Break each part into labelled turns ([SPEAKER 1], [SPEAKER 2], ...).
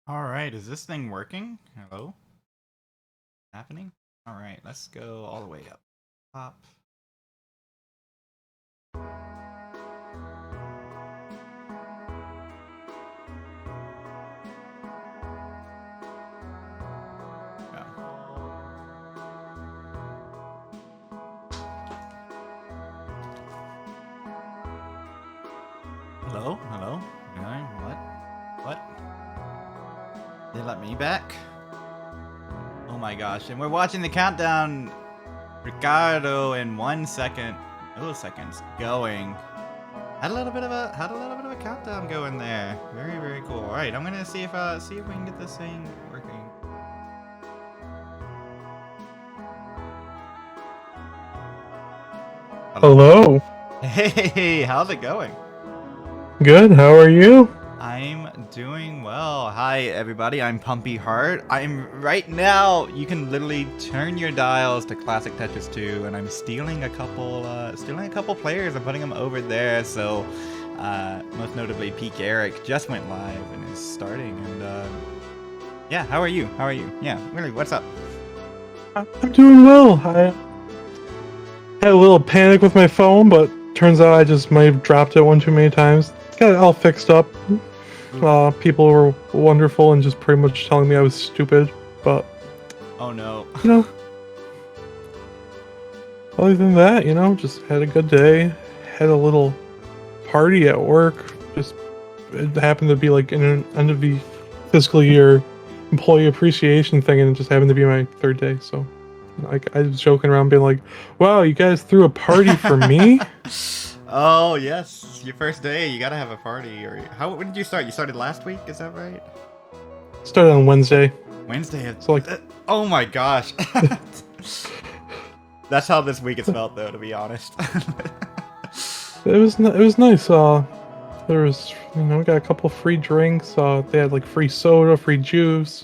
[SPEAKER 1] All right, is this thing working? Hello? Happening? All right, let's go all the way up. Top. Hello? Hello? What? They let me back? Oh my gosh, and we're watching the countdown. Ricardo in 1 second, milliseconds going. Had a little bit of a countdown going there. Very, very cool. All right, I'm gonna see if we can get this thing working.
[SPEAKER 2] Hello.
[SPEAKER 1] Hey, how's it going?
[SPEAKER 2] Good. How are you?
[SPEAKER 1] I'm doing well. Hi, everybody. I'm Pumpy Heart. I'm right now. You can literally turn your dials to Classic Tetris 2, and I'm stealing a couple players and putting them over there. So, most notably, Peak Eric just went live and is starting. And yeah, how are you? Yeah, really, what's up?
[SPEAKER 2] I'm doing well. I had a little panic with my phone, but turns out I just might have dropped it one too many times. Got it all fixed up. People were wonderful and just pretty much telling me I was stupid, but
[SPEAKER 1] Oh no.
[SPEAKER 2] Other than that, just had a good day. Had a little party at work. It happened to be like in an end of the fiscal year employee appreciation thing, and it just happened to be my third day. So, like, I was joking around, being like, "Wow, you guys threw a party for me."
[SPEAKER 1] Oh yes, your first day. You gotta have a party. Or when did you start? You started last week. Is that right?
[SPEAKER 2] Started on Wednesday.
[SPEAKER 1] Wednesday.
[SPEAKER 2] So like,
[SPEAKER 1] oh my gosh. That's how this week has felt, though. To be honest.
[SPEAKER 2] it was nice. There was got a couple free drinks. They had like free soda, free juice,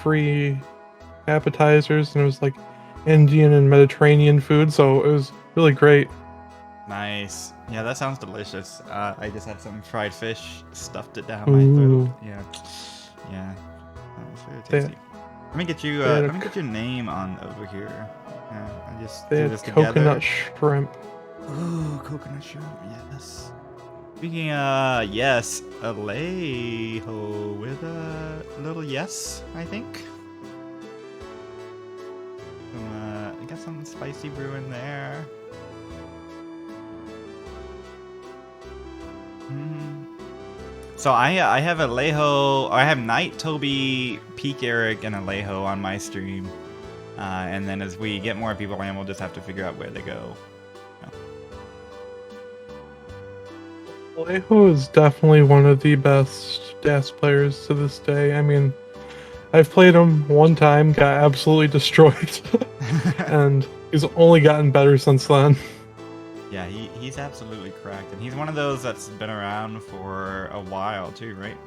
[SPEAKER 2] free appetizers, and it was like Indian and Mediterranean food. So it was really great.
[SPEAKER 1] Nice. Yeah, that sounds delicious. I just had some fried fish, stuffed it down my throat. Yeah. That was very tasty. Let me get you. Let me get your name on over here. Yeah, I just do this together.
[SPEAKER 2] Coconut shrimp.
[SPEAKER 1] Ooh, coconut shrimp. Yes. Speaking yes, Alejo with a little yes, I think. I got some spicy brew in there. So I have Alejo, I have Knight, Toby, Peak Eric, and Alejo on my stream. And then as we get more people in, we'll just have to figure out where they go.
[SPEAKER 2] Alejo is definitely one of the best DAS players to this day. I mean, I've played him one time, got absolutely destroyed, and he's only gotten better since then.
[SPEAKER 1] Yeah, he's absolutely correct, and he's one of those that's been around for a while too, right?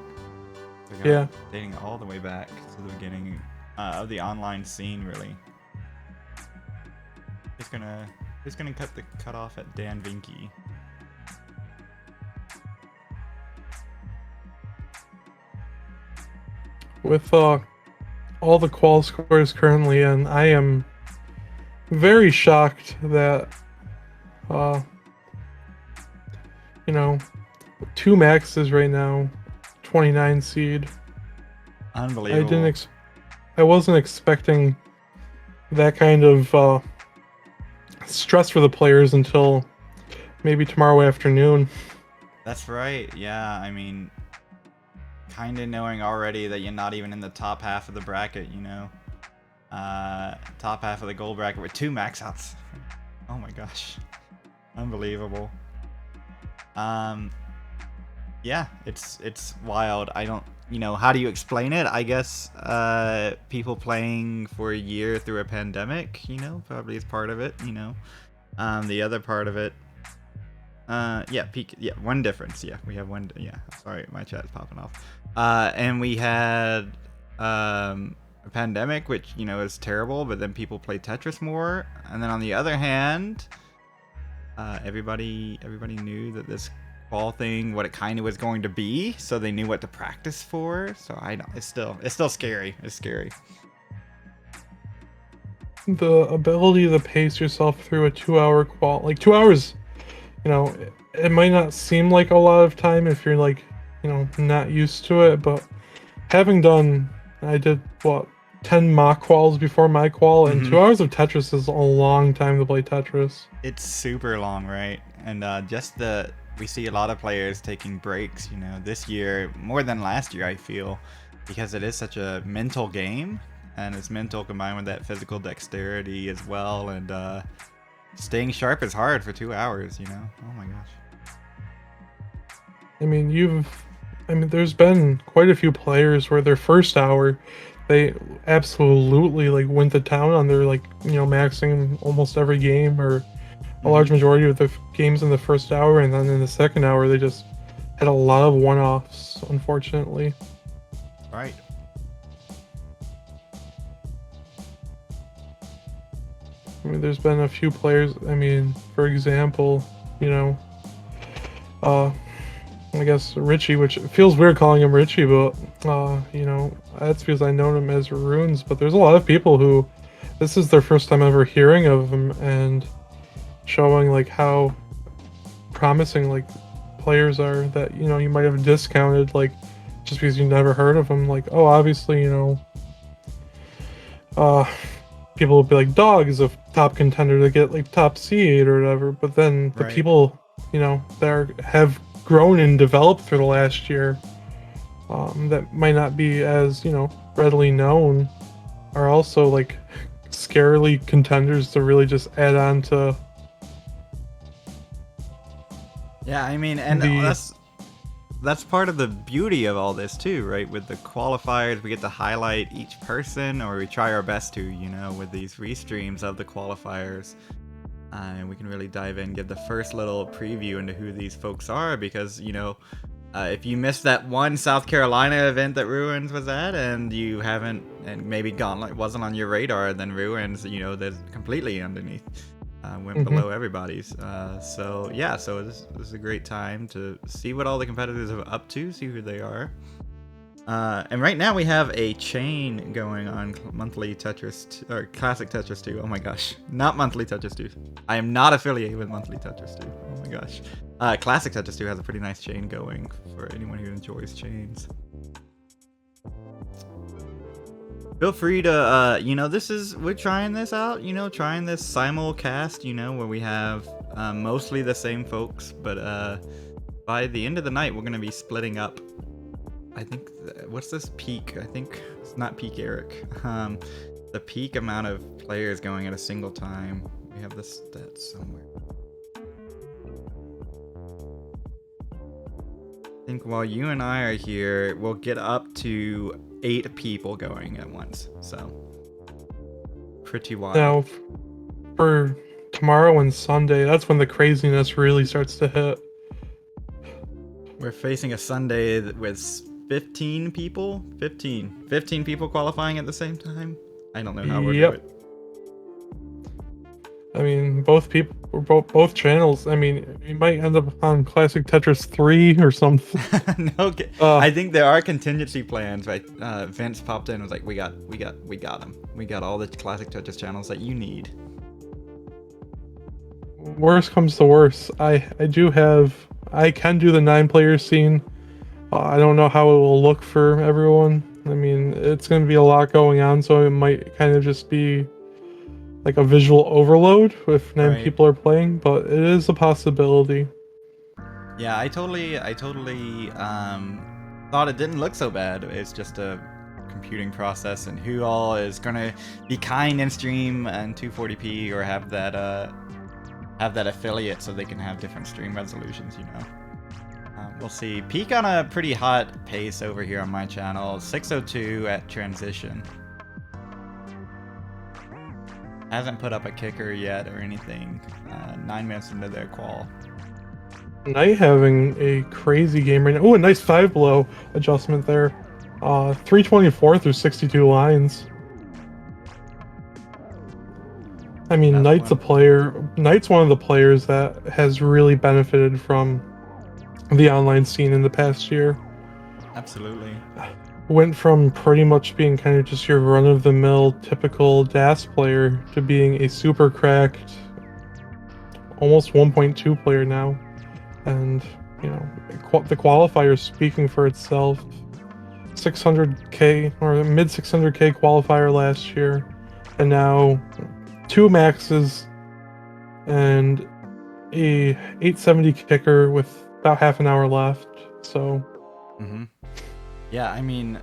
[SPEAKER 2] Yeah,
[SPEAKER 1] dating all the way back to the beginning of the online scene, really. Just gonna cut off at Dan Vinky.
[SPEAKER 2] With all the qual scores currently in, I am very shocked that 2 maxes right now, 29 seed.
[SPEAKER 1] Unbelievable.
[SPEAKER 2] I wasn't expecting that kind of stress for the players until maybe tomorrow afternoon.
[SPEAKER 1] That's right. Yeah, I mean, kind of knowing already that you're not even in the top half of the bracket, top half of the gold bracket with 2 max outs. Oh my gosh, unbelievable. Yeah, it's wild. I don't, how do you explain it? I guess people playing for a year through a pandemic, probably is part of it. The other part of it, one difference. Yeah, we have one. Yeah, sorry, my chat's popping off. And we had a pandemic, which is terrible, but then people play Tetris more. And then on the other hand, everybody knew that this fall thing, what it kind of was going to be, so they knew what to practice for. So I know it's still scary. It's scary.
[SPEAKER 2] The ability to pace yourself through a 2-hour qual, like 2 hours, you know, it might not seem like a lot of time if you're like, you know, not used to it, but having done, I did what, 10 mock quals before my qual, and 2 hours of Tetris is a long time to play Tetris.
[SPEAKER 1] It's super long, right? And we see a lot of players taking breaks, you know, this year more than last year, I feel, because it is such a mental game, and it's mental combined with that physical dexterity as well, and staying sharp is hard for 2 hours, you know? Oh my gosh.
[SPEAKER 2] I mean, there's been quite a few players where their first hour, they absolutely like went to town on their, like, you know, maxing almost every game or a large majority of the games in the first hour, and then in the second hour they just had a lot of one-offs, unfortunately.
[SPEAKER 1] Right.
[SPEAKER 2] I mean, there's been a few players, I mean, for example, you know, I guess Richie, which feels weird calling him Richie, but, you know, that's because I know him as Runes, but there's a lot of people who, this is their first time ever hearing of him, and showing, like, how promising, like, players are that, you know, you might have discounted, like, just because you never heard of them. Like, oh, obviously, you know, people will be like, Dog is a top contender to get, like, top C8 or whatever, but then the people, you know, that have grown and developed through the last year, that might not be as, you know, readily known, are also, like, scarily contenders to really just add on to.
[SPEAKER 1] Yeah, I mean, and that's part of the beauty of all this too, right? With the qualifiers, we get to highlight each person, or we try our best to, you know, with these restreams of the qualifiers. And we can really dive in, give the first little preview into who these folks are, because, you know, if you missed that one South Carolina event that Ruins was at, and you haven't, and maybe Gauntlet wasn't on your radar, then Ruins, you know, there's completely underneath. Went below everybody's. So yeah, so this is a great time to see what all the competitors are up to, see who they are. And right now we have a chain going on, monthly Tetris, or Classic Tetris 2. Oh my gosh, not monthly Tetris 2. I am not affiliated with monthly Tetris 2. Oh my gosh. Classic Tetris 2 has a pretty nice chain going for anyone who enjoys chains. Feel free to, you know, we're trying this out, you know, trying this simulcast, you know, where we have mostly the same folks, but by the end of the night, we're going to be splitting up. I think, what's this peak? I think it's not peak Eric. The peak amount of players going at a single time. We have the stats somewhere. I think while you and I are here, we'll get up to 8 people going at once, so pretty wild.
[SPEAKER 2] Now, for tomorrow and Sunday, that's when the craziness really starts to hit.
[SPEAKER 1] We're facing a Sunday with 15 people? 15 people qualifying at the same time? I don't know how we're doing it.
[SPEAKER 2] I mean, both both channels. I mean, you might end up on Classic Tetris 3 or something.
[SPEAKER 1] No, I think there are contingency plans, right? Vince popped in and was like, we got them. We got all the Classic Tetris channels that you need.
[SPEAKER 2] Worst comes to worst, I can do the 9-player scene. I don't know how it will look for everyone. I mean, it's going to be a lot going on, so it might kind of just be like a visual overload if 9 people are playing, but it is a possibility.
[SPEAKER 1] Yeah, I totally thought it didn't look so bad. It's just a computing process, and who all is gonna be kind and stream in 240p or have that affiliate so they can have different stream resolutions, you know. We'll see. Peak on a pretty hot pace over here on my channel. 602 at transition. Hasn't put up a kicker yet or anything. 9 minutes into their qual.
[SPEAKER 2] Knight having a crazy game right now. Oh, a nice 5 below adjustment there. 324 through 62 lines. I mean, Knight's one of the players that has really benefited from the online scene in the past year.
[SPEAKER 1] Absolutely.
[SPEAKER 2] Went from pretty much being kind of just your run-of-the-mill typical DAS player to being a super cracked, almost 1.2 player now. And, you know, the qualifier is speaking for itself. 600k or mid 600k qualifier last year, and now 2 maxes and a 870 kicker with about half an hour left. So
[SPEAKER 1] yeah, I mean,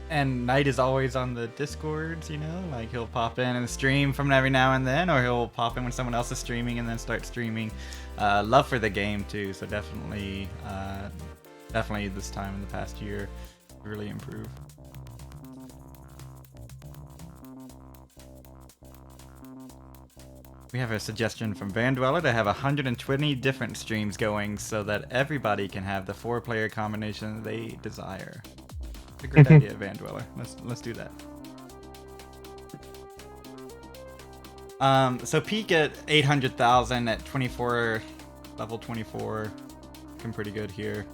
[SPEAKER 1] and Knight is always on the Discords, you know, like he'll pop in and stream from every now and then, or he'll pop in when someone else is streaming and then start streaming. Love for the game too, so definitely this time in the past year really improved. We have a suggestion from Van Dweller to have 120 different streams going so that everybody can have the 4-player combination they desire. It's a great idea, Van Dweller. Let's do that. So peak at 800,000 at 24, level 24, looking pretty good here.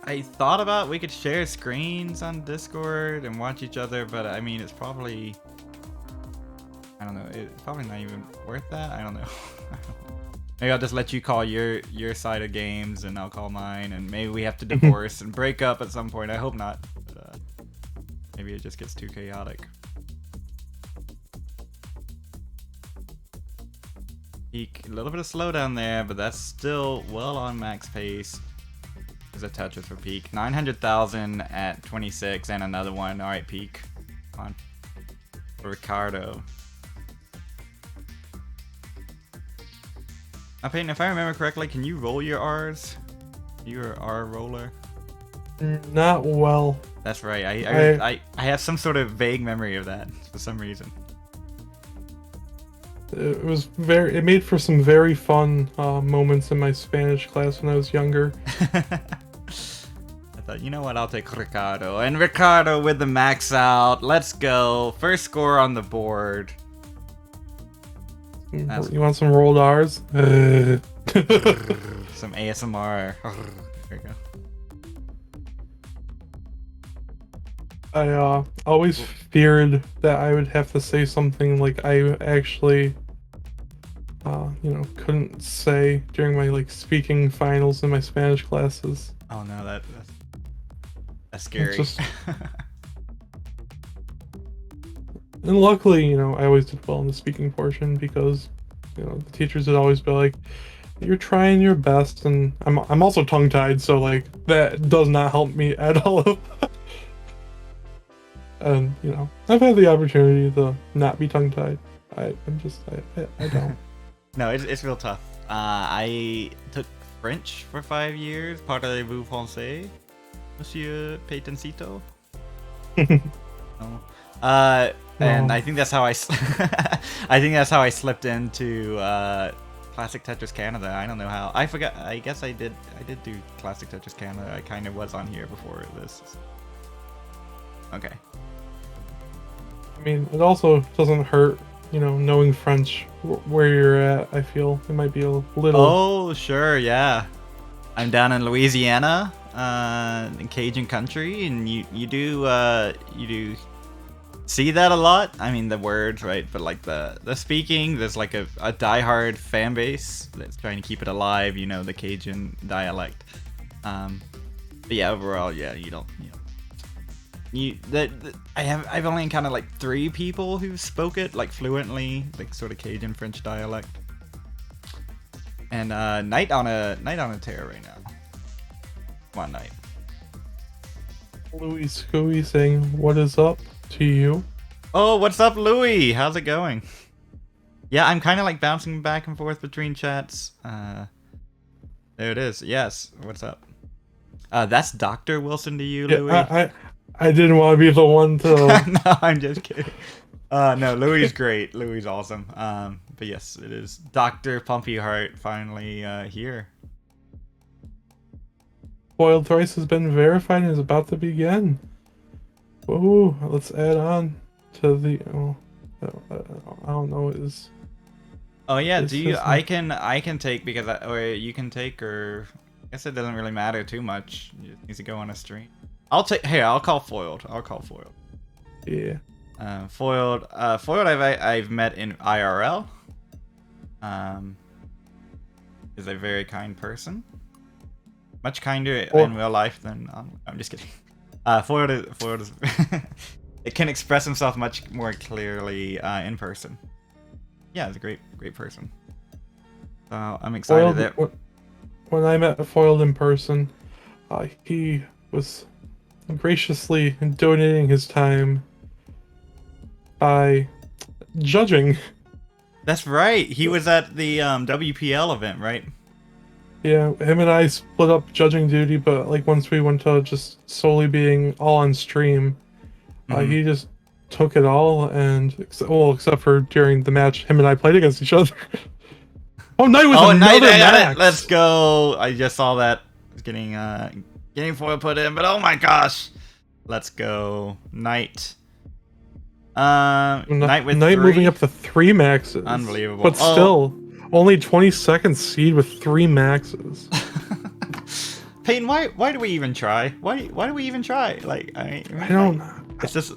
[SPEAKER 1] I thought about we could share screens on Discord and watch each other, but I mean, it's probably, I don't know, it's probably not even worth that. I don't know. Maybe I'll just let you call your side of games and I'll call mine, and maybe we have to divorce and break up at some point. I hope not, but maybe it just gets too chaotic. Peak, a little bit of slowdown there, but that's still well on max pace. A Tetris for peak. 900,000 at 26 and another one. All right, peak. Come on. Ricardo. Now, Peyton, if I remember correctly, can you roll your R's? You're an R roller?
[SPEAKER 2] Not well.
[SPEAKER 1] That's right. I have some sort of vague memory of that for some reason.
[SPEAKER 2] It made for some very fun moments in my Spanish class when I was younger.
[SPEAKER 1] I thought, you know what, I'll take Ricardo. And Ricardo with the max out. Let's go. First score on the board.
[SPEAKER 2] You want some rolled R's?
[SPEAKER 1] Some ASMR. There you go.
[SPEAKER 2] I always feared that I would have to say something like I actually couldn't say during my speaking finals in my Spanish classes.
[SPEAKER 1] Oh no, that's scary.
[SPEAKER 2] And luckily, I always did well in the speaking portion because, the teachers would always be like, "You're trying your best," and I'm also tongue-tied, so that does not help me at all. And I've had the opportunity to not be tongue-tied. I don't.
[SPEAKER 1] No, it's real tough. I took French for 5 years. Parlez-vous français, Monsieur Peytoncito? No. And I think that's how I slipped into Classic Tetris Canada. I don't know how. I forgot. I guess I did do Classic Tetris Canada. I kind of was on here before this. Okay.
[SPEAKER 2] I mean, it also doesn't hurt, knowing French where you're at. I feel it might be a little.
[SPEAKER 1] Oh, sure, yeah. I'm down in Louisiana, in Cajun country, and you do see that a lot. I mean, the words, right? But the speaking, there's a diehard fan base that's trying to keep it alive. The Cajun dialect. But yeah, overall, yeah, you don't. I've only encountered 3 people who spoke it fluently, sort of Cajun French dialect. And Knight on a tear right now. Come on, Knight.
[SPEAKER 2] Louis Scooey saying, "What is up to you?"
[SPEAKER 1] Oh, what's up, Louis? How's it going? Yeah, I'm kind of bouncing back and forth between chats. There it is. Yes, what's up? That's Dr. Wilson to you, Louis.
[SPEAKER 2] I didn't want to be the one to.
[SPEAKER 1] No, I'm just kidding. No, Louis is great. Louis is awesome. But yes, it is Dr. Pumpy Heart finally here.
[SPEAKER 2] Boiled Thrice has been verified and is about to begin. Whoa, let's add on to the. Oh, I don't know.
[SPEAKER 1] Oh yeah,
[SPEAKER 2] Is
[SPEAKER 1] do you?
[SPEAKER 2] his
[SPEAKER 1] I can take because or you can take, or I guess it doesn't really matter too much. You just need to go on a stream. I'll take. Hey, I'll call foiled. I'll call foiled.
[SPEAKER 2] Yeah.
[SPEAKER 1] Foiled. Foiled. I've met in IRL. Is a very kind person. Much kinder in real life than I'm just kidding. Foiled is it can express himself much more clearly in person. Yeah, he's a great person. So I'm excited that
[SPEAKER 2] when I met Foiled in person, he was graciously donating his time by judging.
[SPEAKER 1] that's right. He was at the WPL event, right?
[SPEAKER 2] Yeah, him and I split up judging duty, but like once we went to just solely being all on stream, he just took it all, and except for during the match, him and I played against each other. Oh, Knight with another max.
[SPEAKER 1] Let's go. I just saw that getting foil put in, but oh my gosh, let's go Knight. Knight with
[SPEAKER 2] Knight
[SPEAKER 1] 3.
[SPEAKER 2] moving up to 3 maxes.
[SPEAKER 1] Unbelievable.
[SPEAKER 2] But still, only 22nd seed with 3 maxes.
[SPEAKER 1] Peyton, why do we even try? Why do we even try? Like, I
[SPEAKER 2] don't.
[SPEAKER 1] It's just.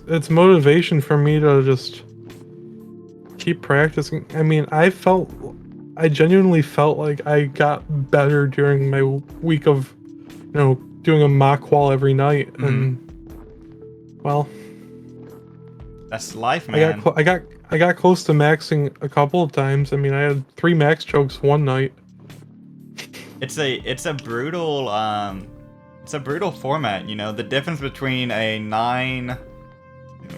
[SPEAKER 2] It's motivation for me to just keep practicing. I mean, I genuinely felt like I got better during my week of, doing a mock qual every night, and well,
[SPEAKER 1] that's life, man.
[SPEAKER 2] I got close to maxing a couple of times. I mean, I had 3 max chokes one night.
[SPEAKER 1] It's a brutal format. The difference between a 9.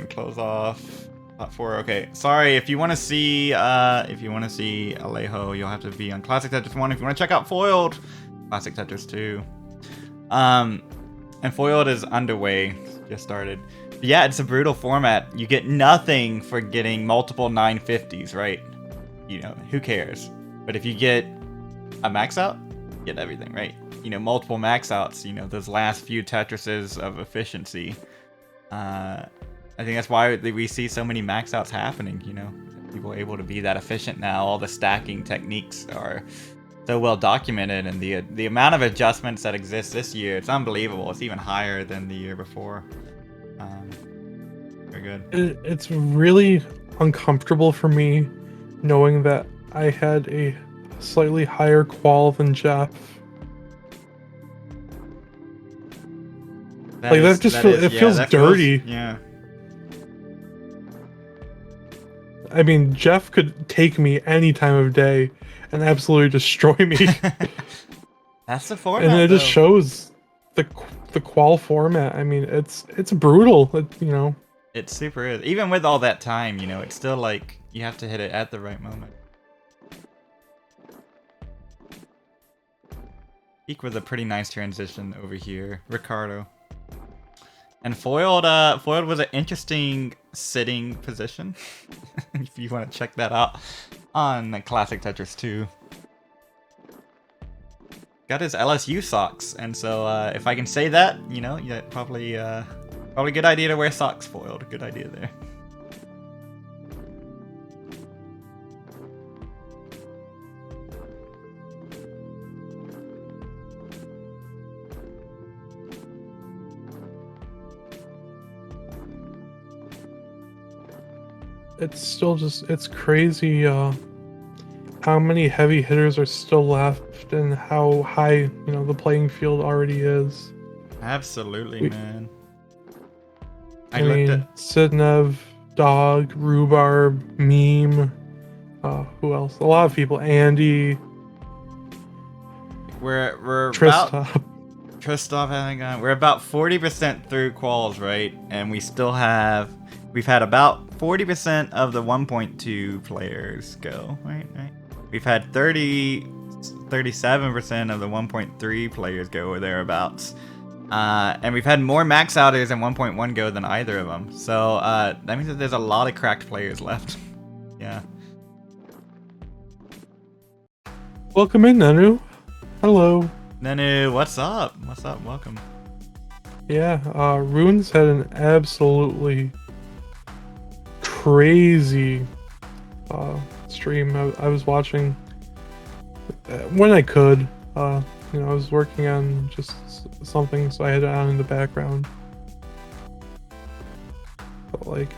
[SPEAKER 1] Close off. 4. Okay, sorry. If you want to see Alejo, you'll have to be on Classic Tetris 1. If you want to check out Foiled, Classic Tetris 2. And Foiled is underway, just started. But yeah, it's a brutal format. You get nothing for getting multiple 950s, right? Who cares? But if you get a max out, you get everything, right? Multiple max outs, those last few Tetrises of efficiency. I think that's why we see so many max outs happening, People are able to be that efficient now. All the stacking techniques are so well documented, and the amount of adjustments that exist this year, it's unbelievable. It's even higher than the year before. Very good.
[SPEAKER 2] It's really uncomfortable for me knowing that I had a slightly higher qual than Jeff. It feels dirty.
[SPEAKER 1] Yeah.
[SPEAKER 2] I mean, Jeff could take me any time of day and absolutely destroy me.
[SPEAKER 1] That's the format,
[SPEAKER 2] and it just shows the qual format. I mean, it's brutal.
[SPEAKER 1] It super is. Even with all that time, it's still like you have to hit it at the right moment. Peak with a pretty nice transition over here, Ricardo. And Foiled was an interesting sitting position. If you want to check that out on Classic Tetris 2. Got his LSU socks, and so if I can say that, yeah, probably a good idea to wear socks, Foiled. Good idea there.
[SPEAKER 2] It's crazy how many heavy hitters are still left and how high, the playing field already is.
[SPEAKER 1] Absolutely, man.
[SPEAKER 2] I mean, Sidnev, Dog, Rhubarb, Meme, who else? A lot of people. Andy.
[SPEAKER 1] We're
[SPEAKER 2] Tristop.
[SPEAKER 1] Tristop having gone. We're about 40% through quals, right? And we've had about 40% of the 1.2 players go, right? We've had 37% of the 1.3 players go or thereabouts. And we've had more max outers in 1.1 go than either of them. So that means that there's a lot of cracked players left. Yeah.
[SPEAKER 2] Welcome in, Nanu. Hello.
[SPEAKER 1] Nanu, what's up? What's up? Welcome.
[SPEAKER 2] Yeah, Runes had an absolutely crazy stream. I was watching when I could. You know, I was working on just something, so I had it on in the background. But like,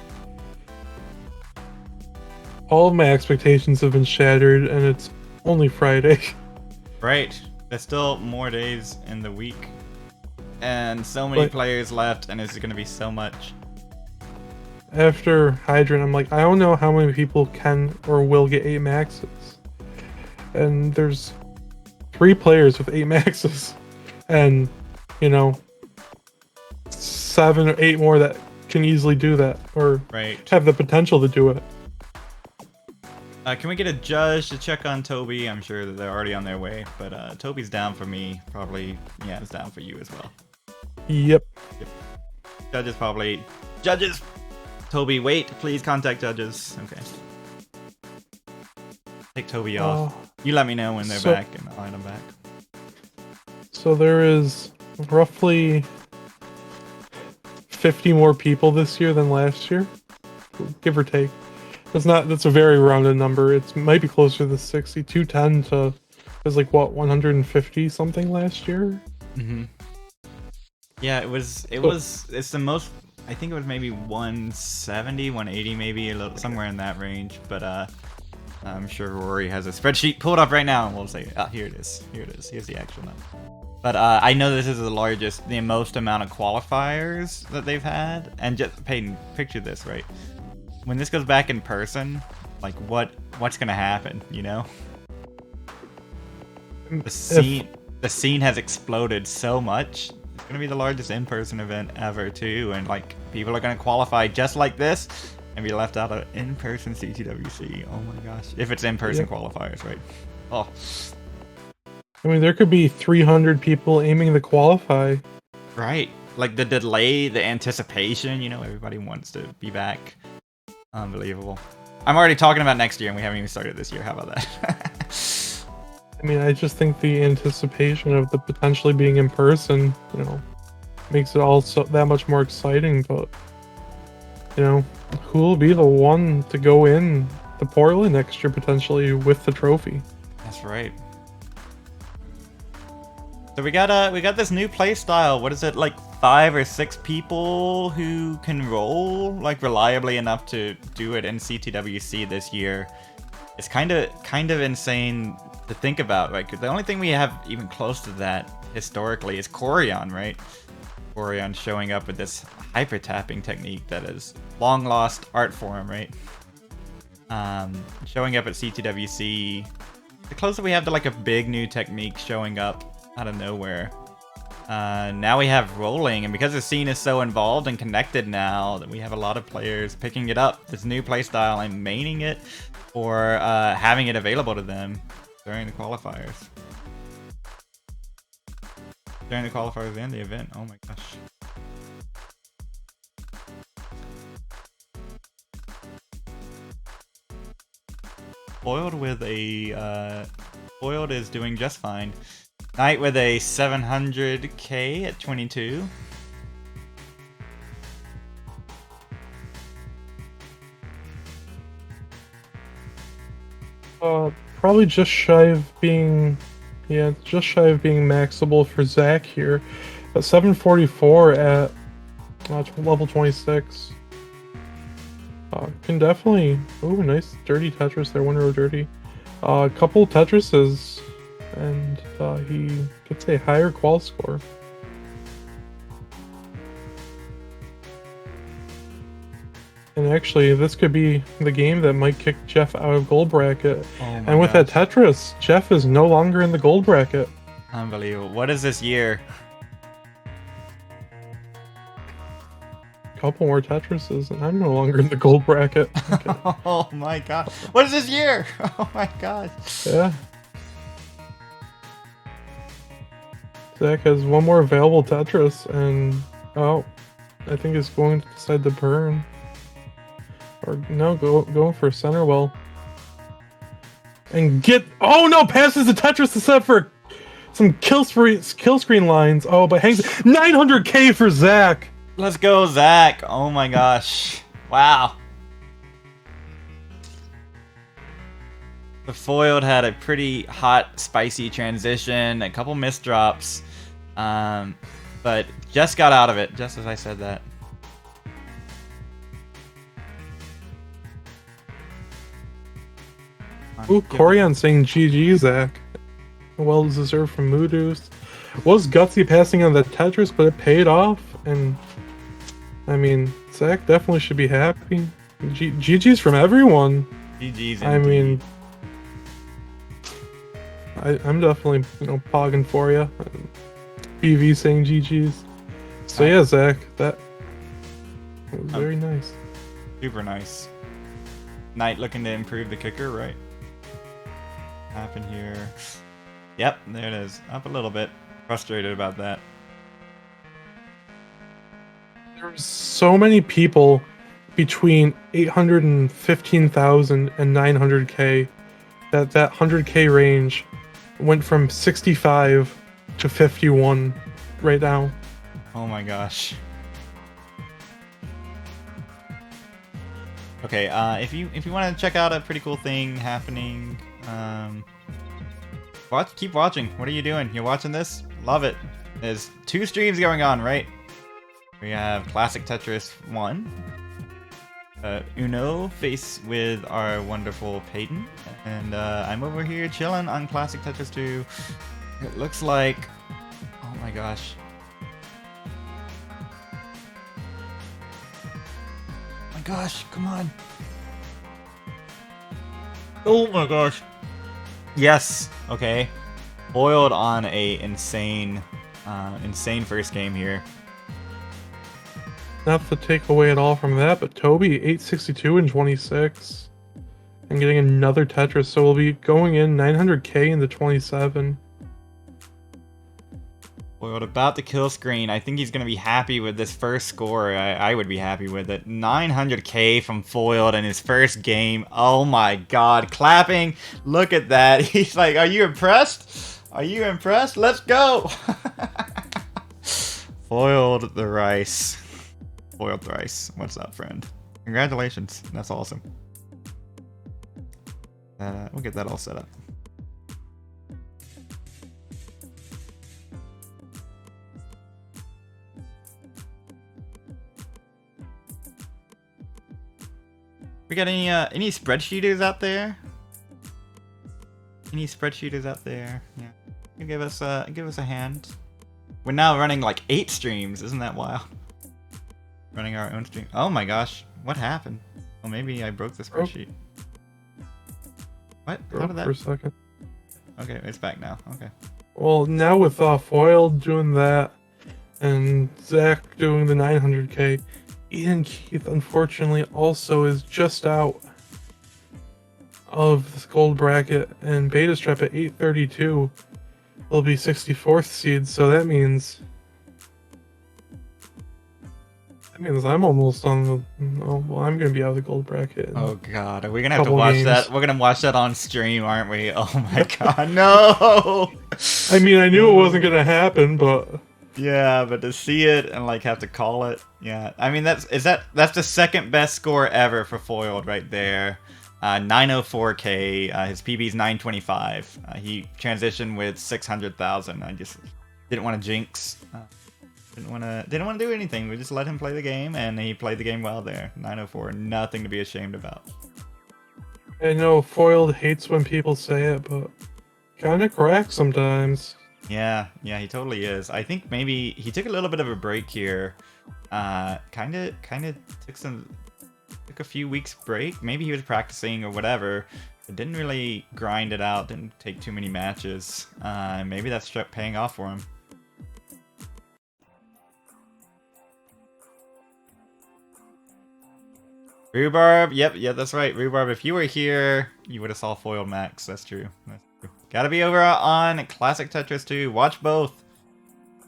[SPEAKER 2] all of my expectations have been shattered, and it's only Friday.
[SPEAKER 1] Right. There's still more days in the week. And so many players left, and it's going to be so much.
[SPEAKER 2] After Hydrant, I'm like, I don't know how many people can or will get 8 maxes. And there's 3 players with 8 maxes. And, you know, 7 or 8 more that can easily do that. Or have the potential to do it.
[SPEAKER 1] Can we get a judge to check on Toby? I'm sure that they're already on their way. But Toby's down for me. Probably, yeah, it's down for you as well.
[SPEAKER 2] Yep.
[SPEAKER 1] Judges probably. Judges! Toby, wait. Please contact judges. Okay. Take Toby off. You let me know when they're back, and I'll add them back.
[SPEAKER 2] So there is roughly 50 more people this year than last year, give or take. That's a very rounded number. It might be closer to 60. 210 to is like what 150 something last year.
[SPEAKER 1] Yeah, it's the most. I think it was maybe 170, 180, maybe a little somewhere in that range. But I'm sure Rory has a spreadsheet pulled up right now, and we'll say, here it is. Here's the actual number. But I know this is the most amount of qualifiers that they've had. And just Peyton, picture this, right? When this goes back in person, like what's gonna happen, you know? The scene has exploded so much. It's gonna be the largest in-person event ever too, and like people are gonna qualify just like this and be left out of in-person CTWC. Oh my gosh. If it's in-person qualifiers, right? Oh.
[SPEAKER 2] I mean, there could be 300 people aiming to qualify.
[SPEAKER 1] Right. Like the delay, the anticipation, you know, everybody wants to be back. Unbelievable. I'm already talking about next year and we haven't even started this year. How about that?
[SPEAKER 2] I mean, I just think the anticipation of the potentially being in person, you know, makes it all so that much more exciting. But, you know, who will be the one to go in to Portland next year potentially with the trophy?
[SPEAKER 1] That's right. So we got this new play style. What is it, like 5 or 6 people who can roll like reliably enough to do it in CTWC this year? It's kind of insane to think about, right? Because the only thing we have even close to that historically is Corion, right? Corion showing up with this hyper tapping technique that is long lost art form, right? Showing up at CTWC, the closer we have to like a big new technique showing up out of nowhere. Now we have rolling, and because the scene is so involved and connected now, that we have a lot of players picking it up, this new playstyle, and maining it, or having it available to them during the qualifiers. During the qualifiers and the event. Oh my gosh. Boiled is doing just fine. Knight with a 700k at 22.
[SPEAKER 2] Probably just shy of being, maxable for Zach here. At 744 at level 26. Can definitely, ooh, nice dirty Tetris there, 1 row dirty. A couple Tetrises, and he gets a higher qual score. And actually, this could be the game that might kick Jeff out of gold bracket. And with that Tetris, Jeff is no longer in the gold bracket.
[SPEAKER 1] Unbelievable. What is this year?
[SPEAKER 2] Couple more Tetrises, and I'm no longer in the gold bracket. Okay.
[SPEAKER 1] Oh my god. What is this year? Oh my god.
[SPEAKER 2] Yeah. Zach has one more available Tetris, and I think he's going to decide to burn. Or no, going for center well. And passes the Tetris to set for some kill screen lines. Oh, but hangs 900k for Zach.
[SPEAKER 1] Let's go, Zach. Oh my gosh. Wow. The foiled had a pretty hot, spicy transition, a couple missed drops, but just got out of it, just as I said that.
[SPEAKER 2] Ooh, Corian saying GG, Zach. Well deserved from Moodoost. Was gutsy passing on the Tetris, but it paid off, and I mean, Zach definitely should be happy. GG's from everyone.
[SPEAKER 1] GG's.
[SPEAKER 2] I mean, I'm definitely, pogging for you. BV saying GG's. So yeah, Zach, that was very nice.
[SPEAKER 1] Super nice. Knight looking to improve the kicker, right? Happen here. Yep, there it is. Up a little bit. Frustrated about that.
[SPEAKER 2] There's so many people between 815,000 and 900k that 100k range went from 65 to 51 right now.
[SPEAKER 1] Oh my gosh. Okay, if you want to check out a pretty cool thing happening, keep watching. What are you doing? You're watching this? Love it. There's 2 streams going on, right? We have Classic Tetris 1. Uno face with our wonderful Peyton. And I'm over here chilling on Classic Tetris 2. It looks like... Oh my gosh. Oh my gosh, come on. Oh my gosh. Yes, okay. Boiled on a insane first game here.
[SPEAKER 2] Not to take away at all from that, but Toby 862 and 26, and getting another Tetris, so we'll be going in 900k into 27.
[SPEAKER 1] Boiled about to kill screen. I think he's gonna be happy with this first score. I would be happy with it. 900k from Foiled in his first game. Oh my god, clapping! Look at that. He's like, "Are you impressed? Are you impressed? Let's go!" Foiled the rice. Foiled thrice. What's up, friend? Congratulations. That's awesome. We'll get that all set up. We got any spreadsheeters out there? Any spreadsheeters out there? Yeah. You give us a hand. We're now running like 8 streams. Isn't that wild? Running our own stream. Oh my gosh, what happened? Oh, maybe I broke the spreadsheet. What? How did that?
[SPEAKER 2] For a second.
[SPEAKER 1] Okay, it's back now. Okay.
[SPEAKER 2] Well, now with Foil doing that, and Zach doing the 900k, Ian Keith unfortunately also is just out of this gold bracket, and Beta Strap at 832 will be 64th seed, so that means I'm almost on the... Oh, well, I'm going to be out of the gold bracket.
[SPEAKER 1] Oh god, are we going to have to watch that? We're going to watch that on stream, aren't we? Oh my god, no!
[SPEAKER 2] I mean, I knew it wasn't going to happen, but...
[SPEAKER 1] Yeah, but to see it and like have to call it, yeah. I mean, that's the second best score ever for Foiled right there. 904k. His PB's 925. He transitioned with 600,000. I just didn't want to jinx. Didn't want to do anything. We just let him play the game, and he played the game well there. 904, nothing to be ashamed about.
[SPEAKER 2] I know Foiled hates when people say it, but kind of correct sometimes.
[SPEAKER 1] Yeah, he totally is. I think maybe he took a little bit of a break here. Kind of took a few weeks break. Maybe he was practicing or whatever. But didn't really grind it out. Didn't take too many matches. Maybe that's paying off for him. Rhubarb, yep, that's right. Rhubarb, if you were here, you would have saw Foiled Max. That's true. Gotta be over on Classic Tetris 2. Watch both.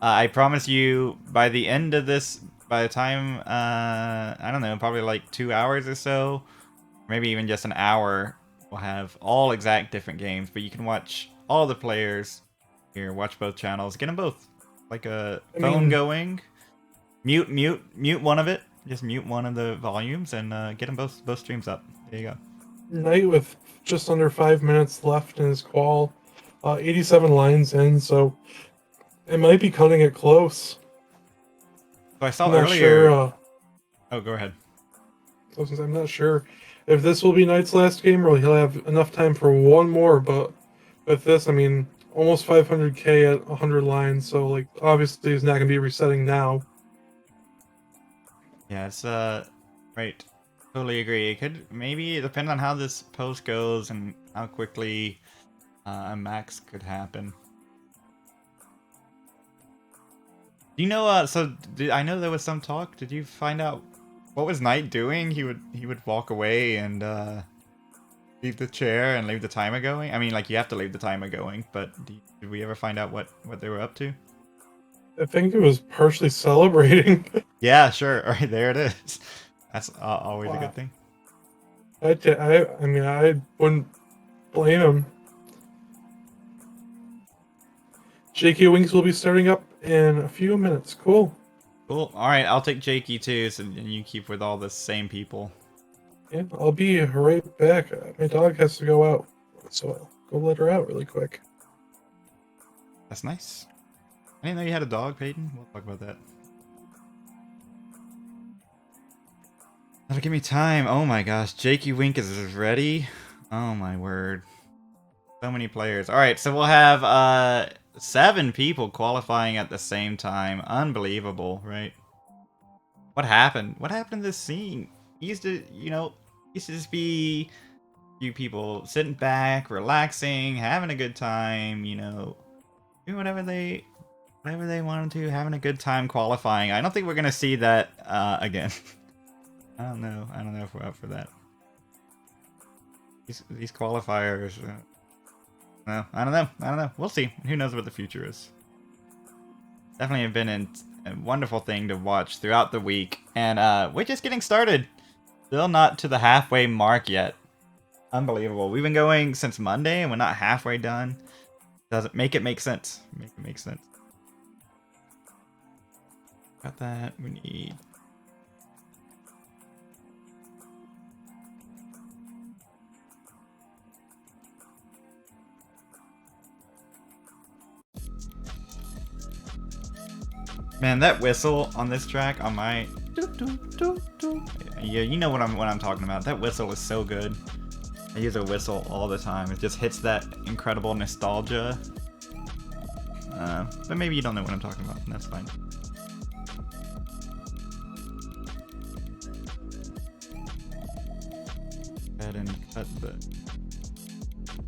[SPEAKER 1] I promise you, by the end of this, by the time, I don't know, probably like 2 hours or so, maybe even just an hour, we'll have all exact different games, but you can watch all the players Here, watch both channels. Get them both. Like a phone going. Mute one of it. Just mute one of the volumes and get them both streams up. There you go.
[SPEAKER 2] Knight with just under 5 minutes left in his qual. 87 lines in, so it might be cutting it close.
[SPEAKER 1] So I saw
[SPEAKER 2] I'm not
[SPEAKER 1] earlier.
[SPEAKER 2] Sure,
[SPEAKER 1] oh, go ahead.
[SPEAKER 2] I'm not sure if this will be Knight's last game or he'll have enough time for one more, but with this, I mean, almost 500k at 100 lines, so like obviously he's not going to be resetting now.
[SPEAKER 1] Yeah, it's right. Totally agree. It could maybe depend on how this post goes and how quickly a max could happen. Do you know? I know there was some talk. Did you find out what was Knight doing? He would walk away and leave the chair and leave the timer going. I mean, like you have to leave the timer going, but did we ever find out what they were up to?
[SPEAKER 2] I think it was partially celebrating.
[SPEAKER 1] Yeah, sure. All right, there it is. That's always a good thing.
[SPEAKER 2] I mean, I wouldn't blame him. JK Wings will be starting up in a few minutes. Cool.
[SPEAKER 1] Cool. All right, I'll take Jakey too, so you keep with all the same people.
[SPEAKER 2] Yeah, I'll be right back. My dog has to go out, so I'll go let her out really quick.
[SPEAKER 1] That's nice. I didn't know you had a dog, Peyton. We'll talk about that. That'll give me time. Oh my gosh, Jakey Wink is ready. Oh my word. So many players. All right, so we'll have 7 people qualifying at the same time. Unbelievable, right? What happened? What happened to this scene? Used to just be a few people sitting back, relaxing, having a good time, doing whatever they wanted to, having a good time qualifying. I don't think we're gonna see that again. I don't know if we're up for that. These qualifiers. No, I don't know. We'll see. Who knows what the future is. Definitely have been a wonderful thing to watch throughout the week, and we're just getting started. Still not to the halfway mark yet. Unbelievable. We've been going since Monday, and we're not halfway done. Doesn't make it make sense. Make it make sense. Got that. We need. Man, that whistle on this track on my yeah, you know what I'm talking about. That whistle is so good. I use a whistle all the time. It just hits that incredible nostalgia. But maybe you don't know what I'm talking about, and that's fine. Go ahead and cut the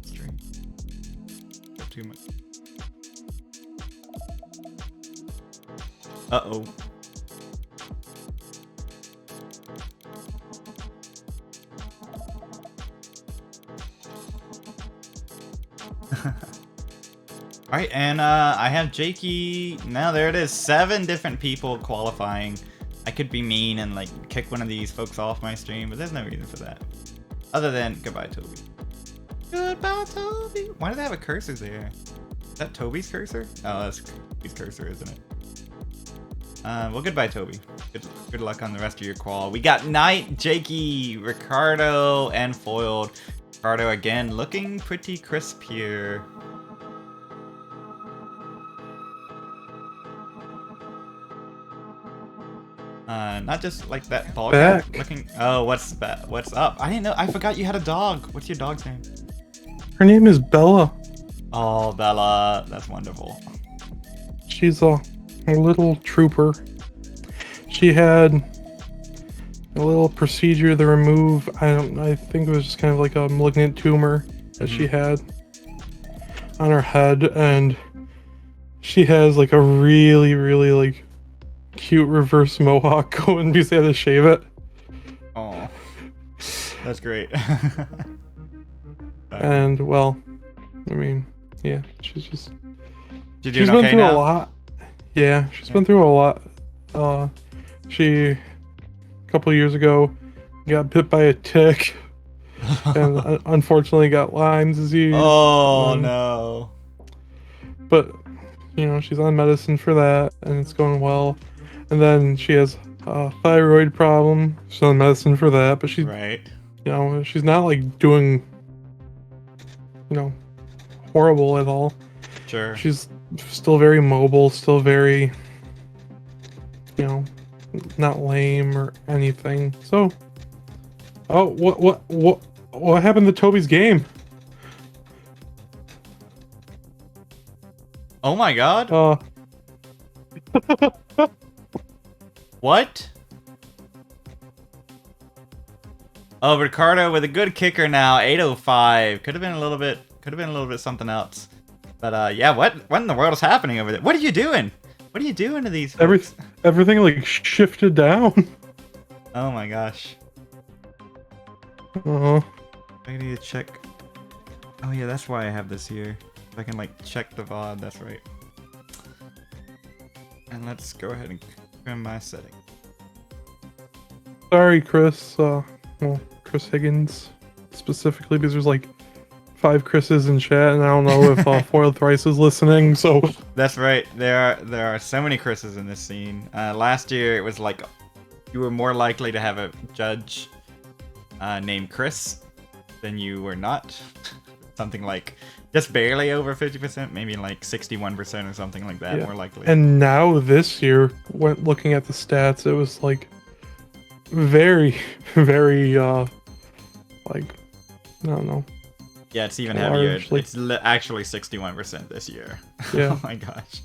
[SPEAKER 1] string. Not too much. Uh-oh. Alright, and I have Jakey. Now there it is. 7 different people qualifying. I could be mean and like kick one of these folks off my stream, but there's no reason for that. Other than goodbye, Toby. Goodbye, Toby. Why do they have a cursor there? Is that Toby's cursor? Oh, that's Toby's cursor, isn't it? Well, goodbye, Toby. Good luck on the rest of your qual. We got Knight, Jakey, Ricardo, and Foiled. Ricardo again, looking pretty crisp here. Not just like that ball
[SPEAKER 2] Back.
[SPEAKER 1] looking. Oh, what's that? What's up? I didn't know. I forgot you had a dog. What's your dog's name?
[SPEAKER 2] Her name is Bella.
[SPEAKER 1] Oh, Bella. That's wonderful.
[SPEAKER 2] She's a little trooper. She had a little procedure to remove. I think it was just kind of like a malignant tumor that she had on her head, and she has like a really like cute reverse mohawk going because they had to shave it.
[SPEAKER 1] Oh, that's great.
[SPEAKER 2] And well, I mean, yeah, she's
[SPEAKER 1] She's
[SPEAKER 2] been
[SPEAKER 1] okay
[SPEAKER 2] through
[SPEAKER 1] now?
[SPEAKER 2] a lot. Yeah, she's been through a lot. She a couple years ago got bit by a tick and unfortunately got Lyme's disease.
[SPEAKER 1] Oh no.
[SPEAKER 2] But you know, she's on medicine for that, and it's going well. And then she has a thyroid problem. She's on medicine for that, but she's,
[SPEAKER 1] Right.
[SPEAKER 2] you know, she's not like doing, you know, horrible at all.
[SPEAKER 1] Sure.
[SPEAKER 2] She's still very mobile, still very, you know, not lame or anything. So, oh, what happened to Toby's game?
[SPEAKER 1] Oh my god. What? Oh, Ricardo with a good kicker now. 805. Could have been a little bit something else. But yeah, what in the world is happening over there? What are you doing? What are you doing to these folks?
[SPEAKER 2] Everything like shifted down.
[SPEAKER 1] Oh my gosh.
[SPEAKER 2] Uh-huh.
[SPEAKER 1] I need to check. Oh yeah, that's why I have this here. I can like check the VOD, that's right. And let's go ahead and confirm my setting.
[SPEAKER 2] Sorry, Chris. Well, Chris Higgins specifically, because there's like 5 Chris's in chat, and I don't know if Foiled Thrice is listening. So
[SPEAKER 1] that's right. There are so many Chris's in this scene. Last year it was like you were more likely to have a judge named Chris than you were not. Something like just barely over 50%, maybe like 61% or something like that, more likely.
[SPEAKER 2] And now this year, when looking at the stats, it was like very, very, like, I don't know.
[SPEAKER 1] Yeah, it's even heavier.
[SPEAKER 2] Largely.
[SPEAKER 1] It's actually 61% this year.
[SPEAKER 2] Yeah.
[SPEAKER 1] Oh my gosh.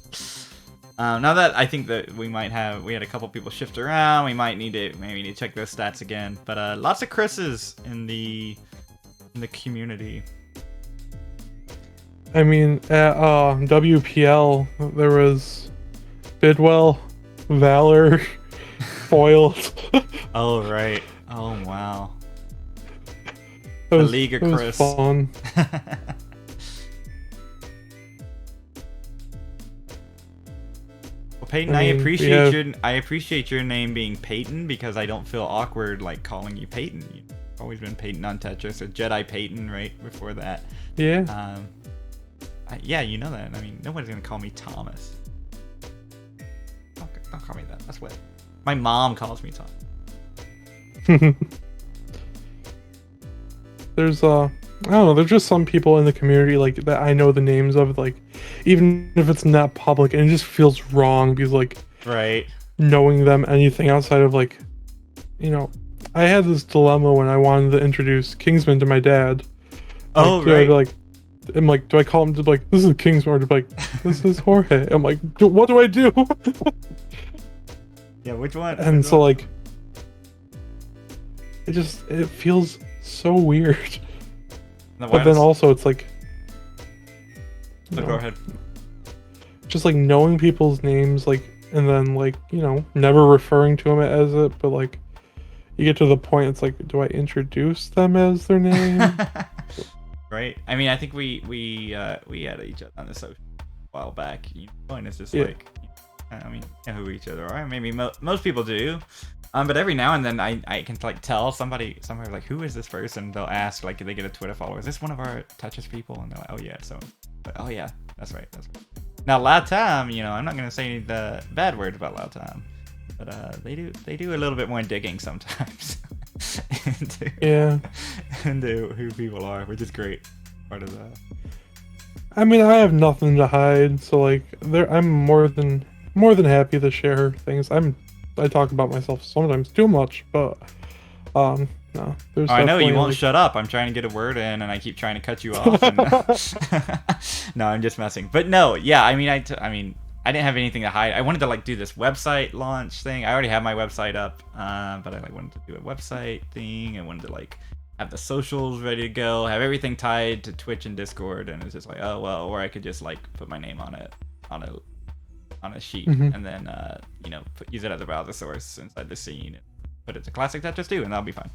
[SPEAKER 1] Now that I think that we had a couple people shift around, we might need to check those stats again. But lots of Chris's in the community.
[SPEAKER 2] I mean, at WPL, there was Bidwell, Valor, Foiled.
[SPEAKER 1] Oh, right. Oh, wow.
[SPEAKER 2] The
[SPEAKER 1] League of Chris.
[SPEAKER 2] Fun.
[SPEAKER 1] Well, Peyton, I appreciate your name being Peyton, because I don't feel awkward like calling you Peyton. You've always been Peyton on Tetris, or Jedi Peyton right before that.
[SPEAKER 2] Yeah.
[SPEAKER 1] Yeah, you know that. I mean, nobody's gonna call me Thomas. Don't call me that. That's what my mom calls me, Tom.
[SPEAKER 2] There's I don't know, there's just some people in the community like that I know the names of, like, even if it's not public, and it just feels wrong because, like,
[SPEAKER 1] right,
[SPEAKER 2] knowing them anything outside of, like, you know, I had this dilemma when I wanted to introduce Kingsman to my dad.
[SPEAKER 1] Oh, right.
[SPEAKER 2] I'm like, do I call him to like, this is Kingsman, or to like, this is Jorge? I'm like, what do I do?
[SPEAKER 1] Yeah, which one?
[SPEAKER 2] And so like, it feels so weird. But then also it's like,
[SPEAKER 1] go ahead.
[SPEAKER 2] Just like knowing people's names, like, and then like, you know, never referring to them as it, but like, you get to the point, it's like, do I introduce them as their name?
[SPEAKER 1] Right. I mean, I think we had each other on the social a while back. And it's just like, I mean, you know who each other are. Maybe most people do. But every now and then I can like tell somebody like, who is this person? They'll ask, like, they get a Twitter follower, is this one of our Tetris people? And they're like, oh yeah, so, oh yeah, that's right. Now Loud Time, you know, I'm not gonna say any the bad words about Loud Time, but they do a little bit more digging sometimes. into who people are, which is great. Part of that.
[SPEAKER 2] I mean, I have nothing to hide, so like, I'm more than happy to share things. I talk about myself sometimes too much, but no. There's
[SPEAKER 1] I know you won't
[SPEAKER 2] like...
[SPEAKER 1] shut up. I'm trying to get a word in, and I keep trying to cut you off. And, no, I'm just messing. But no, yeah. I mean, I didn't have anything to hide. I wanted to like do this website launch thing. I already have my website up, but I like wanted to do a website thing. I wanted to like have the socials ready to go, have everything tied to Twitch and Discord, and it's just like, oh well, or I could just like put my name on it on a sheet, and then you know, use it as a browser source inside the scene, and put it to Classic Tetris 2, and that'll be fine.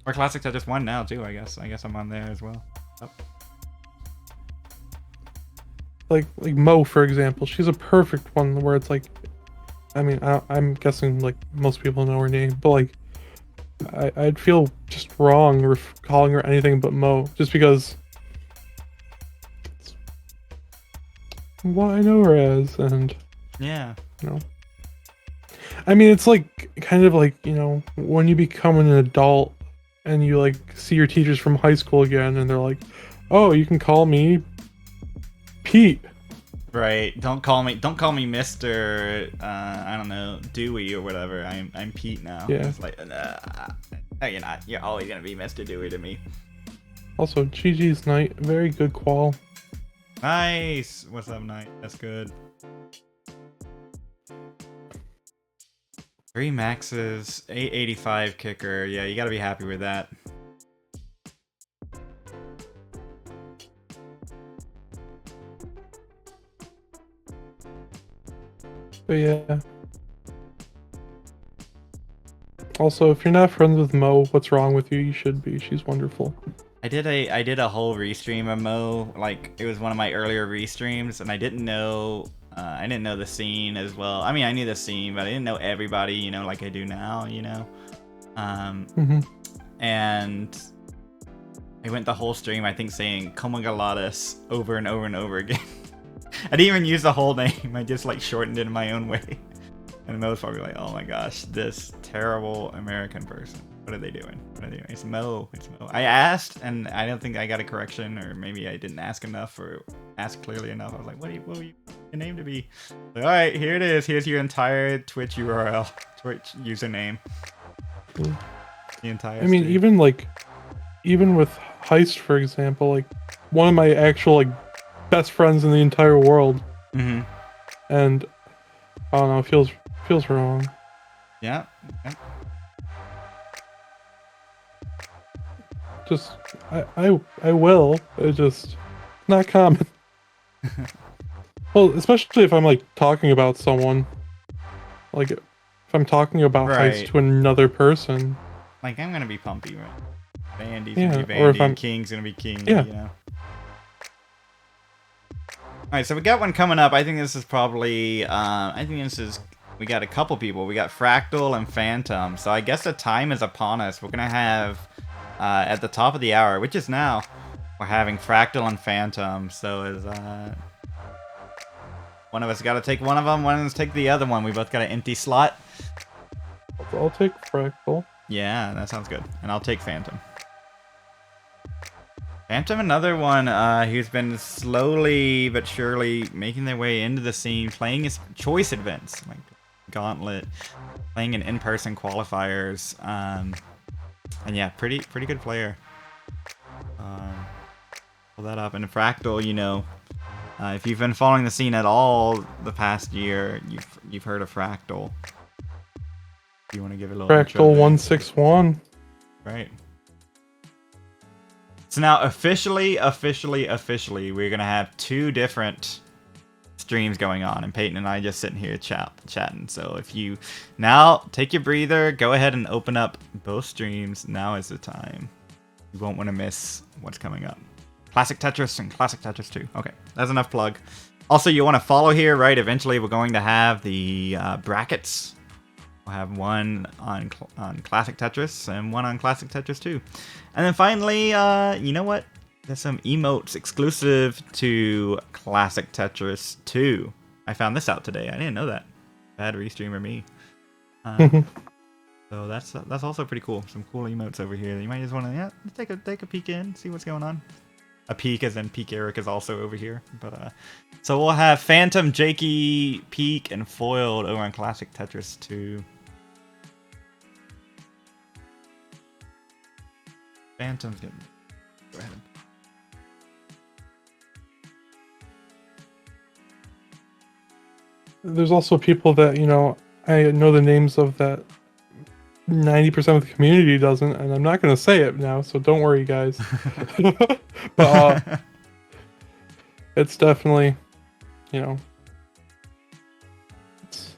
[SPEAKER 1] Or Classic Tetris 1 now too, I guess. I guess I'm on there as well. Oh.
[SPEAKER 2] Like Mo, for example, she's a perfect one where it's like, I mean, I'm guessing like most people know her name, but like, I'd feel just wrong calling her anything but Mo, just because what I know her as, and
[SPEAKER 1] Yeah.
[SPEAKER 2] you know, I mean, it's like kind of like, you know, when you become an adult and you like see your teachers from high school again, and they're like, "Oh, you can call me Pete."
[SPEAKER 1] Right. Don't call me Mr. I don't know, Dewey or whatever. I'm Pete now.
[SPEAKER 2] Yeah.
[SPEAKER 1] It's like, no, you're not. You're always gonna be Mr. Dewey to me.
[SPEAKER 2] Also, GG's Knight, very good qual.
[SPEAKER 1] Nice. What's up, Knight? That's good. 3 maxes, 885 kicker. Yeah, you gotta be happy with that.
[SPEAKER 2] But yeah. Also, if you're not friends with Mo, what's wrong with you? You should be. She's wonderful.
[SPEAKER 1] I did a whole restream of Mo. Like, it was one of my earlier restreams, and I didn't know the scene as well. I mean, I knew the scene, but I didn't know everybody, you know, like I do now, you know. And I went the whole stream, I think, saying "Como Galadas" over and over and over again. I didn't even use the whole name. I just like shortened it in my own way. And Mo's probably like, "Oh my gosh, this terrible American person. What are they doing? What are they doing?" It's Mo. It's Mo. I asked, and I don't think I got a correction, or maybe I didn't ask enough or ask clearly enough. I was like, "What will your name to be?" Like, all right, here it is. Here's your entire Twitch URL, Twitch username. The entire.
[SPEAKER 2] I mean, even with Heist, for example, like one of my actual like best friends in the entire world, and I don't know, it feels wrong.
[SPEAKER 1] Yeah.
[SPEAKER 2] Just I will. It's just not common. Well, especially if I'm like talking about someone, like if I'm talking about Heist to another person.
[SPEAKER 1] Like, I'm gonna be Pumpy, right? Vandy's
[SPEAKER 2] Yeah,
[SPEAKER 1] gonna be
[SPEAKER 2] or if
[SPEAKER 1] Vandy, King's gonna be King.
[SPEAKER 2] Yeah.
[SPEAKER 1] You know. Alright, so we got one coming up. I think this is probably we got a couple people. We got Fractal and Phantom. So I guess the time is upon us. We're gonna have at the top of the hour, which is now, we're having Fractal and Phantom. So is one of us got to take one of them, one of us take the other one. We both got an empty slot.
[SPEAKER 2] I'll take Fractal.
[SPEAKER 1] Yeah, that sounds good. And I'll take Phantom. Phantom, another one who's been slowly but surely making their way into the scene, playing his choice events, like Gauntlet, playing in in-person qualifiers. And yeah, pretty good player. Pull that up. And Fractal, you know, if you've been following the scene at all the past year, you've heard of Fractal. You want to give it a little
[SPEAKER 2] Fractal 161.
[SPEAKER 1] Right. So now officially, we're gonna have 2 different streams going on, and Peyton and I just sitting here chatting. So if you now take your breather, go ahead and open up both streams. Now is the time. You won't want to miss what's coming up. Classic Tetris and Classic Tetris 2. Okay, that's enough plug. Also, you want to follow here, right? Eventually, we're going to have the brackets. We'll have one on Classic Tetris and one on Classic Tetris 2. And then finally, you know what? There's some emotes exclusive to Classic Tetris 2. I found this out today. I didn't know that. Bad restreamer me. So that's also pretty cool. Some cool emotes over here. You might just want to take a peek in, see what's going on. A peek as in Peak Eric is also over here. But so we'll have Phantom, Jakey, Peak, and Foiled over on Classic Tetris 2. Phantom's gonna go ahead.
[SPEAKER 2] There's also people that, you know, I know the names of that 90% of the community doesn't, and I'm not going to say it now, so don't worry, guys. But it's definitely, you know,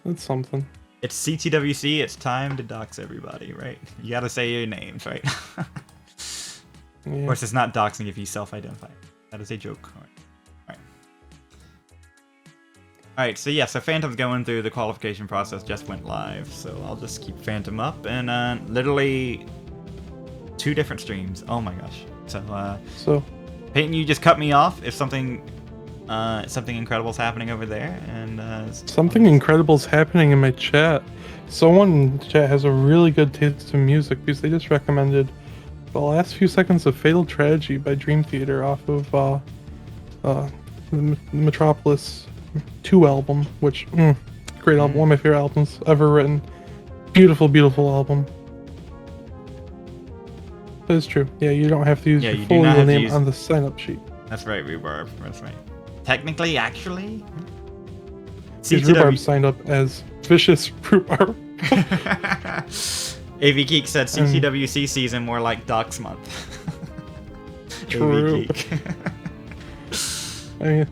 [SPEAKER 2] it's something.
[SPEAKER 1] It's CTWC. It's time to dox everybody, right? You got to say your names, right?
[SPEAKER 2] Yeah.
[SPEAKER 1] Of course, it's not doxing if you self-identify. That is a joke. Alright, so yeah, so Phantom's going through the qualification process, just went live, so I'll just keep Phantom up, and literally 2 different streams. Oh my gosh. So,
[SPEAKER 2] so
[SPEAKER 1] Peyton, you just cut me off. If something something incredible's happening over there, and
[SPEAKER 2] something incredible's happening in my chat. Someone in the chat has a really good taste in music because they just recommended the last few seconds of Fatal Tragedy by Dream Theater off of the Metropolis 2 album, which great album, one of my favorite albums ever written. Beautiful, beautiful album. That is true. Yeah, you don't have to use your full legal name on the sign-up sheet.
[SPEAKER 1] That's right, Rhubarb. That's right. Technically, actually,
[SPEAKER 2] Rhubarb signed up as Vicious Rhubarb.
[SPEAKER 1] AV Geek said CTWC season more like Ducks Month.
[SPEAKER 2] True. I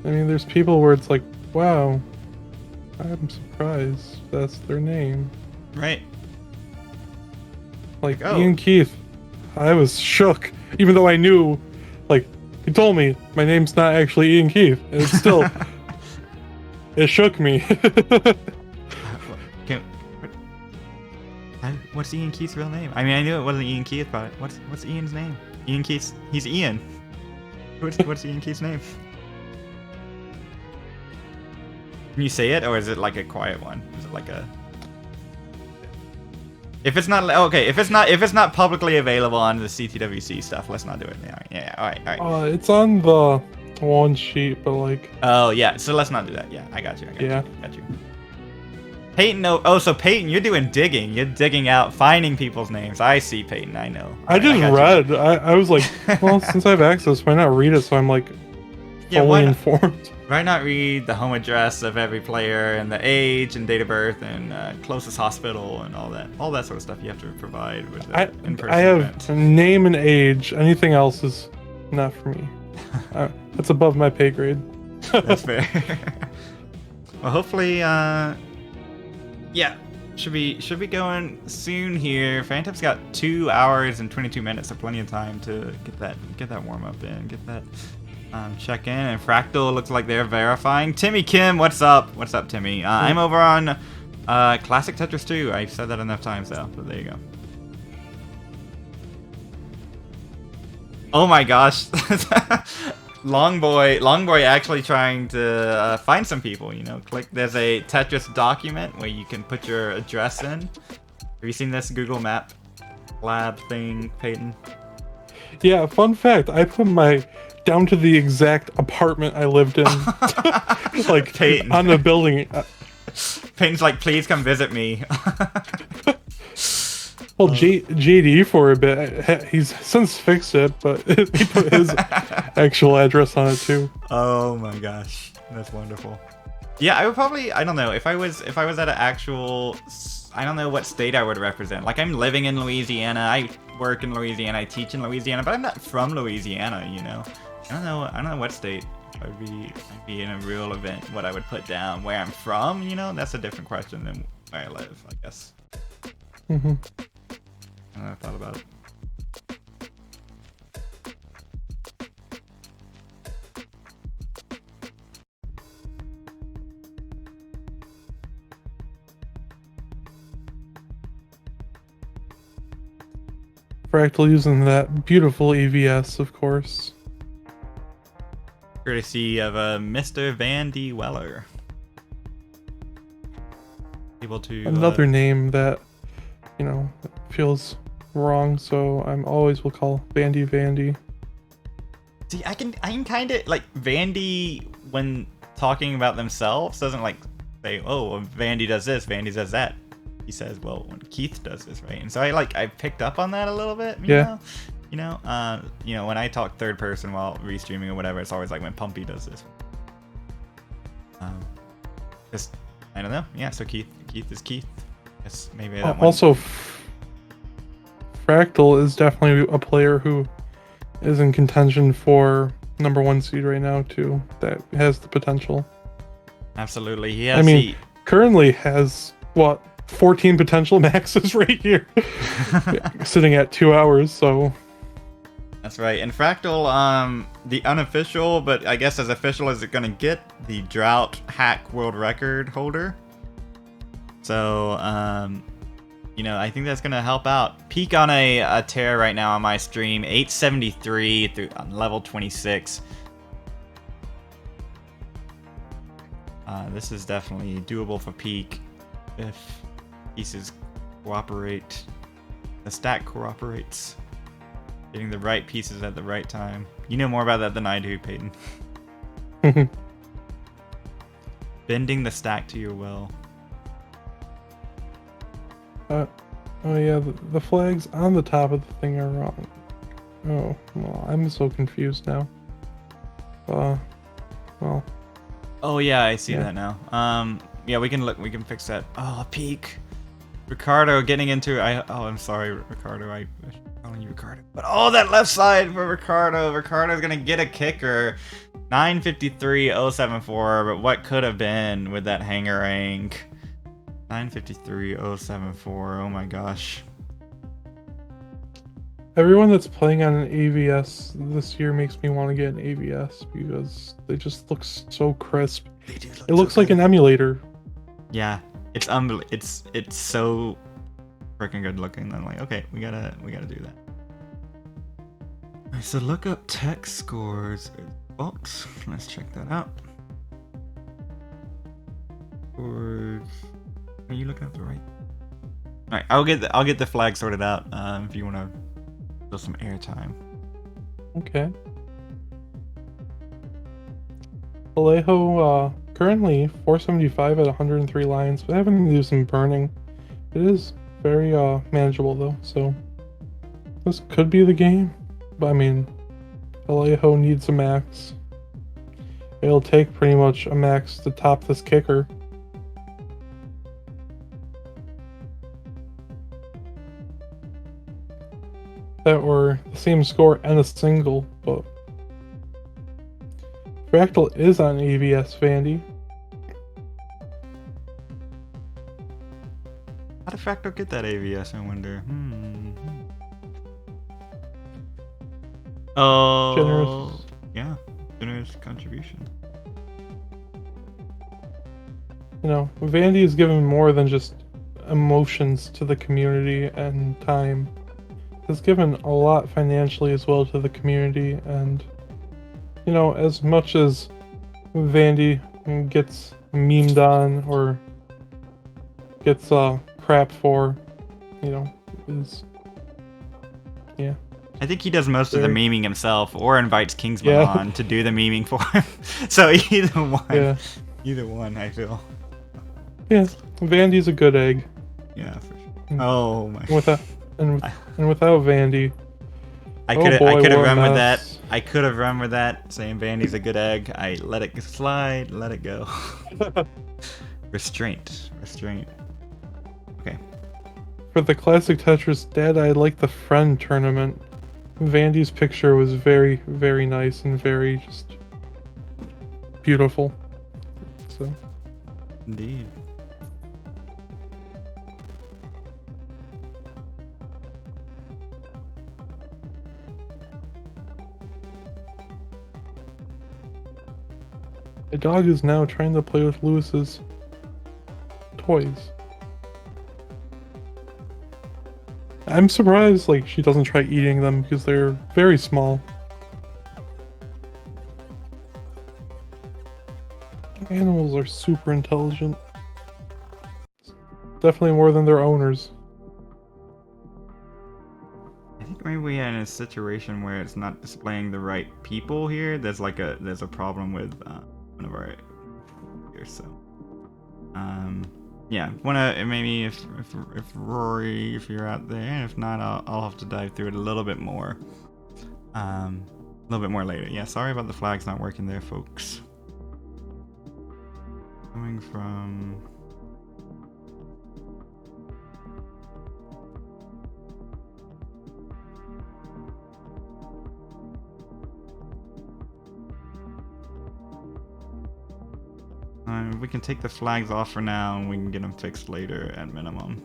[SPEAKER 2] mean, there's people where it's like, wow, I'm surprised that's their name.
[SPEAKER 1] Right.
[SPEAKER 2] Like, Ian Keith, I was shook, even though I knew, like, he told me my name's not actually Ian Keith, and it's still, it shook me.
[SPEAKER 1] What's Ian Keith's real name? I mean, I knew it wasn't Ian Keith, but what's Ian's name? Ian Keith's, he's Ian. What's Ian Keith's name? Can you say it, or is it like a quiet one? Is it like a? If it's not okay, if it's not publicly available on the CTWC stuff, let's not do it. Yeah, all right.
[SPEAKER 2] It's on the one sheet, but like.
[SPEAKER 1] Oh yeah, so let's not do that. Yeah, I got you. Got you. Peyton, so Peyton, you're doing digging. You're digging out, finding people's names. I see, Peyton. I know.
[SPEAKER 2] I just read. I was like, well, since I have access, why not read it? So I'm like, fully informed.
[SPEAKER 1] Why not read the home address of every player and the age and date of birth and closest hospital and all that sort of stuff you have to provide with the in-person event.
[SPEAKER 2] Name and age. Anything else is not for me. That's above my pay grade.
[SPEAKER 1] That's fair. Well, hopefully, yeah, should be going soon here. Phantom's got 2 hours and 22 minutes, so plenty of time to get that warm up in, get that. Check in, and Fractal looks like they're verifying. Timmy Kim, what's up? What's up, Timmy? I'm over on Classic Tetris 2. I've said that enough times though, but there you go. Oh my gosh. Longboy actually trying to find some people, you know. There's a Tetris document where you can put your address in. Have you seen this Google Map lab thing, Peyton?
[SPEAKER 2] Yeah, fun fact, I put my down to the exact apartment I lived in, like Peyton. On the building.
[SPEAKER 1] Peyton's like, please come visit me.
[SPEAKER 2] Well, JD for a bit, he's since fixed it, but he put his actual address on it too.
[SPEAKER 1] Oh my gosh, that's wonderful. Yeah, I would probably, I don't know, if I was at an actual, I don't know what state I would represent. Like, I'm living in Louisiana, I work in Louisiana, I teach in Louisiana, but I'm not from Louisiana, you know. I don't know what state I'd be in a real event, what I would put down. Where I'm from, you know, that's a different question than where I live, I guess. I thought about it.
[SPEAKER 2] Fractal using that beautiful EVS, of course.
[SPEAKER 1] Courtesy of Mr. Van D. Weller. Able to
[SPEAKER 2] another name that, you know, feels wrong, so I'm always will call Vandy.
[SPEAKER 1] See, I can kind of like Vandy when talking about themselves doesn't like say, oh, Vandy does this, Vandy does that. He says, well, when Keith does this, right? And so I picked up on that a little bit. You know, when I talk third person while restreaming or whatever, it's always like when Pumpy does this. Just I don't know. Yeah, so Keith is Keith. Yes, maybe that one.
[SPEAKER 2] Also, Fractal is definitely a player who is in contention for #1 seed right now too. That has the potential.
[SPEAKER 1] Absolutely, he has.
[SPEAKER 2] I mean, currently has what 14 potential maxes right here, sitting at 2 hours. So.
[SPEAKER 1] That's right. And Fractal, the unofficial, but I guess as official as it's going to get, the Drought Hack World Record holder. So, you know, I think that's going to help out. Peak on a tear right now on my stream, 873 through level 26. This is definitely doable for peak if pieces cooperate. The stack cooperates. Getting the right pieces at the right time. You know more about that than I do, Peyton. Bending the stack to your will.
[SPEAKER 2] Oh yeah, the flags on the top of the thing are wrong. Oh, well, I'm so confused now. Well.
[SPEAKER 1] Oh yeah, I see that now. Yeah, we can fix that. Oh, peak. Ricardo getting into I'm sorry, Ricardo. I should be calling you Ricardo. But that left side for Ricardo. Ricardo's gonna get a kicker. 953.074, but what could have been with that hanger rank? 953.074. Oh my gosh.
[SPEAKER 2] Everyone that's playing on an AVS this year makes me want to get an AVS because they just look so crisp. It looks like an emulator.
[SPEAKER 1] Yeah, it's it's so freaking good looking. I'm like, okay, we gotta do that. Alright, so look up tech scores. Box. Let's check that out. Or are you looking up the right? Alright, I'll get the flag sorted out. If you wanna do some airtime.
[SPEAKER 2] Okay. Vallejo, currently 475 at 103 lines, but having to do some burning. It is very manageable though, so this could be the game. But I mean, Vallejo needs a max. It'll take pretty much a max to top this kicker. That were the same score and a single, but Fractal is on AVS, Vandy.
[SPEAKER 1] How did Fractal get that AVS, I wonder? Oh,
[SPEAKER 2] Generous.
[SPEAKER 1] Yeah, generous contribution.
[SPEAKER 2] You know, Vandy is given more than just emotions to the community and time. Has given a lot financially as well to the community, and you know, as much as Vandy gets memed on or gets crap for, you know, yeah.
[SPEAKER 1] I think he does most of the memeing himself, or invites Kingsman on to do the memeing for him. So either one, I feel.
[SPEAKER 2] Yeah, Vandy's a good egg.
[SPEAKER 1] Yeah, for sure. Oh my.
[SPEAKER 2] Without Vandy,
[SPEAKER 1] I could have run with that. I could have run with that, saying Vandy's a good egg. I let it slide, let it go. Restraint. Okay.
[SPEAKER 2] For the Classic Tetris Dad, I like the friend tournament. Vandy's picture was very, very nice and very just beautiful. So.
[SPEAKER 1] Indeed.
[SPEAKER 2] The dog is now trying to play with Lewis's toys. I'm surprised like she doesn't try eating them because they're very small. Animals are super intelligent. Definitely more than their owners.
[SPEAKER 1] I think maybe we're in a situation where it's not displaying the right people here. There's a problem with one of our here, so yeah, maybe if Rory, if you're out there, and if not, I'll have to dive through it a little bit more later. Yeah, sorry about the flags not working there, folks. Coming from we can take the flags off for now, and we can get them fixed later at minimum.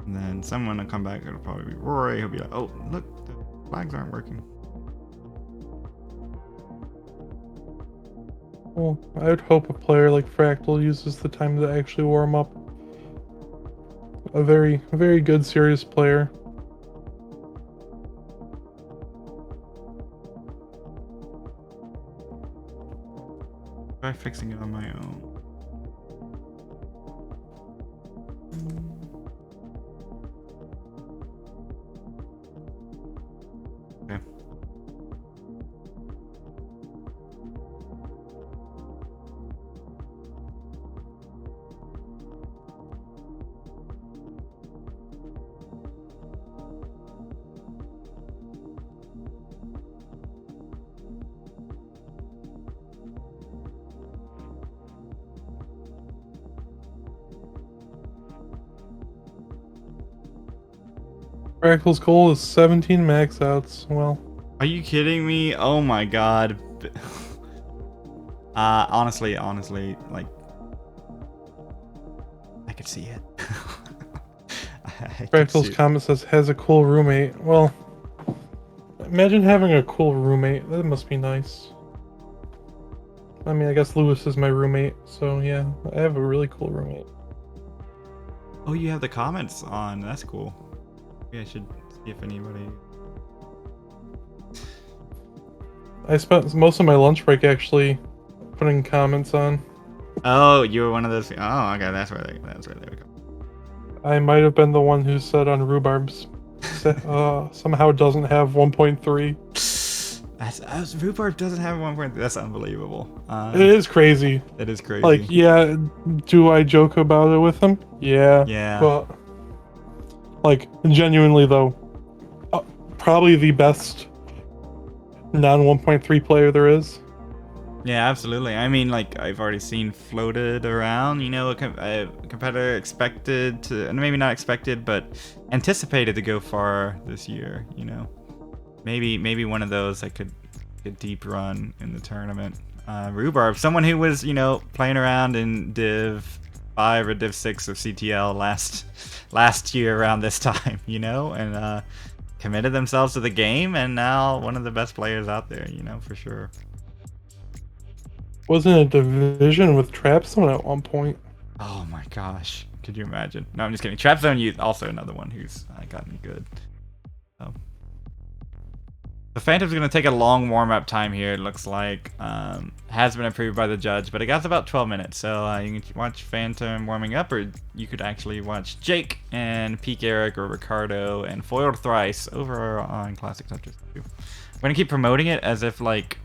[SPEAKER 1] And then someone will come back. It'll probably be Rory. He'll be like, "Oh, look, the flags aren't working."
[SPEAKER 2] Well, I would hope a player like Fractal uses the time to actually warm up. A very, very good, serious player.
[SPEAKER 1] Try fixing it on my own. Okay.
[SPEAKER 2] Fractal's goal is 17 max outs. Well,
[SPEAKER 1] Are you kidding me? Oh my god. Honestly, like, I could see it. I could see
[SPEAKER 2] Fractal's
[SPEAKER 1] it.
[SPEAKER 2] comment says has a cool roommate. Well, imagine having a cool roommate. That must be nice. I mean, I guess Lewis is my roommate, so yeah, I have a really cool roommate.
[SPEAKER 1] Oh, you have the comments on. That's cool. Maybe I should see if anybody.
[SPEAKER 2] I spent most of my lunch break actually putting comments on.
[SPEAKER 1] Oh, you were one of those. Oh, okay, that's where they go.
[SPEAKER 2] I might have been the one who said on Rhubarb's somehow doesn't have 1.3.
[SPEAKER 1] That's Rhubarb doesn't have 1.3. That's unbelievable.
[SPEAKER 2] It is crazy.
[SPEAKER 1] It is crazy.
[SPEAKER 2] Like, yeah, do I joke about it with him? Yeah.
[SPEAKER 1] Yeah.
[SPEAKER 2] But, like, genuinely though, probably the best non 1.3 player there is.
[SPEAKER 1] Yeah, absolutely. I mean, like, I've already seen floated around, you know, a competitor expected to, and maybe not expected, but anticipated to go far this year, you know. Maybe one of those that could a deep run in the tournament. Rhubarb, someone who was, you know, playing around in Div 5 or Div 6 of CTL last year around this time, you know, and committed themselves to the game, and now one of the best players out there, you know, for sure.
[SPEAKER 2] Wasn't a division with Trapzone at one point.
[SPEAKER 1] Oh my gosh. Could you imagine? No, I'm just kidding. Trapzone Youth, also another one who's gotten good. So. The Phantom's going to take a long warm-up time here, it looks like. Has been approved by the judge, but it got about 12 minutes. So you can watch Phantom warming up, or you could actually watch Jake and Peak Eric or Ricardo and Foiled Thrice over on Classic Tetris 2. We're going to keep promoting it as if like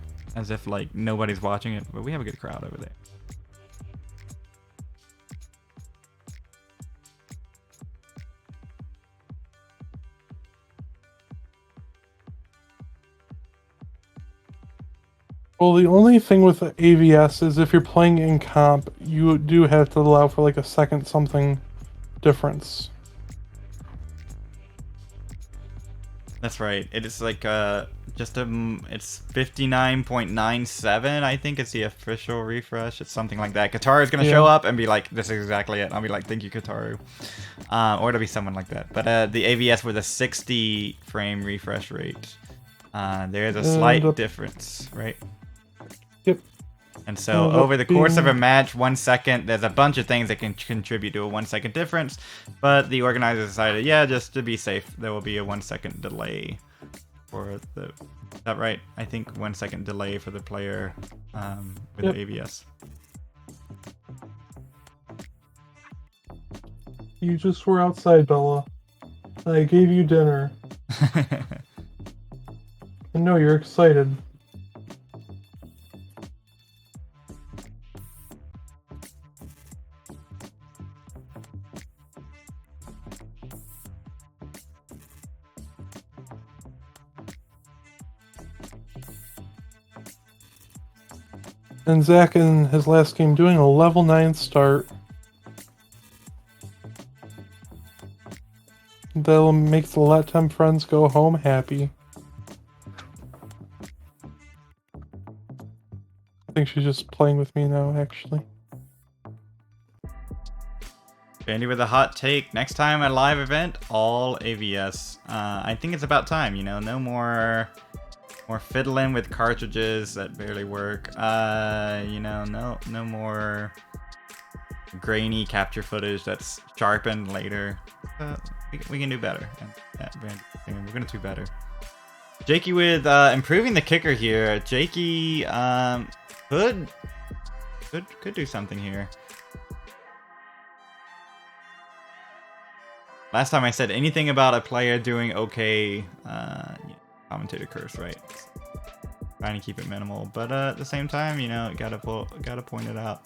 [SPEAKER 1] nobody's watching it, but we have a good crowd over there.
[SPEAKER 2] Well, the only thing with the AVS is if you're playing in comp, you do have to allow for like a second something difference.
[SPEAKER 1] That's right. It is like it's 59.97. I think it's the official refresh. It's something like that. Kataru is gonna show up and be like, "This is exactly it." And I'll be like, "Thank you, Kataru," or it'll be someone like that. But the AVS with a 60 frame refresh rate, there's a slight difference, right?
[SPEAKER 2] Yep.
[SPEAKER 1] And so over the course of a match, 1 second, there's a bunch of things that can contribute to a 1 second difference. But the organizers decided, yeah, just to be safe, there will be a 1 second delay for the. Is that right? I think 1 second delay for the player with the AVS.
[SPEAKER 2] You just were outside, Bella. I gave you dinner. I know you're excited. And Zach in his last game doing a level 9 start. That'll make the Latam friends go home happy. I think she's just playing with me now, actually.
[SPEAKER 1] Bandy with a hot take. Next time a live event, all AVS. I think it's about time, you know, no more fiddling with cartridges that barely work. You know, no more grainy capture footage that's sharpened later. We can do better. We're gonna do better. Jakey with improving the kicker here. Jakey could Could do something here. Last time I said anything about a player doing okay, commentator curse, right? Trying to keep it minimal, but at the same time, you know, gotta point it out.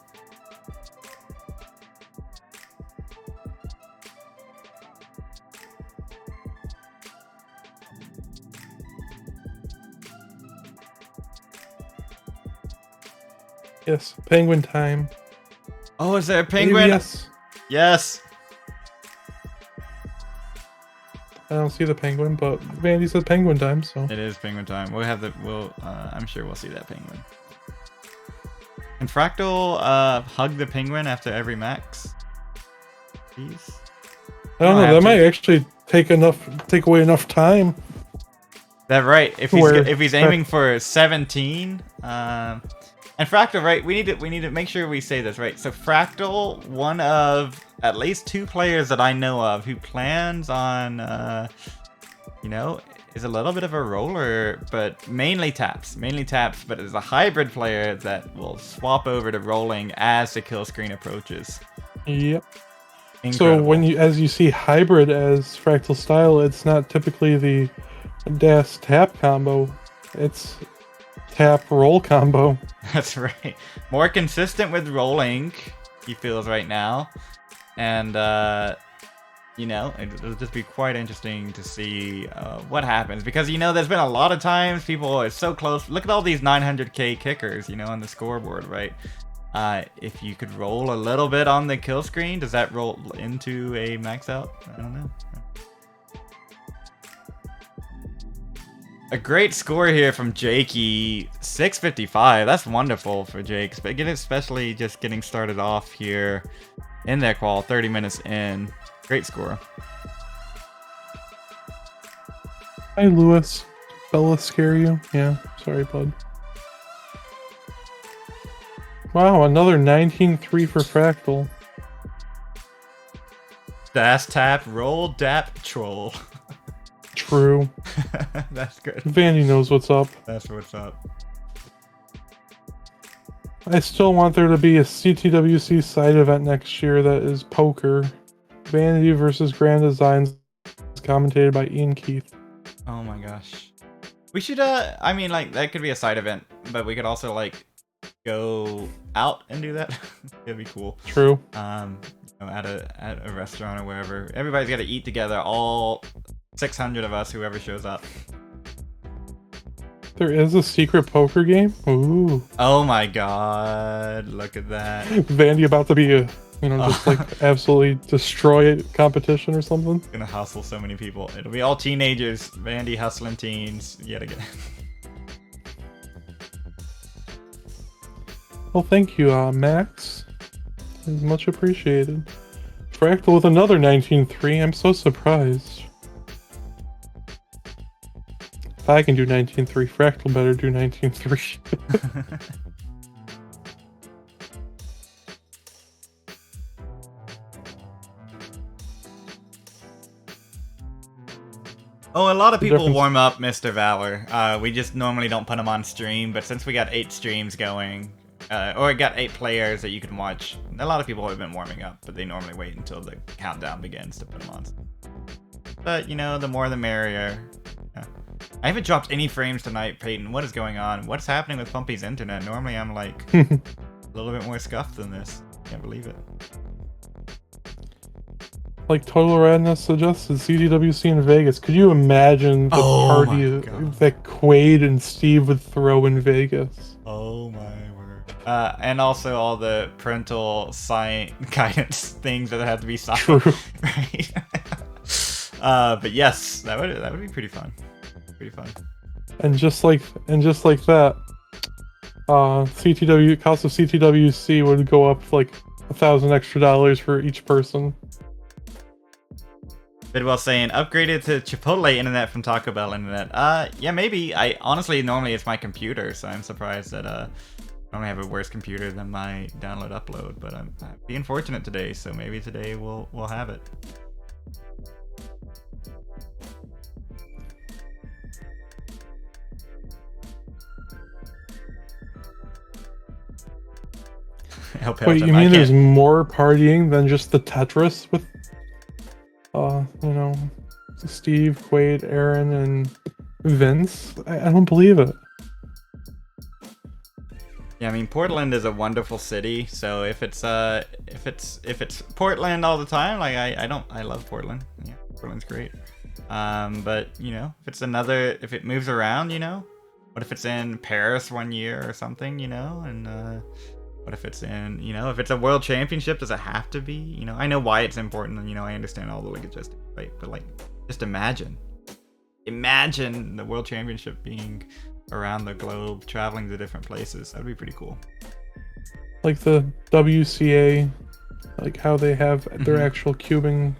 [SPEAKER 2] Yes, penguin time.
[SPEAKER 1] Oh, is there a penguin?
[SPEAKER 2] Yes.
[SPEAKER 1] Yes.
[SPEAKER 2] I don't see the penguin, but Vandy said penguin time, so.
[SPEAKER 1] It is penguin time. We'll have the. I'm sure we'll see that penguin. Can Fractal hug the penguin after every max? Please.
[SPEAKER 2] I don't know. That might actually take away enough time.
[SPEAKER 1] That right. If he's aiming for 17, and Fractal, right? We need to make sure we say this right. So Fractal, one of at least 2 players that I know of who plans on, you know, is a little bit of a roller, but mainly taps, but is a hybrid player that will swap over to rolling as the kill screen approaches.
[SPEAKER 2] Yep.
[SPEAKER 1] Incredible.
[SPEAKER 2] So as you see hybrid as Fractal style, it's not typically the dash tap combo. It's tap roll combo.
[SPEAKER 1] That's right. More consistent with rolling, he feels right now. And, you know, it'll just be quite interesting to see what happens. Because, you know, there's been a lot of times people are so close. Look at all these 900k kickers, you know, on the scoreboard, right? If you could roll a little bit on the kill screen, does that roll into a max out? I don't know. A great score here from Jakey, 655. That's wonderful for Jake, but especially just getting started off here in their qual, 30 minutes in. Great score.
[SPEAKER 2] Hi, Lewis. Bella scare you? Yeah, sorry, bud. Wow, another 19-3 for Fractal.
[SPEAKER 1] Dash tap, roll, dap, troll.
[SPEAKER 2] True.
[SPEAKER 1] That's good.
[SPEAKER 2] Vandy knows what's up.
[SPEAKER 1] That's what's up.
[SPEAKER 2] I still want there to be a CTWC side event next year that is poker. Vanity versus Grand Designs, commentated by Ian Keith.
[SPEAKER 1] Oh my gosh. We should, I mean, like, that could be a side event, but we could also, like, go out and do that. It'd be cool.
[SPEAKER 2] True.
[SPEAKER 1] You know, at a restaurant or wherever. Everybody's got to eat together, all 600 of us, whoever shows up.
[SPEAKER 2] There is a secret poker game? Ooh.
[SPEAKER 1] Oh my god, look at that.
[SPEAKER 2] Vandy about to be just like absolutely destroy a competition or something.
[SPEAKER 1] Gonna hustle so many people. It'll be all teenagers. Vandy hustling teens yet again.
[SPEAKER 2] Well, thank you, Max. It's much appreciated. Fractal with another 19-3. I'm so surprised. If I can do 19-3, Fractal better do 19-3.
[SPEAKER 1] Oh, a lot of people warm up Mr. Valor. We just normally don't put him on stream, but since we got 8 streams going, or we got 8 players that you can watch, a lot of people have been warming up, but they normally wait until the countdown begins to put them on. But, you know, the more the merrier. Yeah. I haven't dropped any frames tonight, Peyton. What is going on? What's happening with Pumpy's internet? Normally I'm like a little bit more scuffed than this. Can't believe it.
[SPEAKER 2] Like Total Radness suggested, CTWC in Vegas. Could you imagine the party that Quaid and Steve would throw in Vegas?
[SPEAKER 1] Oh my word. And also all the parental guidance things that have to be signed.
[SPEAKER 2] True.
[SPEAKER 1] Right? But yes, that would be pretty fun. Pretty fun.
[SPEAKER 2] And just like that, cost of CTWC would go up like $1,000 extra for each person.
[SPEAKER 1] Bidwell saying upgraded to Chipotle internet from Taco Bell internet. Yeah, maybe. I honestly normally it's my computer, so I'm surprised that I only have a worse computer than my download upload. But I'm being fortunate today, so maybe today we'll have it.
[SPEAKER 2] Wait, you mean there's more partying than just the Tetris with, you know, Steve, Quaid, Aaron, and Vince? I don't believe it.
[SPEAKER 1] Yeah, I mean Portland is a wonderful city, so if it's Portland all the time, like I love Portland. Yeah, Portland's great. But you know, if it moves around, you know, what if it's in Paris one year or something, you know, and what if it's in, you know, if it's a world championship, does it have to be? You know, I know why it's important, and you know, I understand all the logistics, right? But like, just imagine the world championship being around the globe, traveling to different places. That'd be pretty cool.
[SPEAKER 2] Like the WCA, like how they have their actual cubing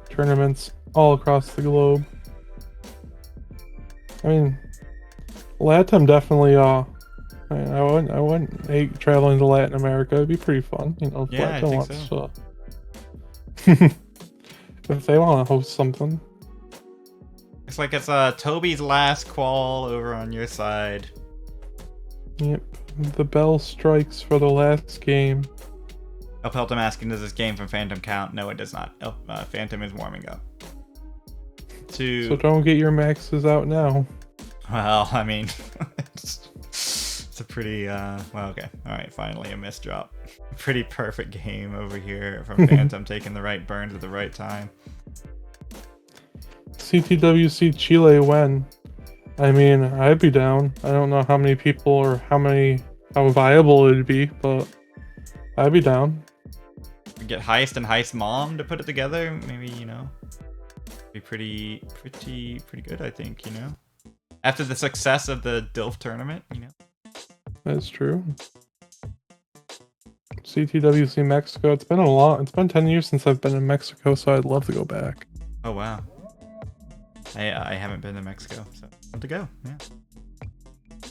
[SPEAKER 2] tournaments all across the globe. I mean, LATAM definitely. I wouldn't hate traveling to Latin America. It'd be pretty fun, you know. If
[SPEAKER 1] Yeah, I think so.
[SPEAKER 2] If they want to host something.
[SPEAKER 1] It's like it's Toby's last qual over on your side.
[SPEAKER 2] Yep. The bell strikes for the last game.
[SPEAKER 1] Upheltum asking, does this game from Phantom count? No, it does not. Phantom is warming up.
[SPEAKER 2] So don't get your maxes out now.
[SPEAKER 1] Well, I mean, it's a pretty, well, okay. Alright, finally a miss drop. Pretty perfect game over here from Phantom, taking the right burns at the right time.
[SPEAKER 2] CTWC Chile when? I mean, I'd be down. I don't know how many people or how viable it'd be, but I'd be down.
[SPEAKER 1] We get Heist and Heist Mom to put it together, maybe, you know, be pretty good, I think, you know, after the success of the DILF tournament, you know.
[SPEAKER 2] That's true. CTWC Mexico. It's been 10 years since I've been in Mexico, so I'd love to go back.
[SPEAKER 1] Oh wow. I haven't been to Mexico, so I want to go. Yeah.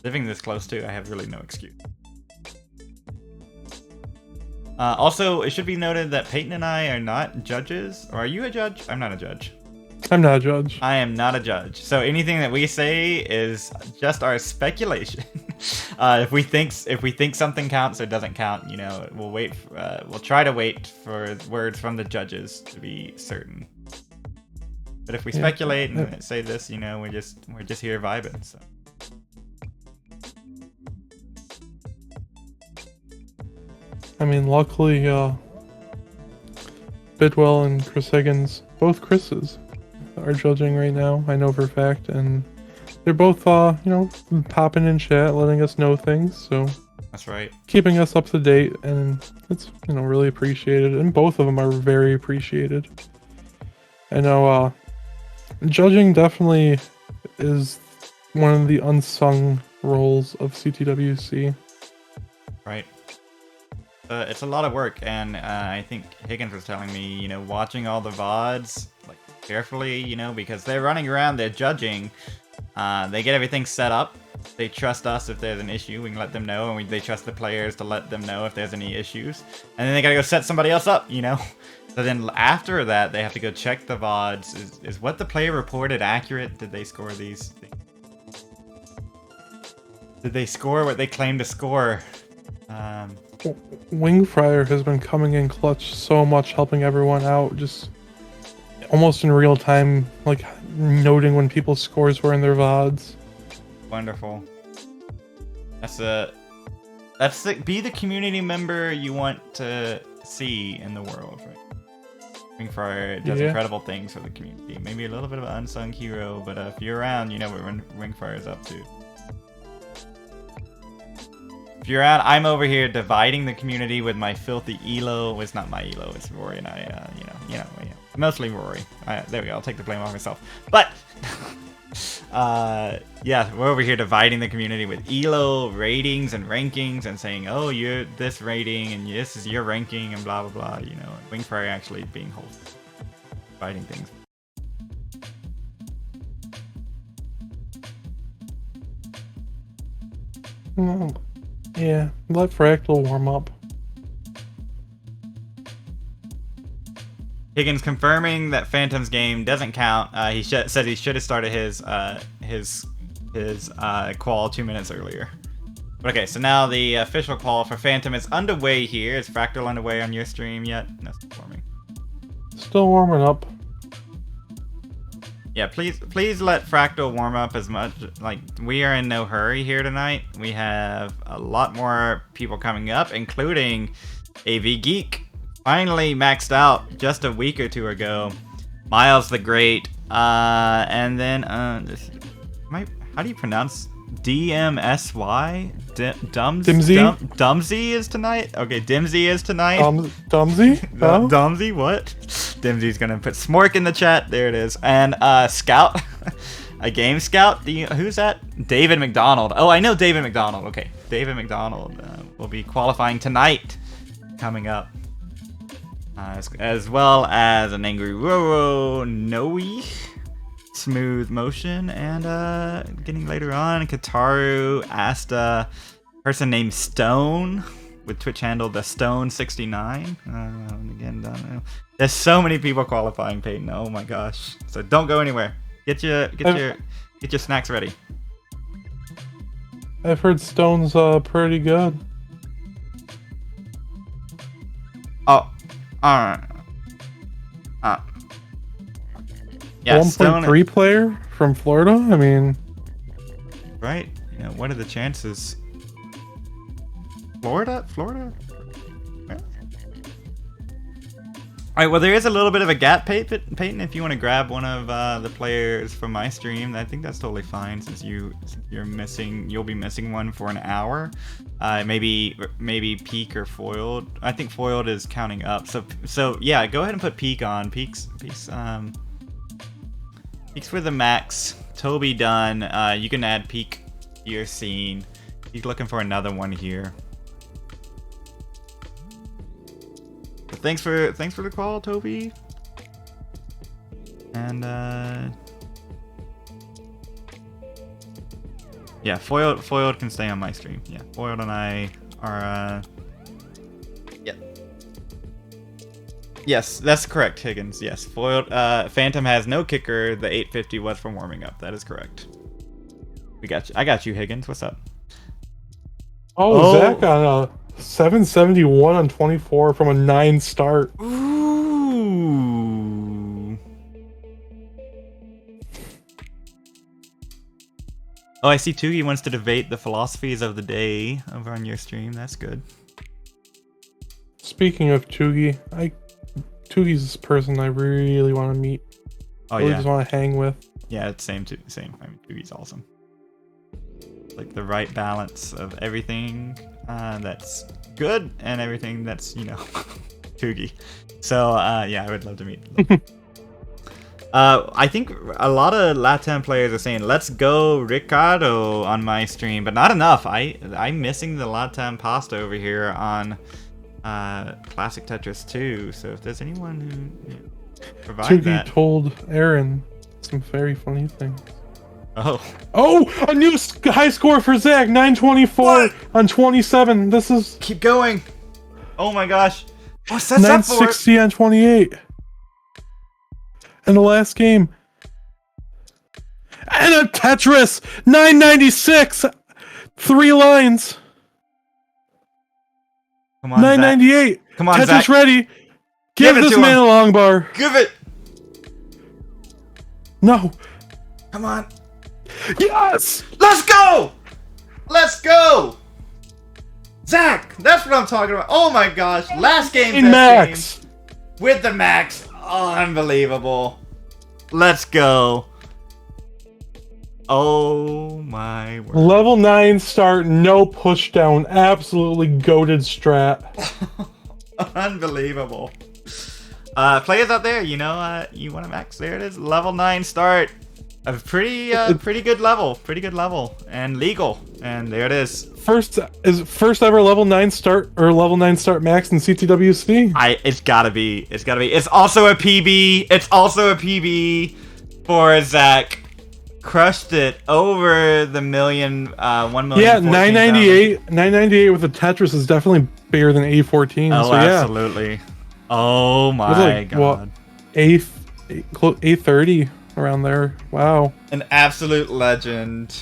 [SPEAKER 1] Living this close to, I have really no excuse. Also, it should be noted that Peyton and I are not judges. Or are you a judge? I'm not a judge.
[SPEAKER 2] I'm not a judge.
[SPEAKER 1] I am not a judge. So anything that we say is just our speculation. If we think something counts or doesn't count, you know, we'll try to wait for words from the judges to be certain. But if we speculate and say this, you know, we're just here vibing. So.
[SPEAKER 2] I mean, luckily, Bidwell and Chris Higgins, both Chris's, are judging right now. I know for a fact, and they're both, you know, popping in chat, letting us know things. So
[SPEAKER 1] that's right,
[SPEAKER 2] keeping us up to date, and it's, you know, really appreciated. And both of them are very appreciated. I know, judging definitely is one of the unsung roles of CTWC.
[SPEAKER 1] Right. It's a lot of work, and I think Higgins was telling me, you know, watching all the VODs like carefully, you know, because they're running around, they're judging, they get everything set up, they trust us if there's an issue, we can let them know, and they trust the players to let them know if there's any issues, and then they gotta go set somebody else up, you know. So then after that, they have to go check the VODs. Is what the player reported accurate? Did they score these things? Did they score what they claimed to score?
[SPEAKER 2] Wingfryer has been coming in clutch so much, helping everyone out, just almost in real time, like noting when people's scores were in their VODs.
[SPEAKER 1] Wonderful. Be the community member you want to see in the world, right? Wingfryer does incredible things for the community. Maybe a little bit of an unsung hero, but if you're around, you know what Wingfryer is up to. If you're out, I'm over here dividing the community with my filthy elo. Well, it's not my elo, it's Rory and I, you know, mostly Rory. There we go, I'll take the blame off myself. But, yeah, we're over here dividing the community with elo, ratings, and rankings, and saying, oh, you're this rating, and this is your ranking, and blah, blah, blah, you know. Wingfryer actually being wholesome, dividing things.
[SPEAKER 2] Yeah, let Fractal warm up.
[SPEAKER 1] Higgins confirming that Phantom's game doesn't count. He said he should have started his qual 2 minutes earlier. Okay, so now the official call for Phantom is underway here. Is Fractal underway on your stream yet? No, it's warming.
[SPEAKER 2] Still warming up.
[SPEAKER 1] Yeah, please let Fractal warm up as much. Like, we are in no hurry here tonight. We have a lot more people coming up, including AV Geek. Finally maxed out just a week or two ago. Miles the Great. And then, how do you pronounce DMSY?
[SPEAKER 2] Dimsy?
[SPEAKER 1] Dumsy is tonight? Okay, Dimsy is tonight.
[SPEAKER 2] Dumsy? Oh?
[SPEAKER 1] Dumsy, what? Dimsy's gonna put Smork in the chat. There it is. And Scout, a game scout. Who's that? David McDonald. Oh, I know David McDonald. Okay, David McDonald will be qualifying tonight, coming up, as well as an Angry Roro, Noe, Smooth Motion, and getting later on, Kataru, Asta, person named Stone with Twitch handle the Stone69. Again, don't know. There's so many people qualifying, Peyton. Oh my gosh! So don't go anywhere. Get your snacks ready.
[SPEAKER 2] I've heard Stone's pretty good.
[SPEAKER 1] Oh, alright. Yeah,
[SPEAKER 2] 1.3 player from Florida? I mean...
[SPEAKER 1] Right? You know, what are the chances? Florida? Yeah. Alright, well, there is a little bit of a gap, Peyton, if you want to grab one of the players from my stream. I think that's totally fine, since you're missing... You'll be missing one for an hour. Maybe Peak or Foiled. I think Foiled is counting up. So yeah, go ahead and put Peak on. Peak's for the max. Toby done. You can add Peak to your scene. He's looking for another one here. But thanks for the call, Toby. And yeah, Foiled can stay on my stream. Yeah, Foiled and I are yeah. Yes, that's correct, Higgins. Yes, Foiled. Phantom has no kicker. The 850 was for warming up. That is correct. We got you. I got you, Higgins. What's up?
[SPEAKER 2] Oh, Zach on a 771 on 24 from a 9 start.
[SPEAKER 1] Ooh. Oh, I see Tugi wants to debate the philosophies of the day over on your stream. That's good.
[SPEAKER 2] Speaking of Tugi, Tugi's this person I really want to meet.
[SPEAKER 1] Oh,
[SPEAKER 2] really
[SPEAKER 1] yeah.
[SPEAKER 2] just want to hang with.
[SPEAKER 1] Yeah, it's same. I mean, Tugi's awesome. Like the right balance of everything that's good and everything that's, you know, Tugi. So, yeah, I would love to meet them. I think a lot of Latam players are saying, let's go Ricardo on my stream, but not enough. I'm missing the Latam pasta over here on Classic Tetris 2, so if there's anyone who provide that.
[SPEAKER 2] Tugi told Aaron some very funny things.
[SPEAKER 1] Oh,
[SPEAKER 2] a new high score for Zach, 924 on 27. This is...
[SPEAKER 1] Keep going. Oh my gosh. What's that up for?
[SPEAKER 2] 960 on 28. In the last game. And a Tetris, 996. 3 lines.
[SPEAKER 1] Come on,
[SPEAKER 2] 998.
[SPEAKER 1] Zach. Come on,
[SPEAKER 2] Tetris
[SPEAKER 1] Zach.
[SPEAKER 2] ready. Give this man a long bar.
[SPEAKER 1] Give it.
[SPEAKER 2] No.
[SPEAKER 1] Come on.
[SPEAKER 2] Yes.
[SPEAKER 1] Let's go. Let's go. Zach, that's what I'm talking about. Oh my gosh. Last game,
[SPEAKER 2] max.
[SPEAKER 1] Game. With the max. Oh, unbelievable. Let's go. Oh my word.
[SPEAKER 2] Level 9 start, no push down. Absolutely goated strat.
[SPEAKER 1] Unbelievable. Players out there, you know, you want to max. There it is. Level 9 start. A pretty good level, and legal. And there it is. First
[SPEAKER 2] ever level 9 start or level 9 start max in CTWC.
[SPEAKER 1] It's gotta be. It's also a PB. It's also a PB for Zach. Crushed it over the 1 million.
[SPEAKER 2] Yeah, 998 with the Tetris is definitely bigger than A14.
[SPEAKER 1] Oh,
[SPEAKER 2] so
[SPEAKER 1] absolutely.
[SPEAKER 2] Yeah.
[SPEAKER 1] Oh my god.
[SPEAKER 2] A30 around there. Wow.
[SPEAKER 1] An absolute legend.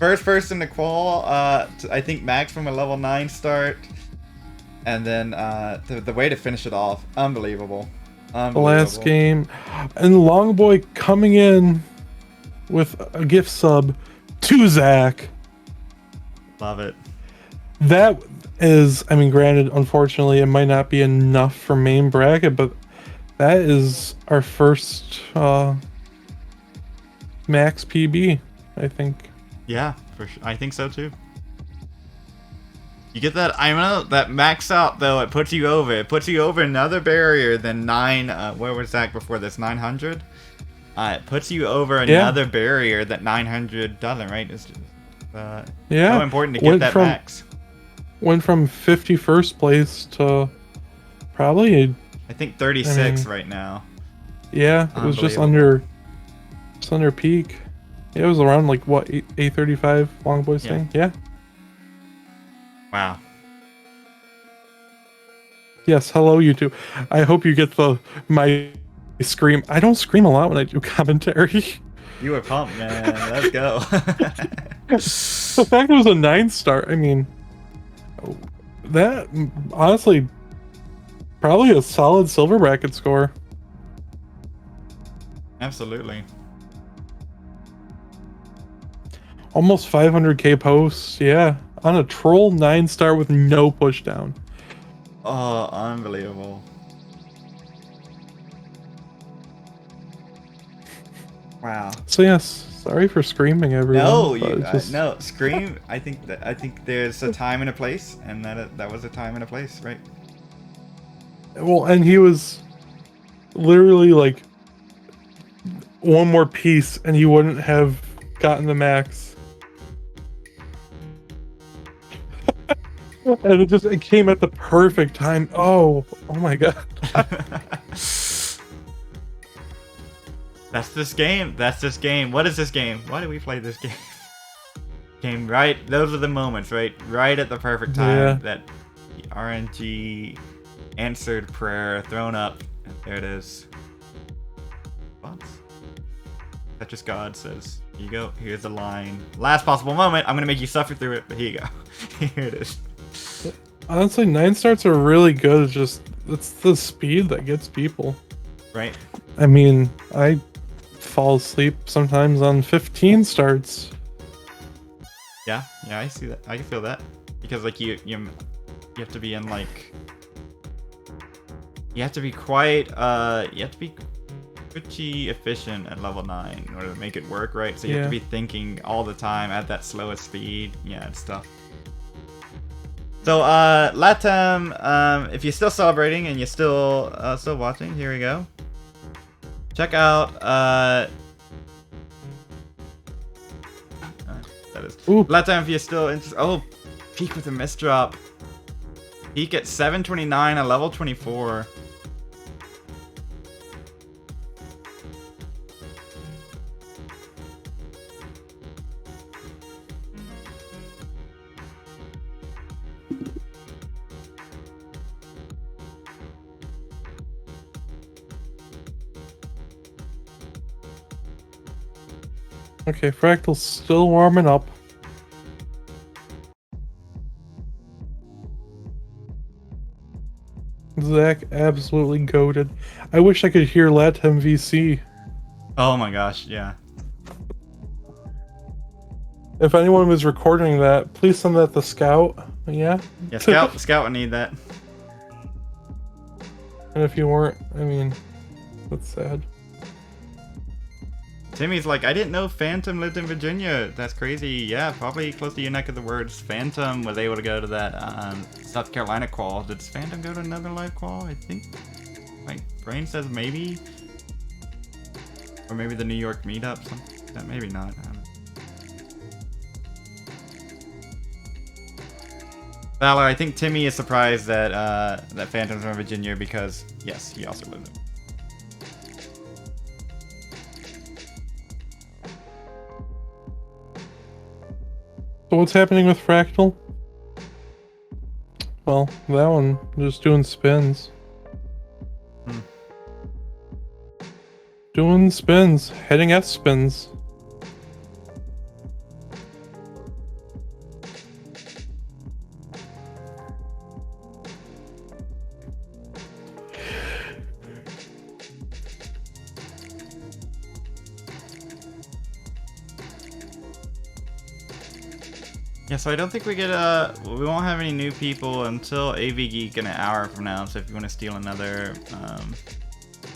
[SPEAKER 1] First person to qual, I think max from a level 9 start. And then the way to finish it off, unbelievable.
[SPEAKER 2] The last game. And Longboy coming in with a gift sub to Zach.
[SPEAKER 1] Love it.
[SPEAKER 2] That is, I mean, granted, unfortunately, it might not be enough for main bracket, but that is our first max PB, I think.
[SPEAKER 1] Yeah, for sure. I think so too. You get that? I know that max out though. It puts you over. It puts you over another barrier than 9. Where was Zach before this? 900. It puts you over another barrier that 900 doesn't. Right? It's just, so important to get that max.
[SPEAKER 2] Went from 51st place to probably,
[SPEAKER 1] I think 36 right now.
[SPEAKER 2] Yeah, it was just under peak. Yeah, it was around like what 835 Longboy's thing. Yeah.
[SPEAKER 1] Wow.
[SPEAKER 2] Yes, hello YouTube. I hope you get my scream. I don't scream a lot when I do commentary.
[SPEAKER 1] You were pumped, man. Let's go.
[SPEAKER 2] The fact it was a 9-star, I mean, that honestly probably a solid silver bracket score.
[SPEAKER 1] Absolutely.
[SPEAKER 2] Almost 500k posts, yeah. On a troll 9-star with no pushdown.
[SPEAKER 1] Oh, unbelievable. Wow.
[SPEAKER 2] So yes, sorry for screaming everyone.
[SPEAKER 1] No, no, scream. I think there's a time and a place, and that was a time and a place, right?
[SPEAKER 2] Well, and he was literally like one more piece and he wouldn't have gotten the max. And it came at the perfect time. Oh my god.
[SPEAKER 1] That's this game. That's this game. What is this game? Why do we play this game? Right? Those are the moments, right? Right at the perfect time that the RNG answered prayer thrown up. And there it is. Tetris God says, here you go. Here's the line. Last possible moment. I'm going to make you suffer through it, but here you go. Here it is.
[SPEAKER 2] Honestly, 9-stars are really good. It's the speed that gets people.
[SPEAKER 1] Right.
[SPEAKER 2] I mean, I fall asleep sometimes on 15 starts.
[SPEAKER 1] Yeah, I see that. I can feel that. Because like you have to be in like you have to be quite you have to be pretty efficient at level 9 in order to make it work, right? So you have to be thinking all the time at that slowest speed. Yeah, it's tough. So Latam, if you're still celebrating and you're still watching, here we go. Check out that is Latam if you're still interested. Oh, peak with a misdrop. Peak at 729 at level 24.
[SPEAKER 2] Okay, Fractal's still warming up. Zach absolutely goated. I wish I could hear Latam VC.
[SPEAKER 1] Oh my gosh, yeah.
[SPEAKER 2] If anyone was recording that, please send that to Scout. Yeah?
[SPEAKER 1] Yeah, Scout would need that.
[SPEAKER 2] And if you weren't, I mean, that's sad.
[SPEAKER 1] Timmy's like, I didn't know Phantom lived in Virginia. That's crazy. Yeah, probably close to your neck of the woods. Phantom was able to go to that South Carolina qual. Did Phantom go to another live qual? I think my brain says maybe. Or maybe the New York meetup. Something like that. Maybe not. I don't know. Valor, I think Timmy is surprised that that Phantom's from Virginia because, yes, he also lived there.
[SPEAKER 2] So what's happening with Fractal? Well, that one just doing spins. Doing spins, heading F spins.
[SPEAKER 1] Yeah, so I don't think we get we won't have any new people until AV Geek in an hour from now. So if you want to steal another,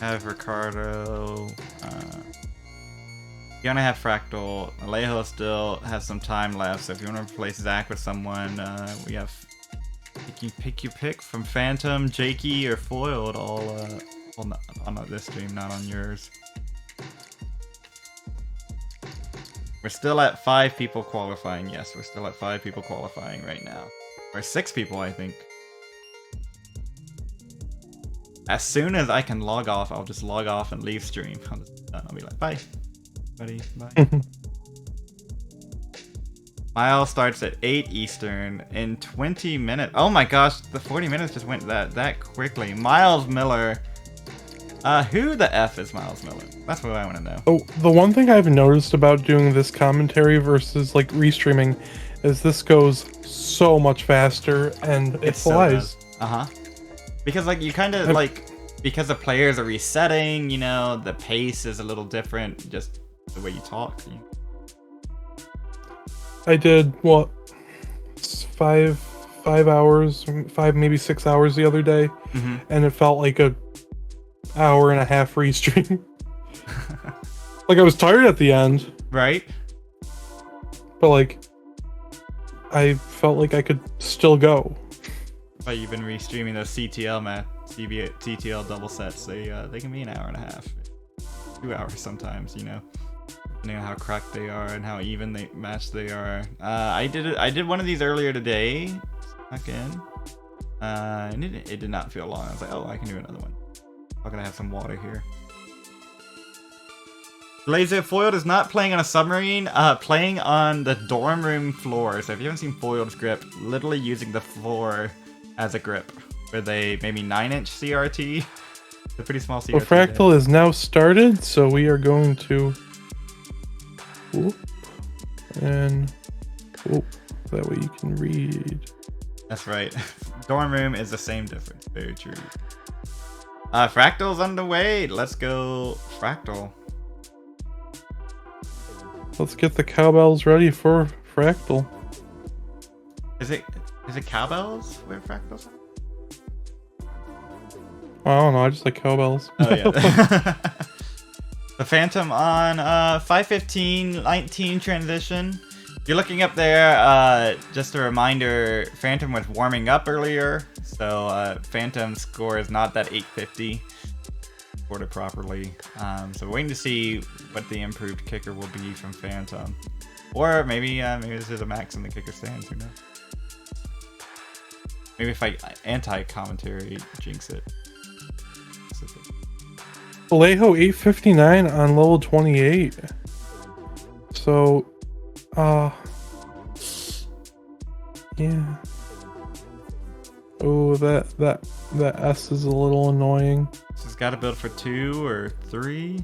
[SPEAKER 1] have Ricardo. You're gonna have Fractal. Alejo still has some time left, so if you want to replace Zach with someone, we have pick your pick from Phantom, Jakey, or Foiled. All on this stream, not on yours. We're still at 5 people qualifying. Yes, we're still at 5 people qualifying right now. Or 6 people, I think. As soon as I can log off, I'll just log off and leave stream. I'll be like, bye, buddy, bye. Mile starts at 8 Eastern in 20 minutes. Oh my gosh, the 40 minutes just went that quickly. Miles Miller. Who the F is Miles Miller? That's what I want to know.
[SPEAKER 2] Oh, the one thing I've noticed about doing this commentary versus like restreaming is this goes so much faster and it flies.
[SPEAKER 1] Because like you kind of like, because the players are resetting, you know, the pace is a little different, just the way you talk.
[SPEAKER 2] I did what, 5 hours, 5 maybe 6 hours the other day, and it felt like a hour and a half restream. Like I was tired at the end,
[SPEAKER 1] right?
[SPEAKER 2] But like I felt like I could still go.
[SPEAKER 1] But you've been restreaming those CTL double sets. They can be an hour and a half, 2 hours sometimes, you know, depending on how cracked they are and how even they matched they are. I did one of these earlier today. Snuck in. And it did not feel long. I was like, oh, I can do another one. I'm gonna have some water here. Laser Foiled is not playing on a submarine, playing on the dorm room floor. So if you haven't seen Foiled's grip, literally using the floor as a grip with a maybe 9-inch CRT. It's a pretty small CRT.
[SPEAKER 2] Well, Fractal is now started, so we are going to whoop, and whoop, that way you can read.
[SPEAKER 1] That's right. Dorm room is the same difference. Very true. Fractal's underway. Let's go, Fractal.
[SPEAKER 2] Let's get the cowbells ready for Fractal.
[SPEAKER 1] Is it cowbells where Fractal's?
[SPEAKER 2] I don't know. I just like cowbells.
[SPEAKER 1] Oh yeah. The Phantom on 5:15:19 transition. If you're looking up there, just a reminder, Phantom was warming up earlier, so Phantom's score is not that 850. Scored it properly. So we're waiting to see what the improved kicker will be from Phantom. Or maybe this is a max in the kicker stands, who knows? Maybe if I anti-commentary jinx it.
[SPEAKER 2] Alejo 859 on level 28. So yeah. Oh, that S is a little annoying.
[SPEAKER 1] So it's got to build for 2 or 3.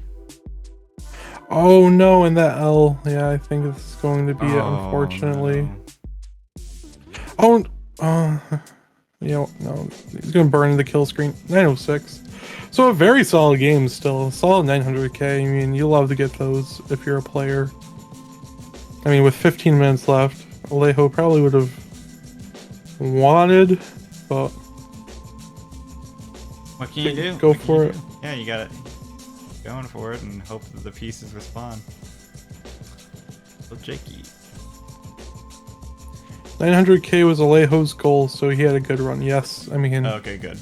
[SPEAKER 2] Oh no, and that L. Yeah, I think this is going to be it, unfortunately.
[SPEAKER 1] No.
[SPEAKER 2] You know, no, he's gonna burn the kill screen. 906. So a very solid game still. Solid 900k. I mean, you love to get those if you're a player. I mean, with 15 minutes left, Alejo probably would have wanted, but
[SPEAKER 1] what can you do?
[SPEAKER 2] Go for it.
[SPEAKER 1] Yeah, you got it. Going for it and hope that the pieces respond. So Jakey.
[SPEAKER 2] 900k was Alejo's goal, so he had a good run. Yes, I mean.
[SPEAKER 1] Okay, good.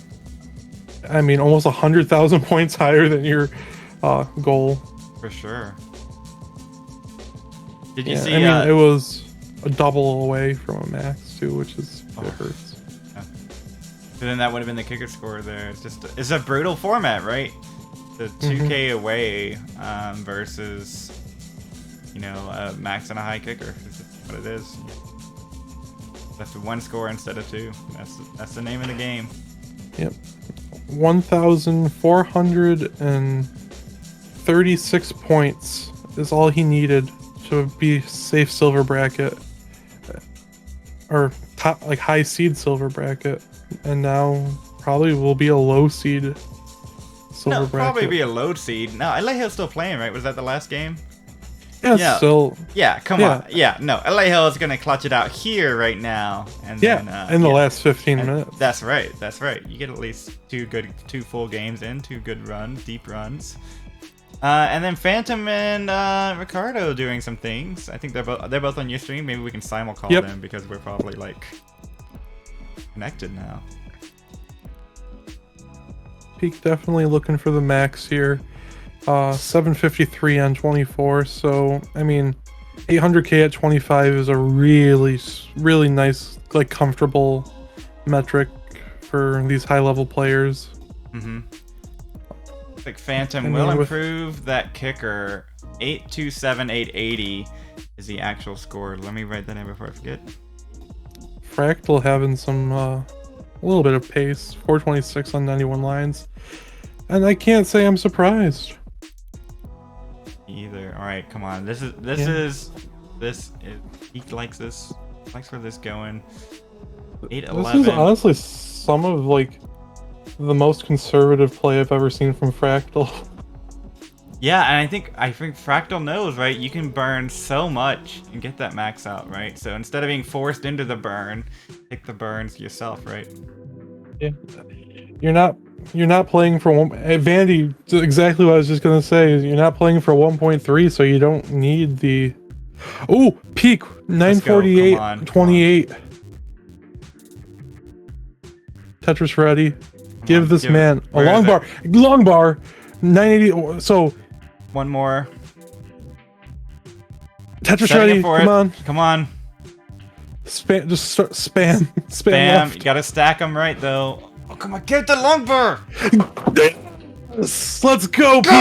[SPEAKER 2] I mean, almost 100,000 points higher than your goal.
[SPEAKER 1] For sure. Did you see?
[SPEAKER 2] I mean, it was a double away from a max too, which is it hurts.
[SPEAKER 1] Yeah. So then that would have been the kicker score there. It's a brutal format, right? The 2K away versus, you know, a max and a high kicker. Is what it is. That's 1 score instead of 2. That's the name of the game.
[SPEAKER 2] Yep. 1,436 points is all he needed to be safe silver bracket, or top like high seed silver bracket, and now probably will be a low seed silver bracket.
[SPEAKER 1] Probably be a low seed. No, Alejo's still playing, right? Was that the last game?
[SPEAKER 2] Yeah,
[SPEAKER 1] Yeah.
[SPEAKER 2] still.
[SPEAKER 1] Yeah, come
[SPEAKER 2] Yeah.
[SPEAKER 1] on. Yeah, no. LA is gonna clutch it out here right now, and
[SPEAKER 2] Yeah,
[SPEAKER 1] then,
[SPEAKER 2] in the
[SPEAKER 1] yeah.
[SPEAKER 2] last 15
[SPEAKER 1] And
[SPEAKER 2] minutes.
[SPEAKER 1] That's right. That's right. You get at least two full games in, two good runs, deep runs. And then Phantom and Ricardo doing some things. I think they're both on your stream. Maybe we can simul call them because we're probably like connected now.
[SPEAKER 2] Peak definitely looking for the max here. 753 on 24. So I mean, 800k at 25 is a really nice, like comfortable metric for these high level players.
[SPEAKER 1] Mm-hmm. Like Phantom will improve that kicker. 827, 880 is the actual score. Let me write that in before I forget.
[SPEAKER 2] Fractal having some a little bit of pace. 426 on 91 lines, and I can't say I'm surprised
[SPEAKER 1] either. All right, come on. This is he likes this. Likes where this going. 811.
[SPEAKER 2] This is honestly some of like the most conservative play I've ever seen from Fractal.
[SPEAKER 1] Yeah, and I think Fractal knows, right? You can burn so much and get that max out, right? So instead of being forced into the burn, pick the burns yourself, right?
[SPEAKER 2] Yeah, you're not playing for one. Vandy, exactly what I was just gonna say. Is you're not playing for 1.3, so you don't need the. Oh, peak 948, 28. Tetris ready. Give this man a long bar. Long bar. 980. So.
[SPEAKER 1] One more.
[SPEAKER 2] Tetris ready. Come on.
[SPEAKER 1] Come on.
[SPEAKER 2] Spam. Just start, spam. Left.
[SPEAKER 1] You gotta stack them right though. Oh come on, get the long bar.
[SPEAKER 2] Let's go, Pete.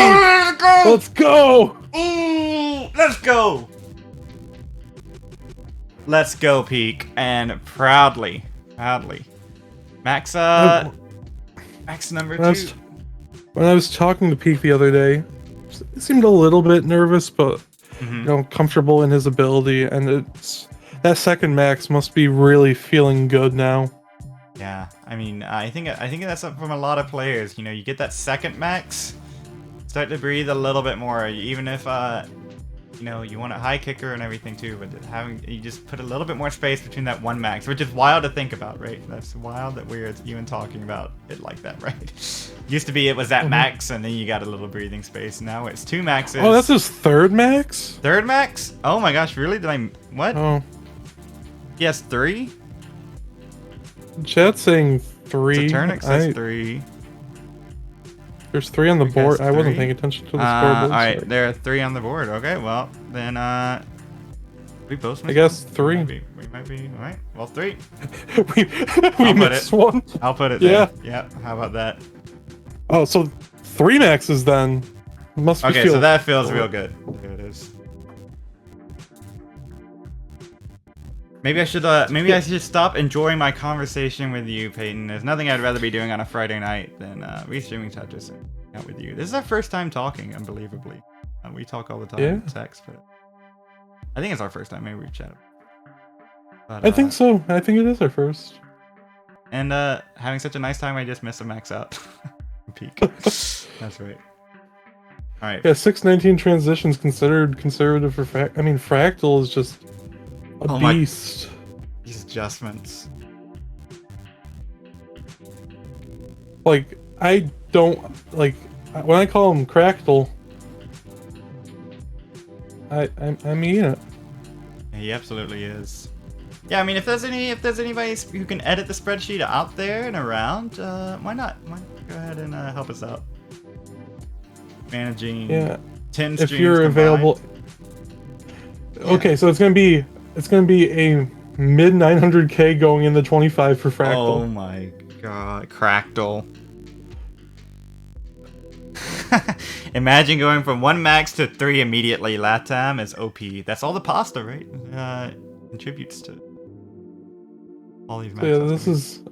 [SPEAKER 2] Let's go.
[SPEAKER 1] Ooh, let's go. Let's go, Peak, and proudly. Max number 2.
[SPEAKER 2] When I was talking to Peak the other day, he seemed a little bit nervous, but you know, comfortable in his ability, and it's that second max must be really feeling good now.
[SPEAKER 1] Yeah, I mean, I think that's up from a lot of players. You know, you get that second max, start to breathe a little bit more, even if you know, you want a high kicker and everything too, but you just put a little bit more space between that one max, which is wild to think about, right? That's wild that we're even talking about it like that, right? Used to be it was that max, and then you got a little breathing space. Now it's 2 maxes.
[SPEAKER 2] Oh, that's his third max?
[SPEAKER 1] Third max? Oh my gosh, really? Did I... What?
[SPEAKER 2] Oh.
[SPEAKER 1] He has 3?
[SPEAKER 2] Chat's saying 3.
[SPEAKER 1] Saturnix says 3.
[SPEAKER 2] There's 3 on the board. I wasn't paying attention to the scoreboard.
[SPEAKER 1] Alright, there are 3 on the board. Okay, well, then, we both missed.
[SPEAKER 2] I guess 3.
[SPEAKER 1] We might be. Alright, well, 3.
[SPEAKER 2] we missed one.
[SPEAKER 1] I'll put it there. Yeah, how about that?
[SPEAKER 2] Oh, so 3 maxes then. Must be
[SPEAKER 1] okay, so that feels real good. There it is. Maybe I should stop enjoying my conversation with you, Peyton. There's nothing I'd rather be doing on a Friday night than restreaming Tetris and hanging out with you. This is our first time talking, unbelievably. We talk all the time in text, but I think it's our first time. Maybe we've chatted. But,
[SPEAKER 2] I think so. I think it is our first.
[SPEAKER 1] And having such a nice time, I just missed a max out. Peak. That's right. All right.
[SPEAKER 2] Yeah, 619 transitions considered conservative for Fractal is just a beast.
[SPEAKER 1] These adjustments.
[SPEAKER 2] Like, I don't like when I call him Cractal. I mean it.
[SPEAKER 1] He absolutely is. Yeah, I mean, if there's anybody who can edit the spreadsheet out there and around, why not? Why not go ahead and help us out? Managing 10 streams. If you're available.
[SPEAKER 2] Okay, so it's gonna be a mid 900k going in the 25 for Fractal.
[SPEAKER 1] Oh my god, Cractal. Imagine going from 1 max to 3 immediately. Latam is OP. That's all the pasta, right? Contributes to all these maxes.
[SPEAKER 2] Yeah, this is...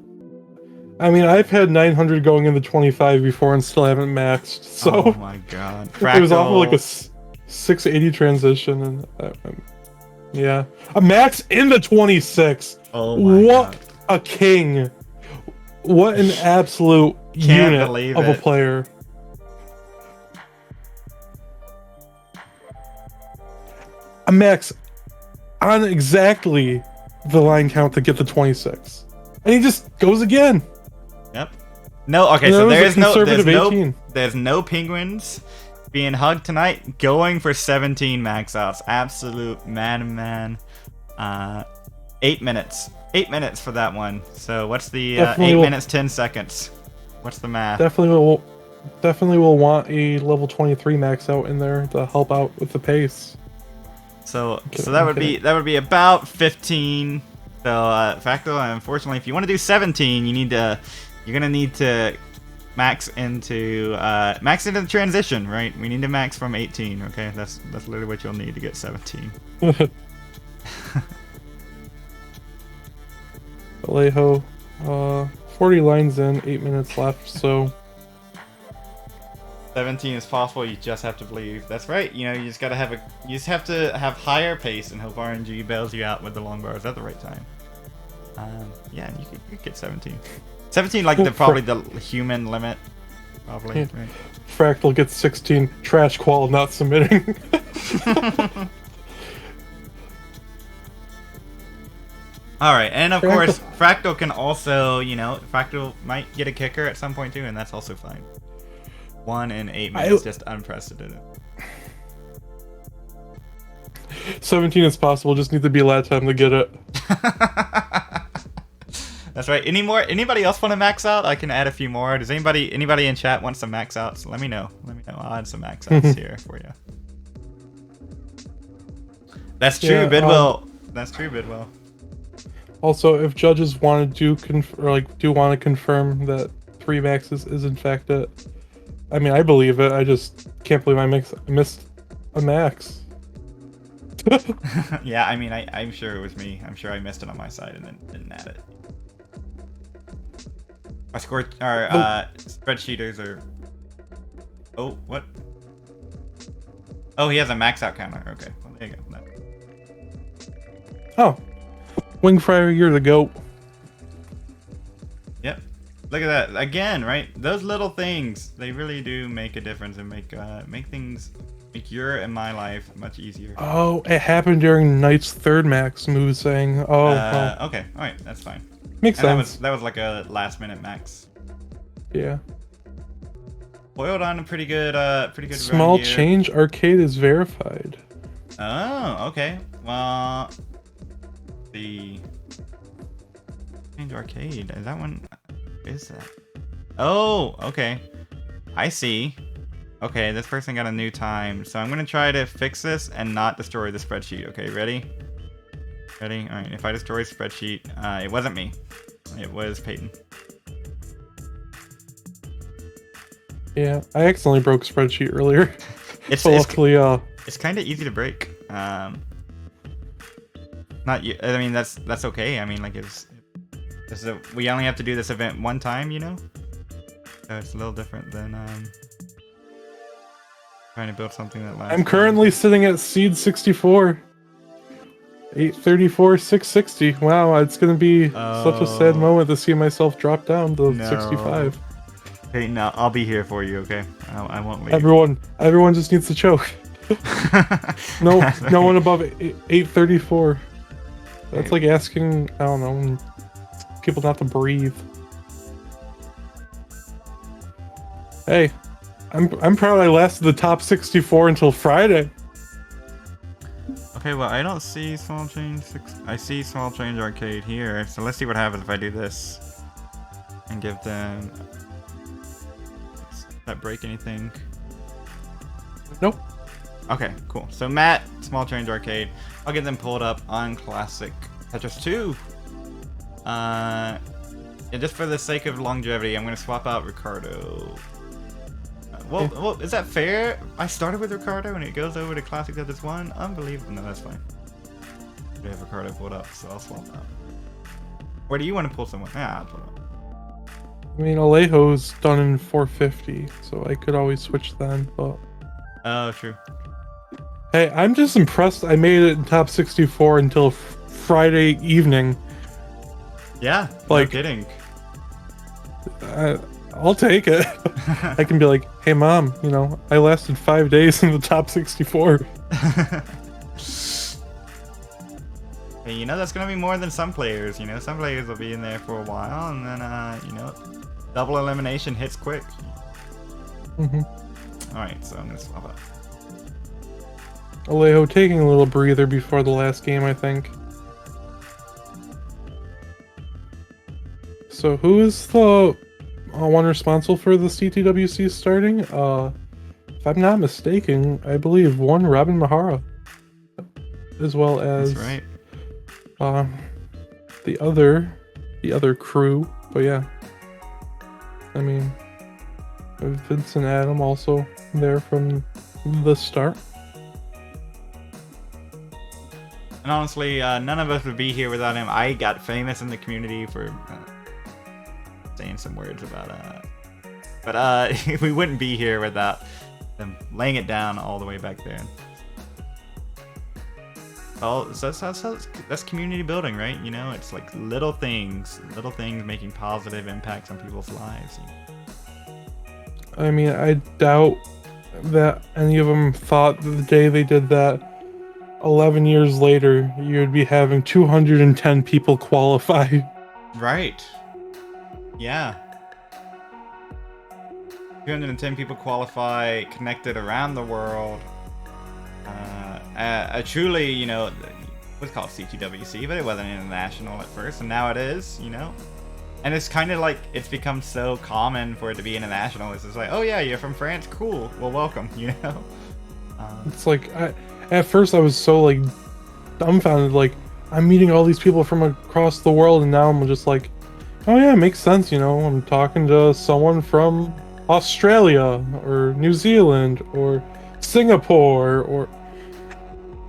[SPEAKER 2] I mean, I've had 900 going in the 25 before and still haven't maxed, so...
[SPEAKER 1] Oh my god. Fractal.
[SPEAKER 2] It was off of like a 680 transition, and... yeah. A max in the 26!
[SPEAKER 1] Oh my god.
[SPEAKER 2] What a king! What an absolute unit of a player. a max on exactly the line count to get the 26. And he just goes again.
[SPEAKER 1] Yep. No, okay,
[SPEAKER 2] And
[SPEAKER 1] so
[SPEAKER 2] that was a conservative 18.
[SPEAKER 1] there's no penguins being hugged tonight. Going for 17 max outs. Absolute man. 8 minutes. 8 minutes for that one. So what's the 8 minutes 10 seconds? What's the math?
[SPEAKER 2] Definitely will want a level 23 max out in there to help out with the pace.
[SPEAKER 1] So that would be about 15. So Fractal, unfortunately, if you want to do 17, you're gonna need to max into the transition, right? We need to max from 18. Okay, that's literally what you'll need to get 17.
[SPEAKER 2] Alejo, 40 lines in, 8 minutes left, so
[SPEAKER 1] 17 is possible. You just have to believe. That's right. You just have to have higher pace and hope RNG bails you out with the long bars at the right time. Yeah, you could get 17. 17 like probably the human limit. Probably. Yeah. Right.
[SPEAKER 2] Fractal gets 16. Trash qual not submitting.
[SPEAKER 1] All right, and of course, Fractal can also, Fractal might get a kicker at some point too, and that's also fine. 1 in 8 minutes, just unprecedented.
[SPEAKER 2] 17 is possible, just need to be allowed time to get it.
[SPEAKER 1] That's right. Anybody else want to max out? I can add a few more. Does anybody in chat want some max outs? Let me know. I'll add some max outs here for you. That's true, yeah, Bidwell. That's true, Bidwell.
[SPEAKER 2] Also, if judges want to do want to confirm that 3 maxes is in fact it, I mean, I believe it. I just can't believe I missed a max.
[SPEAKER 1] Yeah, I mean, I'm sure it was me. I'm sure I missed it on my side and then didn't add it. My spreadsheeters are. Oh, what? Oh, he has a max out counter. Okay, well, there you go. No.
[SPEAKER 2] Oh. Wing Fryer, you're the GOAT.
[SPEAKER 1] Yep. Look at that. Again, right? Those little things, they really do make a difference and make your and my life much easier.
[SPEAKER 2] Oh, it happened during Knight's 3rd max, Moo saying.
[SPEAKER 1] Okay. Alright, that's fine.
[SPEAKER 2] Makes sense.
[SPEAKER 1] That was like a last minute max.
[SPEAKER 2] Yeah.
[SPEAKER 1] Boiled on a pretty good
[SPEAKER 2] Small Change Arcade is verified.
[SPEAKER 1] Oh, okay. Well, the Change Arcade, is that one? Is that? Oh, okay. I see. Okay, this person got a new time, so I'm gonna try to fix this and not destroy the spreadsheet. Okay, ready? Ready? All right. If I destroy the spreadsheet, it wasn't me. It was Peyton.
[SPEAKER 2] Yeah, I accidentally broke spreadsheet earlier.
[SPEAKER 1] Luckily, it's kind of easy to break. Not you. I mean, that's okay. I mean, like we only have to do this event one time, So it's a little different than trying to build something that lasts.
[SPEAKER 2] I'm currently sitting at seed 64. 834, 660. Wow, it's gonna be such a sad moment to see myself drop down to 65.
[SPEAKER 1] Hey, no, I'll be here for you. Okay, I won't leave.
[SPEAKER 2] Everyone just needs to choke. No one above 834. That's like asking, I don't know, people not to breathe. Hey, I'm proud I lasted the top 64 until Friday.
[SPEAKER 1] Okay, well, I don't see Small Change. I see Small Change Arcade here. So let's see what happens if I do this and give them. Does that break anything?
[SPEAKER 2] Nope.
[SPEAKER 1] Okay, cool. So Matt, Small Change Arcade. I'll get them pulled up on Classic Tetris 2. And just for the sake of longevity, I'm gonna swap out Ricardo. Well, is that fair? I started with Ricardo and it goes over to Classic Tetris 1? Unbelievable. No, that's fine. We have Ricardo pulled up, so I'll swap out. Where do you want to pull someone? Yeah, I'll pull up.
[SPEAKER 2] I mean, Alejo's done in 450, so I could always switch then, but...
[SPEAKER 1] Oh, true.
[SPEAKER 2] Hey, I'm just impressed I made it in top 64 until Friday evening.
[SPEAKER 1] Yeah, like, no kidding.
[SPEAKER 2] I'll take it. I can be like, hey mom, I lasted 5 days in the top 64.
[SPEAKER 1] Hey, you know, that's gonna be more than some players. You know, some players will be in there for a while, and then, you know, double elimination hits quick. Alright, so I'm gonna swap up.
[SPEAKER 2] Alejo taking a little breather before the last game, I think. So who is the one responsible for the CTWC starting? If I'm not mistaken, I believe one Robin Mahara, as well as
[SPEAKER 1] That's right.
[SPEAKER 2] the other crew. But yeah, I mean, Vincent Adam also there from the start.
[SPEAKER 1] And honestly, none of us would be here without him. I got famous in the community for saying some words about but we wouldn't be here without them laying it down all the way back there. Oh, so that's community building, right? You know, it's like little things making positive impacts on people's lives. You know?
[SPEAKER 2] I mean, I doubt that any of them thought that the day they did that 11 years later, you'd be having 210 people qualify.
[SPEAKER 1] Right. Yeah. 210 people qualify, connected around the world. Truly, you know, what's called CTWC, but it wasn't international at first, and now it is, you know? And it's kind of like, it's become so common for it to be international. It's just like, oh yeah, you're from France, cool, well welcome, you know?
[SPEAKER 2] It's like, at first I was so like dumbfounded, like, I'm meeting all these people from across the world, and now I'm just like, oh yeah, it makes sense, you know? I'm talking to someone from Australia, or New Zealand, or Singapore, or...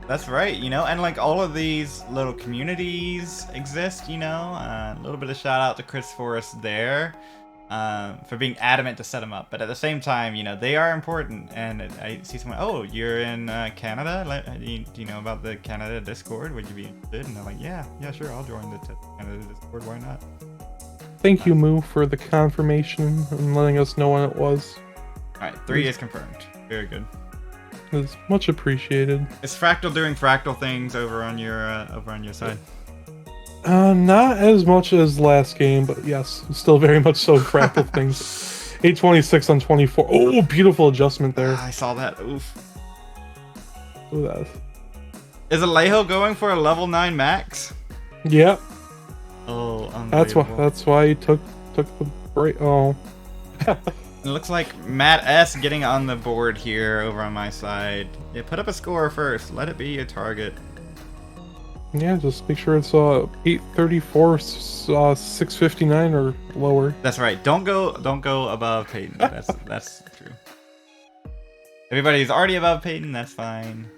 [SPEAKER 1] That's right, you know, and like all of these little communities exist, you know. A little bit of shout out to Chris Forrest there for being adamant to set them up. But at the same time, you know, they are important. And I see someone, oh, you're in Canada? Do you know about the Canada Discord? Would you be interested? And they're like, yeah, sure, I'll join the Canada Discord. Why not?
[SPEAKER 2] Thank you, Moo, for the confirmation and letting us know when it was.
[SPEAKER 1] All right, 3 is confirmed. Very good.
[SPEAKER 2] It's much appreciated.
[SPEAKER 1] Is Fractal doing Fractal things over on your side?
[SPEAKER 2] Not as much as last game, but yes, still very much so Fractal things. 826 on 24. Oh, beautiful adjustment there.
[SPEAKER 1] I saw that. Oof.
[SPEAKER 2] Look at that.
[SPEAKER 1] Is Alejo going for a level 9 max?
[SPEAKER 2] Yep.
[SPEAKER 1] Oh, unbelievable.
[SPEAKER 2] That's why he took the break. Oh.
[SPEAKER 1] It looks like Matt S getting on the board here over on my side. Yeah, put up a score first. Let it be a target.
[SPEAKER 2] Yeah, just make sure it's 834, 659 or lower.
[SPEAKER 1] That's right. Don't go above Peyton. That's true. Everybody's already above Peyton. That's fine.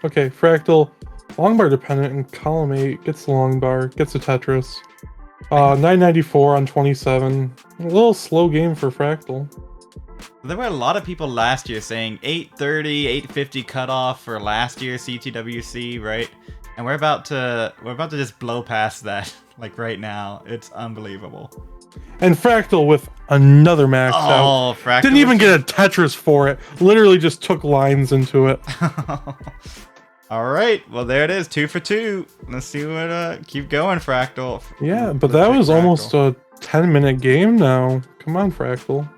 [SPEAKER 2] Okay, Fractal, long bar dependent in column 8 gets the long bar, gets a Tetris. 994 on 27. A little slow game for Fractal.
[SPEAKER 1] There were a lot of people last year saying 830, 850 cutoff for last year's CTWC, right? And we're about to just blow past that, like right now. It's unbelievable.
[SPEAKER 2] And Fractal with another max out.
[SPEAKER 1] Fractal
[SPEAKER 2] didn't even get a Tetris for it. Literally just took lines into it.
[SPEAKER 1] All right, well there it is, 2 for 2. Let's see what keep going, Fractal.
[SPEAKER 2] Yeah, but that was almost a 10-minute game now. Come on, Fractal.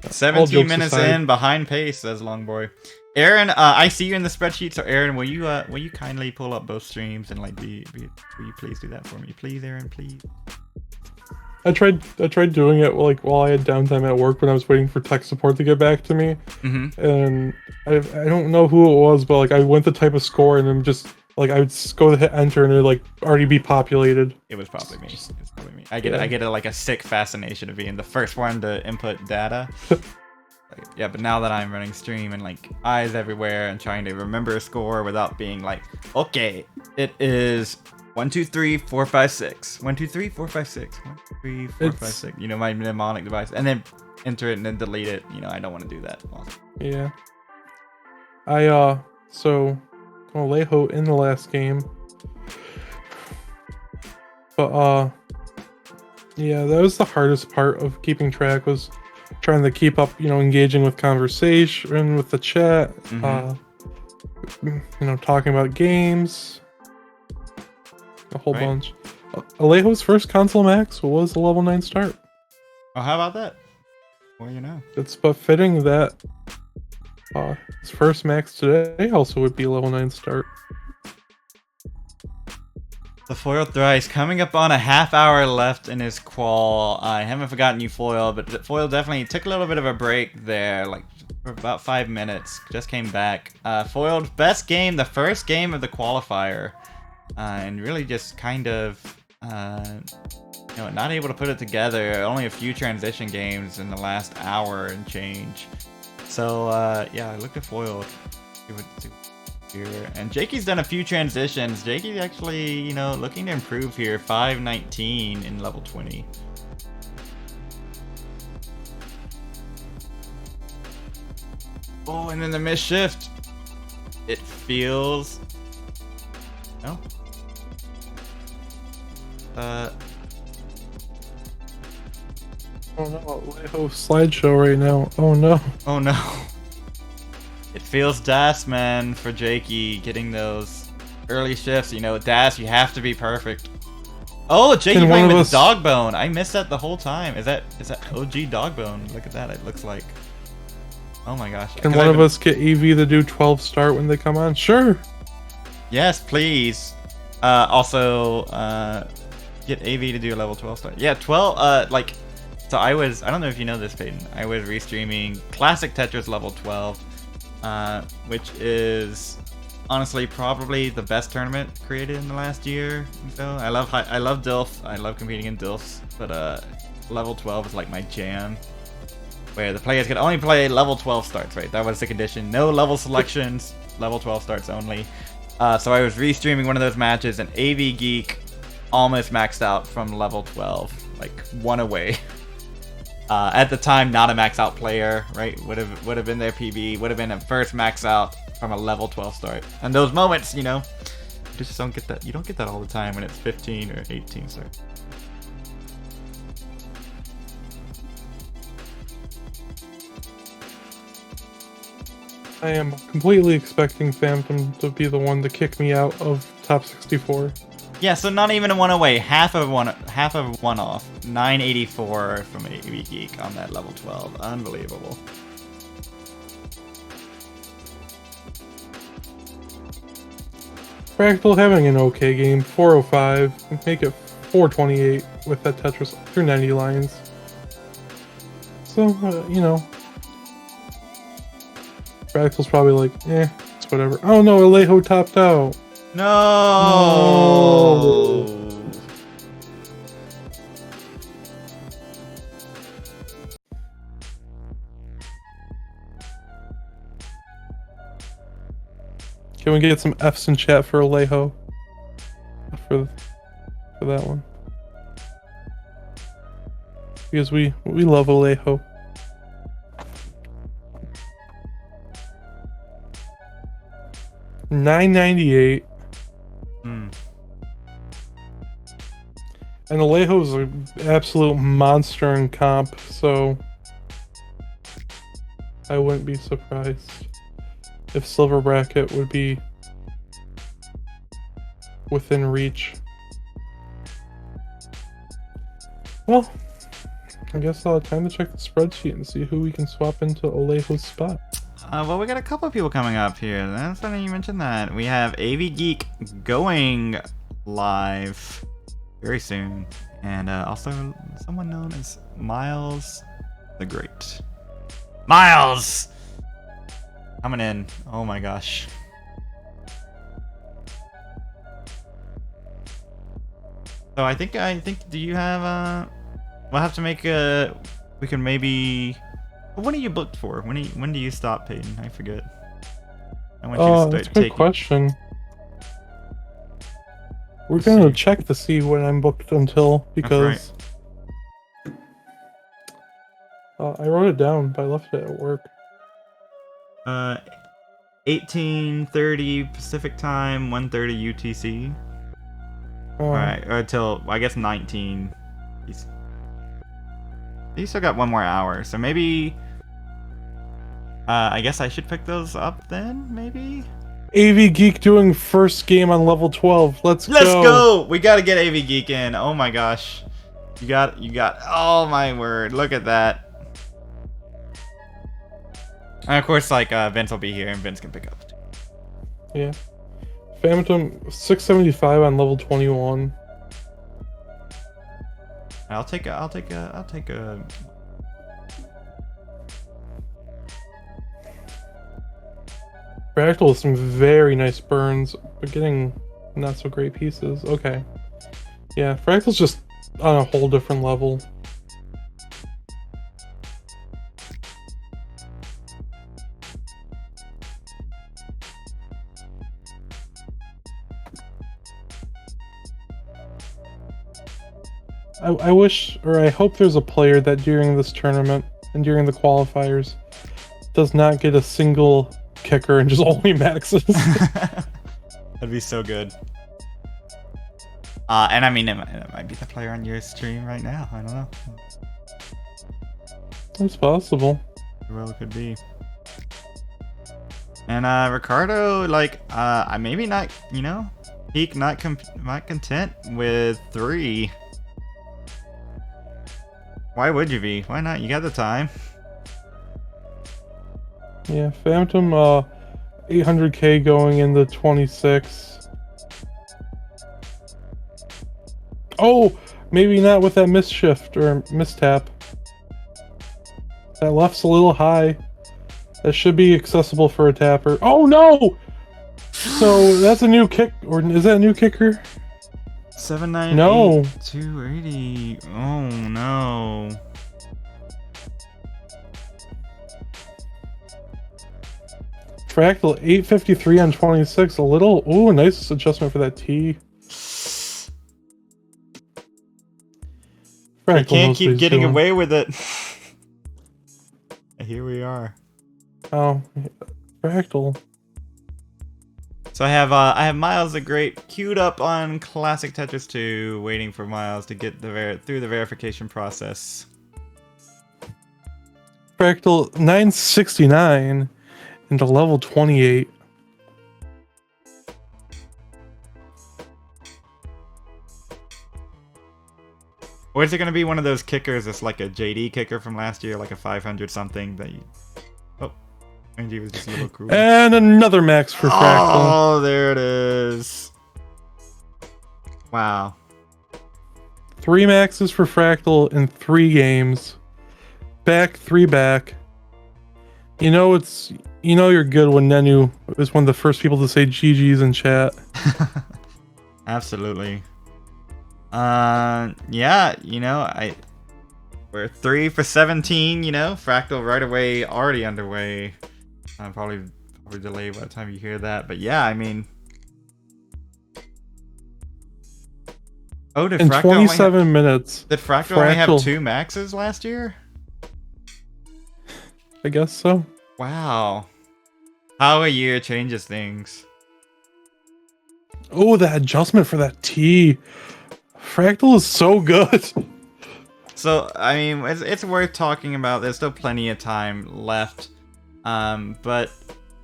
[SPEAKER 1] 17 minutes in, behind pace, says Longboy. Aaron, I see you in the spreadsheet, so Aaron, will you kindly pull up both streams and like will you please do that for me, please, Aaron, please.
[SPEAKER 2] I tried doing it like while I had downtime at work when I was waiting for tech support to get back to me. And I don't know who it was, but like I went to type a score and then just like I would go to hit enter and it would like already be populated.
[SPEAKER 1] It was probably me. It's probably me. I get like a sick fascination of being the first one to input data. Yeah, but now that I'm running stream and like eyes everywhere and trying to remember a score without being like, okay, it is 1, 2, 3, 4, 5, 6. 1, 2, 3, 4, 5, 6. 1, 2, 3, 4, 5, 6. You know, my mnemonic device. And then enter it and then delete it. You know, I don't want to do that.
[SPEAKER 2] Yeah. So Alejo in the last game. But yeah, that was the hardest part of keeping track, was trying to keep up, engaging with conversation with the chat, talking about games, a whole bunch. Alejo's first console max was a level 9 start.
[SPEAKER 1] Oh, how about that? Well, you know.
[SPEAKER 2] It's but fitting that his first max today also would be a level 9 start.
[SPEAKER 1] The Foil Thrice coming up on a half hour left in his qual. I haven't forgotten you, Foil, but Foil definitely took a little bit of a break there, like for about 5 minutes. Just came back. Foil's best game, the first game of the qualifier, and really just kind of, not able to put it together. Only a few transition games in the last hour and change. So yeah, I looked at Foil. Here. And Jakey's done a few transitions. Jakey's actually, looking to improve here. 519 in level 20. Oh, and then the miss shift. It feels... No?
[SPEAKER 2] Oh no, Alejo slideshow right now. Oh no.
[SPEAKER 1] Oh no. It feels Das, man, for Jakey getting those early shifts. Das, you have to be perfect. Oh, Jakey playing with Dogbone. I missed that the whole time. Is that OG Dogbone? Look at that. It looks like. Oh my gosh.
[SPEAKER 2] Can one of us get EV to do 12 start when they come on? Sure.
[SPEAKER 1] Yes, please. Also, get AV to do a level 12 start. Yeah, 12. So I don't know if you know this, Peyton. I was restreaming Classic Tetris level 12. Which is honestly probably the best tournament created in the last year. So I love DILF. I love competing in DILFs, but level 12 is like my jam, where the players could only play level 12 starts. Right, that was the condition. No level selections, level 12 starts only. So I was restreaming one of those matches, and AV Geek almost maxed out from level 12, like one away. At the time, not a max out player, right? Would have been their PB, would have been a first max out from a level 12 start. And those moments, you just don't get that. You don't get that all the time when it's 15 or 18 start.
[SPEAKER 2] I am completely expecting Phantom to be the one to kick me out of top 64.
[SPEAKER 1] Yeah, so not even a one away, half of one off. 984 from AV Geek on that level 12. Unbelievable.
[SPEAKER 2] Fractal having an okay game, 405, make it 428 with that Tetris 390 lines. So, Fractal's probably like, it's whatever. Oh no, Alejo topped out.
[SPEAKER 1] No.
[SPEAKER 2] Can we get some F's in chat for Alejo? For that one. Because we love Alejo. $9.98. And Alejo's an absolute monster in comp, so I wouldn't be surprised if Silver Bracket would be within reach. Well, I guess I'll have time to check the spreadsheet and see who we can swap into Alejo's spot.
[SPEAKER 1] Well, we got a couple of people coming up here. That's funny you mentioned that. We have AV Geek going live very soon, and also someone known as Miles the Great. Miles coming in. Oh my gosh. So I think do you have we'll have to make a, we can maybe, when are you booked for? When do you stop, Peyton? I forget. I want you to start
[SPEAKER 2] that's a good question. We're gonna check to see when I'm booked until, because I wrote it down, but I left it at work.
[SPEAKER 1] 18:30 Pacific time, 1:30 UTC. Alright, until I guess 19. You still got 1 more hour, so maybe... I guess I should pick those up then, maybe?
[SPEAKER 2] AV Geek doing first game on level 12. Let's
[SPEAKER 1] go! We gotta get AV Geek in. Oh my gosh. You got, oh my word. Look at that. And of course, like, Vince will be here and Vince can pick up.
[SPEAKER 2] Yeah. Phantom 675 on level 21.
[SPEAKER 1] I'll take a
[SPEAKER 2] Fractal with some very nice burns, but getting not so great pieces. Okay. Yeah, Fractal's just on a whole different level. I wish, or I hope there's a player that during this tournament and during the qualifiers does not get a single kicker and just only maxes.
[SPEAKER 1] That'd be so good. And I mean, it might be the player on your stream right now. I don't know.
[SPEAKER 2] It's possible.
[SPEAKER 1] Well, it could be. And Ricardo, like, I maybe not, you know, peak not content with 3. Why would you be? Why not? You got the time.
[SPEAKER 2] Yeah, Phantom 800k going into 26. Oh, maybe not with that misshift or mistap. That left's a little high. That should be accessible for a tapper. Oh no! So that's a new kick, or is that a new kicker?
[SPEAKER 1] 798.
[SPEAKER 2] No.
[SPEAKER 1] 280. Oh no.
[SPEAKER 2] Fractal 853 on 26. A little. Ooh, nice adjustment for that T.
[SPEAKER 1] You can't keep getting away with it. Here we are.
[SPEAKER 2] Oh, Fractal.
[SPEAKER 1] So I have Miles the Great queued up on Classic Tetris 2, waiting for Miles to get through the verification process.
[SPEAKER 2] Fractal 969 into level 28.
[SPEAKER 1] Or is it going to be one of those kickers that's like a JD kicker from last year, like a 500 something that you... Oh, Angie was just a little cruel.
[SPEAKER 2] And another max for Fractal.
[SPEAKER 1] Oh, there it is. Wow.
[SPEAKER 2] 3 maxes for Fractal in 3 games. Back 3 back. You know you're good when Nenu is one of the first people to say GG's in chat.
[SPEAKER 1] Absolutely. Yeah, you know, we're 3 for 17, you know, Fractal right away, already underway. Probably delayed by the time you hear that, but yeah, I mean. Oh, did
[SPEAKER 2] in
[SPEAKER 1] Fractal
[SPEAKER 2] 27 minutes.
[SPEAKER 1] Did Fractal only have 2 maxes last year?
[SPEAKER 2] I guess so.
[SPEAKER 1] Wow. How a year changes things.
[SPEAKER 2] Oh, that adjustment for that T. Fractal is so good.
[SPEAKER 1] So, I mean, it's worth talking about. There's still plenty of time left. But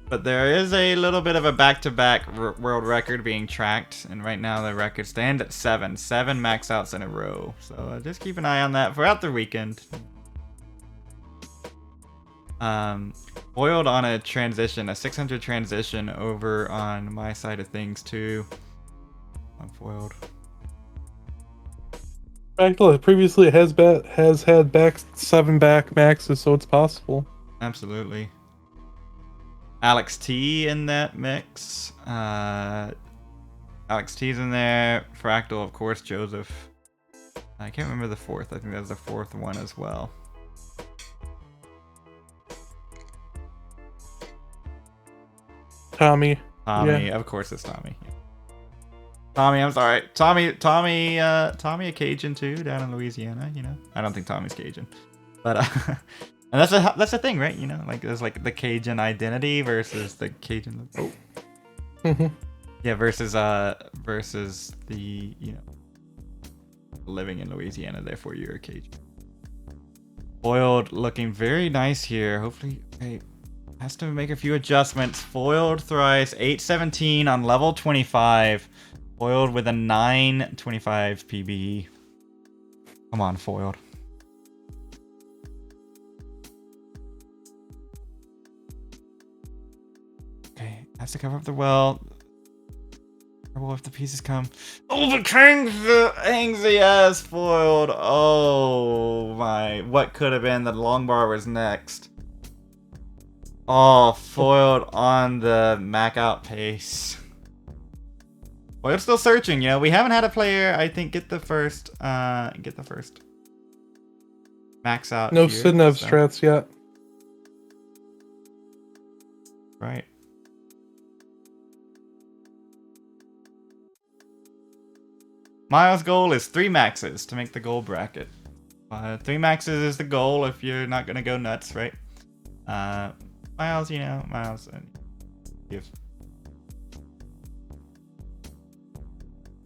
[SPEAKER 1] there is a little bit of a back-to-back world record being tracked. And right now the record stands at 7. 7 max outs in a row. So just keep an eye on that throughout the weekend. Foiled on a transition, a 600 transition over on my side of things too. I'm foiled.
[SPEAKER 2] Fractal previously has had back 7 back maxes, so it's possible.
[SPEAKER 1] Absolutely. Alex T in that mix. Alex T's in there. Fractal, of course. Joseph. I can't remember the 4th. I think that was the 4th one as well.
[SPEAKER 2] Tommy.
[SPEAKER 1] Tommy, yeah. Of course it's Tommy. Tommy, I'm sorry. Tommy a Cajun too, down in Louisiana, you know. I don't think Tommy's Cajun. But and that's the thing, right? You know, like there's like the Cajun identity versus the Cajun yeah, versus the, you know, living in Louisiana, therefore you're a Cajun. Foiled looking very nice here. Hopefully, okay, has to make a few adjustments. Foiled thrice, 817 on level 25. Foiled with a 925 PB. Come on, foiled. Okay, has to cover up the well. Well, if the pieces come. Oh, the hangs the ass foiled. Oh my. What could have been? The long bar was next. Oh, foiled on the Mac out pace. Well, it's still searching, you know. We haven't had a player, I think, get the first max out.
[SPEAKER 2] No
[SPEAKER 1] here,
[SPEAKER 2] Sidnev
[SPEAKER 1] so.
[SPEAKER 2] strats yet.
[SPEAKER 1] Right. Miles' goal is 3 maxes to make the goal bracket. 3 maxes is the goal if you're not gonna go nuts, right? Miles, you know, Miles, if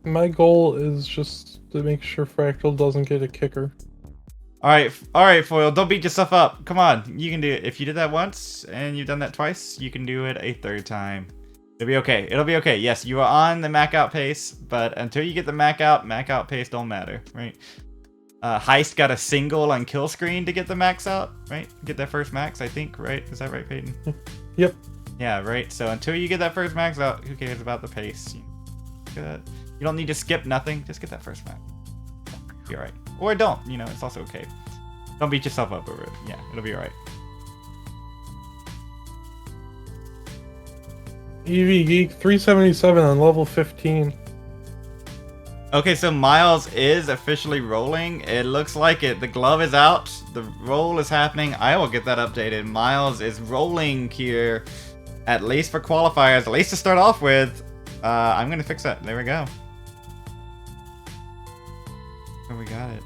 [SPEAKER 2] My goal is just to make sure Fractal doesn't get a kicker.
[SPEAKER 1] all right, Foil, don't beat yourself up. Come on, you can do it. If you did that once and you've done that twice, you can do it a 3rd time. It'll be okay. It'll be okay. Yes, you are on the Mac out pace, but until you get the Mac out pace don't matter, right? Heist got a single on kill screen to get the max out, right? Get that first max, I think, right? Is that right, Peyton?
[SPEAKER 2] Yep.
[SPEAKER 1] Yeah, right. So until you get that first max out, who cares about the pace? You don't need to skip nothing. Just get that first max. Be alright. Or don't. You know, it's also okay. Don't beat yourself up over it. Yeah, it'll be alright.
[SPEAKER 2] EV Geek 377 on level 15.
[SPEAKER 1] Okay, so Miles is officially rolling. It looks like it. The glove is out. The roll is happening. I will get that updated. Miles is rolling here, at least for qualifiers, at least to start off with. I'm going to fix that. There we go. Oh, we got it.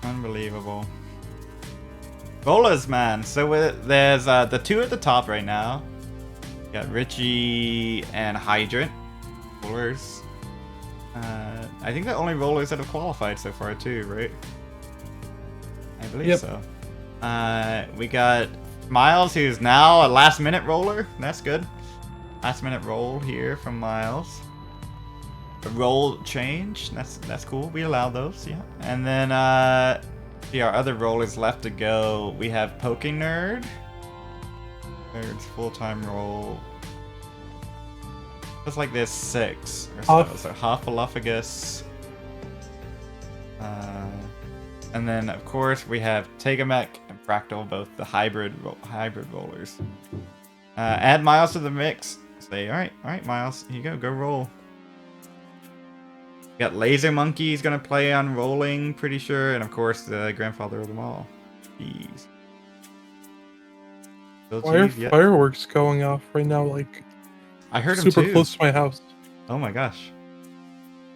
[SPEAKER 1] Unbelievable. Bolas, man. So there's the 2 at the top right now. Got Richie and Hydrant. Rollers. I think the only rollers that have qualified so far too, right? I believe so. We got Miles, who's now a last minute roller. That's good. Last minute roll here from Miles. A roll change. That's cool. We allow those, yeah. And then see our other rollers left to go. We have Poking Nerd. Nerd's full-time roll. Looks like there's 6 or so. So Huffaluffagus. And then of course we have Tegamech and Fractal, both the hybrid rollers. Add Miles to the mix. Say, all right, Miles, here you go roll. Got Laser Monkey, he's gonna play on rolling, pretty sure, and of course the grandfather of them all. Jeez.
[SPEAKER 2] Why are fireworks going off right now? Like,
[SPEAKER 1] I heard them
[SPEAKER 2] super
[SPEAKER 1] too.
[SPEAKER 2] close to my house.
[SPEAKER 1] Oh my gosh.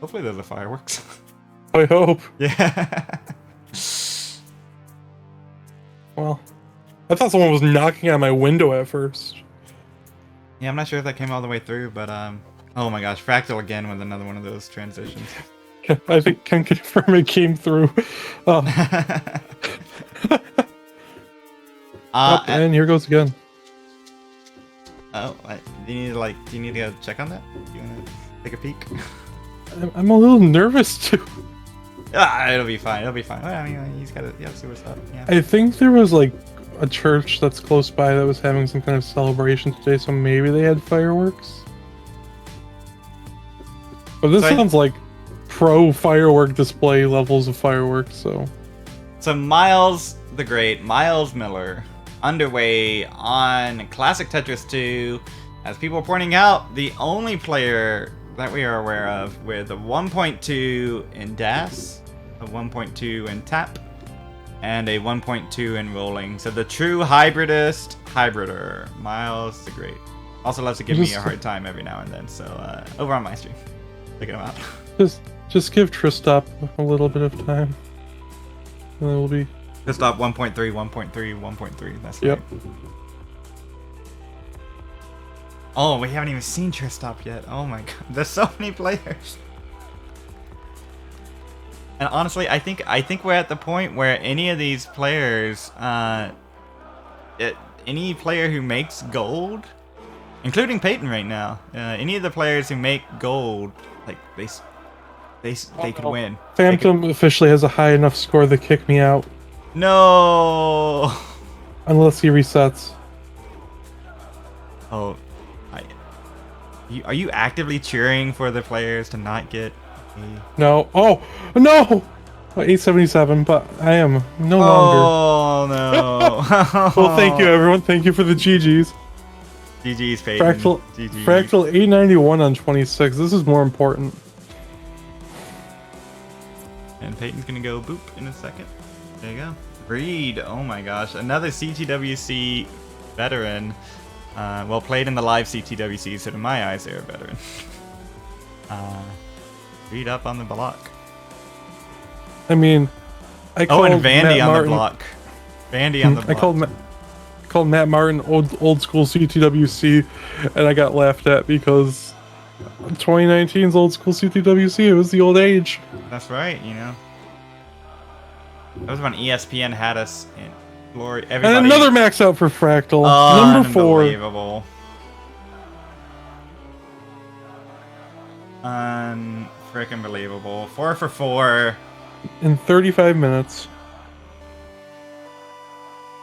[SPEAKER 1] Hopefully those are fireworks.
[SPEAKER 2] I hope.
[SPEAKER 1] Yeah.
[SPEAKER 2] Well, I thought someone was knocking on my window at first.
[SPEAKER 1] Yeah, I'm not sure if that came all the way through, but oh my gosh, Fractal again with another one of those transitions.
[SPEAKER 2] I think can confirm it came through. And here goes again.
[SPEAKER 1] Oh, do you need to go check on that? Do you want to take a peek?
[SPEAKER 2] I'm a little nervous too.
[SPEAKER 1] It'll be fine. It'll be fine. Well, I mean, you gotta see what's up. Yeah.
[SPEAKER 2] I think there was like a church that's close by that was having some kind of celebration today, so maybe they had fireworks. But this sounds like pro firework display levels of fireworks, so.
[SPEAKER 1] So Miles the Great, Miles Miller, underway on Classic Tetris 2. As people are pointing out, the only player that we are aware of with a 1.2 in DAS, a 1.2 in TAP, and a 1.2 in rolling. So the true hybrider. Miles the Great. Also loves to give me a hard time every now and then. So over on my stream, check him out.
[SPEAKER 2] Just give Tristop a little bit of time, and then we'll be.
[SPEAKER 1] Tristop 1.3, 1.3, 1.3. That's
[SPEAKER 2] yep.
[SPEAKER 1] Right. Oh, we haven't even seen Tristop yet. Oh my god, there's so many players. And honestly, I think we're at the point where any of these players, any player who makes gold, including Peyton right now, any of the players who make gold, like they could win.
[SPEAKER 2] Phantom officially has a high enough score to kick me out.
[SPEAKER 1] No.
[SPEAKER 2] Unless he resets.
[SPEAKER 1] Oh, are you actively cheering for the players to not get?
[SPEAKER 2] No. Oh no. 877, but I am no longer.
[SPEAKER 1] Oh no.
[SPEAKER 2] Well, thank you everyone. Thank you for the GGs.
[SPEAKER 1] GG's Peyton.
[SPEAKER 2] Fractal 891 on 26. This is more important.
[SPEAKER 1] And Peyton's gonna go boop in a second. There you go. Reed. Oh my gosh, another CTWC veteran. Well, played in the live CTWC, so to my eyes, they're a veteran. Reed up on the block.
[SPEAKER 2] I mean,
[SPEAKER 1] and Vandy on the block. Vandy on the block.
[SPEAKER 2] I called Matt Martin old school CTWC, and I got laughed at because 2019's old school CTWC. It was the old age.
[SPEAKER 1] That's right. You know, that was when ESPN had us in glory. Everybody...
[SPEAKER 2] And another max out for Fractal. Number 4.
[SPEAKER 1] Unbelievable. Freaking believable. 4 for 4
[SPEAKER 2] in 35 minutes.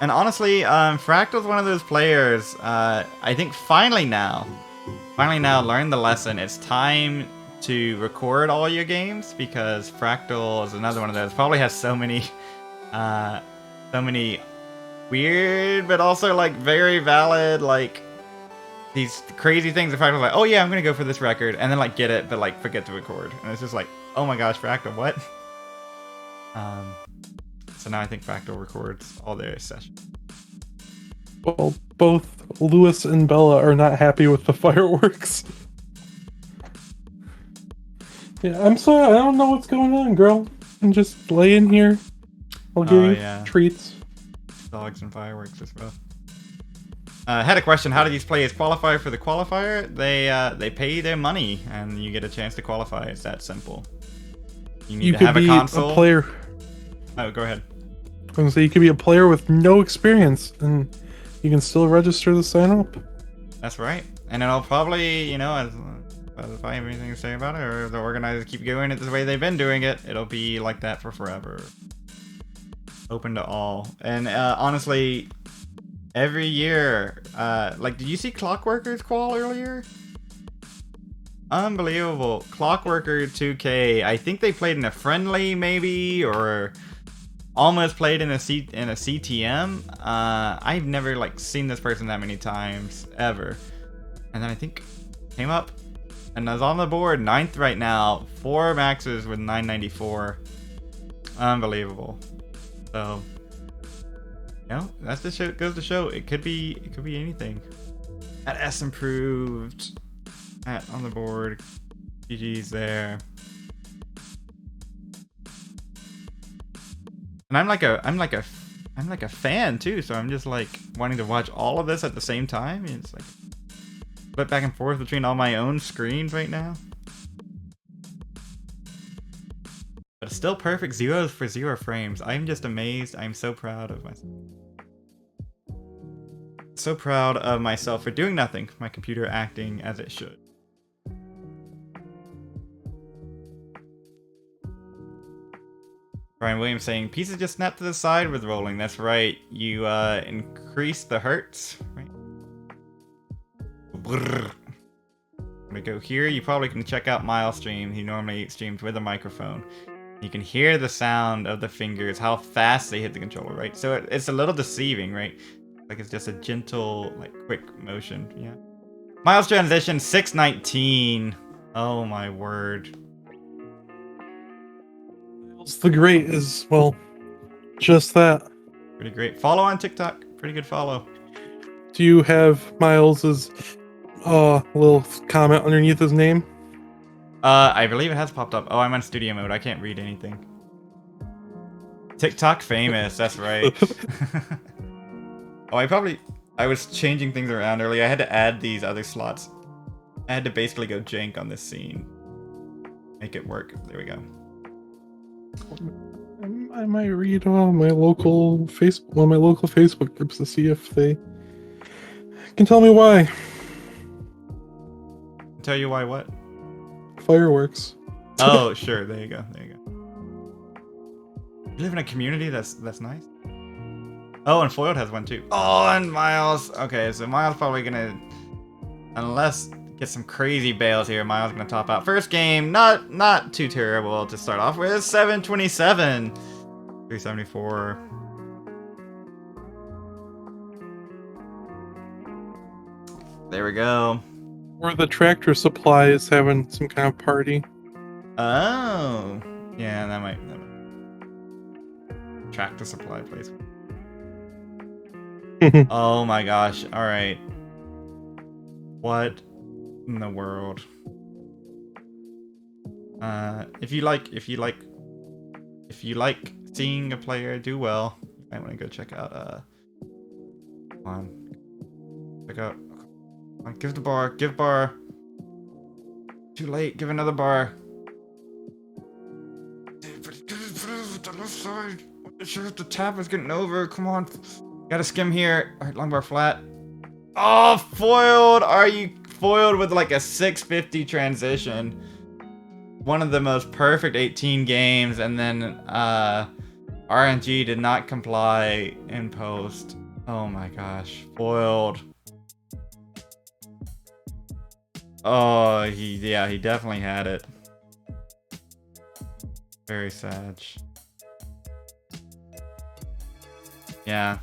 [SPEAKER 1] And honestly, Fractal's one of those players. I think finally now learned the lesson. It's time to record all your games, because Fractal is another one of those. Probably has so many weird, but also like very valid, like these crazy things. The Fractal's like, oh yeah, I'm gonna go for this record, and then like get it, but like forget to record, and it's just like, oh my gosh, Fractal, what? So now I think Fractal records all their sessions.
[SPEAKER 2] Well, both Lewis and Bella are not happy with the fireworks. Yeah, I'm sorry, I don't know what's going on, girl. I'm just laying here. I'll give you treats.
[SPEAKER 1] Dogs and fireworks as well. I had a question. How do these players qualify for the qualifier? They pay their money and you get a chance to qualify. It's that simple. You need to have a console.
[SPEAKER 2] A player.
[SPEAKER 1] Oh, go ahead.
[SPEAKER 2] I was gonna say, you could be a player with no experience and you can still register to sign up.
[SPEAKER 1] That's right. And it'll probably, you know, if I have anything to say about it, or the organizers keep doing it the way they've been doing it, it'll be like that for forever. Open to all. And honestly, every year, like, did you see Clockworkers qual earlier? Unbelievable. Clockworker 2K. I think they played in a friendly, maybe, or almost played in a CTM. I've never like seen this person that many times ever. And then I think came up and is on the board 9th right now. 4 maxes with 994. Unbelievable. So, you know, that's the show. Goes to show it could be anything. At S improved. At on the board. GG's there. And I'm like a fan too, so I'm just like wanting to watch all of this at the same time. It's like flip back and forth between all my own screens right now. But it's still perfect 0 for 0 frames. I'm just amazed. I'm so proud of myself. So proud of myself for doing nothing. My computer acting as it should. Brian Williams saying, pieces just snap to the side with rolling. That's right. You increase the hertz. Right? Brrr. I'm gonna go here. You probably can check out Miles' stream. He normally streams with a microphone. You can hear the sound of the fingers, how fast they hit the controller, right? So it's a little deceiving, right? Like it's just a gentle, like quick motion. Yeah. Miles transition 619. Oh my word.
[SPEAKER 2] The Great is, well, Just that.
[SPEAKER 1] Pretty great. Follow on TikTok. Pretty good follow.
[SPEAKER 2] Do you have Miles's little comment underneath his name?
[SPEAKER 1] I believe it has popped up. Oh, I'm on studio mode. I can't read anything. TikTok famous. That's right. Oh, I was changing things around earlier. I had to add these other slots. I had to basically go jank on this scene. Make it work. There we go.
[SPEAKER 2] I might read one of my local Facebook groups to see if they can tell me why.
[SPEAKER 1] Tell you why what?
[SPEAKER 2] Fireworks.
[SPEAKER 1] Oh, sure. There you go. There you go. You live in a community? That's nice. Oh, and Foiled has one too. Oh, and Miles. Okay, so Miles probably gonna, unless get some crazy bails here, Miles gonna top out. First game, not too terrible to start off with. 727, 374. There we go.
[SPEAKER 2] Or the Tractor Supply is having some kind of party.
[SPEAKER 1] Oh, yeah, that might Tractor Supply place. Oh my gosh! All right, what in the world? If you like seeing a player do well, you might want to go check out. Come on, check out. Come on, give the bar. Give bar. Too late. Give another bar. The left side. Sure, the tap is getting over. Come on. Gotta skim here. Alright, long bar flat. Oh, foiled! Are you foiled with like a 650 transition? One of the most perfect 18 games, and then RNG did not comply in post. Oh my gosh. Foiled. Oh, he definitely had it. Very sad. Yeah.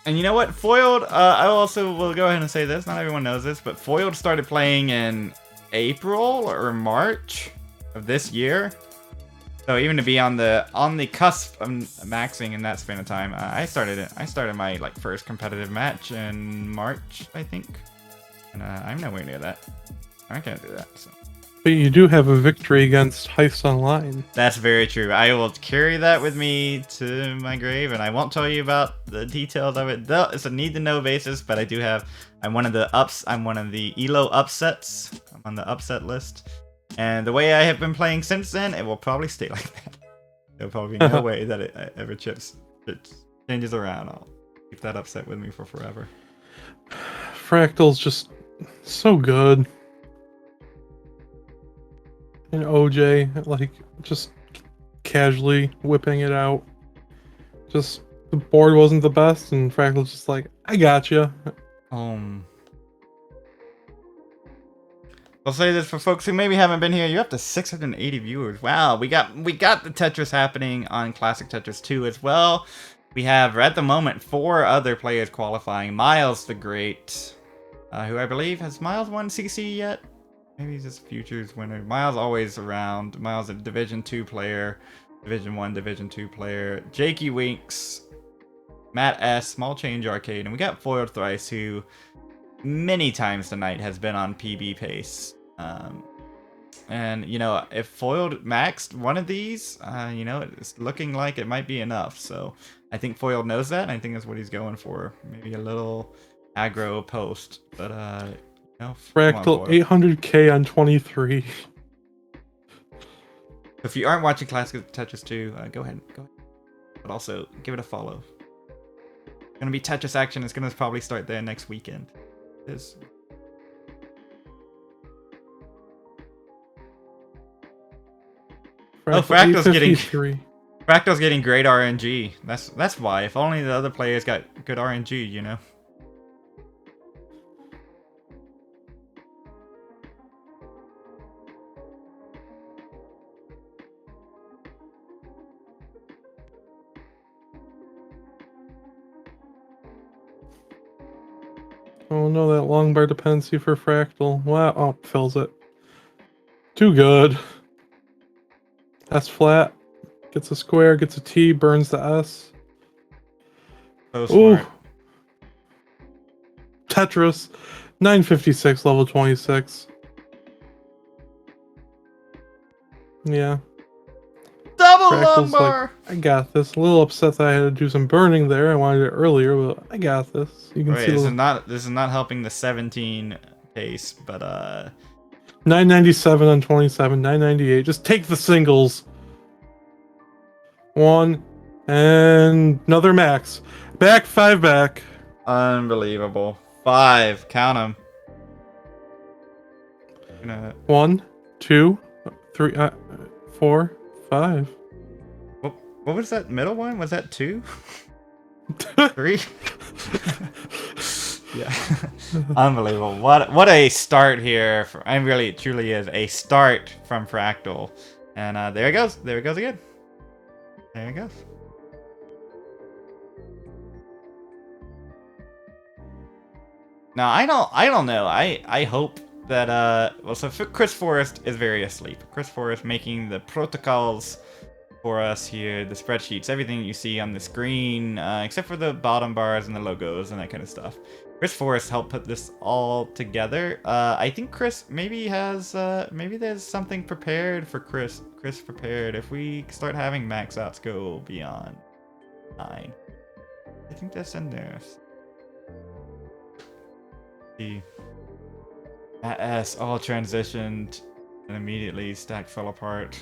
[SPEAKER 1] And you know what? Foiled, I also will go ahead and say this. Not everyone knows this, but Foiled started playing in April or March of this year. So even to be on the cusp of maxing in that span of time, I started my like first competitive match in March, I think. And I'm nowhere near that. I can't do that. So.
[SPEAKER 2] But you do have a victory against Heist Online.
[SPEAKER 1] That's very true. I will carry that with me to my grave, and I won't tell you about the details of it. It's a need-to-know basis, but I do have. I'm one of the ELO upsets. I'm on the upset list, and the way I have been playing since then, it will probably stay like that. There'll probably be no way that it ever changes around. I'll keep that upset with me for forever.
[SPEAKER 2] Fractal's just so good. And OJ, like, just casually whipping it out. Just, the board wasn't the best, and Fractal's just like, I gotcha.
[SPEAKER 1] I'll say this for folks who maybe haven't been here. You're up to 680 viewers. Wow, we got the Tetris happening on Classic Tetris 2 as well. We have, at the moment, 4 other players qualifying. Miles the Great, who I believe, has Miles won CC yet? Maybe he's just Futures winner. Miles always around. Miles a Division 2 player. Division 1, Division 2 player. Jakey Winks. Matt S. Small Change Arcade. And we got Foiled Thrice, who many times tonight has been on PB pace. And, you know, if Foiled maxed one of these, you know, it's looking like it might be enough. So I think Foiled knows that. And I think that's what he's going for. Maybe a little aggro post. But, no,
[SPEAKER 2] Fractal 800k on 23.
[SPEAKER 1] If you aren't watching Classic Tetris 2, go ahead. But also, give it a follow. It's gonna be Tetris action. It's gonna probably start there next weekend. It is. Fractal's getting great RNG. That's why. If only the other players got good RNG, you know.
[SPEAKER 2] Oh no, that long bar dependency for Fractal. Wow, oh, fills it. Too good. S flat. Gets a square, gets a T, burns the S.
[SPEAKER 1] So
[SPEAKER 2] Ooh.
[SPEAKER 1] smart.
[SPEAKER 2] Tetris. 956, level 26. Yeah.
[SPEAKER 1] Double
[SPEAKER 2] Fractal's
[SPEAKER 1] lumbar!
[SPEAKER 2] like, I got this. A little upset that I had to do some burning there. I wanted it earlier, but I got this. You can
[SPEAKER 1] Wait,
[SPEAKER 2] see
[SPEAKER 1] this
[SPEAKER 2] the
[SPEAKER 1] is not helping the 17 pace, but
[SPEAKER 2] 997 on 27, 998. Just take the singles. One and another max. Back, 5 back.
[SPEAKER 1] unbelievable. 5, count them.
[SPEAKER 2] 1, 2, 3, 4, 5.
[SPEAKER 1] What was that middle one? Was that 2? 3? Yeah. Unbelievable. What a start here. I really, truly is a start from Fractal. And there it goes. There it goes again. There it goes. Now, I don't know. I hope that, well, so Chris Forrest is very asleep. Chris Forrest making the protocols for us here, the spreadsheets, everything you see on the screen, except for the bottom bars and the logos and that kind of stuff. Chris Forrest helped put this all together. I think Chris maybe has, maybe there's something prepared for Chris prepared. If we start having max outs go beyond 9. I think that's in there. See. That S all transitioned and immediately stack fell apart.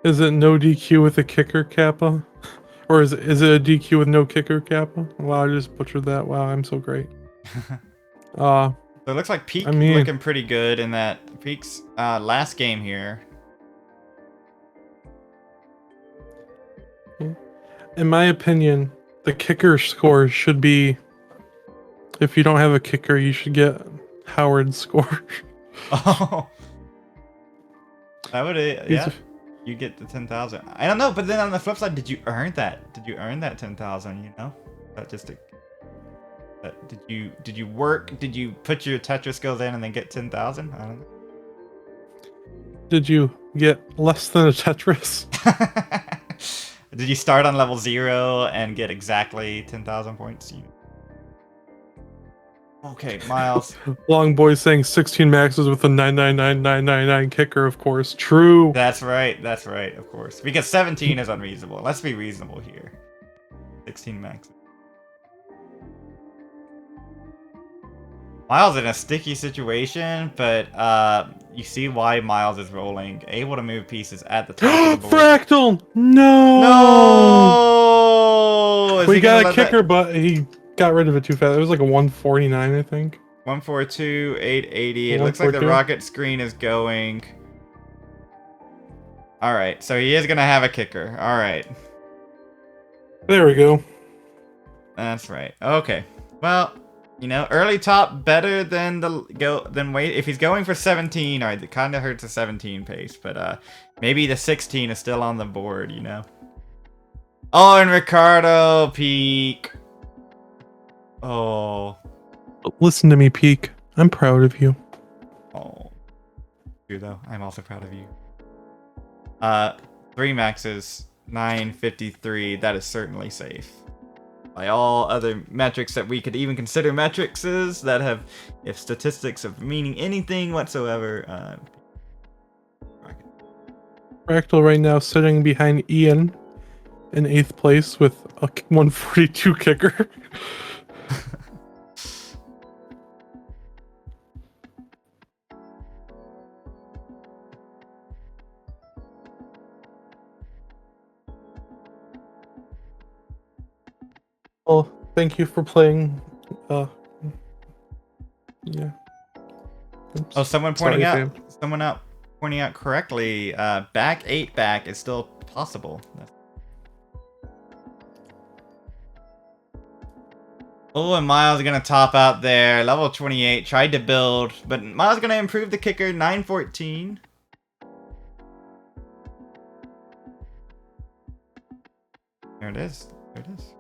[SPEAKER 2] Is it no DQ with a kicker, Kappa? Or is it a DQ with no kicker, Kappa? Wow, I just butchered that. Wow, I'm so great.
[SPEAKER 1] So it looks like Peak
[SPEAKER 2] I mean,
[SPEAKER 1] looking pretty good in that Peak's last game here.
[SPEAKER 2] in my opinion, the kicker score should be, if you don't have a kicker, you should get Howard's score.
[SPEAKER 1] Oh. That would, yeah. You get the 10,000. I don't know, but then on the flip side, did you earn that? Did you earn that 10,000, you know? That just did you work? Did you put your Tetris skills in and then get 10,000? I don't know.
[SPEAKER 2] Did you get less than a Tetris?
[SPEAKER 1] Did you start on level 0 and get exactly 10,000 points? Okay, Miles.
[SPEAKER 2] Long boy saying 16 maxes with a 999999 kicker, of course. True.
[SPEAKER 1] That's right, of course. Because 17 is unreasonable. Let's be reasonable here. 16 maxes. Miles in a sticky situation, but you see why Miles is rolling. Able to move pieces at the top of the board.
[SPEAKER 2] Fractal! No!
[SPEAKER 1] No!
[SPEAKER 2] We got a kicker, but he got rid of it too fast. It was like a 149, I think.
[SPEAKER 1] 142, 880. It looks like the rocket screen is going. Alright, so he is going to have a kicker. Alright.
[SPEAKER 2] There we go.
[SPEAKER 1] That's right. Okay. Well, you know, early top better than wait. If he's going for 17, alright, it kind of hurts the 17 pace, but maybe the 16 is still on the board, you know. Oh, and Ricardo Peak. Oh.
[SPEAKER 2] Listen to me, Peak. I'm proud of you.
[SPEAKER 1] Oh. You though, I'm also proud of you. 3 maxes, 953. That is certainly safe. By all other metrics that we could even consider metrics that have, if statistics of meaning anything whatsoever.
[SPEAKER 2] Fractal right now sitting behind Ian in 8th place with a 142 kicker. Well, thank you for playing. Yeah. Oops.
[SPEAKER 1] Oh, someone
[SPEAKER 2] Sorry,
[SPEAKER 1] pointing out correctly. Back 8 back is still possible. Oh, and Miles gonna top out there. Level 28. Tried to build, but Miles gonna improve the kicker. 914. There it is. There it is.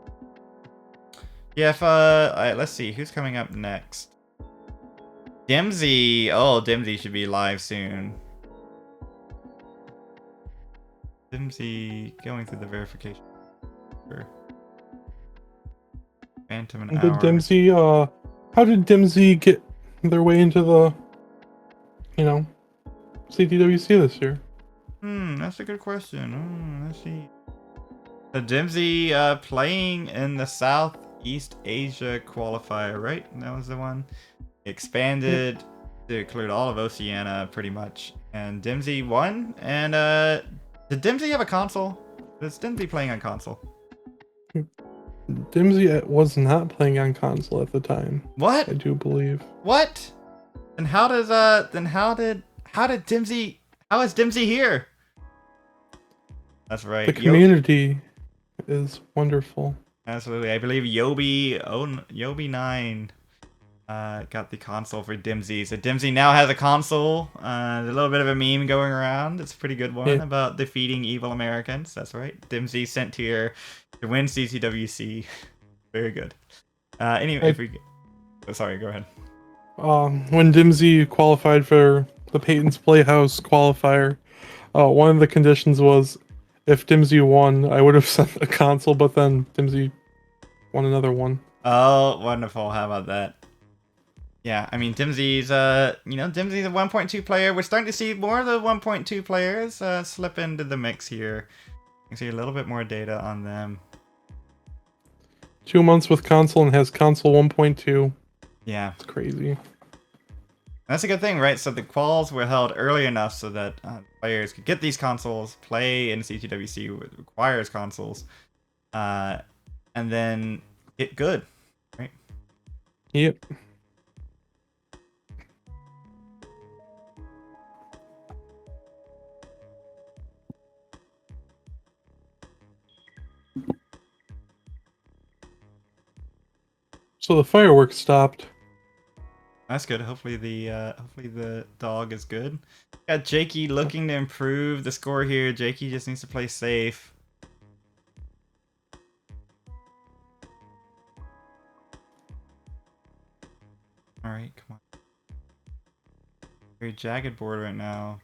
[SPEAKER 1] Yeah, if let's see who's coming up next. Dimsy. Oh, Dimsy should be live soon. Dimsy going through the verification. For Phantom an
[SPEAKER 2] Did
[SPEAKER 1] hour.
[SPEAKER 2] Dimsy, how did Dimsy get their way into the, CTWC this year?
[SPEAKER 1] That's a good question. Let's see. So Dimsy playing in the Southeast Asia qualifier, right? That was the one. Expanded to include all of Oceania, pretty much. And Dimsy won. And did Dimsy have a console? Was Dimsy playing on console?
[SPEAKER 2] Dimsy was not playing on console at the time.
[SPEAKER 1] What?
[SPEAKER 2] I do believe.
[SPEAKER 1] What? And how does how did Dimsy? How is Dimsy here? That's right.
[SPEAKER 2] The community is wonderful.
[SPEAKER 1] Absolutely. I believe Yobi9 got the console for Dimsy. So Dimsy now has a console. There's a little bit of a meme going around. It's a pretty good one about defeating evil Americans. That's right. Dimsy sent here to win CTWC. Very good. Anyway, sorry, go ahead.
[SPEAKER 2] When Dimsy qualified for the Peyton's Playhouse qualifier, one of the conditions was if Dimsy won, I would have sent a console, but then Dimsy won another one.
[SPEAKER 1] Oh, wonderful. How about that? Yeah, I mean, Dimsy's, Dimsy's a 1.2 player. We're starting to see more of the 1.2 players slip into the mix here. You can see a little bit more data on them.
[SPEAKER 2] 2 months with console and has console 1.2.
[SPEAKER 1] Yeah.
[SPEAKER 2] It's crazy.
[SPEAKER 1] That's a good thing, right? So the quals were held early enough so that players could get these consoles, play in CTWC, which requires consoles, and then get good, right?
[SPEAKER 2] Yep. So the fireworks stopped.
[SPEAKER 1] That's good. Hopefully the dog is good. Got Jakey looking to improve the score here. Jakey just needs to play safe. All right, come on. Very jagged board right now.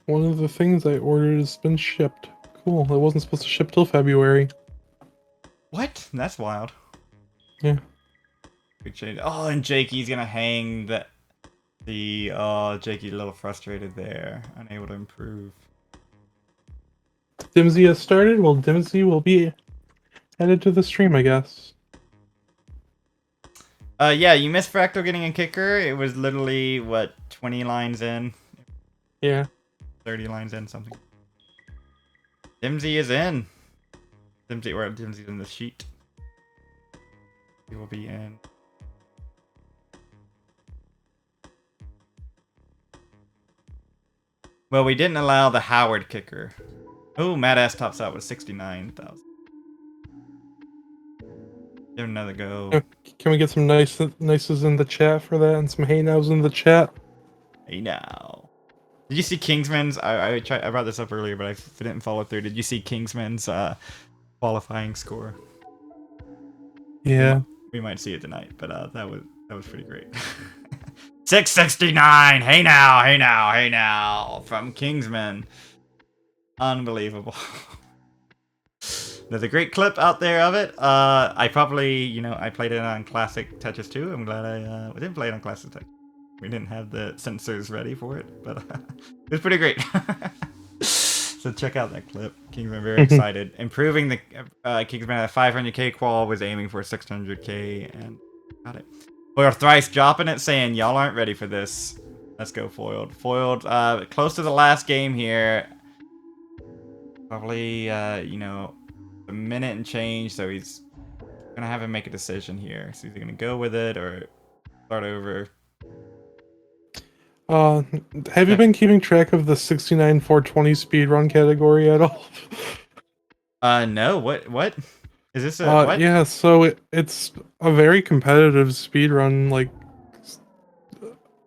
[SPEAKER 2] One of the things I ordered has been shipped. Cool. It wasn't supposed to ship till February.
[SPEAKER 1] What? That's wild.
[SPEAKER 2] Yeah.
[SPEAKER 1] Big shade. Oh, and Jakey's gonna hang Jakey's a little frustrated there. Unable to improve.
[SPEAKER 2] Dimsy has started. Well, Dimsy will be added to the stream, I guess.
[SPEAKER 1] Yeah, you missed Fractal getting a kicker. It was literally, what, 20 lines in?
[SPEAKER 2] Yeah.
[SPEAKER 1] 30 lines in, something. Dimsy is in. Dimsy's in the sheet. He will be in. Well, we didn't allow the Howard kicker. Oh, Mad Ass tops out with 69,000. Give it another go.
[SPEAKER 2] Can we get some nices in the chat for that and some hey nows in the chat?
[SPEAKER 1] Hey now. Did you see Kingsman's? I brought this up earlier, but I didn't follow through. Did you see Kingsman's qualifying score?
[SPEAKER 2] Yeah.
[SPEAKER 1] We might see it tonight, but that was pretty great. 669. Hey now from Kingsman. Unbelievable. There's a great clip out there of it. I probably, I played it on Classic Tetris 2. I'm glad I didn't play it on Classic Tetris. We didn't have the sensors ready for it, but it was pretty great. So check out that clip. Kingsman very excited. Improving the Kingsman at 500k qual, was aiming for 600k and got it. Foiled thrice dropping it, saying y'all aren't ready for this. Let's go Foiled. Foiled close to the last game here. Probably a minute and change, so he's gonna have him make a decision here. So he's gonna go with it or start over.
[SPEAKER 2] Have you been keeping track of the 69-420 speedrun category at all?
[SPEAKER 1] No. What? Is this a what?
[SPEAKER 2] Yeah, so it's a very competitive speedrun like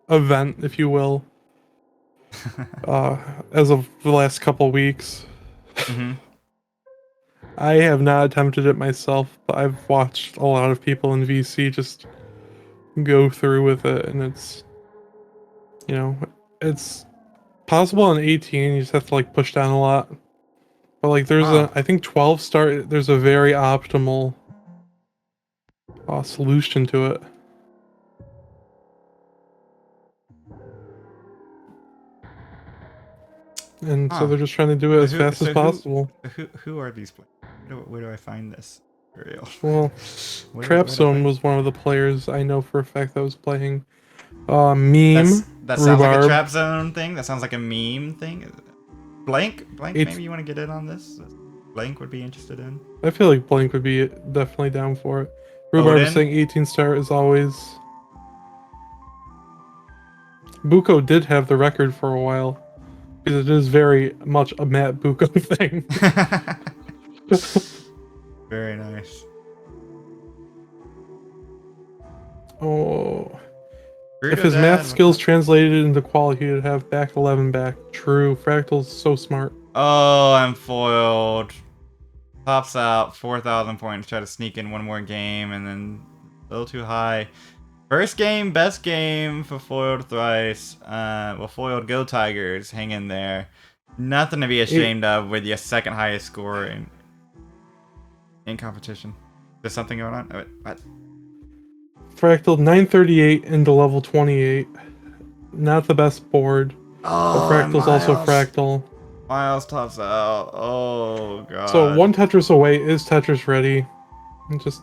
[SPEAKER 2] event, if you will. As of the last couple weeks.
[SPEAKER 1] Mm-hmm.
[SPEAKER 2] I have not attempted it myself, but I've watched a lot of people in VC just go through with it, and it's, you know, it's possible on 18. You just have to like push down a lot. But like, there's
[SPEAKER 1] Huh.
[SPEAKER 2] I think 12 start. There's a very optimal solution to it. And so
[SPEAKER 1] Huh.
[SPEAKER 2] they're just trying to do it
[SPEAKER 1] So
[SPEAKER 2] as fast as possible.
[SPEAKER 1] who are these players? Where do I find this material?
[SPEAKER 2] Well,
[SPEAKER 1] Where do I
[SPEAKER 2] Trapzone
[SPEAKER 1] find?
[SPEAKER 2] was one of the players I know for a fact that was playing. Meme,
[SPEAKER 1] That sounds like a
[SPEAKER 2] Rhubarb.
[SPEAKER 1] trap zone thing. That sounds like a meme thing. Blank,
[SPEAKER 2] It's,
[SPEAKER 1] maybe you want to get in on this. Blank would be interested in.
[SPEAKER 2] I feel like Blank would be definitely down for it. Rhubarb is
[SPEAKER 1] Odin.
[SPEAKER 2] saying 18 star is always. Buko did have the record for a while. Because it is very much a Matt Buko thing.
[SPEAKER 1] Very nice.
[SPEAKER 2] Oh. If
[SPEAKER 1] Bruto
[SPEAKER 2] his
[SPEAKER 1] Dad,
[SPEAKER 2] math skills translated into quality, he'd have back 11 back. True. Fractal's so smart.
[SPEAKER 1] Oh, I'm foiled. Pops out 4,000 points. Try to sneak in one more game, and then a little too high. First game, best game for foiled thrice. Well, foiled Go Tigers. Hang in there. Nothing to be ashamed of with your second highest score in competition. There's something going on? Oh, wait, what?
[SPEAKER 2] Fractal 938 into level 28. Not the best board.
[SPEAKER 1] Oh,
[SPEAKER 2] But Fractal's also
[SPEAKER 1] Miles.
[SPEAKER 2] Fractal.
[SPEAKER 1] Miles tops out. Oh, God.
[SPEAKER 2] So one Tetris away is Tetris ready. And just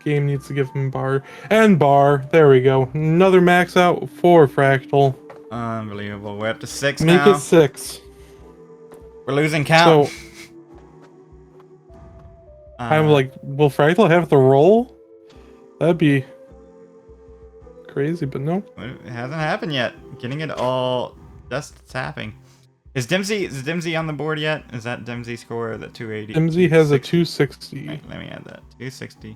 [SPEAKER 2] game needs to give him bar. And bar. There we go. Another max out for Fractal.
[SPEAKER 1] Unbelievable. We're up to 6
[SPEAKER 2] Make
[SPEAKER 1] now.
[SPEAKER 2] it 6.
[SPEAKER 1] We're losing count.
[SPEAKER 2] So I'm like, will Fractal have the roll? That'd be crazy, but no.
[SPEAKER 1] It hasn't happened yet. Getting it all just tapping. Is Dimsy on the board yet? Is that Dimsy score, the 280?
[SPEAKER 2] MZ has a 260.
[SPEAKER 1] Right, let me add that. 260.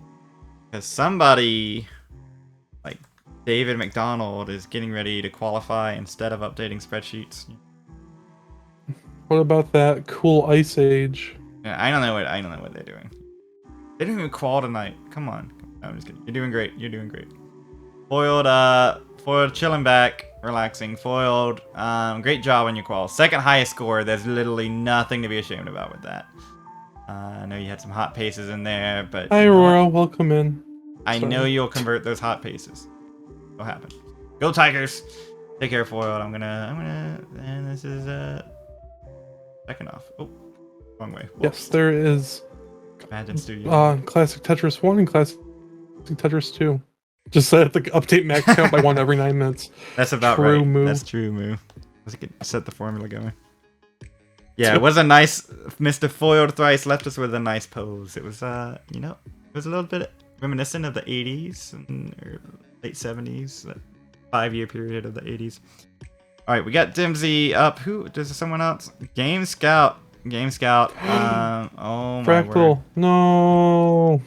[SPEAKER 1] Because somebody, like David McDonald, is getting ready to qualify instead of updating spreadsheets.
[SPEAKER 2] What about that cool Ice Age?
[SPEAKER 1] Yeah, I don't know what they're doing. They didn't even qual tonight. Come on. No, I'm just kidding. You're doing great. You're doing great. Foiled, chilling back, relaxing. Foiled, great job on your qual. Second highest score. There's literally nothing to be ashamed about with that. I know you had some hot paces in there, but
[SPEAKER 2] Hi, Aurora. Welcome in.
[SPEAKER 1] I know you'll convert those hot paces. It'll happen. Go Tigers! Take care, Foiled. And this is second off. Oh, wrong way. Whoops.
[SPEAKER 2] Yes, there is.
[SPEAKER 1] Imagine Studio.
[SPEAKER 2] Classic Tetris 1 and Classic Tetris 2. Just set the update max count by 1 every 9 minutes.
[SPEAKER 1] That's about
[SPEAKER 2] true
[SPEAKER 1] right.
[SPEAKER 2] Move.
[SPEAKER 1] That's true, Moo. Let's set the formula going. Yeah, it was a nice. Mr. Foiled Thrice left us with a nice pose. It was, it was a little bit reminiscent of the 80s or late 70s, that 5-year period of the 80s. All right, we got Dimsy up. Who does someone else? Game Scout. Oh my
[SPEAKER 2] Fractal.
[SPEAKER 1] word.
[SPEAKER 2] No,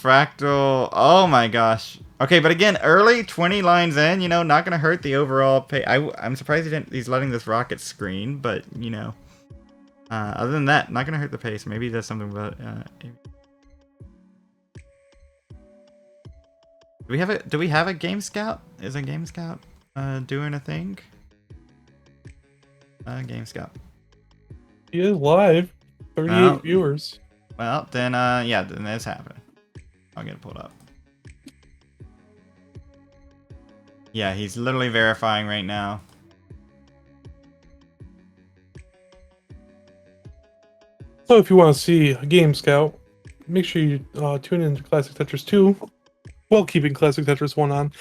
[SPEAKER 1] Fractal. Oh my gosh. Okay, but again, early 20 lines in, not gonna hurt the overall pay. I'm surprised he's letting this rocket screen, but other than that, not gonna hurt the pace. Maybe there's something about. Do we have a Game Scout? Is a Game Scout doing a thing? Game Scout.
[SPEAKER 2] he is live. 38 viewers.
[SPEAKER 1] Well, then, yeah, then that's happening. I'll get it pulled up. Yeah, he's literally verifying right now.
[SPEAKER 2] So if you want to see a Game Scout, make sure you tune in to Classic Tetris 2 while keeping Classic Tetris 1 on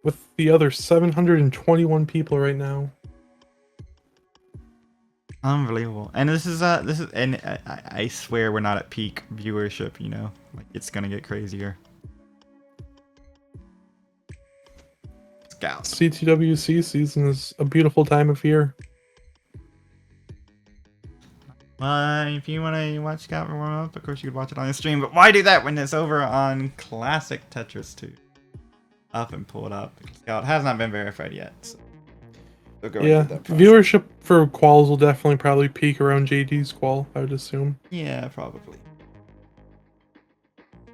[SPEAKER 2] with the other 721 people right now.
[SPEAKER 1] Unbelievable. And this is and I swear we're not at peak viewership, like it's gonna get crazier. Scouts.
[SPEAKER 2] CTWC season is a beautiful time of year.
[SPEAKER 1] If you want to watch Scout warm up, of course you could watch it on the stream. But why do that when it's over on Classic Tetris 2? Up and pull it up. Scout has not been verified yet. So we'll go
[SPEAKER 2] Yeah,
[SPEAKER 1] into that process.
[SPEAKER 2] viewership for quals will definitely probably peak around JD's qual, I would assume.
[SPEAKER 1] Yeah, probably.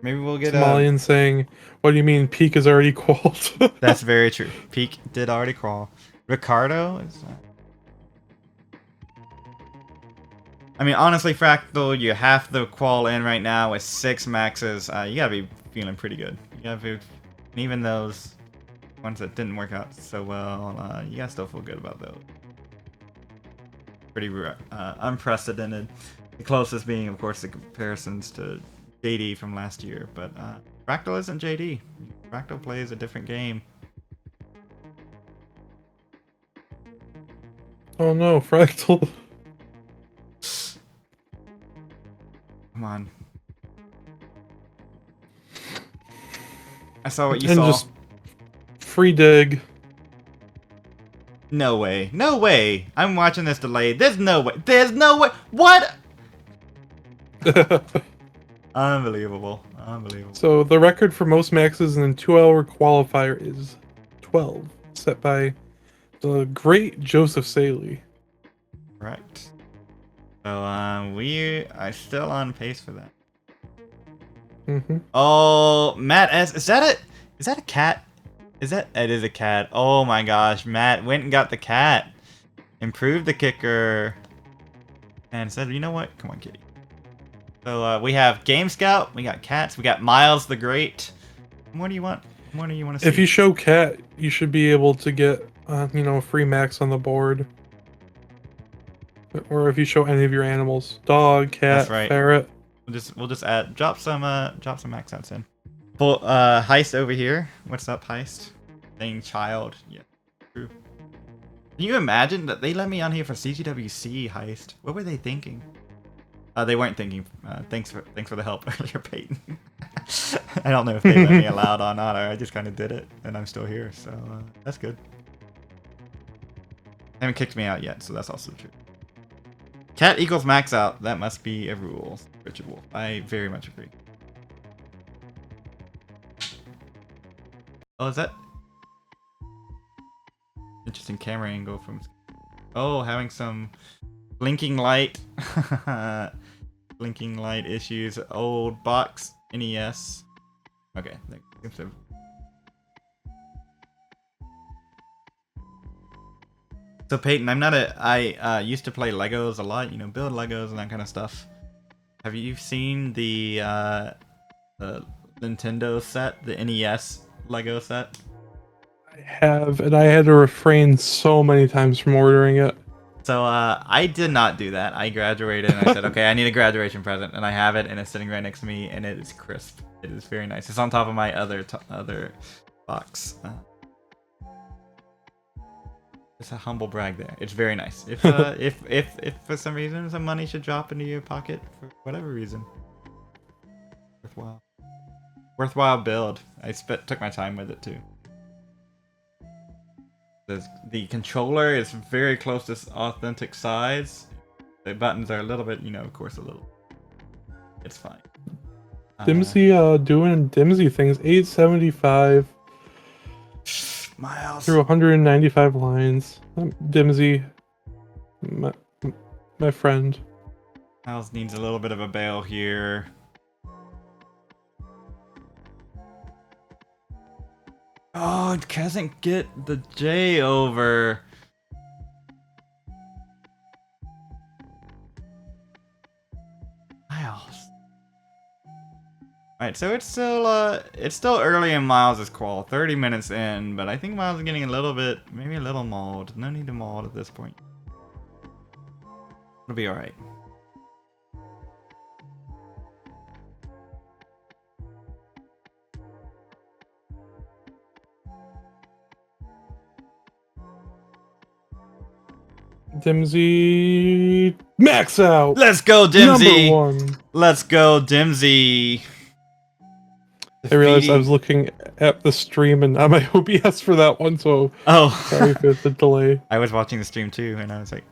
[SPEAKER 1] Maybe we'll get
[SPEAKER 2] Somalian saying, "What do you mean peak is already qualled?"
[SPEAKER 1] That's very true. Peak did already crawl. Ricardo is. I mean, honestly, Fractal, you have the qual in right now with 6 maxes. You gotta be feeling pretty good. You gotta be, and even those ones that didn't work out so well, you gotta still feel good about those. Pretty unprecedented. The closest being, of course, the comparisons to JD from last year. But Fractal isn't JD. Fractal plays a different game.
[SPEAKER 2] Oh no, Fractal.
[SPEAKER 1] Come on. I saw what you
[SPEAKER 2] And
[SPEAKER 1] saw.
[SPEAKER 2] just free dig.
[SPEAKER 1] No way. No way. I'm watching this delayed. There's no way. There's no way. What? Unbelievable. Unbelievable.
[SPEAKER 2] So the record for most maxes in a 2-hour qualifier is 12, set by the great Joseph Saley.
[SPEAKER 1] Correct. So we are still on pace for that.
[SPEAKER 2] Mm-hmm.
[SPEAKER 1] Oh, Matt S. Is that it? Is that a cat? Is that? It is a cat. Oh my gosh, Matt went and got the cat. Improved the kicker. And said, you know what? Come on, kitty. So we have Game Scout. We got cats. We got Miles the Great. What do you want? What do you want to see?
[SPEAKER 2] If you show cat, you should be able to get, a free max on the board. Or if you show any of your animals, dog, cat,
[SPEAKER 1] That's right.
[SPEAKER 2] ferret.
[SPEAKER 1] We'll just add drop some max outs in. Full Heist over here. What's up, Heist? Saying child. Yeah. True. Can you imagine that they let me on here for CTWC, Heist? What were they thinking? They weren't thinking. Thanks for the help earlier, Peyton. I don't know if they let me allowed or not. I just kind of did it, and I'm still here, so that's good. They haven't kicked me out yet, so that's also true. Cat equals max out. That must be a rule, Richard Wolf. I very much agree. Oh, is that interesting camera angle from? Oh, having some blinking light, blinking light issues. Old box NES. Okay, that seems to. So Peyton, I used to play Legos a lot, build Legos and that kind of stuff. Have you seen the Nintendo set, the NES Lego set?
[SPEAKER 2] I have, and I had to refrain so many times from ordering it.
[SPEAKER 1] So I did not do that. I graduated and I said, okay, I need a graduation present, and I have it, and it's sitting right next to me, and it is crisp. It is very nice. It's on top of my other box. It's a humble brag there. It's very nice. If if for some reason some money should drop into your pocket for whatever reason, worthwhile build. I took my time with it too. The controller is very close to its authentic size. The buttons are a little bit, of course, a little. It's fine.
[SPEAKER 2] Dimsy doing Dimsy things. 875.
[SPEAKER 1] Miles.
[SPEAKER 2] Through 195 lines. Dimsy, my friend.
[SPEAKER 1] Miles needs a little bit of a bail here. Oh, it doesn't get the J over. Miles. Alright, so it's still early in Miles' qual, 30 minutes in, but I think Miles is getting a little bit, maybe a little mauled. No need to maul at this point. It'll be alright.
[SPEAKER 2] Dimsy max out.
[SPEAKER 1] Let's go, Dimsy!
[SPEAKER 2] Number 1.
[SPEAKER 1] Let's go, Dimsy!
[SPEAKER 2] I realized I was looking at the stream and not my OBS for that one, so sorry for the delay.
[SPEAKER 1] I was watching the stream too, and I was like,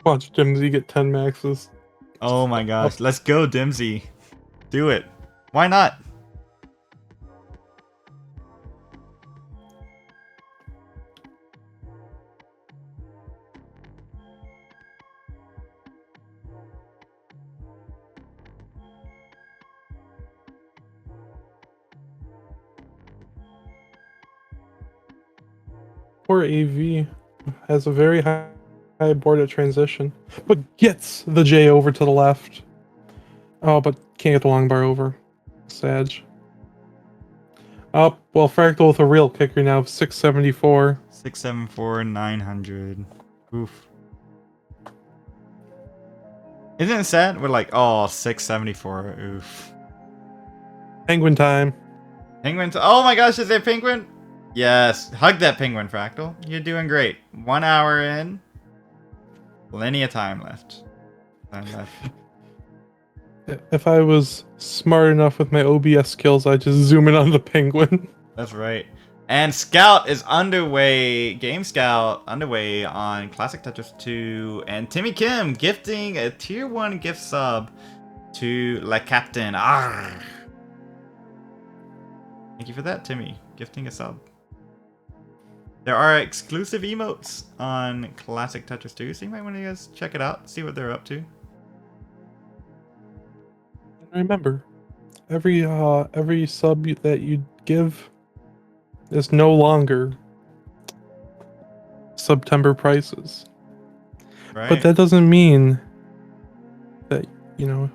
[SPEAKER 2] Watch Dimsy get 10 maxes.
[SPEAKER 1] Oh my gosh. Let's go, Dimsy. Do it. Why not?
[SPEAKER 2] Poor AV has a very high board at transition, but gets the J over to the left. Oh, but can't get the long bar over. Sag. Oh, well, Fractal with a real kicker now of 674.
[SPEAKER 1] 674, 900. Oof. Isn't it sad? We're like, oh, 674. Oof.
[SPEAKER 2] Penguin time.
[SPEAKER 1] Penguin. Oh my gosh, is there a penguin? Yes. Hug that penguin, Fractal. You're doing great. 1 hour in. Plenty of time left.
[SPEAKER 2] If I was smart enough with my OBS skills, I'd just zoom in on the penguin.
[SPEAKER 1] That's right. And Scout is underway. Game Scout underway on Classic Tetris 2. And Timmy Kim gifting a tier 1 gift sub to La Captain. Arrgh. Thank you for that, Timmy. Gifting a sub. There are exclusive emotes on Classic Tetris 2, so you might want to guys check it out, see what they're up to.
[SPEAKER 2] Remember, every sub that you give is no longer September prices.
[SPEAKER 1] Right.
[SPEAKER 2] But that doesn't mean that, you know,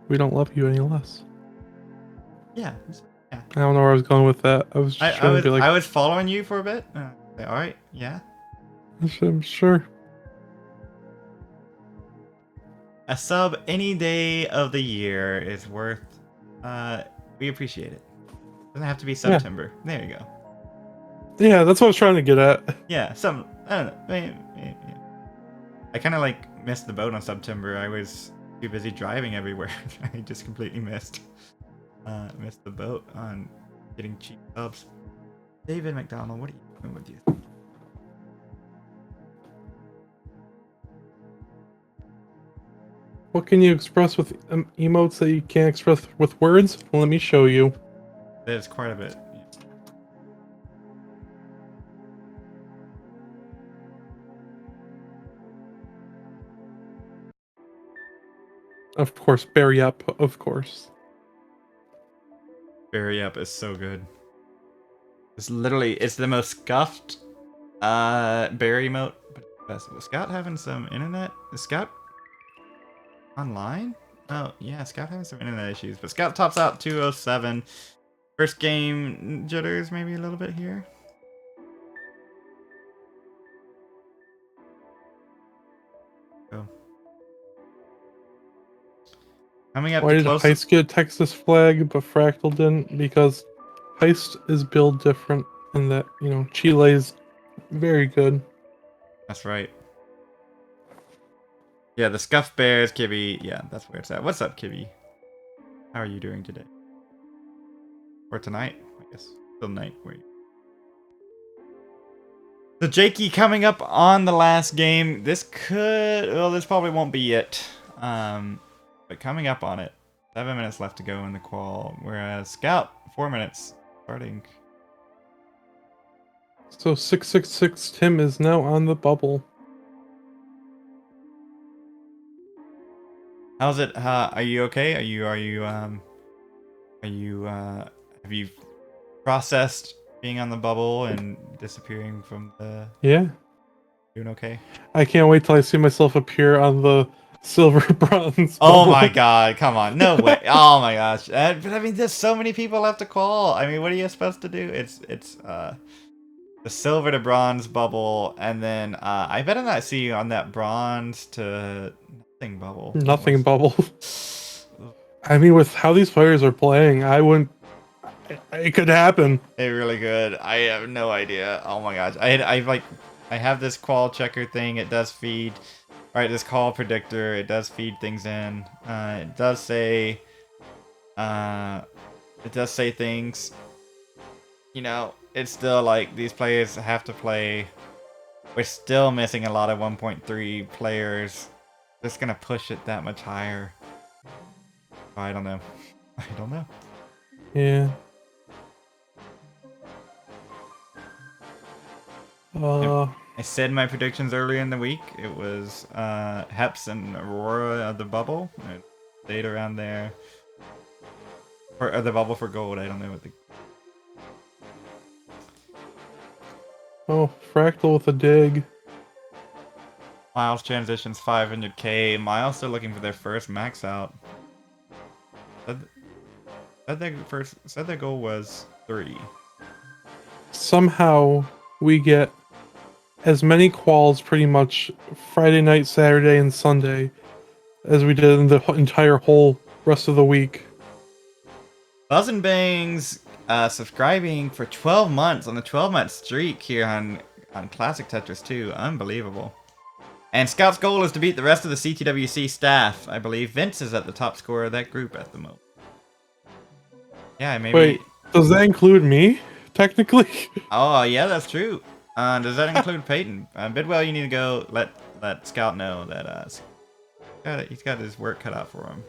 [SPEAKER 2] we don't love you any less.
[SPEAKER 1] Yeah.
[SPEAKER 2] I don't know where I was going with that. I was just trying to be like,
[SPEAKER 1] I was following you for a bit. Alright, yeah.
[SPEAKER 2] I'm sure.
[SPEAKER 1] A sub any day of the year is worth, we appreciate it. Doesn't have to be September. Yeah. There you go.
[SPEAKER 2] Yeah, that's what I was trying to get at.
[SPEAKER 1] Yeah, I don't know. I kind of like missed the boat on September. I was too busy driving everywhere. I just completely missed the boat on getting cheap subs. David McDonald, what are you doing with you?
[SPEAKER 2] What can you express with emotes that you can't express with words? Well, let me show you.
[SPEAKER 1] There's quite a bit.
[SPEAKER 2] Of course, Barry Up, of course.
[SPEAKER 1] Barry Up is so good. It's literally, it's the most scuffed Barry emote. But was Scout having some internet? Is Scout online? Oh, yeah, Scout having some internet issues. But Scout tops out 207. First game jitters maybe a little bit here. Go. Coming up.
[SPEAKER 2] Why did Heist get a Texas flag, but Fractal didn't? Because Heist is built different in that, you know, Chile's very good.
[SPEAKER 1] That's right. Yeah, the Scuff Bears, Kibby. Yeah, that's where it's at. What's up, Kibby? How are you doing today? Or tonight? I guess. Still night. Wait. The Jakey coming up on the last game. This could... Well, this probably won't be it. But coming up on it. 7 minutes left to go in the qual. Whereas Scout, 4 minutes starting.
[SPEAKER 2] So 666 Tim is now on the bubble.
[SPEAKER 1] How's it? Are you okay? Have you processed being on the bubble and disappearing from the...
[SPEAKER 2] Yeah.
[SPEAKER 1] Doing okay?
[SPEAKER 2] I can't wait till I see myself appear on the silver bronze
[SPEAKER 1] Oh
[SPEAKER 2] bubble.
[SPEAKER 1] my god, come on. No way. Oh my gosh. But I mean, there's so many people left to call. I mean, what are you supposed to do? It's the silver to bronze bubble, and then I better not see you on that bronze to nothing bubble.
[SPEAKER 2] Nothing bubble. I mean, with how these players are playing, I wouldn't... It could happen.
[SPEAKER 1] It really could. I have no idea. Oh my gosh. I have this qual checker thing. It does feed... Alright, this call predictor. It does feed things in. It does say... It does say things... You know, it's still like these players have to play we're still missing a lot of 1.3 players. Just gonna push it that much higher. I don't know. I don't know.
[SPEAKER 2] Yeah.
[SPEAKER 1] I said my predictions earlier in the week. It was Heps and Aurora of the bubble. It stayed around there. Or the bubble for gold. I don't know what the.
[SPEAKER 2] Oh, Fractal with a dig.
[SPEAKER 1] Miles transitions 500k. Miles still looking for their first max out. Said their goal was 3.
[SPEAKER 2] Somehow we get as many quals pretty much Friday night, Saturday, and Sunday as we did in the entire whole rest of the week.
[SPEAKER 1] Buzz and Bangs subscribing for 12 months on the 12-month streak here on Classic Tetris 2. Unbelievable. And Scout's goal is to beat the rest of the CTWC staff. I believe Vince is at the top scorer of that group at the moment. Yeah, maybe.
[SPEAKER 2] Wait, does that include me, technically?
[SPEAKER 1] Oh, yeah, that's true. Does that include Peyton? Bidwell, you need to go let Scout know that he's got his work cut out for him.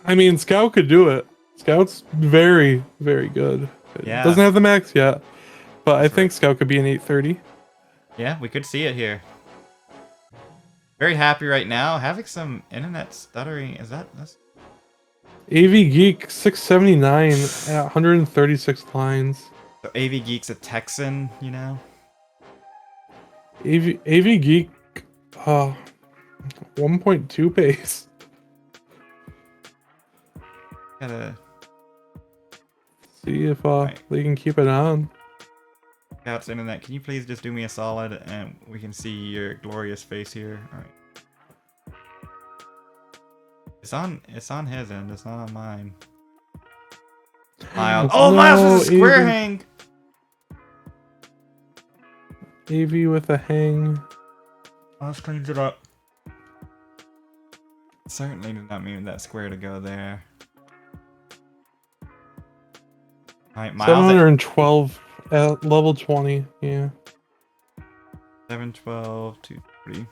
[SPEAKER 2] I mean, Scout could do it. Scout's very, very good.
[SPEAKER 1] Yeah.
[SPEAKER 2] Doesn't have the max yet, but
[SPEAKER 1] That's
[SPEAKER 2] I think Scout could be an 830.
[SPEAKER 1] Yeah, we could see it here. Very happy right now. Having some internet stuttering. That's
[SPEAKER 2] AV Geek 679 at 136 lines.
[SPEAKER 1] so AV Geek's a Texan, you know?
[SPEAKER 2] AV Geek 1.2 pace.
[SPEAKER 1] Gotta
[SPEAKER 2] See if
[SPEAKER 1] Right.
[SPEAKER 2] they can keep it on.
[SPEAKER 1] Scout's internet. Can you please just do me a solid and we can see your glorious face here? Alright. It's on his end, it's not on mine. Miles. Oh,
[SPEAKER 2] No,
[SPEAKER 1] Miles with a square
[SPEAKER 2] AV.
[SPEAKER 1] hang!
[SPEAKER 2] AV with a hang.
[SPEAKER 1] Miles cleans it up. Certainly did not mean that square to go there. Alright, Miles
[SPEAKER 2] 712 at level 20. Yeah.
[SPEAKER 1] 712, 230.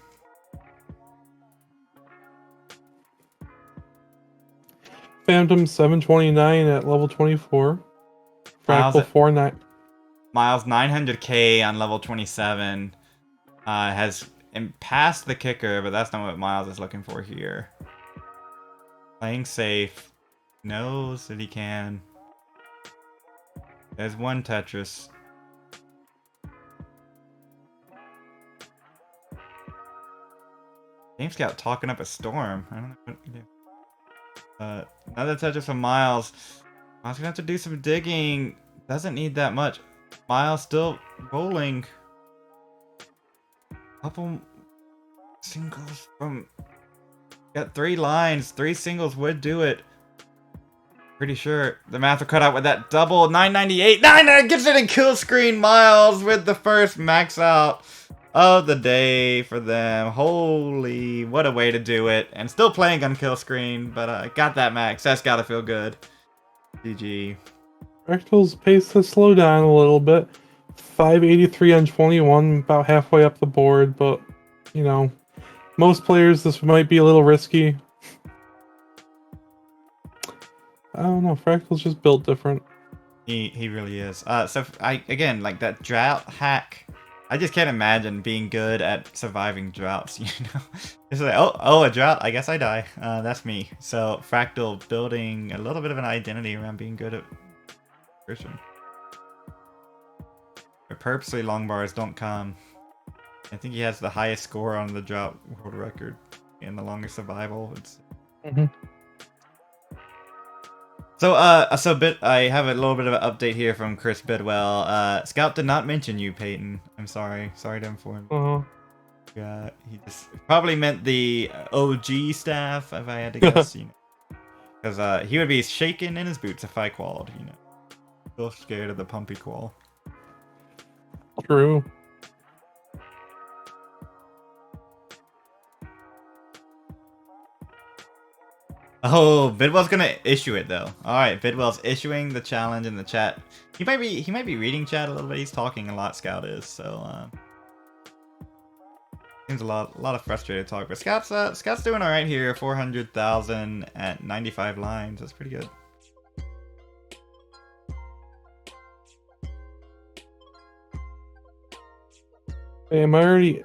[SPEAKER 2] Phantom 729 at level 24.
[SPEAKER 1] Miles
[SPEAKER 2] Fractal
[SPEAKER 1] at-
[SPEAKER 2] 49.
[SPEAKER 1] Miles 900k on level 27 has passed the kicker, but that's not what Miles is looking for here. Playing safe, knows that he can. There's one Tetris. Game Scout talking up a storm. I don't know what to do. Another Tetris from Miles. Miles gonna have to do some digging. Doesn't need that much. Miles still rolling. Couple singles from. Got 3 lines. 3 singles would do it. Pretty sure the math will cut out with that double 998. 9 gets it in kill screen. Miles with the first max out of the day for them. Holy, what a way to do it. And still playing on kill screen, but got that max. That's gotta feel good. GG.
[SPEAKER 2] Fractal's pace has slowed down a little bit. 583 on 21, about halfway up the board, but, you know, most players this might be a little risky. I don't know, Fractal's just built different.
[SPEAKER 1] He really is. So again, like that drought hack. I just can't imagine being good at surviving droughts, you know? It's like, oh, a drought, I guess I die. That's me. So Fractal building a little bit of an identity around being good at nutrition. But purposely long bars don't come. I think he has the highest score on the drought world record and the longest survival. It's So, I have a little bit of an update here from Chris Bidwell. Scout did not mention you, Peyton. I'm sorry. Sorry to inform you. He just probably meant the OG staff, if I had to guess, you know. Because he would be shaking in his boots if I qualled, you know. Still scared of the pumpy qual.
[SPEAKER 2] True.
[SPEAKER 1] Oh, Bidwell's gonna issue it though. All right, Bidwell's issuing the challenge in the chat. He might be reading chat a little bit. He's talking a lot. Scout is so. Seems a lot of frustrated talk, but Scout's doing all right here. 400,000 at 95 lines. That's pretty good.
[SPEAKER 2] Hey,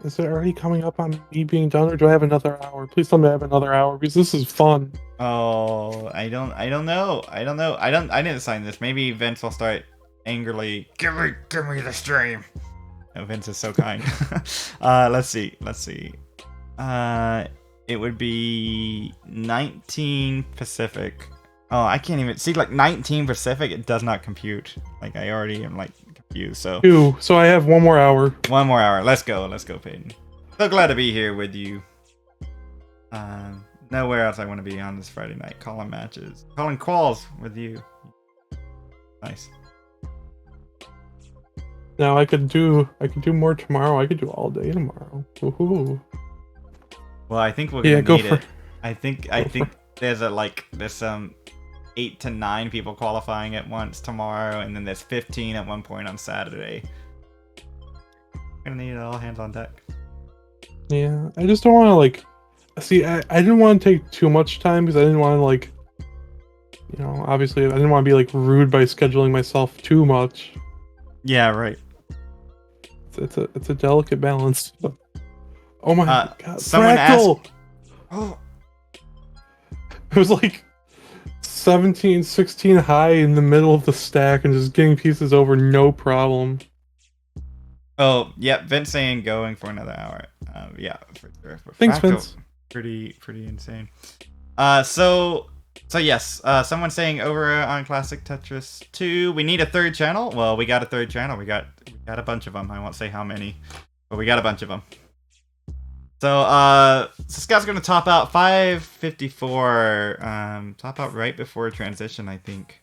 [SPEAKER 2] is it already coming up on me being done, or do I have another hour? Please tell me I have another hour, because this is fun.
[SPEAKER 1] Oh, I don't know. I didn't sign this. Maybe Vince will start angrily. Give me the stream. Oh, Vince is so kind. Let's see. It would be 19 Pacific. Oh, I can't even see, like 19 Pacific. It does not compute. Like I already am like confused. So
[SPEAKER 2] 2. So I have 1 more hour.
[SPEAKER 1] 1 more hour. Let's go, Peyton. So glad to be here with you. Nowhere else I want to be on this Friday night. Calling matches, calling quals with you. Nice.
[SPEAKER 2] Now I could do more tomorrow. I could do all day tomorrow. Woohoo.
[SPEAKER 1] Well, I think we're gonna
[SPEAKER 2] go
[SPEAKER 1] need
[SPEAKER 2] for
[SPEAKER 1] it. I think there's some 8 to 9 people qualifying at once tomorrow, and then there's 15 at one point on Saturday. Gonna need all hands on deck.
[SPEAKER 2] Yeah, I just don't want to like. See, I didn't want to take too much time because I didn't want to like. You know, obviously, I didn't want to be like rude by scheduling myself too much.
[SPEAKER 1] Yeah, right.
[SPEAKER 2] It's a delicate balance. Oh my god!
[SPEAKER 1] Someone
[SPEAKER 2] Fractal!
[SPEAKER 1] asked. Oh.
[SPEAKER 2] It was like 17, 16 high in the middle of the stack and just getting pieces over no problem.
[SPEAKER 1] Oh, yeah, Vince saying going for another hour. Yeah, for sure.
[SPEAKER 2] Thanks, Vince.
[SPEAKER 1] Pretty insane. So yes, someone's saying over on Classic Tetris 2, we need a third channel. Well, we got a third channel. We got a bunch of them. I won't say how many, but we got a bunch of them. So Scott's gonna top out 554. Top out right before transition, I think.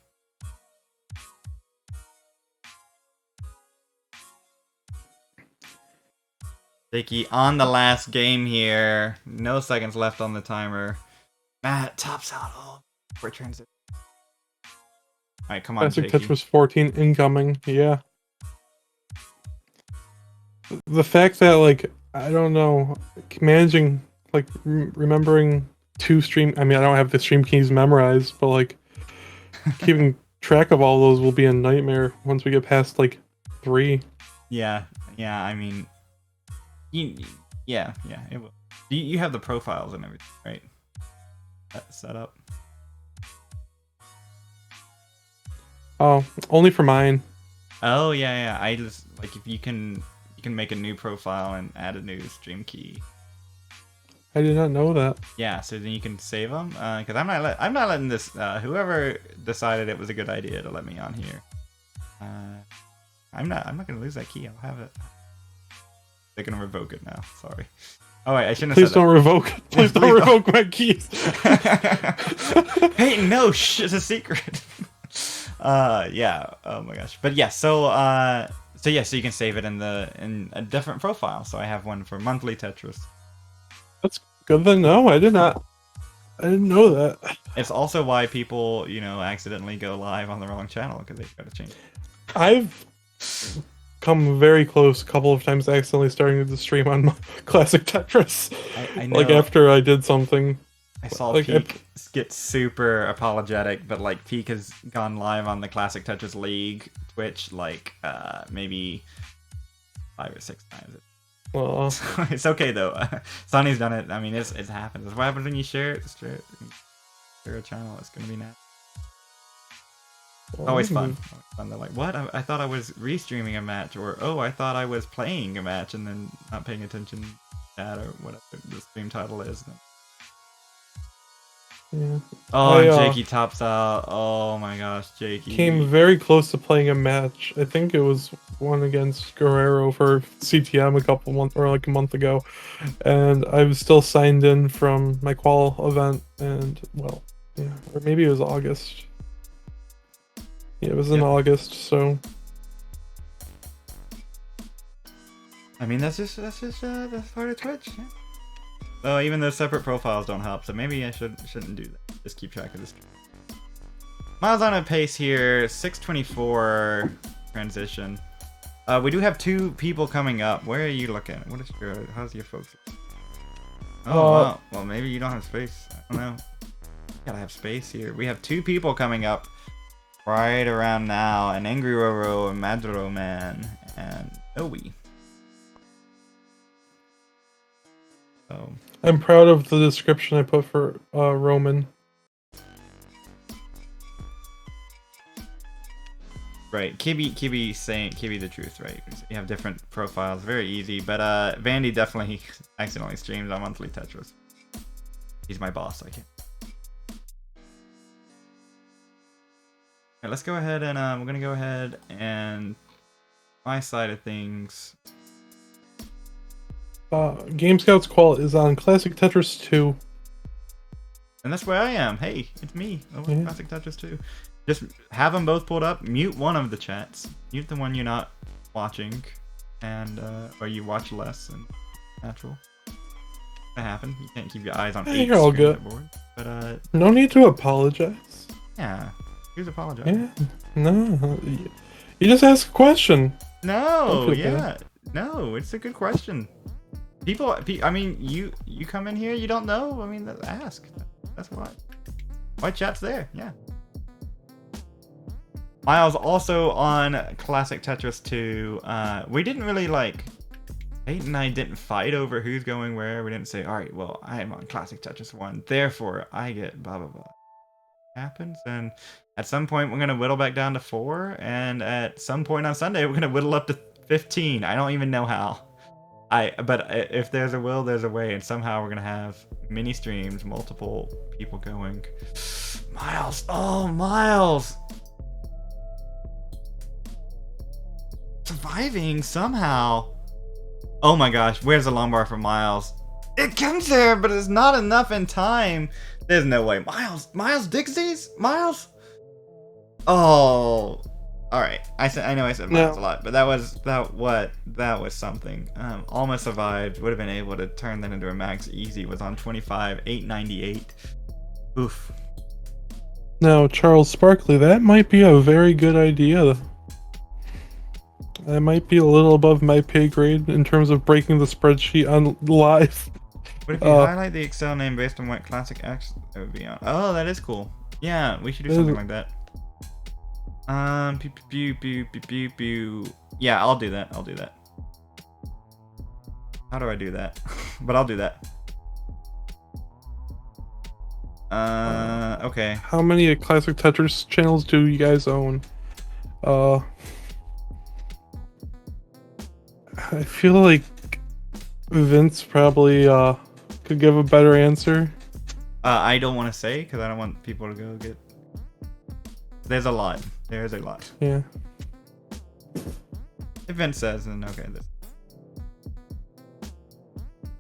[SPEAKER 1] Jakey on the last game here. No seconds left on the timer. Matt tops out all before transition. Alright, come on,
[SPEAKER 2] Classic
[SPEAKER 1] Jakey.
[SPEAKER 2] Tetris 14 incoming. Yeah. The fact that, like, I don't know, managing, like, remembering 2 stream... I mean, I don't have the stream keys memorized, but, like, keeping track of all those will be a nightmare once we get past, like, 3.
[SPEAKER 1] Yeah, I mean... Yeah, it will. You have the profiles and everything, right? Set up.
[SPEAKER 2] Oh, only for mine.
[SPEAKER 1] Oh yeah. I just like if you can make a new profile and add a new stream key.
[SPEAKER 2] I did not know that.
[SPEAKER 1] Yeah, so then you can save them. Because I'm not letting this. Whoever decided it was a good idea to let me on here. I'm not gonna lose that key. I'll have it. They're gonna revoke it now. Sorry. Oh wait, I shouldn't have
[SPEAKER 2] Please
[SPEAKER 1] said
[SPEAKER 2] don't
[SPEAKER 1] that.
[SPEAKER 2] revoke. Please don't revoke my keys.
[SPEAKER 1] Hey, no, it's a secret. Yeah. Oh my gosh. But yeah. So you can save it in a different profile. So I have one for monthly Tetris.
[SPEAKER 2] That's good to know. I didn't know that.
[SPEAKER 1] It's also why people, accidentally go live on the wrong channel because they've got to change it.
[SPEAKER 2] I've come very close a couple of times accidentally starting the stream on Classic Tetris.
[SPEAKER 1] I know.
[SPEAKER 2] Like after I did something.
[SPEAKER 1] I saw
[SPEAKER 2] like,
[SPEAKER 1] Peak get super apologetic, but like Peak has gone live on the Classic Tetris League Twitch like maybe 5 or 6 times.
[SPEAKER 2] Well,
[SPEAKER 1] It's okay though. Sonny's done it. I mean, it happens. What happens when you share it? Share a channel. It's gonna be nice. Always fun. They're like, what? I thought I was restreaming a match, or oh, I thought I was playing a match and then not paying attention to that, or whatever the stream title is.
[SPEAKER 2] yeah.
[SPEAKER 1] Oh, and Jakey tops out. Oh my gosh, Jakey
[SPEAKER 2] Came very close to playing a match. I think it was one against Guerrero for CTM a month ago, and I was still signed in from my qual event, and well, yeah, or maybe it was August. Yeah, it was in August, so.
[SPEAKER 1] I mean, that's part of Twitch. Yeah. So even those separate profiles don't help. So maybe I shouldn't do that. Just keep track of this. Miles on a pace here. 624 transition. We do have 2 people coming up. Where are you looking? How's your folks? Oh, wow. Well, maybe you don't have space. I don't know. You gotta have space here. We have 2 people coming up right around now. An Angry Roro, a Maduro Man, and Owie. So.
[SPEAKER 2] I'm proud of the description I put for Roman.
[SPEAKER 1] Right, Kibby saying Kibby the truth, right? You have different profiles, very easy. But Vandy definitely accidentally streams on monthly Tetris. He's my boss, I can't. Alright, let's go ahead and we're gonna go ahead and my side of things.
[SPEAKER 2] Game Scout's qual is on Classic Tetris 2.
[SPEAKER 1] And that's where I am. Hey, it's me.
[SPEAKER 2] Yeah.
[SPEAKER 1] Classic Tetris 2. Just have them both pulled up. Mute one of the chats. Mute the one you're not watching, and or you watch less than natural. That happen. You can't keep your eyes on 8
[SPEAKER 2] you're all
[SPEAKER 1] screens
[SPEAKER 2] good.
[SPEAKER 1] at board. But
[SPEAKER 2] no need to apologize.
[SPEAKER 1] yeah. Who's apologize?
[SPEAKER 2] Yeah, no. You just ask a question.
[SPEAKER 1] No, yeah, no. It's a good question. I mean, you come in here, you don't know. I mean, ask. That's why. Why chat's there? Yeah. Miles also on Classic Tetris 2. We didn't really Nate and I didn't fight over who's going where. We didn't say, all right, well, I am on Classic Tetris 1, therefore I get blah blah blah. Happens, and at some point we're gonna whittle back down to 4, and at some point on Sunday we're gonna whittle up to 15. I don't even know how. But if there's a will, there's a way, and somehow we're gonna have mini streams, multiple people going. Miles, oh Miles. Surviving somehow. Oh my gosh, where's the long bar for Miles? It comes there, but it's not enough in time. There's no way. Miles Dixies? Miles? Oh. Alright. I know I said Miles a lot, but that was something. Almost survived. Would have been able to turn that into a max easy. Was on 25, 898. Oof.
[SPEAKER 2] Now, Charles Sparkley, that might be a very good idea. That might be a little above my pay grade in terms of breaking the spreadsheet on live.
[SPEAKER 1] What if you highlight the Excel name based on what classic X it would be on? Oh, that is cool. Yeah, we should do something like that. Yeah, I'll do that. How do I do that? But I'll do that. Okay.
[SPEAKER 2] How many Classic Tetris channels do you guys own? I feel like Vince probably could give a better answer.
[SPEAKER 1] I don't want to say because I don't want people to go get. There's a lot. There's a lot.
[SPEAKER 2] Yeah.
[SPEAKER 1] If Vince says, then okay.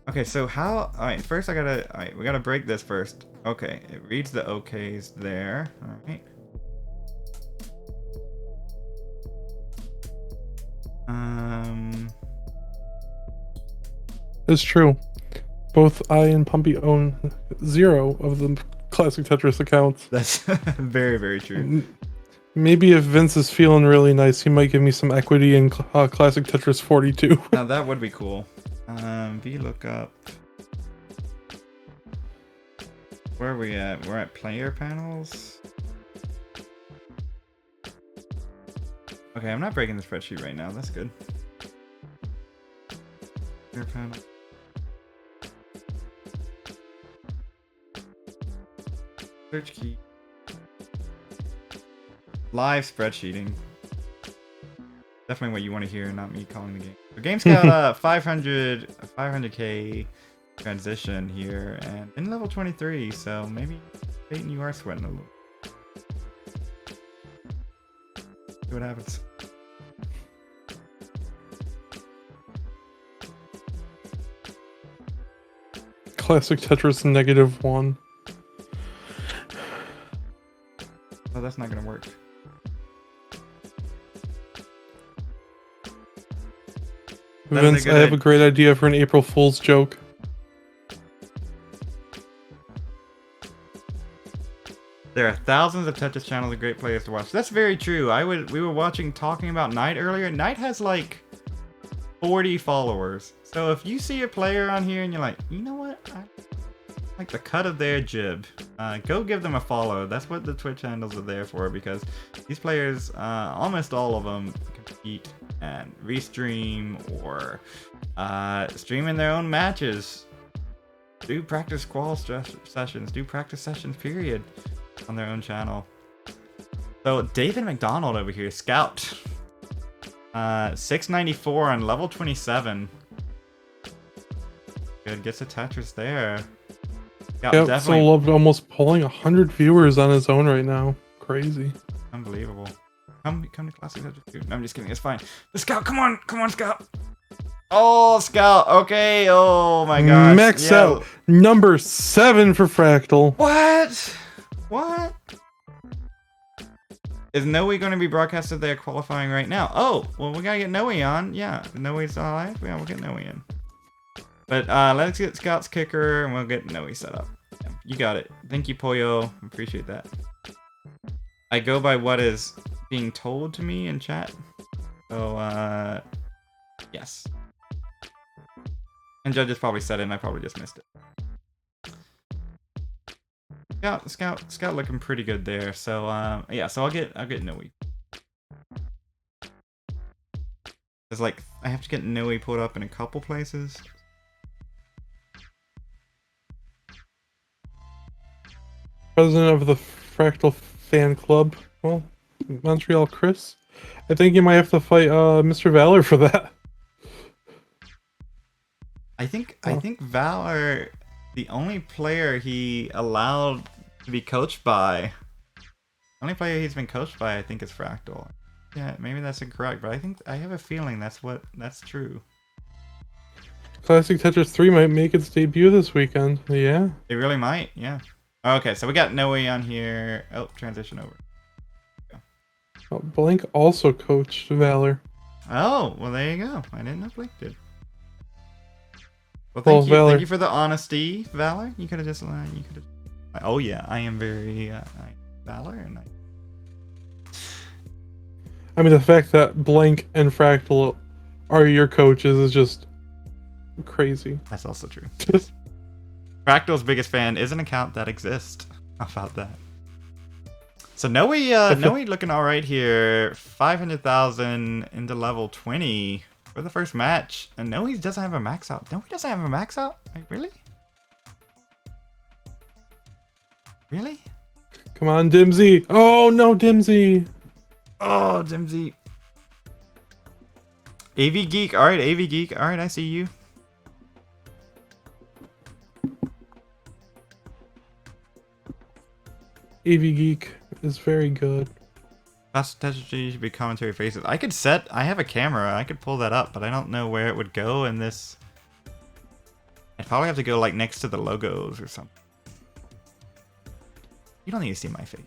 [SPEAKER 1] Okay, so how? All right, first we gotta break this first. Okay, it reads the OKs there. All right.
[SPEAKER 2] It's true. Both I and Pumpy own 0 of the Classic Tetris accounts.
[SPEAKER 1] That's very, very true.
[SPEAKER 2] Maybe if Vince is feeling really nice, he might give me some equity in Classic Tetris 42.
[SPEAKER 1] Now that would be cool. VLOOKUP. Where are we at? We're at player panels. Okay, I'm not breaking the spreadsheet right now. That's good. Player panel. Search key. Live spreadsheeting. Definitely what you want to hear, not me calling the game. The game's got 500k transition here, and in level 23, so maybe Peyton, you are sweating a little. See what happens.
[SPEAKER 2] Classic Tetris -1.
[SPEAKER 1] Oh, that's not gonna work.
[SPEAKER 2] Vince, I have a great idea for an April Fool's joke.
[SPEAKER 1] There are thousands of Tetris channels and great players to watch. That's very true. We were watching Talking About Knight earlier. Knight has like 40 followers. So if you see a player on here and you're like, you know what? I like the cut of their jib. Go give them a follow. That's what the Twitch handles are there for, because these players, almost all of them, compete and restream or stream in their own matches. Do practice qual sessions. Do practice sessions, period, on their own channel. So David McDonald over here, Scout. 694 on level 27. Good, gets a Tetris there.
[SPEAKER 2] Yeah, so loved almost pulling 100 viewers on his own right now. Crazy.
[SPEAKER 1] Unbelievable. Come to Classic Tetris. No, I'm just kidding. It's fine. The Scout, come on, Scout. Oh, Scout. Okay. Oh my gosh.
[SPEAKER 2] Max out. Number 7 for Fractal.
[SPEAKER 1] What? Is Noe going to be broadcasted there qualifying right now? Oh, well, we gotta get Noe on. Yeah, Noe's live. Yeah, we'll get Noe in. But let's get Scout's kicker and we'll get Noe set up. Yeah, you got it. Thank you, Pollo. Appreciate that. I go by what is being told to me in chat. So, yes. And judges probably said it and I probably just missed it. Scout looking pretty good there. So, yeah, so I'll get Noe. It's like, I have to get Noe put up in a couple places.
[SPEAKER 2] President of the Fractal fan club. Well, Montreal Chris. I think you might have to fight Mr. Valor for that.
[SPEAKER 1] I think Valor, the only player he allowed to be coached by, the only player he's been coached by, I think, is Fractal. Yeah, maybe that's incorrect, but I have a feeling that's true.
[SPEAKER 2] Classic Tetris 3 might make its debut this weekend. Yeah.
[SPEAKER 1] It really might, yeah. Okay, so we got Noe on here. Oh, transition over.
[SPEAKER 2] Oh, Blink also coached Valor.
[SPEAKER 1] Oh, well, there you go. I didn't know Blink did. Well, thank you for the honesty, Valor. You could have just, oh yeah, I am very, Valor, and
[SPEAKER 2] I mean, the fact that Blink and Fractal are your coaches is just crazy.
[SPEAKER 1] That's also true. Fractal's biggest fan is an account that exists. How about that? So Noe looking all right here. 500,000 into level 20 for the first match. And Noe doesn't have a max out. Noe doesn't have a max out? Like, really? Really?
[SPEAKER 2] Come on, Dimsy. Oh, no, Dimsy.
[SPEAKER 1] Oh, Dimsy. AV Geek. All right, AV Geek. All right, I see you.
[SPEAKER 2] AV Geek is very good.
[SPEAKER 1] Classic Tetris should be commentary faces. I have a camera. I could pull that up, but I don't know where it would go in this. I'd probably have to go like next to the logos or something. You don't need to see my face.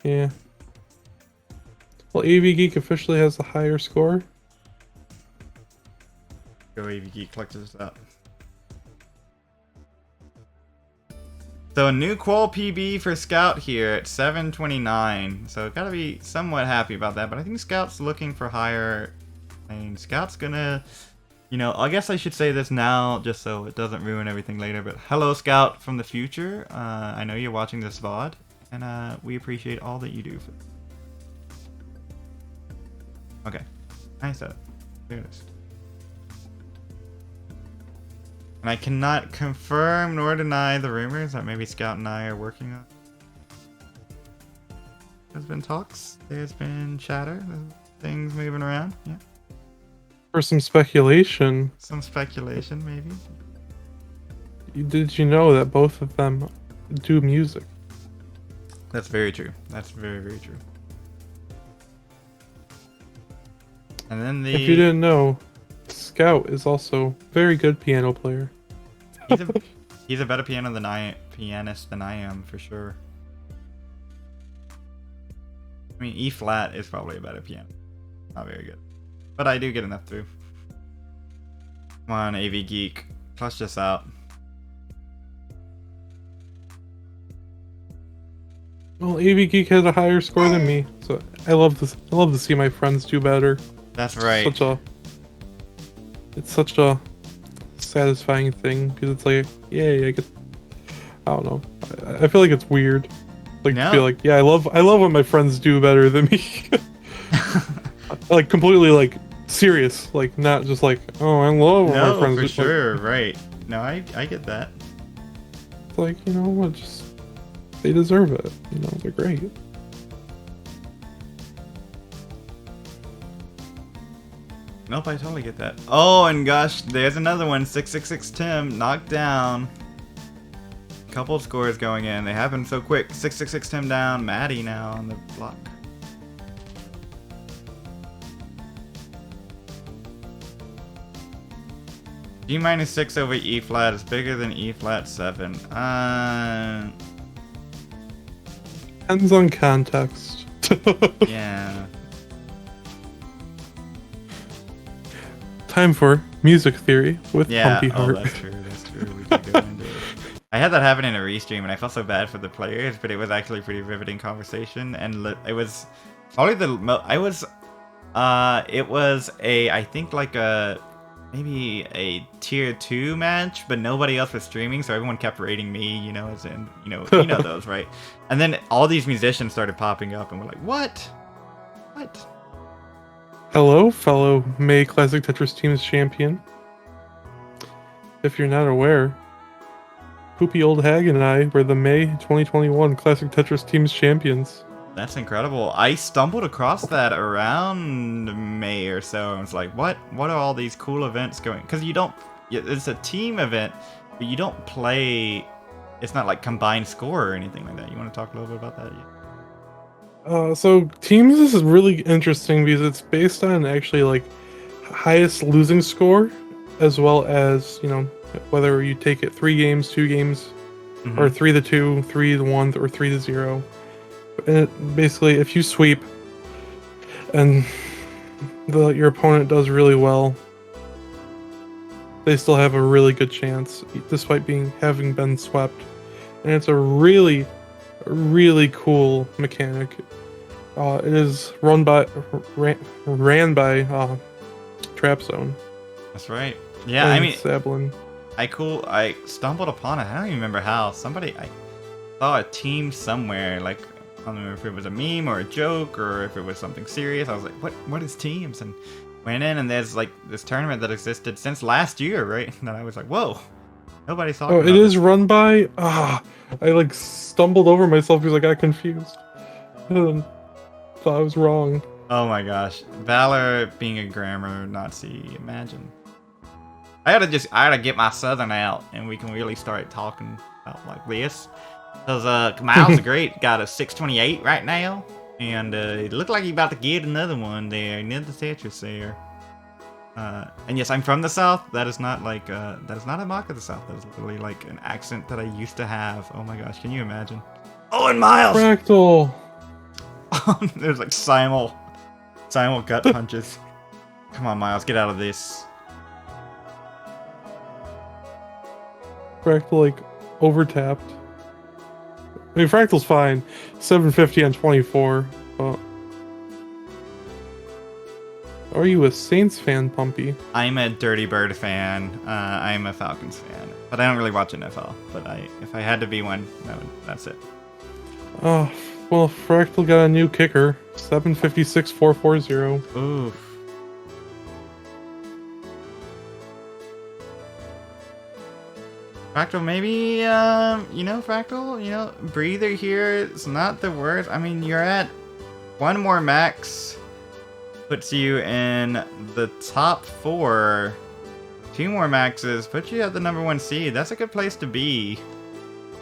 [SPEAKER 2] Yeah. Well, AV Geek officially has the higher score.
[SPEAKER 1] Go AV Geek, collect this up. So a new qual PB for Scout here at 729. So gotta be somewhat happy about that. But I think Scout's looking for higher. I mean, Scout's gonna, you know, I guess I should say this now just so it doesn't ruin everything later. But hello, Scout from the future. I know you're watching this VOD, and we appreciate all that you do. Okay, nice setup. There it is. And I cannot confirm nor deny the rumors that maybe Scout and I are working on. There's been talks. There's been chatter. Things moving around. Yeah.
[SPEAKER 2] For some speculation.
[SPEAKER 1] Some speculation, maybe.
[SPEAKER 2] Did you know that both of them do music?
[SPEAKER 1] That's very true. That's very, very true. And then
[SPEAKER 2] If you didn't know, Scout is also a very good piano player.
[SPEAKER 1] He's a better pianist than I am, for sure. I mean, E flat is probably a better piano. Not very good. But I do get enough through. Come on, AV Geek. Clutch this out.
[SPEAKER 2] Well, AV Geek has a higher score than me, so I love this. I love to see my friends do better.
[SPEAKER 1] That's right.
[SPEAKER 2] It's such a satisfying thing because it's like, yay! I don't know. I feel like it's weird, like to feel like, yeah, I love when my friends do better than me. Like completely like serious, like not just like, oh, I love when my friends
[SPEAKER 1] for
[SPEAKER 2] do.
[SPEAKER 1] sure, right? No, I get that.
[SPEAKER 2] It's like, you know what, just they deserve it. You know, they're great.
[SPEAKER 1] Nope, I totally get that. Oh, and gosh, there's another one. 666 Tim knocked down. Couple scores going in. They happen so quick. 666 Tim down. Maddie now on the block. G minus 6 over E flat is bigger than E flat 7.
[SPEAKER 2] Depends on context.
[SPEAKER 1] Yeah.
[SPEAKER 2] Time for music theory with Pumpy Heart.
[SPEAKER 1] Oh, that's true. That's true. We could go into it. I had that happen in a restream, and I felt so bad for the players, but it was actually a pretty riveting conversation, and it was probably it was I think like maybe a tier 2 match, but nobody else was streaming, so everyone kept rating me, you know, as in, you know those, right? And then all these musicians started popping up, and we're like, what?
[SPEAKER 2] Hello, fellow May Classic Tetris Teams champion. If you're not aware, Poopy Old Hag and I were the May 2021 Classic Tetris Teams champions.
[SPEAKER 1] That's incredible. I stumbled across that around May or so. I was like, what are all these cool events going? Because it's a team event, but you don't play, it's not like combined score or anything like that. You want to talk a little bit about that? Yeah.
[SPEAKER 2] So teams is really interesting because it's based on actually like highest losing score, as well as, you know, whether you take it 3 games, 2 games, or 3-2, 3-1, or 3-0. And it, basically, if you sweep and your opponent does really well, they still have a really good chance, despite having been swept. And it's a really cool mechanic. It is ran by Trap Zone.
[SPEAKER 1] That's right. Yeah, I mean,
[SPEAKER 2] Sablin.
[SPEAKER 1] I stumbled upon it. I don't even remember how. I saw a team somewhere. Like, I don't remember if it was a meme or a joke or if it was something serious. I was like, what is teams? And went in, and there's like this tournament that existed since last year, right? And I was like, whoa, nobody's talking about
[SPEAKER 2] it is run by. I like stumbled over myself because I got confused. Thought I was wrong.
[SPEAKER 1] Oh my gosh, Valor being a grammar Nazi. Imagine. I gotta get my southern out, and we can really start talking about like this. Cause Miles the Great got a 628 right now, and it looked like he's about to get another one there near the Tetris there. And yes, I'm from the South. That is not like that is not a mock of the South. That is literally like an accent that I used to have. Oh my gosh, can you imagine? Oh, and Miles.
[SPEAKER 2] Fractal.
[SPEAKER 1] There's like simul gut punches. Come on, Miles, get out of this.
[SPEAKER 2] Fractal like overtapped. I mean, Fractal's fine. 750 on 24. But are you a Saints fan, Pumpy?
[SPEAKER 1] I'm a Dirty Bird fan. I'm a Falcons fan, but I don't really watch NFL. But if I had to be one, that's it.
[SPEAKER 2] Oh, well, Fractal got a new kicker. 756-440.
[SPEAKER 1] Oof. Fractal, maybe, Fractal, breather here. It's not the worst. I mean, you're at one more max. Puts you in the top 4. 2 more maxes puts you at the number 1 seed. That's a good place to be.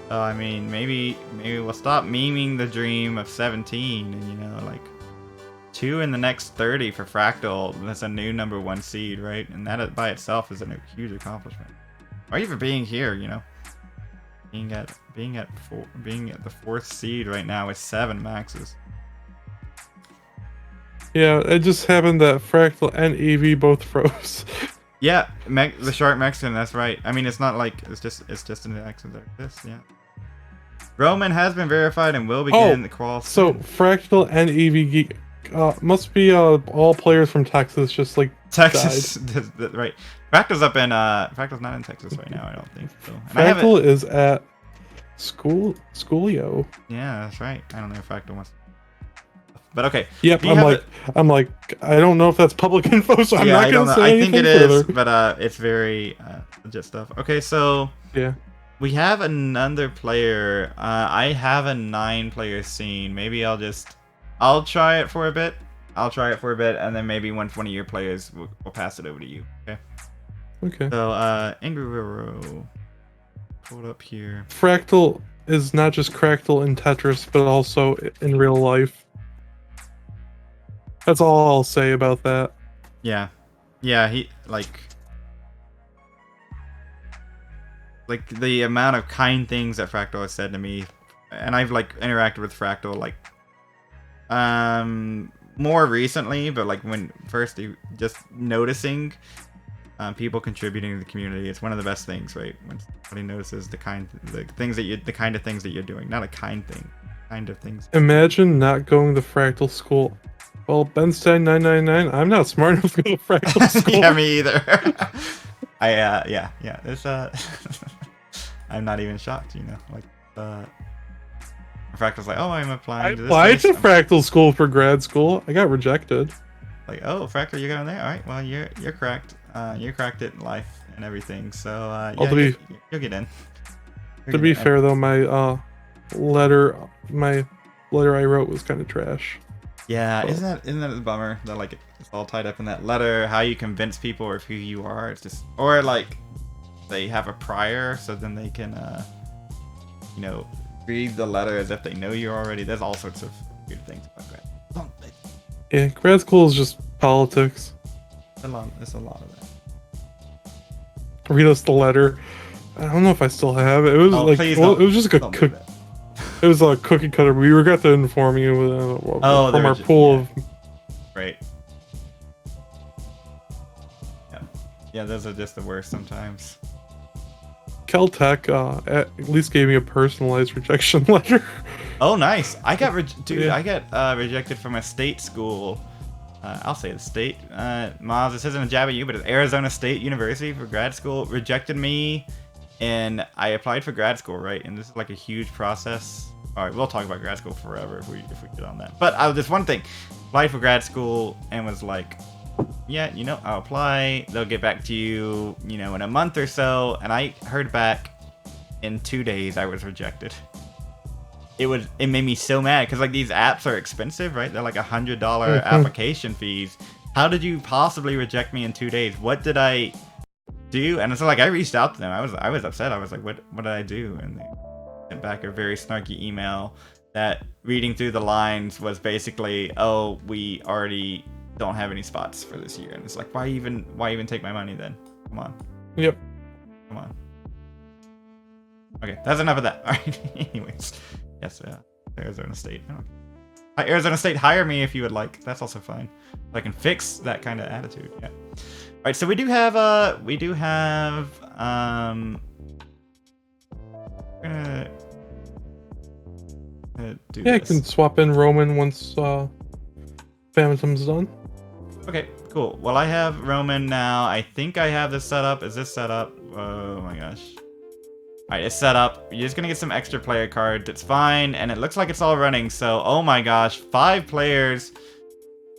[SPEAKER 1] So, I mean, maybe we'll stop memeing the dream of 17 and, like 2 in the next 30 for Fractal. That's a new number 1 seed, right? And that by itself is a huge accomplishment. Or even being here, being at the 4th seed right now with 7 maxes.
[SPEAKER 2] Yeah, it just happened that Fractal and AV both froze.
[SPEAKER 1] Yeah, the sharp Mexican. That's right. I mean, it's not like it's just an accident like this. Yeah. Roman has been verified and will begin the crawl
[SPEAKER 2] So
[SPEAKER 1] soon.
[SPEAKER 2] Fractal and EV must be all players from Texas, just like
[SPEAKER 1] Texas, right? Fractal's up in Fractal's not in Texas right now, I don't think. So. And
[SPEAKER 2] Fractal is at Schoolio.
[SPEAKER 1] Yeah, that's right. I don't know if Fractal wants. But okay.
[SPEAKER 2] Yep, I'm like, I don't know if that's public info, so I'm not gonna say anything
[SPEAKER 1] I think it
[SPEAKER 2] further.
[SPEAKER 1] is, but it's very legit stuff. Okay, so
[SPEAKER 2] yeah,
[SPEAKER 1] we have another player. I have a 9-player scene. Maybe I'll try it for a bit. And then maybe once one of your players, we'll pass it over to you. Okay.
[SPEAKER 2] Okay.
[SPEAKER 1] So Angry Roro, pull it up here.
[SPEAKER 2] Fractal is not just Cractal in Tetris, but also in real life. That's all I'll say about that.
[SPEAKER 1] Yeah, he like the amount of kind things that Fractal has said to me, and I've like interacted with Fractal like more recently, but like when first just noticing people contributing to the community, it's one of the best things, right? When somebody notices the kind of things that you're doing, not a kind thing, kind of things.
[SPEAKER 2] Imagine not going to Fractal school. Well, Benstein 999, I'm not smart enough to go to Fractal school.
[SPEAKER 1] Yeah, me either. Yeah. It's I'm not even shocked, you know. Like Fractal's like, oh, I'm applying to this.
[SPEAKER 2] I applied to Fractal school for grad school. I got rejected.
[SPEAKER 1] Like, oh, Fractal, you're going there. All right, well, you're cracked. You cracked it in life and everything. So yeah, you'll get in.
[SPEAKER 2] To be fair though, my letter I wrote was kind of trash.
[SPEAKER 1] Yeah, isn't that a bummer that like it's all tied up in that letter? How you convince people of who you are? It's just, or like they have a prior, so then they can read the letter as if they know you already. There's all sorts of weird things about grad.
[SPEAKER 2] Yeah, grad school is just politics.
[SPEAKER 1] There's a lot of that.
[SPEAKER 2] Read us the letter. I don't know if I still have it. It was it was just like a cook. It was a cookie cutter. We regret to inform you from our pool of.
[SPEAKER 1] Right. Yeah, those are just the worst sometimes.
[SPEAKER 2] Caltech at least gave me a personalized rejection letter.
[SPEAKER 1] Oh, nice! I got rejected from a state school. I'll say the state. Miles, this isn't a jab at you, but it's Arizona State University for grad school. Rejected me, and I applied for grad school, right? And this is like a huge process. All right, we'll talk about grad school forever if we get on that. But just one thing, applied for grad school and was like, yeah, I'll apply. They'll get back to you, in a month or so. And I heard back in 2 days. I was rejected. It made me so mad because like these apps are expensive, right? They're like $100 application fees. How did you possibly reject me in 2 days? What did I do? And it's like I reached out to them. I was upset. I was like, what did I do? And they sent back a very snarky email that, reading through the lines, was basically, oh, we already don't have any spots for this year. And it's like, why even take my money then? Come on.
[SPEAKER 2] Yep.
[SPEAKER 1] Come on. Okay, that's enough of that. All right. Anyways. Yes, Arizona State. Okay. Arizona State, hire me if you would like. That's also fine. I can fix that kind of attitude. Yeah. All right. So we do have. We're gonna do.
[SPEAKER 2] Yeah,
[SPEAKER 1] this.
[SPEAKER 2] I can swap in Roman once Phantom's done.
[SPEAKER 1] Okay. Cool. Well, I have Roman now. I think I have this set up. Is this set up? Oh my gosh. Alright, it's set up. You're just gonna get some extra player cards. It's fine, and it looks like it's all running. So, oh my gosh, 5 players.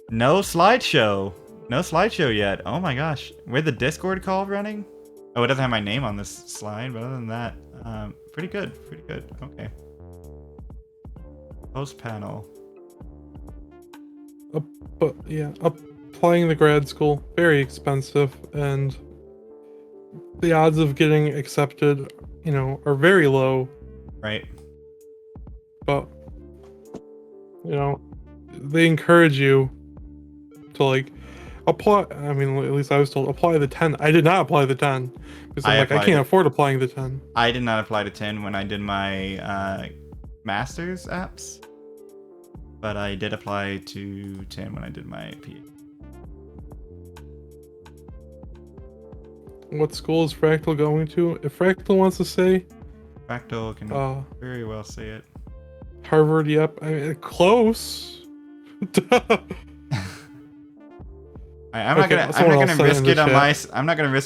[SPEAKER 1] No slideshow. No slideshow yet. Oh my gosh. Where'd the Discord call running? Oh, it doesn't have my name on this slide, but other than that, pretty good. Pretty good. Okay. Post panel.
[SPEAKER 2] But yeah, applying the grad school, very expensive, and the odds of getting accepted, are very low.
[SPEAKER 1] Right.
[SPEAKER 2] But they encourage you to like apply. I mean, at least I was told apply the 10. I did not apply the 10 because I can't afford applying the 10.
[SPEAKER 1] I did not apply to 10 when I did my master's apps, but I did apply to 10 when I did my PhD.
[SPEAKER 2] What school is Fractal going to? If Fractal wants to say,
[SPEAKER 1] Fractal can very well say it.
[SPEAKER 2] Harvard, yep. I mean, close.
[SPEAKER 1] I'm not gonna risk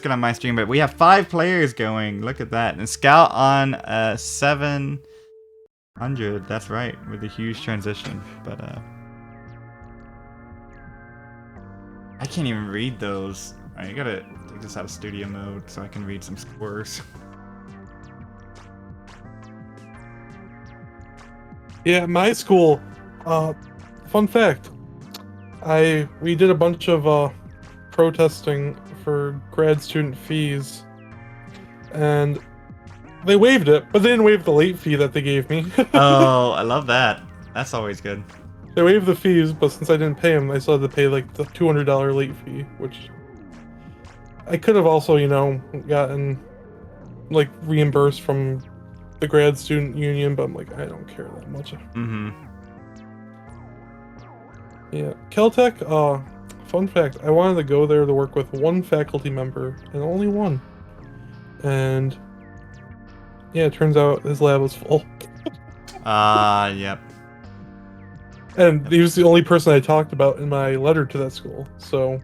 [SPEAKER 1] it on my stream, but we have 5 players going. Look at that. And Scout on 700. That's right, with a huge transition. But I can't even read those. Alright, I gotta take this out of studio mode so I can read some scores.
[SPEAKER 2] Yeah, my school. Fun fact. We did a bunch of protesting for grad student fees, and they waived it, but they didn't waive the late fee that they gave me.
[SPEAKER 1] Oh, I love that. That's always good.
[SPEAKER 2] They waived the fees, but since I didn't pay them, I still had to pay like the $200 late fee, which I could have also, you know, gotten like reimbursed from the grad student union, but I'm like, I don't care that much.
[SPEAKER 1] Mm-hmm.
[SPEAKER 2] Yeah, Caltech, fun fact, I wanted to go there to work with one faculty member, and only one. And yeah, it turns out his lab was full.
[SPEAKER 1] Yep.
[SPEAKER 2] And he was the only person I talked about in my letter to that school, so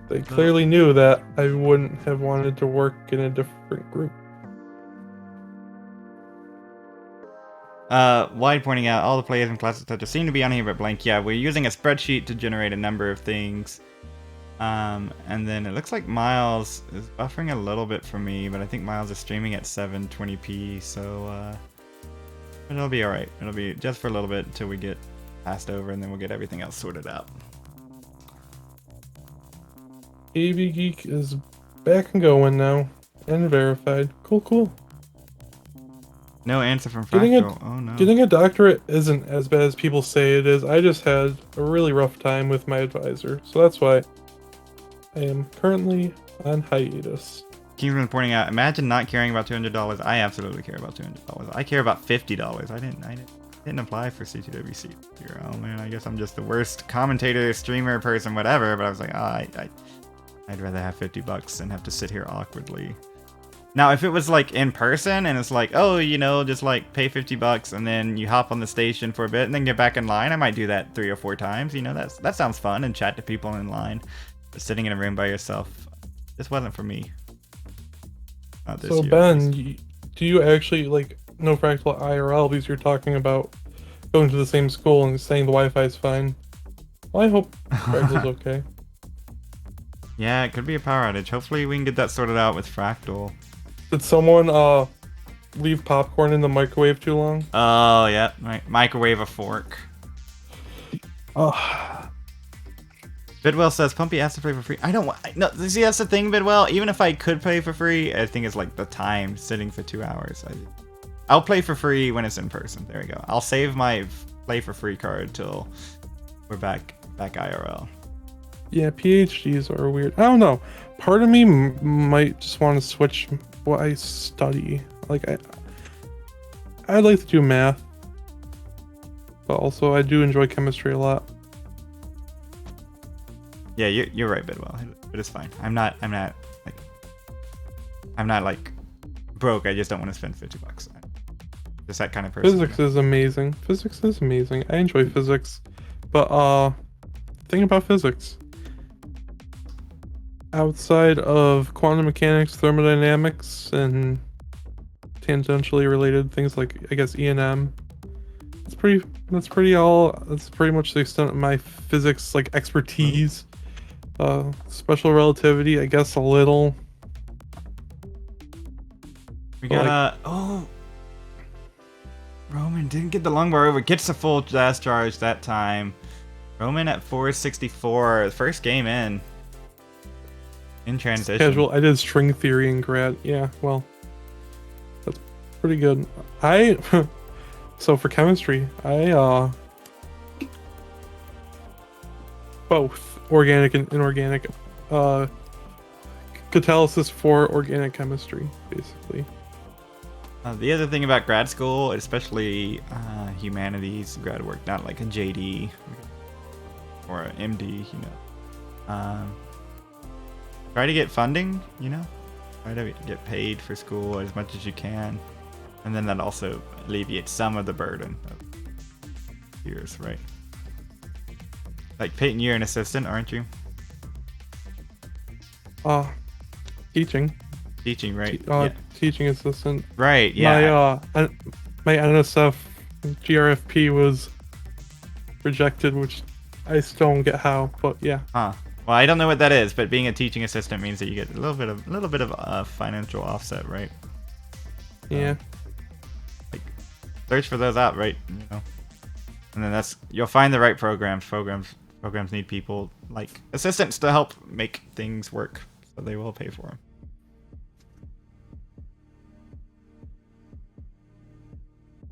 [SPEAKER 2] they clearly knew that I wouldn't have wanted to work in a different group.
[SPEAKER 1] Wide pointing out, all the players in Classic Tetris seem to be on here but blank. Yeah, we're using a spreadsheet to generate a number of things. And then it looks like Miles is buffering a little bit for me, but I think Miles is streaming at 720p, so it'll be alright. It'll be just for a little bit until we get passed over, and then we'll get everything else sorted out.
[SPEAKER 2] AV Geek is back and going now, and verified. Cool.
[SPEAKER 1] No answer from Fractal. Oh no.
[SPEAKER 2] Getting a doctorate isn't as bad as people say it is. I just had a really rough time with my advisor, so that's why I am currently on hiatus.
[SPEAKER 1] Kingsman pointing out, imagine not caring about $200. I absolutely care about $200. I care about $50. I didn't apply for CTWC. Oh man, I guess I'm just the worst commentator, streamer, person, whatever. But I was like, I'd rather have $50 than have to sit here awkwardly. Now, if it was like in person and it's like, oh, you know, just like pay $50 and then you hop on the station for a bit and then get back in line, I might do that 3 or 4 times. You know, that sounds fun, and chat to people in line. But sitting in a room by yourself, this wasn't for me. Not this
[SPEAKER 2] so
[SPEAKER 1] year,
[SPEAKER 2] Ben, do you actually like know Fractal IRL because you're talking about going to the same school and saying the Wi-Fi is fine? Well, I hope Fractal's okay.
[SPEAKER 1] Yeah, it could be a power outage. Hopefully we can get that sorted out with Fractal.
[SPEAKER 2] Did someone leave popcorn in the microwave too long?
[SPEAKER 1] Oh, yeah. Microwave a fork. Bidwell says, Pumpy asked to play for free. I don't want... No, see, that's the thing, Bidwell. Even if I could play for free, I think it's like the time sitting for 2 hours. I'll play for free when it's in person. There we go. I'll save my play for free card till we're back IRL.
[SPEAKER 2] Yeah, PhDs are weird. I don't know. Part of me might just want to switch what I study. Like, I'd like to do math, but also I do enjoy chemistry a lot.
[SPEAKER 1] Yeah, you're right, Bidwell. But it's fine. I'm not like broke. I just don't want to spend $50. Just that kind of person.
[SPEAKER 2] Physics is amazing. Physics is amazing. I enjoy physics, but thing about physics, outside of quantum mechanics, thermodynamics, and tangentially related things like, I guess, E&M, that's pretty much the extent of my physics like expertise. Special relativity, I guess, a little.
[SPEAKER 1] We got Roman didn't get the longbar over. Gets the full dash charge that time. Roman at 464, first game in transition.
[SPEAKER 2] Casual. I did string theory in grad. Yeah, well, that's pretty good. So for chemistry, I both organic and inorganic catalysis for organic chemistry, basically.
[SPEAKER 1] The other thing about grad school, especially humanities grad work, not like a JD or an MD, you know. Try to get funding, you know. Try to get paid for school as much as you can. And then that also alleviates some of the burden of years, right? Like, Peyton, you're an assistant, aren't you?
[SPEAKER 2] Teaching.
[SPEAKER 1] Teaching, right?
[SPEAKER 2] Teaching assistant.
[SPEAKER 1] Right, yeah.
[SPEAKER 2] My NSF GRFP was rejected, which I still don't get how, but yeah.
[SPEAKER 1] Huh. Well, I don't know what that is, but being a teaching assistant means that you get a little bit of financial offset, right?
[SPEAKER 2] Yeah.
[SPEAKER 1] Like, search for those out, right? You know, and then you'll find the right programs. Programs need people like assistants to help make things work, so they will pay for them.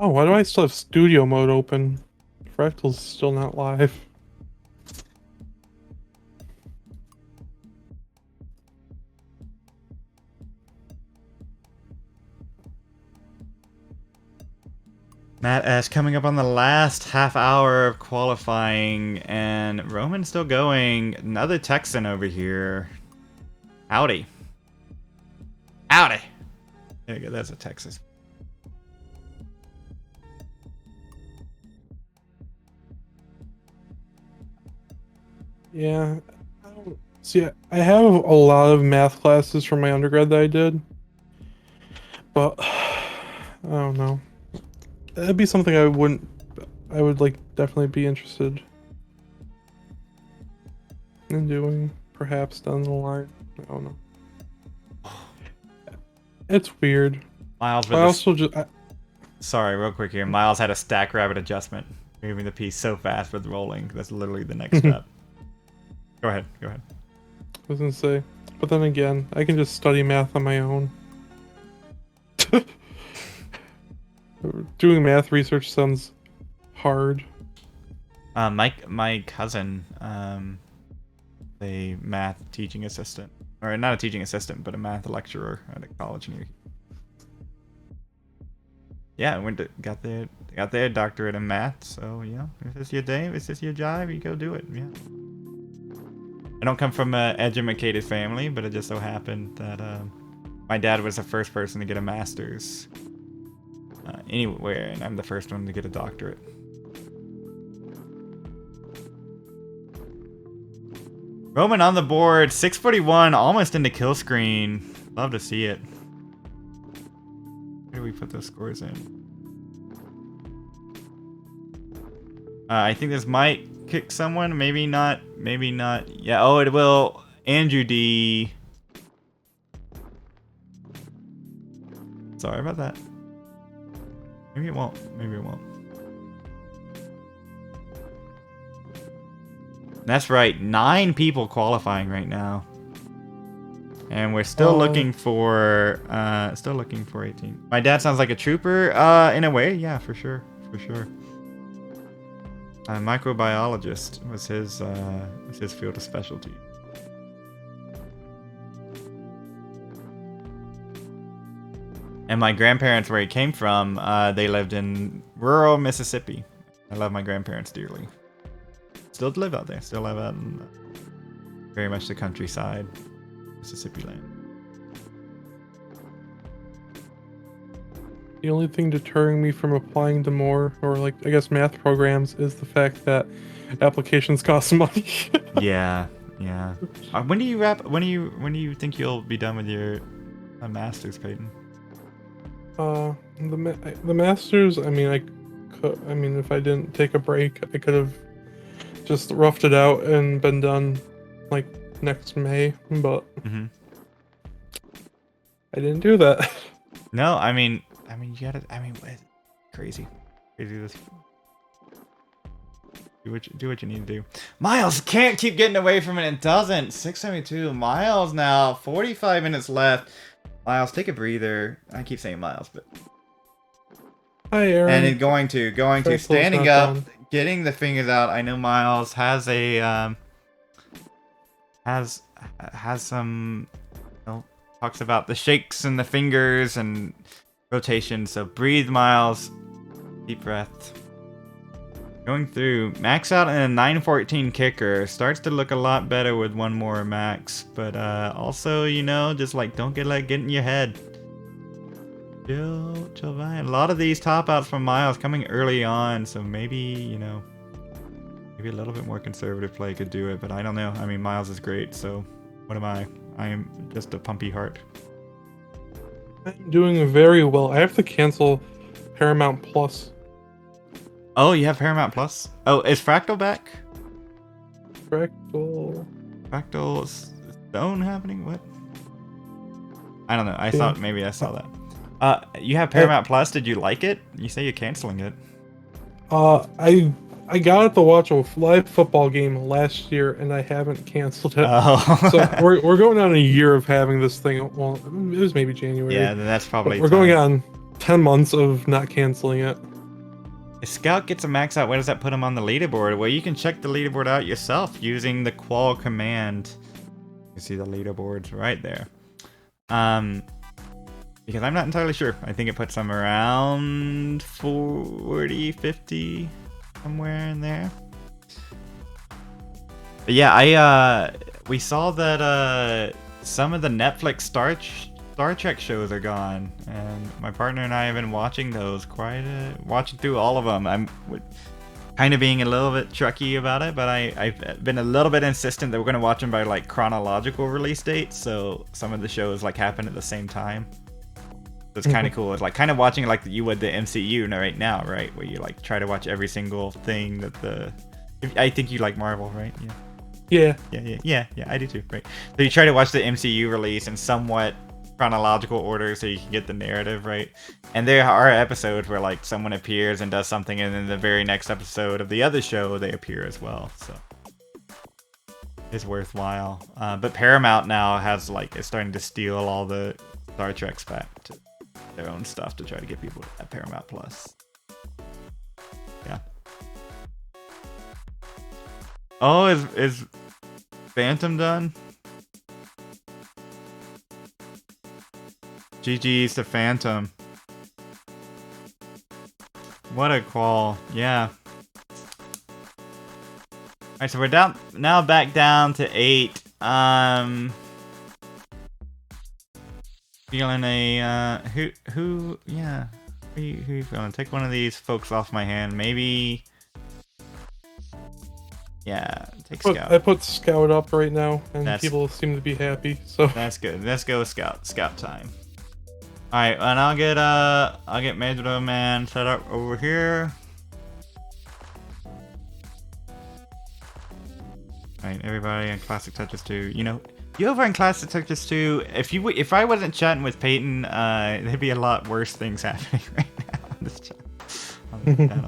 [SPEAKER 2] Oh, why do I still have studio mode open? Fractal's still not live.
[SPEAKER 1] Matt S coming up on the last half hour of qualifying, and Roman's still going. Another Texan over here. Howdy. Howdy. There you go, that's a Texas.
[SPEAKER 2] Yeah. See, I have a lot of math classes from my undergrad that I did. But I don't know. It'd be something I would like definitely be interested in doing, perhaps down the line. I don't know. It's weird.
[SPEAKER 1] Miles,
[SPEAKER 2] I also just
[SPEAKER 1] sorry, real quick here. Miles had a stack rabbit adjustment, moving the piece so fast with rolling. That's literally the next step. Go ahead.
[SPEAKER 2] I was gonna say, but then again, I can just study math on my own. Doing math research sounds hard.
[SPEAKER 1] My cousin, a math teaching assistant, or not a teaching assistant, but a math lecturer at a college near. Yeah, got their doctorate in math. So yeah, if this your day, if this your job, you go do it. Yeah. I don't come from an educated family, but it just so happened that my dad was the first person to get a master's anywhere, and I'm the first one to get a doctorate. Roman on the board, 641, almost into kill screen. Love to see it. Where do we put those scores in? I think this might kick someone. Maybe not. Maybe not. Yeah. Oh, it will. Andrew D. Sorry about that. Maybe it won't. Maybe it won't. That's right. 9 people qualifying right now. And we're still looking for 18. My dad sounds like a trooper, in a way, yeah, for sure. Microbiologist was his field of specialty. And my grandparents, where he came from, they lived in rural Mississippi. I love my grandparents dearly. Still live out there. Still live out in very much the countryside, Mississippi land.
[SPEAKER 2] The only thing deterring me from applying to more, or like, I guess, math programs is the fact that applications cost money.
[SPEAKER 1] Yeah. When do you wrap? When do you think you'll be done with your master's, Peyton?
[SPEAKER 2] The masters. I mean, if I didn't take a break, I could have just roughed it out and been done like next May. But I didn't do that.
[SPEAKER 1] No, I mean, you gotta. I mean, crazy. This. Do what you need to do. Miles can't keep getting away from it. It doesn't. 672. Miles now. 45 minutes left. Miles, take a breather. I keep saying Miles, but.
[SPEAKER 2] Hi, Aaron.
[SPEAKER 1] And it's going to standing up, getting the fingers out. I know Miles has a has some. Talks about the shakes and the fingers and rotation. So breathe, Miles. Deep breath. Going through, max out in a 914 kicker. Starts to look a lot better with one more max. But also, you know, just like don't get in your head. Chill vibe. A lot of these top outs from Miles coming early on, so maybe, you know, maybe a little bit more conservative play could do it, but I don't know. I mean, Miles is great, so what am I? I am just a pumpy heart.
[SPEAKER 2] I'm doing very well. I have to cancel Paramount Plus.
[SPEAKER 1] Oh, you have Paramount Plus? Oh, is Fractal back?
[SPEAKER 2] Fractal
[SPEAKER 1] Stone happening? What? I don't know. I
[SPEAKER 2] Yeah.
[SPEAKER 1] thought maybe I saw that. You have Paramount Plus. Did you like it? You say you're canceling it.
[SPEAKER 2] I got it to watch a live football game last year, and I haven't canceled it.
[SPEAKER 1] Oh.
[SPEAKER 2] So we're going on a year of having this thing. Well, it was maybe January.
[SPEAKER 1] Yeah, then that's probably.
[SPEAKER 2] We're going on 10 months of not canceling it.
[SPEAKER 1] If Scout gets a max out, where does that put him on the leaderboard? Well, you can check the leaderboard out yourself using the qual command. You can see the leaderboards right there. Because I'm not entirely sure. I think it puts him around 40, 50, somewhere in there. But yeah, we saw that some of the Netflix Star Trek shows are gone, and my partner and I have been watching those watching through all of them. I'm kind of being a little bit trucky about it, but I've been a little bit insistent that we're going to watch them by like chronological release dates, so some of the shows like happen at the same time. So it's kind of cool. It's like kind of watching like you would the MCU right now, right? Where you like try to watch every single thing that I think you like Marvel, right? Yeah. Yeah, I do too, right? So you try to watch the MCU release in somewhat chronological order so you can get the narrative, right? And there are episodes where like someone appears and does something, and then the very next episode of the other show they appear as well. So it's worthwhile. But Paramount now is starting to steal all the Star Treks back to their own stuff to try to get people at Paramount Plus. Yeah. Oh, is Phantom done? GG's to Phantom. What a call. Yeah. Alright, so we're now back down to 8. Feeling a who you feeling? Take one of these folks off my hand. Maybe take Scout.
[SPEAKER 2] I put Scout up right now, and people seem to be happy. So
[SPEAKER 1] that's good. Let's go with Scout time. Alright, and I'll get Major Man set up over here. Alright, everybody in Classic Tetris 2. You know, you over in Classic Tetris 2, if I wasn't chatting with Peyton, there'd be a lot worse things happening right now on this channel.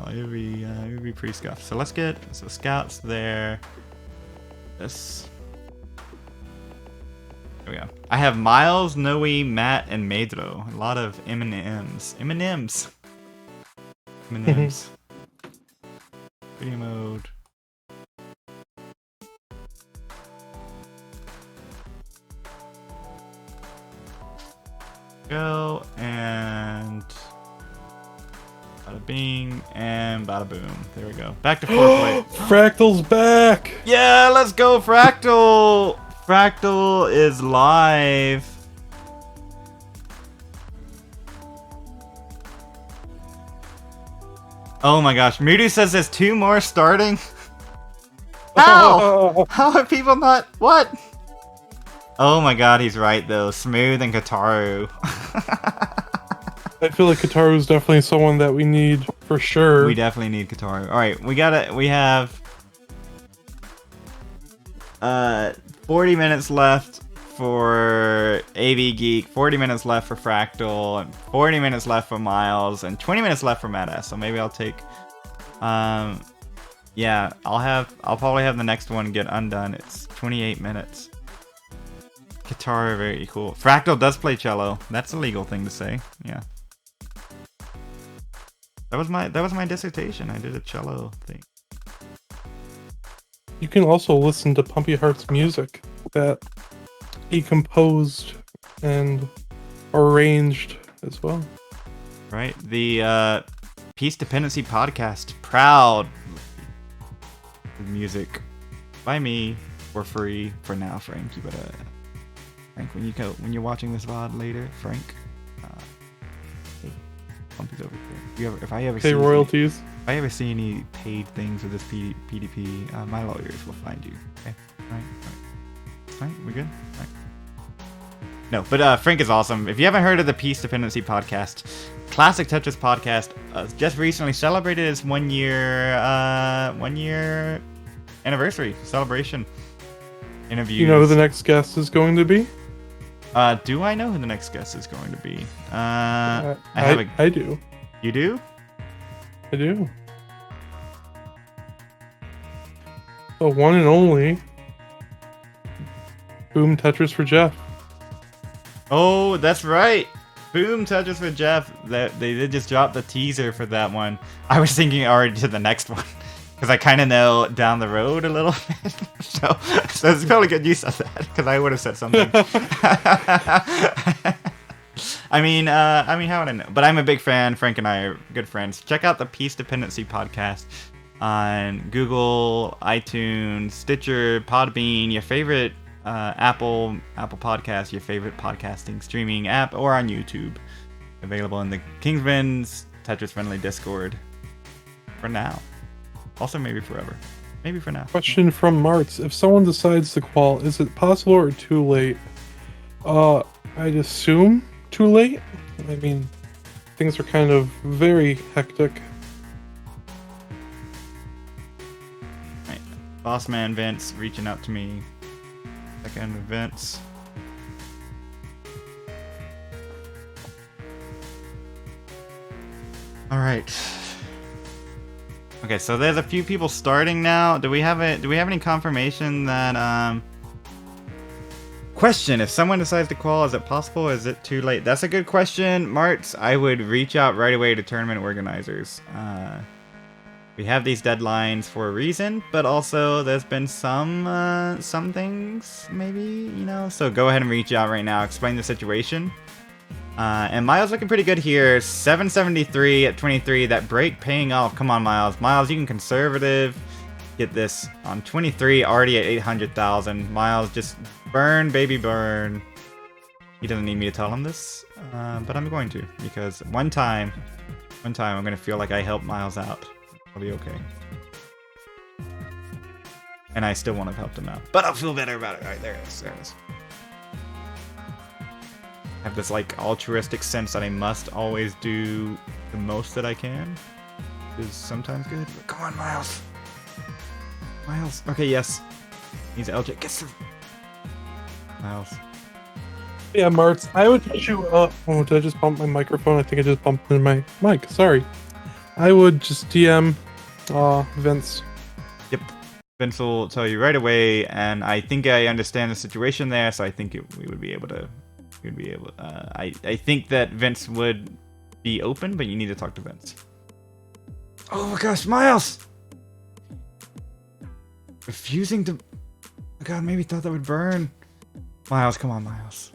[SPEAKER 1] It would be pretty scuffed. So let's get Scout's there. There we go. I have Miles, Noe, Matt, and Medro. A lot of M&Ms. Video mode. Go, and bada bing and bada boom. There we go. Back to foreplay.
[SPEAKER 2] Fractal's back!
[SPEAKER 1] Yeah, let's go, Fractal! Fractal is live. Oh my gosh, Moody says there's 2 more starting? How? How are people not... What? Oh my god, he's right though. Smooth and Kataru.
[SPEAKER 2] I feel like Kataru is definitely someone that we need for sure.
[SPEAKER 1] We definitely need Kataru. Alright, we have 40 minutes left for AV Geek, 40 minutes left for Fractal, and 40 minutes left for Miles, and 20 minutes left for Matt S. So maybe I'll take yeah, I'll probably have the next one get undone. It's 28 minutes. Guitar, very cool. Fractal does play cello. That's a legal thing to say. Yeah. That was my dissertation. I did a cello thing.
[SPEAKER 2] You can also listen to Pumpy Heart's music that he composed and arranged as well.
[SPEAKER 1] Right. The Peace Dependency Podcast, proud with music by me for free for now, Frank. You better, Frank, when you're watching this VOD later, Frank, hey, something's over here. If I ever
[SPEAKER 2] Pay royalties.
[SPEAKER 1] If I ever see any paid things with this PDP, my lawyers will find you. Okay, all right, we good? All right. No, but Frank is awesome. If you haven't heard of the Peace Dependency podcast, Classic Tetris podcast, just recently celebrated its 1 year anniversary celebration. Interviews.
[SPEAKER 2] You know who the next guest is going to be?
[SPEAKER 1] Do I know who the next guest is going to be?
[SPEAKER 2] I do.
[SPEAKER 1] You do?
[SPEAKER 2] I do. The one and only Boom Tetris for Jeff.
[SPEAKER 1] Oh, that's right. Boom Tetris for Jeff. They did just drop the teaser for that one. I was thinking already to the next one. Because I kind of know down the road a little bit. so it's probably good you said that. Because I would have said something. I mean, how would I know? But I'm a big fan. Frank and I are good friends. Check out the Peace Dependency podcast on Google, iTunes, Stitcher, Podbean, your favorite Apple Podcast, your favorite podcasting streaming app, or on YouTube. Available in the Kingsman's Tetris Friendly Discord. For now. Also, maybe forever. Maybe for now.
[SPEAKER 2] Question from Martz. If someone decides to qual, is it possible or too late? I'd assume too late. I mean, things are kind of very hectic.
[SPEAKER 1] Right. Boss man Vince reaching out to me. Second Vince. All right. Okay, so there's a few people starting now. Do we have any confirmation that question, if someone decides to qual, is it possible or is it too late? That's a good question, Martz. I would reach out right away to tournament organizers. We have these deadlines for a reason, but also there's been some things maybe, so go ahead and reach out right now, explain the situation. And Miles looking pretty good here. 773 at 23. That break paying off. Come on, Miles. Miles, you can conservative. Get this on 23. Already at 800,000. Miles, just burn, baby, burn. He doesn't need me to tell him this. But I'm going to. Because one time I'm going to feel like I helped Miles out. I'll be okay. And I still won't have helped him out. But I'll feel better about it. Alright, there it is. There it is. Have this like altruistic sense that I must always do the most that I can. Is sometimes good. But come on, Miles. Miles. Okay, yes. He's LJ. Get some. Miles.
[SPEAKER 2] Yeah, Martz, I would hit you up. Oh, did I just bump my microphone? I think I just bumped in my mic. Sorry. I would just DM Vince.
[SPEAKER 1] Yep. Vince will tell you right away, and I think I understand the situation there, so I think we would be able to. I think that Vince would be open, but you need to talk to Vince. Oh my gosh, Miles! Refusing to... Oh god, maybe thought that would burn. Miles, come on, Miles.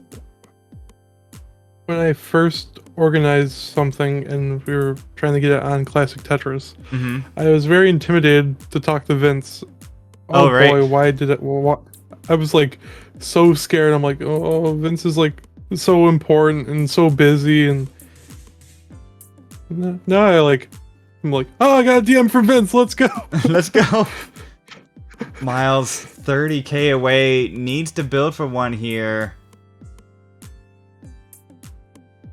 [SPEAKER 2] When I first organized something and we were trying to get it on Classic Tetris, I was very intimidated to talk to Vince. Oh right. Boy, why did it... Well, what? I was like so scared. I'm like, oh, Vince is like so important and so busy, and now I'm like, oh, I got a DM from Vince. Let's go.
[SPEAKER 1] Let's go. Miles, 30k away, needs to build for one here.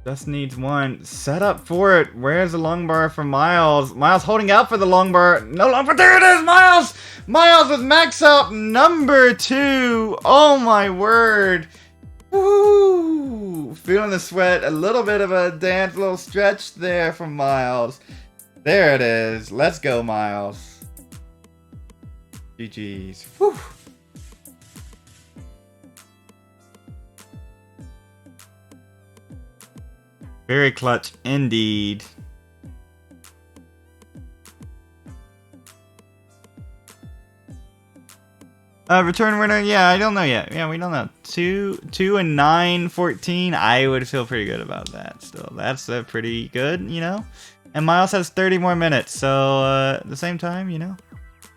[SPEAKER 1] Just needs one. Set up for it. Where's the long bar for Miles? Miles holding out for the long bar. No longer. There it is, Miles! Miles with max out number 2. Oh my word. Woo! Feeling the sweat. A little bit of a dance, little stretch there from Miles. There it is. Let's go, Miles. GG's. Whew. Very clutch indeed. Return winner, yeah, I don't know yet. Yeah, we don't know. 2 and 9, 14. I would feel pretty good about that still. That's pretty good, And Miles has 30 more minutes, so at the same time,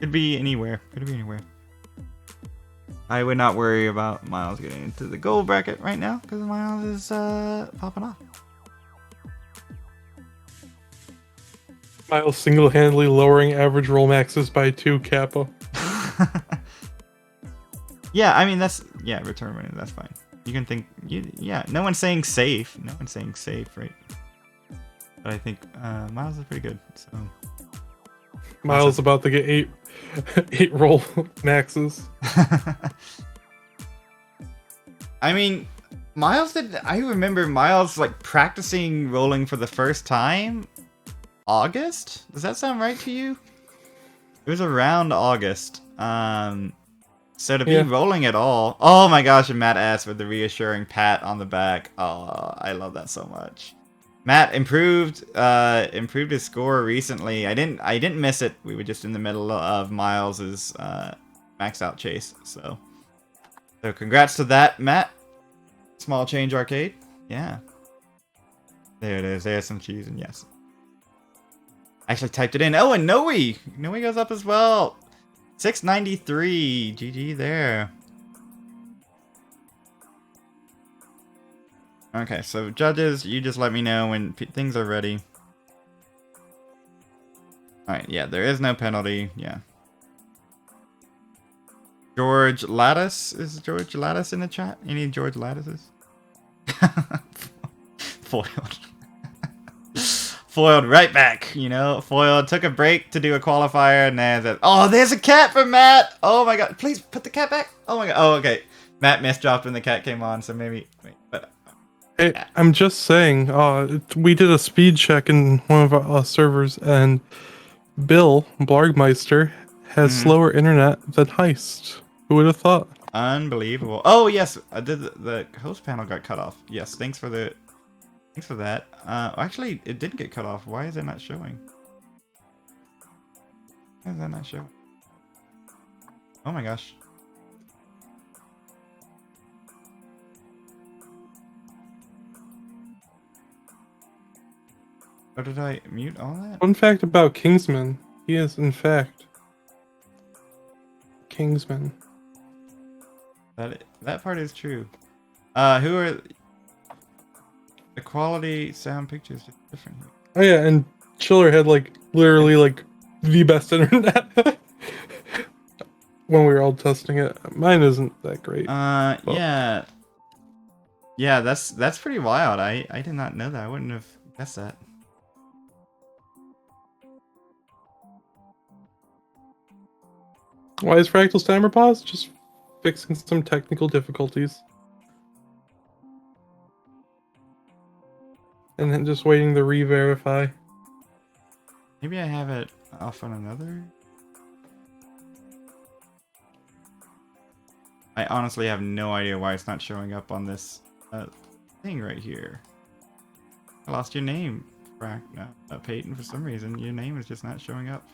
[SPEAKER 1] Could be anywhere. Could be anywhere. I would not worry about Miles getting into the gold bracket right now because Miles is popping off.
[SPEAKER 2] Miles single-handedly lowering average roll maxes by 2 kappa.
[SPEAKER 1] Yeah, I mean return money. That's fine. You can think. Yeah, no one's saying safe. No one's saying safe, right? But I think Miles is pretty good. So
[SPEAKER 2] Miles about to get 8 roll maxes.
[SPEAKER 1] I mean, Miles did. I remember Miles like practicing rolling for the first time. August? Does that sound right to you? It was around August. So to be rolling at all. Oh my gosh! And Matt asked with the reassuring pat on the back. Oh, I love that so much. Matt improved his score recently. I didn't miss it. We were just in the middle of Miles's max out chase. So congrats to that, Matt. Small change arcade. Yeah. There it is. There's some cheese and yes. Actually typed it in. Oh, and Noe goes up as well. 693. GG there. Okay, so judges, you just let me know when things are ready. Alright, yeah, there is no penalty. Yeah. George Lattice. Is George Lattice in the chat? Any George Lattices? Foiled. Foiled right back, you know. Foiled, took a break to do a qualifier, and then oh, there's a cat for Matt. Oh my god, please put the cat back. Oh my god. Oh, okay. Matt missed dropped when the cat came on, so maybe. Wait, but.
[SPEAKER 2] Hey, I'm just saying. We did a speed check in one of our servers, and Bill Blargmeister has slower internet than Heist. Who would have thought?
[SPEAKER 1] Unbelievable. Oh yes, I did. The host panel got cut off. Yes, thanks for that. Actually, it didn't get cut off. Why is it not showing? Why is that not showing? Oh my gosh. Or did I mute all that?
[SPEAKER 2] Fun fact about Kingsman. He is, in fact, Kingsman.
[SPEAKER 1] That part is true. Who are... The quality sound pictures is different here.
[SPEAKER 2] Oh yeah, and Chiller had literally the best internet when we were all testing it. Mine isn't that great.
[SPEAKER 1] Yeah. Yeah, that's pretty wild. I did not know that. I wouldn't have guessed that.
[SPEAKER 2] Why is Fractal's timer paused? Just fixing some technical difficulties. And then just waiting to re-verify.
[SPEAKER 1] Maybe I have it off on another. I honestly have no idea why it's not showing up on this thing right here. I lost your name, Peyton, for some reason. Your name is just not showing up.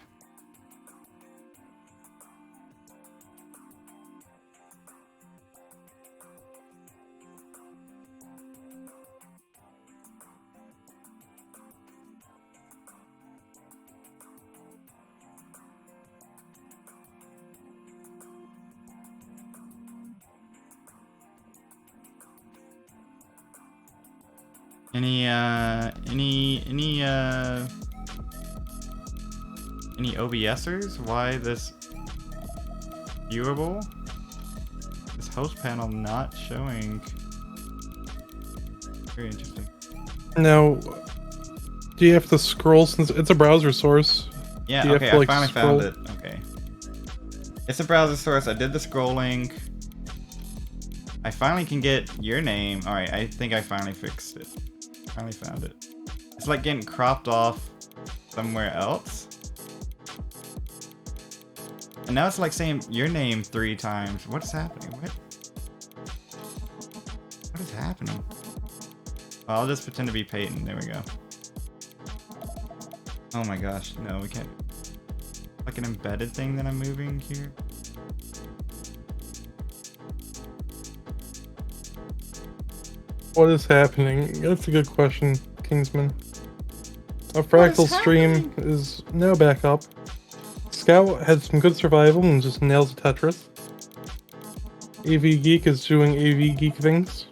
[SPEAKER 1] Any OBSers? Why this viewable? This host panel not showing. Very interesting.
[SPEAKER 2] Now, do you have to scroll since it's a browser source?
[SPEAKER 1] Yeah, okay, I finally found it. Okay. It's a browser source. I did the scrolling. I finally can get your name. Alright, I think I finally fixed it. Finally found it. It's like getting cropped off somewhere else. And now it's like saying your name 3 times. What is happening? What is happening? Well, I'll just pretend to be Peyton. There we go. Oh my gosh. No, we can't. Like an embedded thing that I'm moving here.
[SPEAKER 2] What is happening? That's a good question, Kingsman. A Fractal stream is now back up. Scout had some good survival and just nails the Tetris. AV Geek is doing AV Geek things.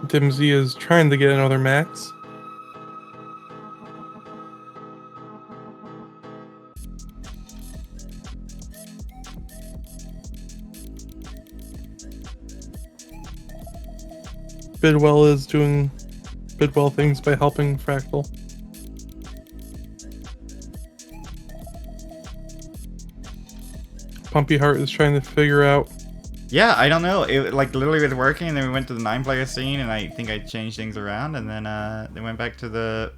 [SPEAKER 2] Dimsy is trying to get another max. Bidwell is doing Bidwell things by helping Fractal. Pumpy Heart is trying to figure out.
[SPEAKER 1] Yeah, I don't know. It like literally was working, and then we went to the 9-player scene, and I think I changed things around, and then they went back to the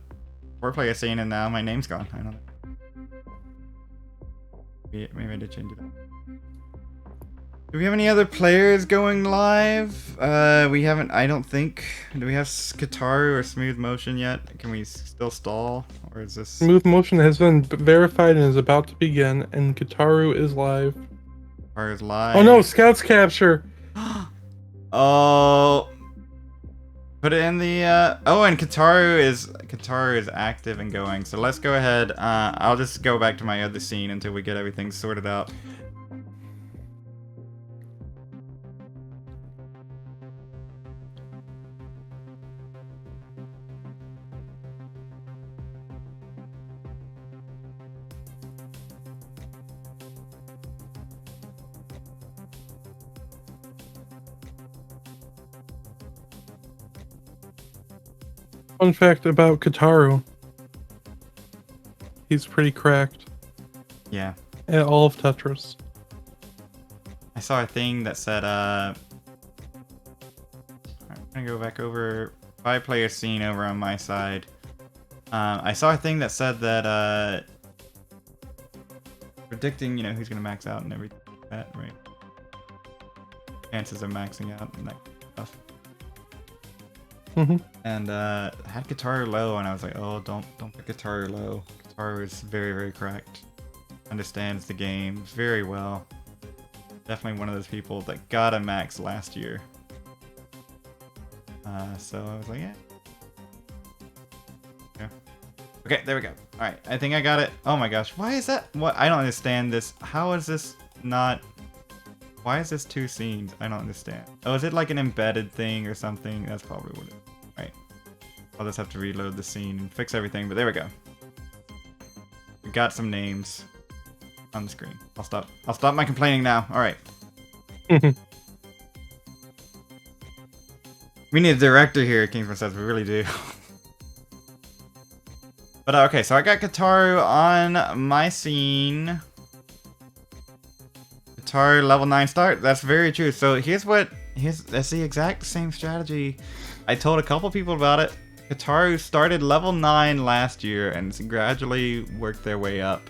[SPEAKER 1] 4-player scene, and now my name's gone. I don't know. Maybe I did change it. Do we have any other players going live? We haven't. I don't think. Do we have Kataru or Smooth Motion yet? Can we still stall, or is this?
[SPEAKER 2] Smooth Motion has been verified and is about to begin, and Kataru is live.
[SPEAKER 1] Kataru is live.
[SPEAKER 2] Oh no! Scouts capture.
[SPEAKER 1] Oh. Put it in the. Oh, and Kataru is active and going. So let's go ahead. I'll just go back to my other scene until we get everything sorted out.
[SPEAKER 2] Fun fact about Kataru. He's pretty cracked.
[SPEAKER 1] Yeah.
[SPEAKER 2] At all of Tetris.
[SPEAKER 1] I saw a thing that said, I'm gonna go back over 5-player scene over on my side. I saw a thing that said that, predicting, who's gonna max out and everything like that, right? Chances of maxing out and that stuff.
[SPEAKER 2] Mm-hmm.
[SPEAKER 1] And had Guitar low, and I was like, oh, don't put Guitar low. Guitar is very, very cracked. Understands the game very well. Definitely one of those people that got a max last year. So I was like, yeah. Okay, there we go. All right, I think I got it. Oh my gosh, why is that? What? I don't understand this. How is this not? Why is this 2 scenes? I don't understand. Oh, is it like an embedded thing or something? That's probably what it is. Right. I'll just have to reload the scene and fix everything, but there we go. We got some names on the screen. I'll stop my complaining now. All right. We need a director here, Kingsman says. We really do. But okay, so I got Kataru on my scene. Kataru level 9 start. That's very true. So that's the exact same strategy. I told a couple people about it. Kataru started level 9 last year and gradually worked their way up.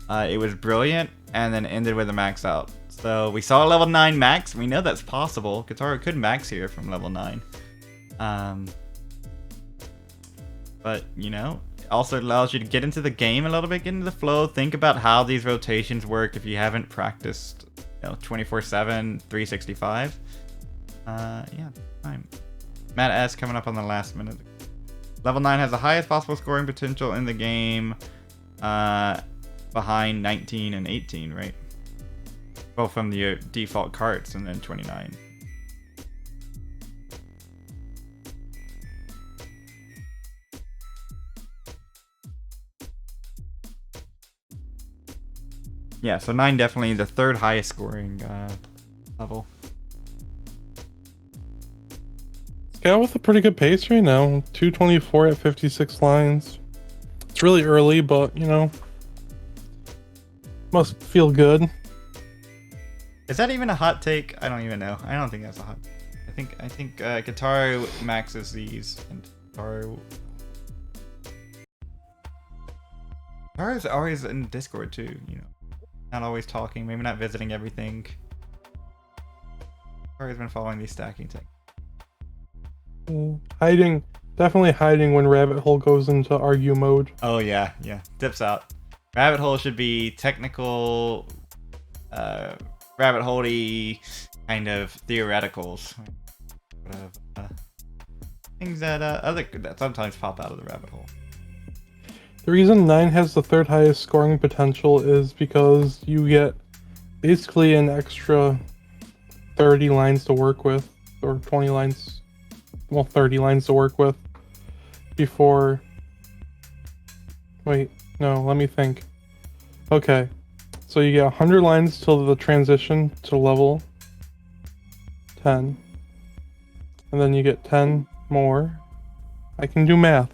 [SPEAKER 1] It was brilliant and then ended with a max out. So we saw a level 9 max. We know that's possible. Kataru could max here from level 9. But, it also allows you to get into the game a little bit, get into the flow, think about how these rotations work if you haven't practiced 24/7, 365. Yeah, fine. Matt S coming up on the last minute. Level 9 has the highest possible scoring potential in the game, behind 19 and 18, right? Well, from the default carts, and then 29. Yeah, so 9 definitely the 3rd highest scoring level.
[SPEAKER 2] Scout with a pretty good pace right now. 224 at 56 lines. It's really early, but must feel good.
[SPEAKER 1] Is that even a hot take? I don't even know. I don't think that's a hot. I think Kataru maxes these, and Kataru's always in Discord too. Not always talking, maybe not visiting everything. Kataru's been following these stacking techniques.
[SPEAKER 2] Definitely hiding when Rabbit Hole goes into argue mode.
[SPEAKER 1] Oh yeah, dips out. Rabbit Hole should be technical, rabbit hole-y kind of theoreticals. Things that that sometimes pop out of the rabbit hole.
[SPEAKER 2] The reason 9 has the third highest scoring potential is because you get basically an extra 30 lines to work with, or 20 lines, well, 30 lines to work with before. Wait, no, let me think. Okay, so you get 100 lines till the transition to level 10, and then you get 10 more. I can do math.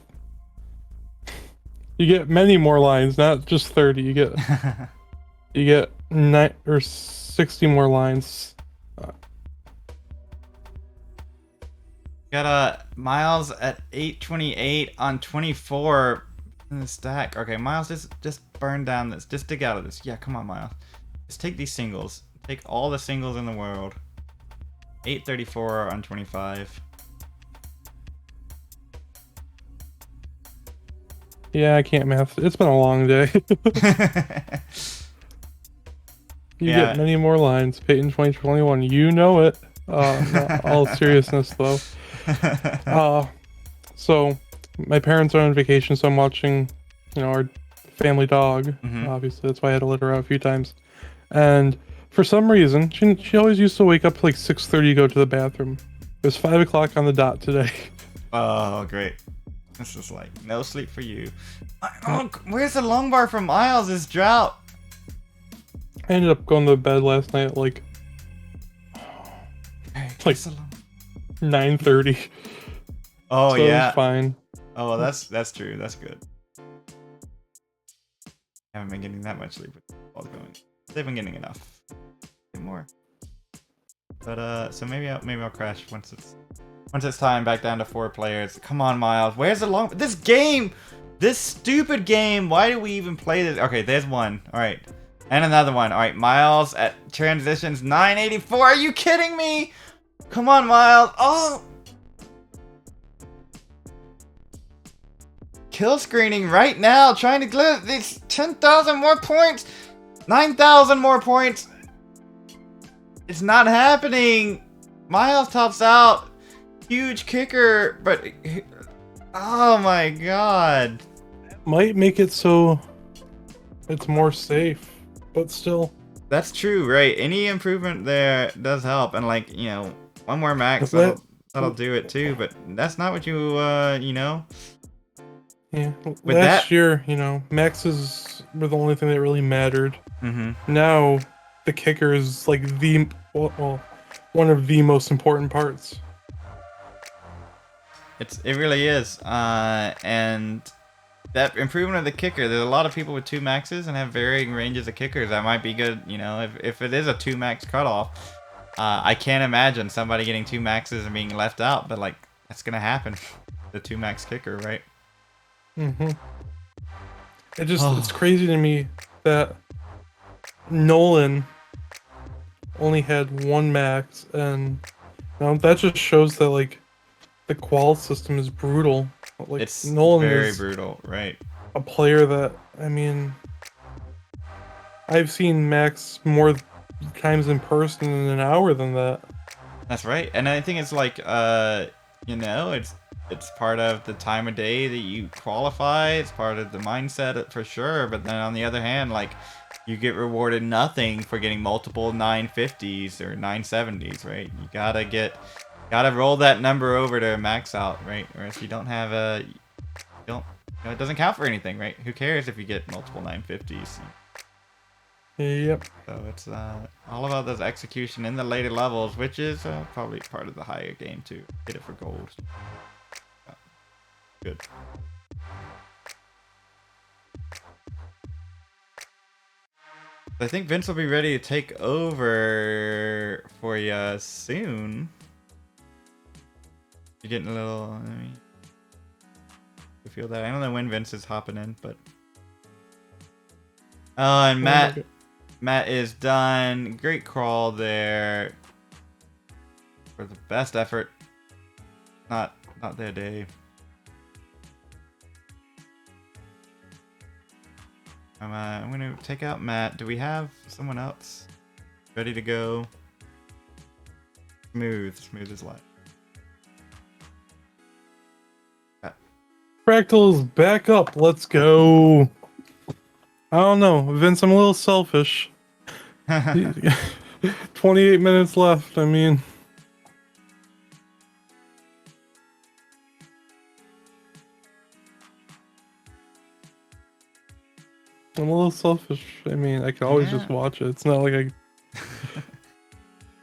[SPEAKER 2] You get many more lines, not just 30. You get 9 or 60 more lines.
[SPEAKER 1] Got Miles at 828 on 24 in the stack. Okay, Miles, just burn down this. Just dig out of this. Yeah, come on, Miles. Just take these singles. Take all the singles in the world. 834 on 25.
[SPEAKER 2] Yeah, I can't math. It's been a long day. You get many more lines. Peyton 2021. You know it. Not all seriousness though. So my parents are on vacation, so I'm watching, our family dog. Obviously, that's why I had to let her out a few times. And for some reason, she always used to wake up like 6:30 to go to the bathroom. It was 5 o'clock on the dot today.
[SPEAKER 1] Oh, great. This is like no sleep for you. Oh, where's the long bar from Miles? This drought.
[SPEAKER 2] I ended up going to bed last night at like 9:30.
[SPEAKER 1] Oh,
[SPEAKER 2] so
[SPEAKER 1] yeah.
[SPEAKER 2] It was fine.
[SPEAKER 1] Oh, that's true. That's good. I haven't been getting that much sleep with all going. They've been getting enough. More. But so maybe I'll crash once it's time back down to 4 players. Come on, Miles. Where's the long? This stupid game. Why do we even play this? Okay, there's one. All right, and another one. All right, Miles at transitions 984. Are you kidding me? Come on, Miles. Oh. Kill screening right now. Trying to glitch these 10,000 more points. 9,000 more points. It's not happening. Miles tops out. Huge kicker, but oh my god.
[SPEAKER 2] Might make it so it's more safe, but still.
[SPEAKER 1] That's true, right? Any improvement there does help, and like, one more max that'll do it too, but that's not what you
[SPEAKER 2] Yeah.
[SPEAKER 1] With
[SPEAKER 2] Last year, maxes were the only thing that really mattered. Now the kicker is like one of the most important parts.
[SPEAKER 1] It really is, and that improvement of the kicker. There's a lot of people with 2 maxes and have varying ranges of kickers. That might be good, if it is a 2 max cutoff. I can't imagine somebody getting 2 maxes and being left out, but like that's gonna happen. The 2 max kicker, right?
[SPEAKER 2] It's crazy to me that Nolan only had 1 max, and that just shows that like the qual system is brutal. Like,
[SPEAKER 1] it's
[SPEAKER 2] Nolan
[SPEAKER 1] very
[SPEAKER 2] is
[SPEAKER 1] brutal, right?
[SPEAKER 2] A player that, I've seen max more times in person in an hour than that.
[SPEAKER 1] That's right, and I think it's like it's part of the time of day that you qualify. It's part of the mindset for sure. But then on the other hand, like, you get rewarded nothing for getting multiple 950s or 970s, right? You gotta roll that number over to max out, right? Or if you don't have it doesn't count for anything, right? Who cares if you get multiple 950s?
[SPEAKER 2] Yep.
[SPEAKER 1] So it's all about this execution in the later levels, which is probably part of the higher game too. Get it for gold. Good. I think Vince will be ready to take over for you soon. You're getting a little. You feel that? I don't know when Vince is hopping in, but. Oh, and Matt is done. Great crawl there. For the best effort. Not their day. I'm gonna take out Matt. Do we have someone else ready to go? Smooth is life.
[SPEAKER 2] Fractal is back up. Let's go. I don't know, Vince. I'm a little selfish. 28 minutes left. I mean, I'm a little selfish. I mean, I can always just watch it. It's not like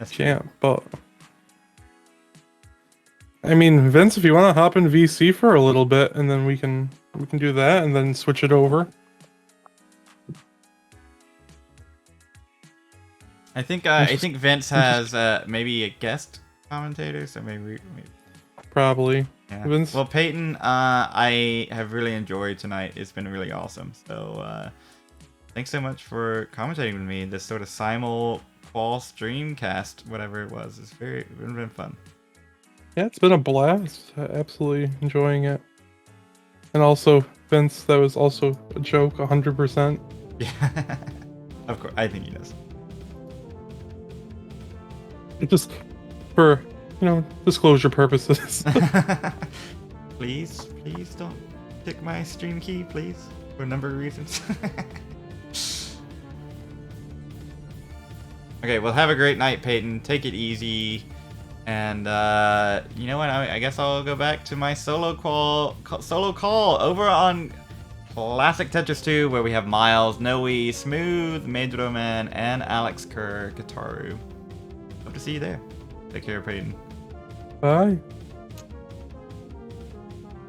[SPEAKER 2] I can't, but I mean, Vince, if you want to hop in VC for a little bit, and then we can do that, and then switch it over.
[SPEAKER 1] I think Vince has maybe a guest commentator, so maybe
[SPEAKER 2] probably.
[SPEAKER 1] Yeah.
[SPEAKER 2] Vince.
[SPEAKER 1] Well, Peyton, I have really enjoyed tonight. It's been really awesome. So thanks so much for commentating with me. This sort of simul-qual streamcast, whatever it was, it's been fun.
[SPEAKER 2] Yeah, it's been a blast. Absolutely enjoying it. And also, Vince, that was also a joke, 100%.
[SPEAKER 1] Yeah, of course. I think he does.
[SPEAKER 2] Just for, disclosure purposes.
[SPEAKER 1] Please don't pick my stream key, please, for a number of reasons. Okay, well, have a great night, Peyton. Take it easy. And you know what? I guess I'll go back to my solo call over on Classic Tetris 2, where we have Miles, Noe, Smooth, Major Man, and Alex Kerr, Kataru. Hope to see you there. Take care, Peyton.
[SPEAKER 2] Bye.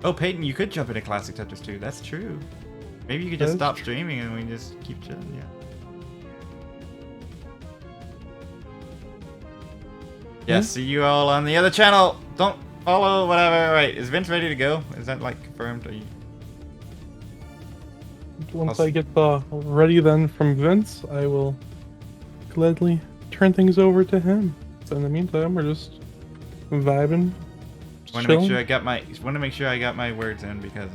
[SPEAKER 1] Oh, Peyton, you could jump into Classic Tetris 2. That's true. Maybe you could just stop streaming and we just keep chilling. Yeah. Yeah, see you all on the other channel. Don't follow, whatever. Right, is Vince ready to go? Is that like confirmed? Are you...
[SPEAKER 2] Once I get the ready then from Vince, I will gladly turn things over to him. So in the meantime, we're just vibing.
[SPEAKER 1] Want to make sure I got my words in, because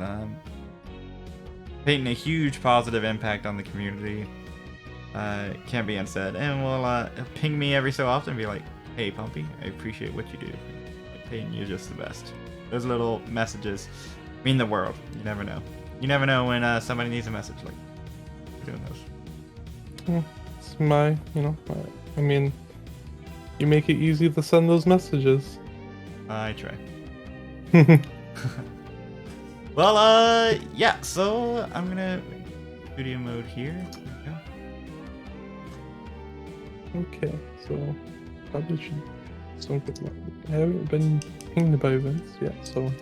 [SPEAKER 1] Peyton, a huge positive impact on the community. Can't be unsaid, and will ping me every so often and be like, "Hey, Pumpy, I appreciate what you do. Peyton, you're just the best." Those little messages mean the world. You never know. You never know when somebody needs a message. Like, you're doing those.
[SPEAKER 2] It's my, I mean, you make it easy to send those messages.
[SPEAKER 1] I try. Well, yeah, so I'm gonna studio mode here. There we go.
[SPEAKER 2] Okay, so probably should. I haven't been pinged by Vince yet, so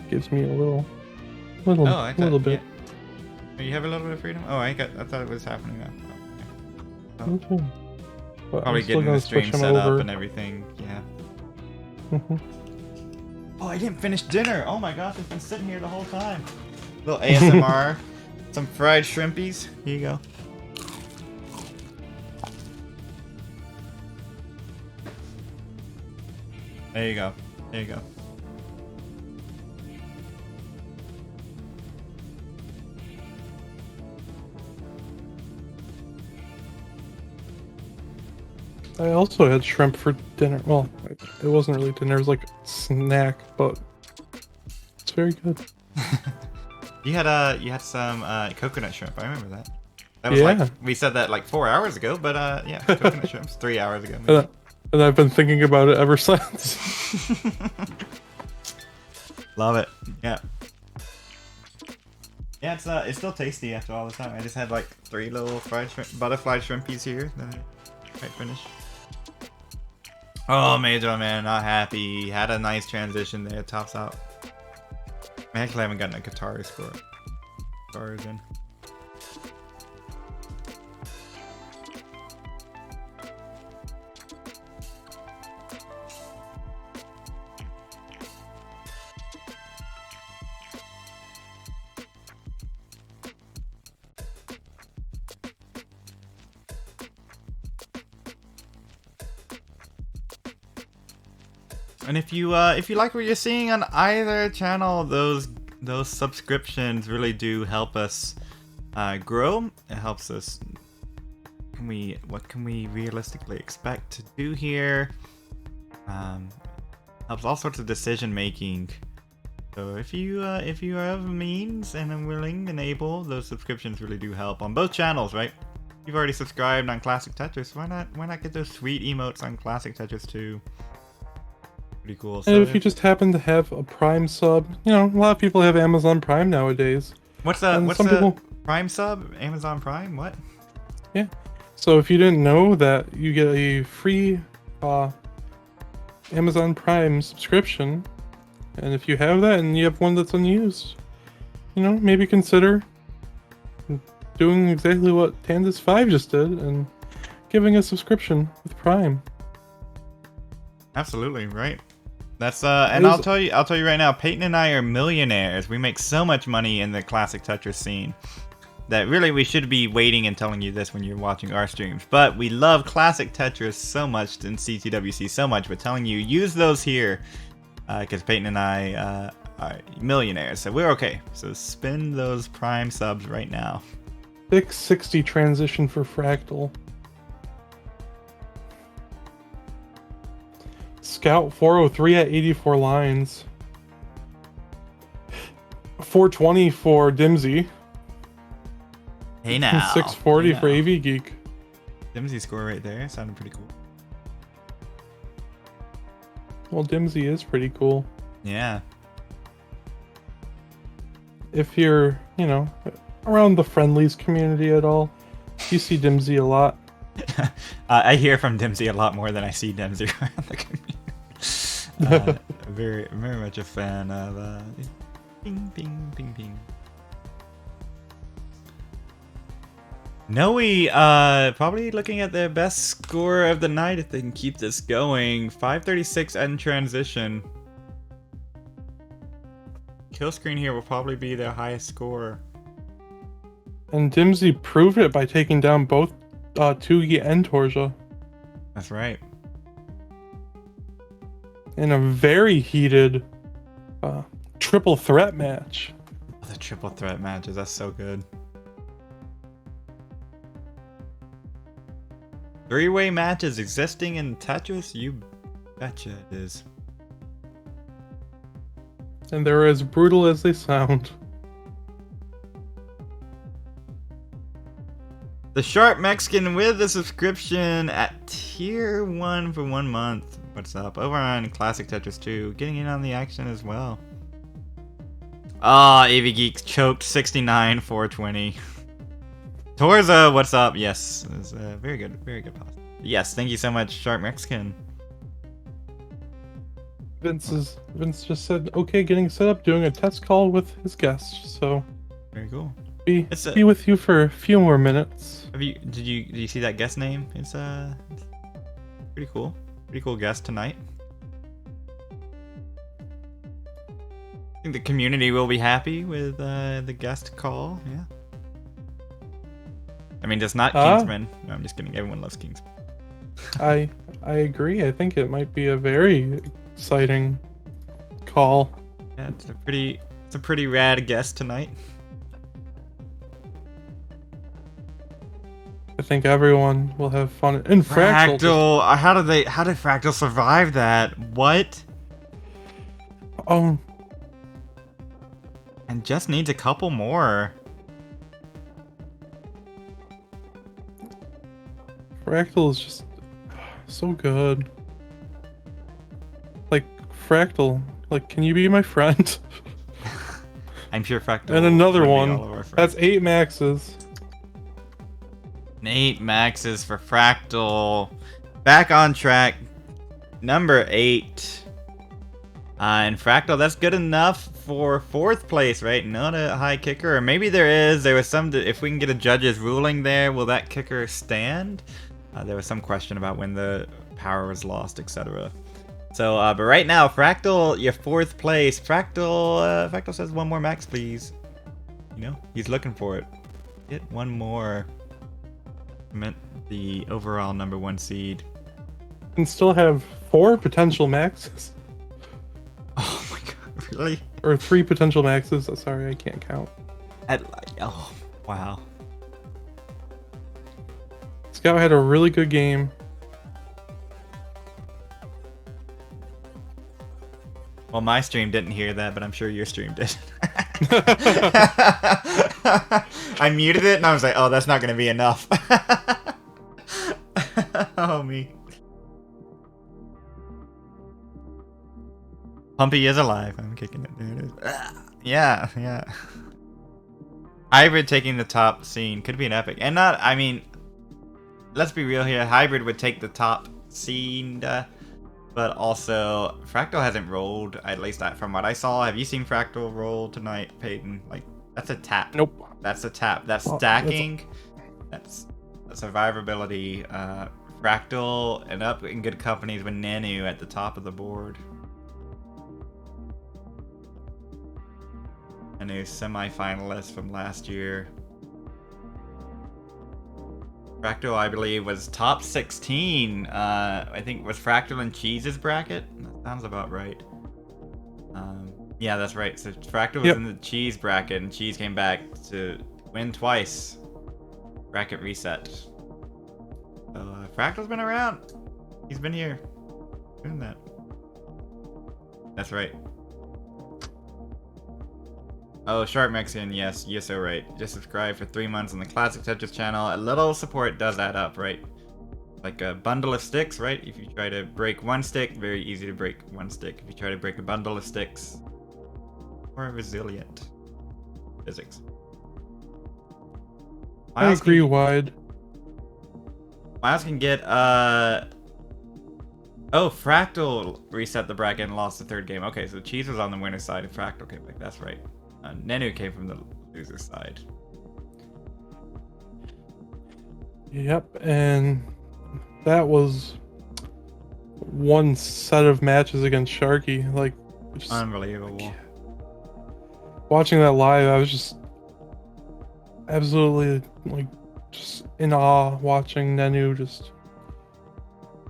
[SPEAKER 2] gives me a little bit.
[SPEAKER 1] Yeah. Oh, you have a little bit of freedom. Oh, I thought it was happening now. Oh.
[SPEAKER 2] Okay. But
[SPEAKER 1] Probably getting the stream set up and everything. Yeah. Oh, I didn't finish dinner. Oh my gosh, I've been sitting here the whole time. Little ASMR. Some fried shrimpies. Here you go. There you go. There you go.
[SPEAKER 2] I also had shrimp for dinner. Well, it wasn't really dinner. It was like a snack, but it's very good.
[SPEAKER 1] You had some coconut shrimp. I remember that. That was like, we said that like 4 hours ago, but yeah, coconut shrimps 3 hours ago. Maybe.
[SPEAKER 2] And I've been thinking about it ever since.
[SPEAKER 1] Love it. Yeah. Yeah, it's still tasty after all the time. I just had like 3 little fried shrimp, butterfly shrimpies here that I might finish. Oh, Major Man, not happy. Had a nice transition there. Tops out. I actually haven't gotten a guitar score. Guitars in. And if you like what you're seeing on either channel, those subscriptions really do help us grow. It helps us. What can we realistically expect to do here? Helps all sorts of decision making So if you have means and are willing and able, those subscriptions really do help on both channels, right? If you've already subscribed on Classic Tetris, why not get those sweet emotes on Classic Tetris too? Pretty cool. So
[SPEAKER 2] And if you just happen to have a Prime sub, you know, a lot of people have Amazon Prime nowadays.
[SPEAKER 1] What's
[SPEAKER 2] And
[SPEAKER 1] the
[SPEAKER 2] people,
[SPEAKER 1] Prime sub? Amazon Prime? What?
[SPEAKER 2] yeah. So if you didn't know that, you get a free Amazon Prime subscription, and if you have that and you have one that's unused, you know, maybe consider doing exactly what Tandis5 just did and giving a subscription with Prime.
[SPEAKER 1] Absolutely, right. That's and I'll tell you right now, Peyton and I are millionaires. We make so much money in the Classic Tetris scene that really we should be waiting and telling you this when you're watching our streams. But we love Classic Tetris so much and CTWC so much, we're telling you, use those here. Because Peyton and I are millionaires, so we're okay. So spend those Prime subs right now.
[SPEAKER 2] 660 transition for Fractal. Scout 403 at 84 lines. 420 for Dimsy.
[SPEAKER 1] Hey now.
[SPEAKER 2] 640 for AV Geek.
[SPEAKER 1] Dimsy score right there sounded pretty cool.
[SPEAKER 2] Well, Dimsy is pretty cool.
[SPEAKER 1] Yeah.
[SPEAKER 2] If you're, you know, around the friendlies community at all, you see Dimsy a lot.
[SPEAKER 1] I hear from Dimsy a lot more than I see Dimsy around the community. Very, very much a fan of ping, ping, ping, ping. Noe, probably looking at their best score of the night if they can keep this going. 536 end transition. Kill screen here will probably be their highest score.
[SPEAKER 2] And Dimsy proved it by taking down both Tugi and Torja.
[SPEAKER 1] That's right.
[SPEAKER 2] In a very heated triple threat match.
[SPEAKER 1] The triple threat matches, that's so good. Three-way matches existing in Tetris? You betcha it is.
[SPEAKER 2] And they're as brutal as they sound.
[SPEAKER 1] The Sharp Mexican with a subscription at tier 1 for 1 month. What's up? Over on Classic Tetris 2. Getting in on the action as well. AV Geek choked 69 420. Torza, what's up? Yes, it's very good pass. Yes, thank you so much, Sharp Mexican.
[SPEAKER 2] Vince just said, okay, getting set up, doing a test call with his guest. So
[SPEAKER 1] very cool.
[SPEAKER 2] Be with you for a few more minutes.
[SPEAKER 1] Did you see that guest name? It's pretty cool. Pretty cool guest tonight. I think the community will be happy with the guest call. Yeah. I mean, just not Kingsman. No, I'm just kidding. Everyone loves Kingsman.
[SPEAKER 2] I agree. I think it might be a very exciting call.
[SPEAKER 1] Yeah, it's a pretty rad guest tonight.
[SPEAKER 2] I think everyone will have fun. And Fractal.
[SPEAKER 1] How did Fractal survive that? What?
[SPEAKER 2] Oh.
[SPEAKER 1] And just needs a couple more.
[SPEAKER 2] Fractal is just so good. Like, Fractal, like, can you be my friend?
[SPEAKER 1] I'm sure Fractal.
[SPEAKER 2] And another one. That's 8 maxes.
[SPEAKER 1] 8 maxes for Fractal. Back on track. Number 8. And Fractal, that's good enough for 4th place, right? Not a high kicker. Or maybe there was some, if we can get a judge's ruling there, will that kicker stand? There was some question about when the power was lost, etc. So, but right now, Fractal, you're 4th place. Fractal says one more max, please. You know, he's looking for it. Get one more. Meant the overall number 1 seed.
[SPEAKER 2] And still have 4 potential maxes.
[SPEAKER 1] Oh my god, really?
[SPEAKER 2] Or 3 potential maxes. Sorry, I can't count.
[SPEAKER 1] Oh, wow.
[SPEAKER 2] Scout had a really good game.
[SPEAKER 1] Well, my stream didn't hear that, but I'm sure your stream did. I muted it and I was like, oh, that's not going to be enough. Oh, me. Pumpy is alive. I'm kicking it. There it is. Yeah, yeah. Hybrid taking the top scene could be an epic. And not, I mean, let's be real here. Hybrid would take the top scene, but also Fractal hasn't rolled, at least from what I saw. Have you seen Fractal roll tonight, Peyton? Like, that's a tap.
[SPEAKER 2] Nope.
[SPEAKER 1] That's a tap. That's stacking. That's survivability. Fractal and up in good companies with Nanu at the top of the board. Nanu semi-finalist from last year. Fractal, I believe, was top 16. I think was Fractal in Cheese's bracket. That sounds about right. Yeah, that's right. So Fractal was in the Cheese bracket, and Cheese came back to win twice. Bracket reset. So Fractal's been around. He's been here doing that. That's right. Oh, Sharp Mexican, yes, you're so right. Just subscribe for 3 months on the Classic Tetris channel. A little support does add up, right? Like a bundle of sticks, right? If you try to break one stick, very easy to break one stick. If you try to break a bundle of sticks, more resilient. Physics.
[SPEAKER 2] I agree, Wide.
[SPEAKER 1] Miles can get, oh, Fractal reset the bracket and lost the third game. Okay, so Cheese was on the winner's side and Fractal came back. That's right. Nenu came from the loser's side.
[SPEAKER 2] Yep, and that was one set of matches against Sharky. Like, just
[SPEAKER 1] unbelievable.
[SPEAKER 2] Watching that live, I was just absolutely like just in awe watching Nenu just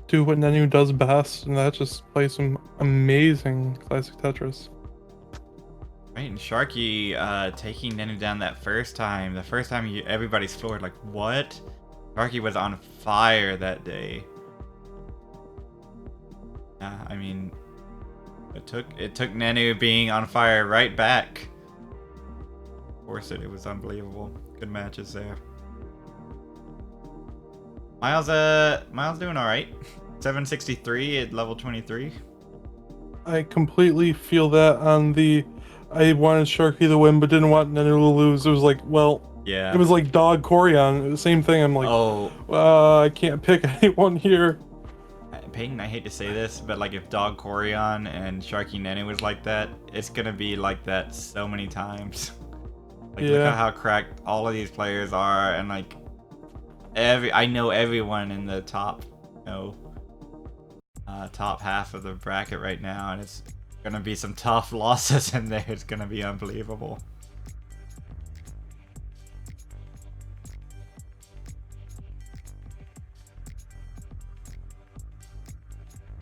[SPEAKER 2] do what Nenu does best, and that just play some amazing Classic Tetris.
[SPEAKER 1] Right, and Sharky taking Nenu down that first time. The first time everybody's floored, like, what? Sharky was on fire that day. I mean, it took Nenu being on fire right back. Forced it. It was unbelievable. Good matches there. Miles doing all right. 763 at level 23.
[SPEAKER 2] I completely feel that on the. I wanted Sharky to win, but didn't want Nenu to lose. It was like, well,
[SPEAKER 1] yeah.
[SPEAKER 2] It was like Dog Corian. The same thing. I'm like, I can't pick anyone here.
[SPEAKER 1] Peyton, I hate to say this, but like if Dog Corian and Sharky Nenu was like that, it's gonna be like that so many times. Like, look at how cracked all of these players are, and like I know everyone in the top, top half of the bracket right now, and it's gonna be some tough losses in there. It's gonna be unbelievable.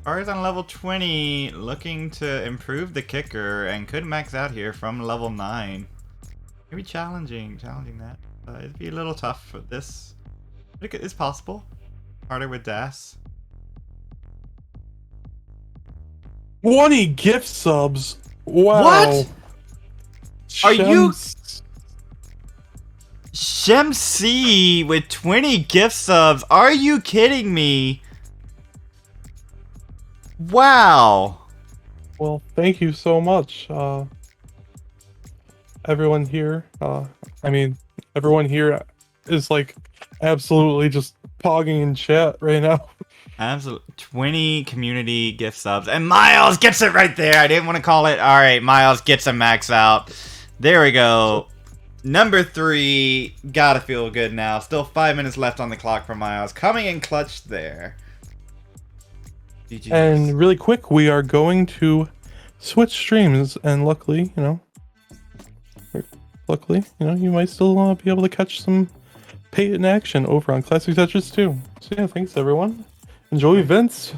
[SPEAKER 1] Ari's on level 20, looking to improve the kicker, and could max out here from level 9. Maybe challenging that. It'd be a little tough for this. But it's possible. Harder with Das.
[SPEAKER 2] 20 gift subs. Wow.
[SPEAKER 1] What? Are you Shem with 20 gift subs? Are you kidding me? Wow.
[SPEAKER 2] Well, thank you so much. Everyone here, everyone here is like absolutely just pogging in chat right now.
[SPEAKER 1] Absolutely. 20 community gift subs. And Miles gets it right there. I didn't want to call it. All right, Miles gets a max out. There we go. Number 3. Gotta feel good now. Still 5 minutes left on the clock for Miles. Coming in clutch there. GG's.
[SPEAKER 2] And really quick, we are going to switch streams. And luckily, you might still be able to catch some Peyton action over on Classic Tetris 2. So yeah, thanks everyone. Enjoy events.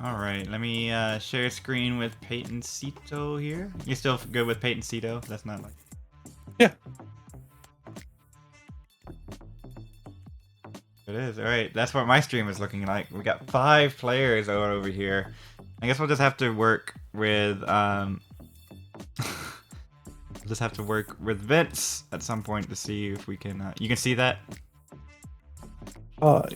[SPEAKER 1] All right, let me share screen with Peyton Cito here. You still good with Peyton Cito? That's not like.
[SPEAKER 2] Yeah.
[SPEAKER 1] It is. All right, that's what my stream is looking like. We got 5 players over here. I guess we'll just have to work with just have to work with Vince at some point to see if we can. You can see that.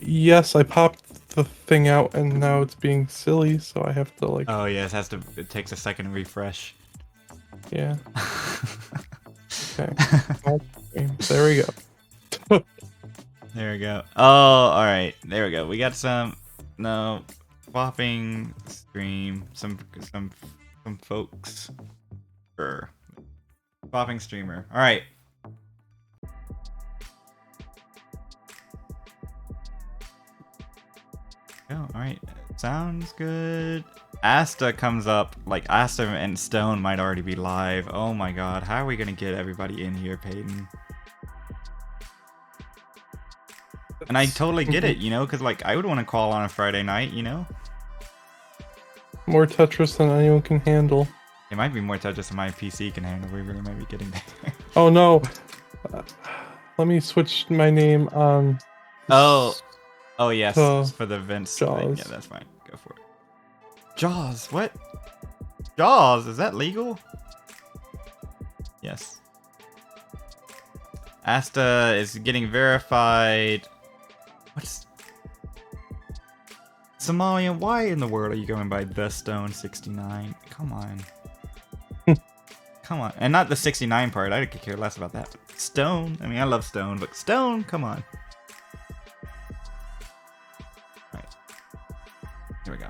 [SPEAKER 2] Yes, I popped the thing out and now it's being silly, so I have to like.
[SPEAKER 1] Oh yes, it takes a second to refresh.
[SPEAKER 2] Yeah. Okay. There we go.
[SPEAKER 1] There we go. Oh, all right. There we go. We got some swapping stream. Some folks. Swapping streamer. All right. Oh, all right. Sounds good. Asta comes up. Like Asta and Stone might already be live. Oh my god. How are we gonna get everybody in here, Peyton? And I totally get it, you know, because like I would want to call on a Friday night, you know.
[SPEAKER 2] More Tetris than anyone can handle.
[SPEAKER 1] It might be more Tetris than my PC can handle. We really might be getting there.
[SPEAKER 2] Oh no! Let me switch my name on.
[SPEAKER 1] Oh yes, for the Vince
[SPEAKER 2] Jaws.
[SPEAKER 1] thing. Yeah, that's fine. Go for it. Jaws, what? Jaws, is that legal? Yes. Asta is getting verified. What's Somalian? Why in the world are you going by the Stone 69? Come on. Come on. And not the 69 part. I could care less about that. Stone. I mean, I love Stone, but Stone, come on. Alright. Here we go.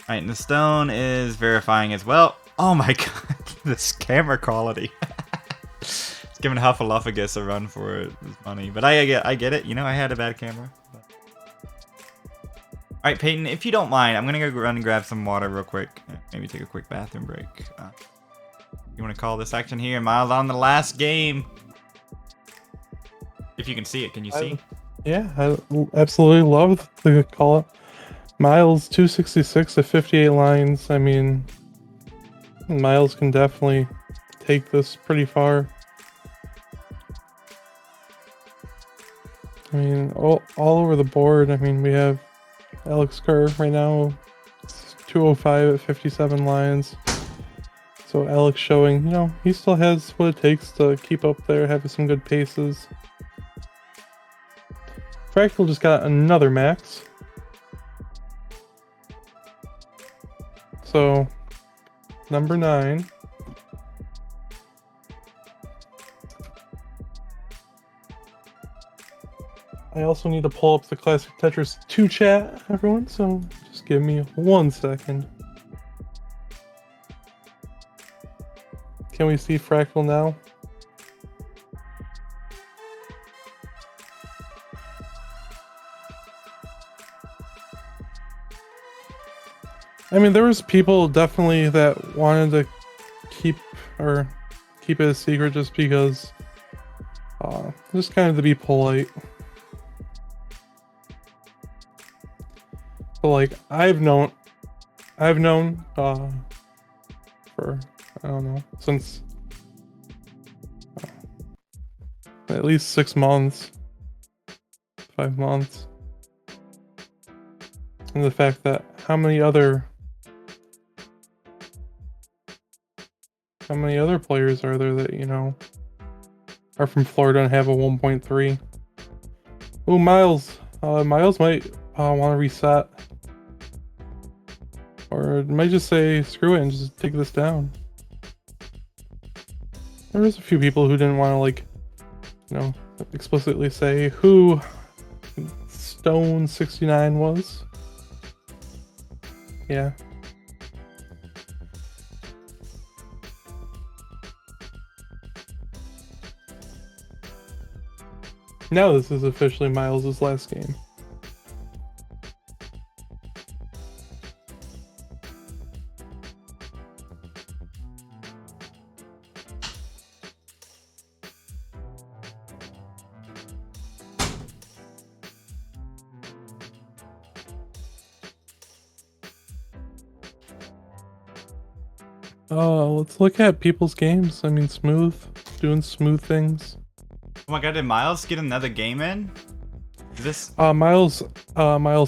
[SPEAKER 1] Alright, and the Stone is verifying as well. Oh my god. This camera quality. It's giving Huffaluffagus a run for his money. But I get it. You know, I had a bad camera. Alright, Peyton, if you don't mind, I'm going to go run and grab some water real quick. Maybe take a quick bathroom break. You want to call this action here? Miles on the last game. If you can see it, can you see?
[SPEAKER 2] Yeah, I absolutely love the call up. Miles 266 to 58 lines. I mean, Miles can definitely take this pretty far. I mean, all over the board. I mean, we have Alex Kerr right now, 205 at 57 lines. So Alex showing, you know, he still has what it takes to keep up there, have some good paces. Fractal just got another max. So, number 9. I also need to pull up the Classic Tetris 2 chat, everyone, so just give me 1 second. Can we see Fractal now? I mean, there was people definitely that wanted to keep it a secret just because, just kind of to be polite. But like, I've known, for, I don't know, since at least 6 months, 5 months. And the fact that how many other players are there that, you know, are from Florida and have a 1.3? Oh, Miles. Miles might want to reset. Or it might just say, screw it and just take this down. There was a few people who didn't want to, like, you know, explicitly say who Stone 69 was. Yeah. Now this is officially Miles' last game. Let's look at people's games. I mean, doing smooth things.
[SPEAKER 1] Oh my god, did Miles get another game in? Is this...
[SPEAKER 2] Miles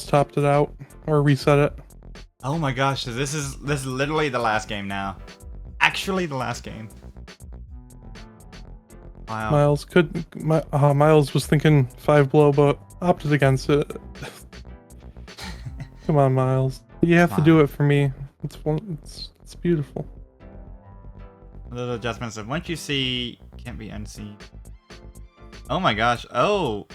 [SPEAKER 2] topped it out or reset it.
[SPEAKER 1] Oh my gosh, so this is literally the last game now. Actually the last game. Wow.
[SPEAKER 2] Miles was thinking 5 below, but opted against it. Come on, Miles. You have to do it for me. It's beautiful.
[SPEAKER 1] A little adjustments of once you see can't be unseen. Oh my gosh. Oh,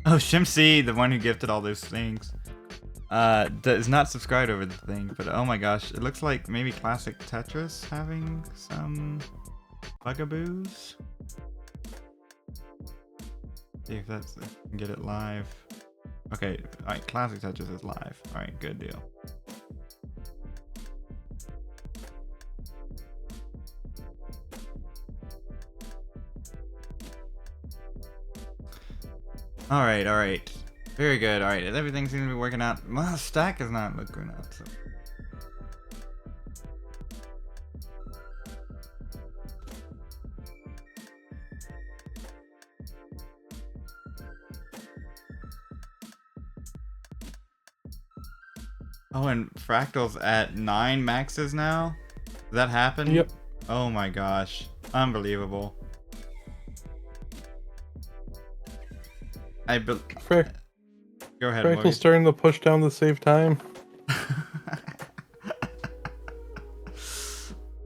[SPEAKER 1] Shimsy, the one who gifted all those things, is not subscribed over the thing, but oh my gosh, it looks like maybe Classic Tetris having some bugaboos. See if that's, if I can get it live. Okay, alright, Classic Tetris is live. Alright, good deal. Alright. Very good. Alright, everything seems to be working out. My stack is not looking out. So. Oh, and Fractal's at 9 maxes now? Did that happen?
[SPEAKER 2] Yep.
[SPEAKER 1] Oh my gosh. Unbelievable. Go ahead,
[SPEAKER 2] Fractal's starting to push down to save time.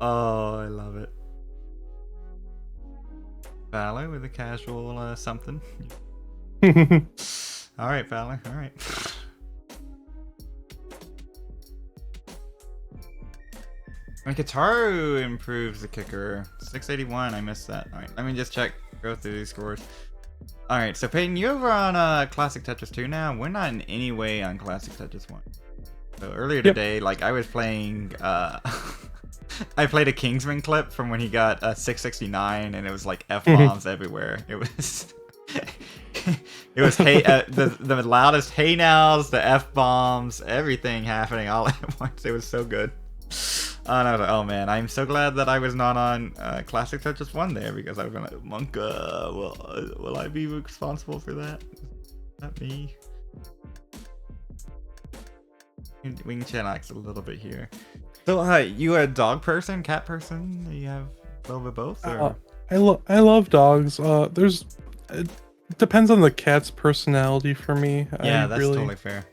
[SPEAKER 1] Oh, I love it. Valor with a casual something. Alright, Valor. Alright. My Kataru improves the kicker. 681, I missed that. Alright, let me just go through these scores. Alright, so Peyton, you over on Classic Tetris 2 now? We're not in any way on Classic Tetris 1. So earlier today, like, I was playing, I played a Kingsman clip from when he got 669, and it was like F-bombs everywhere. It was... it was the loudest hey nows, the F-bombs, everything happening all at once. It was so good. And I was like, oh man, I'm so glad that I was not on Classic Tetris 1 there, because I was like, Monka, will I be responsible for that? Is that me? We can chillax a little bit here. So, you a dog person, cat person? You have a little bit of both? Or?
[SPEAKER 2] I love dogs. It depends on the cat's personality for me.
[SPEAKER 1] Yeah, that's totally fair.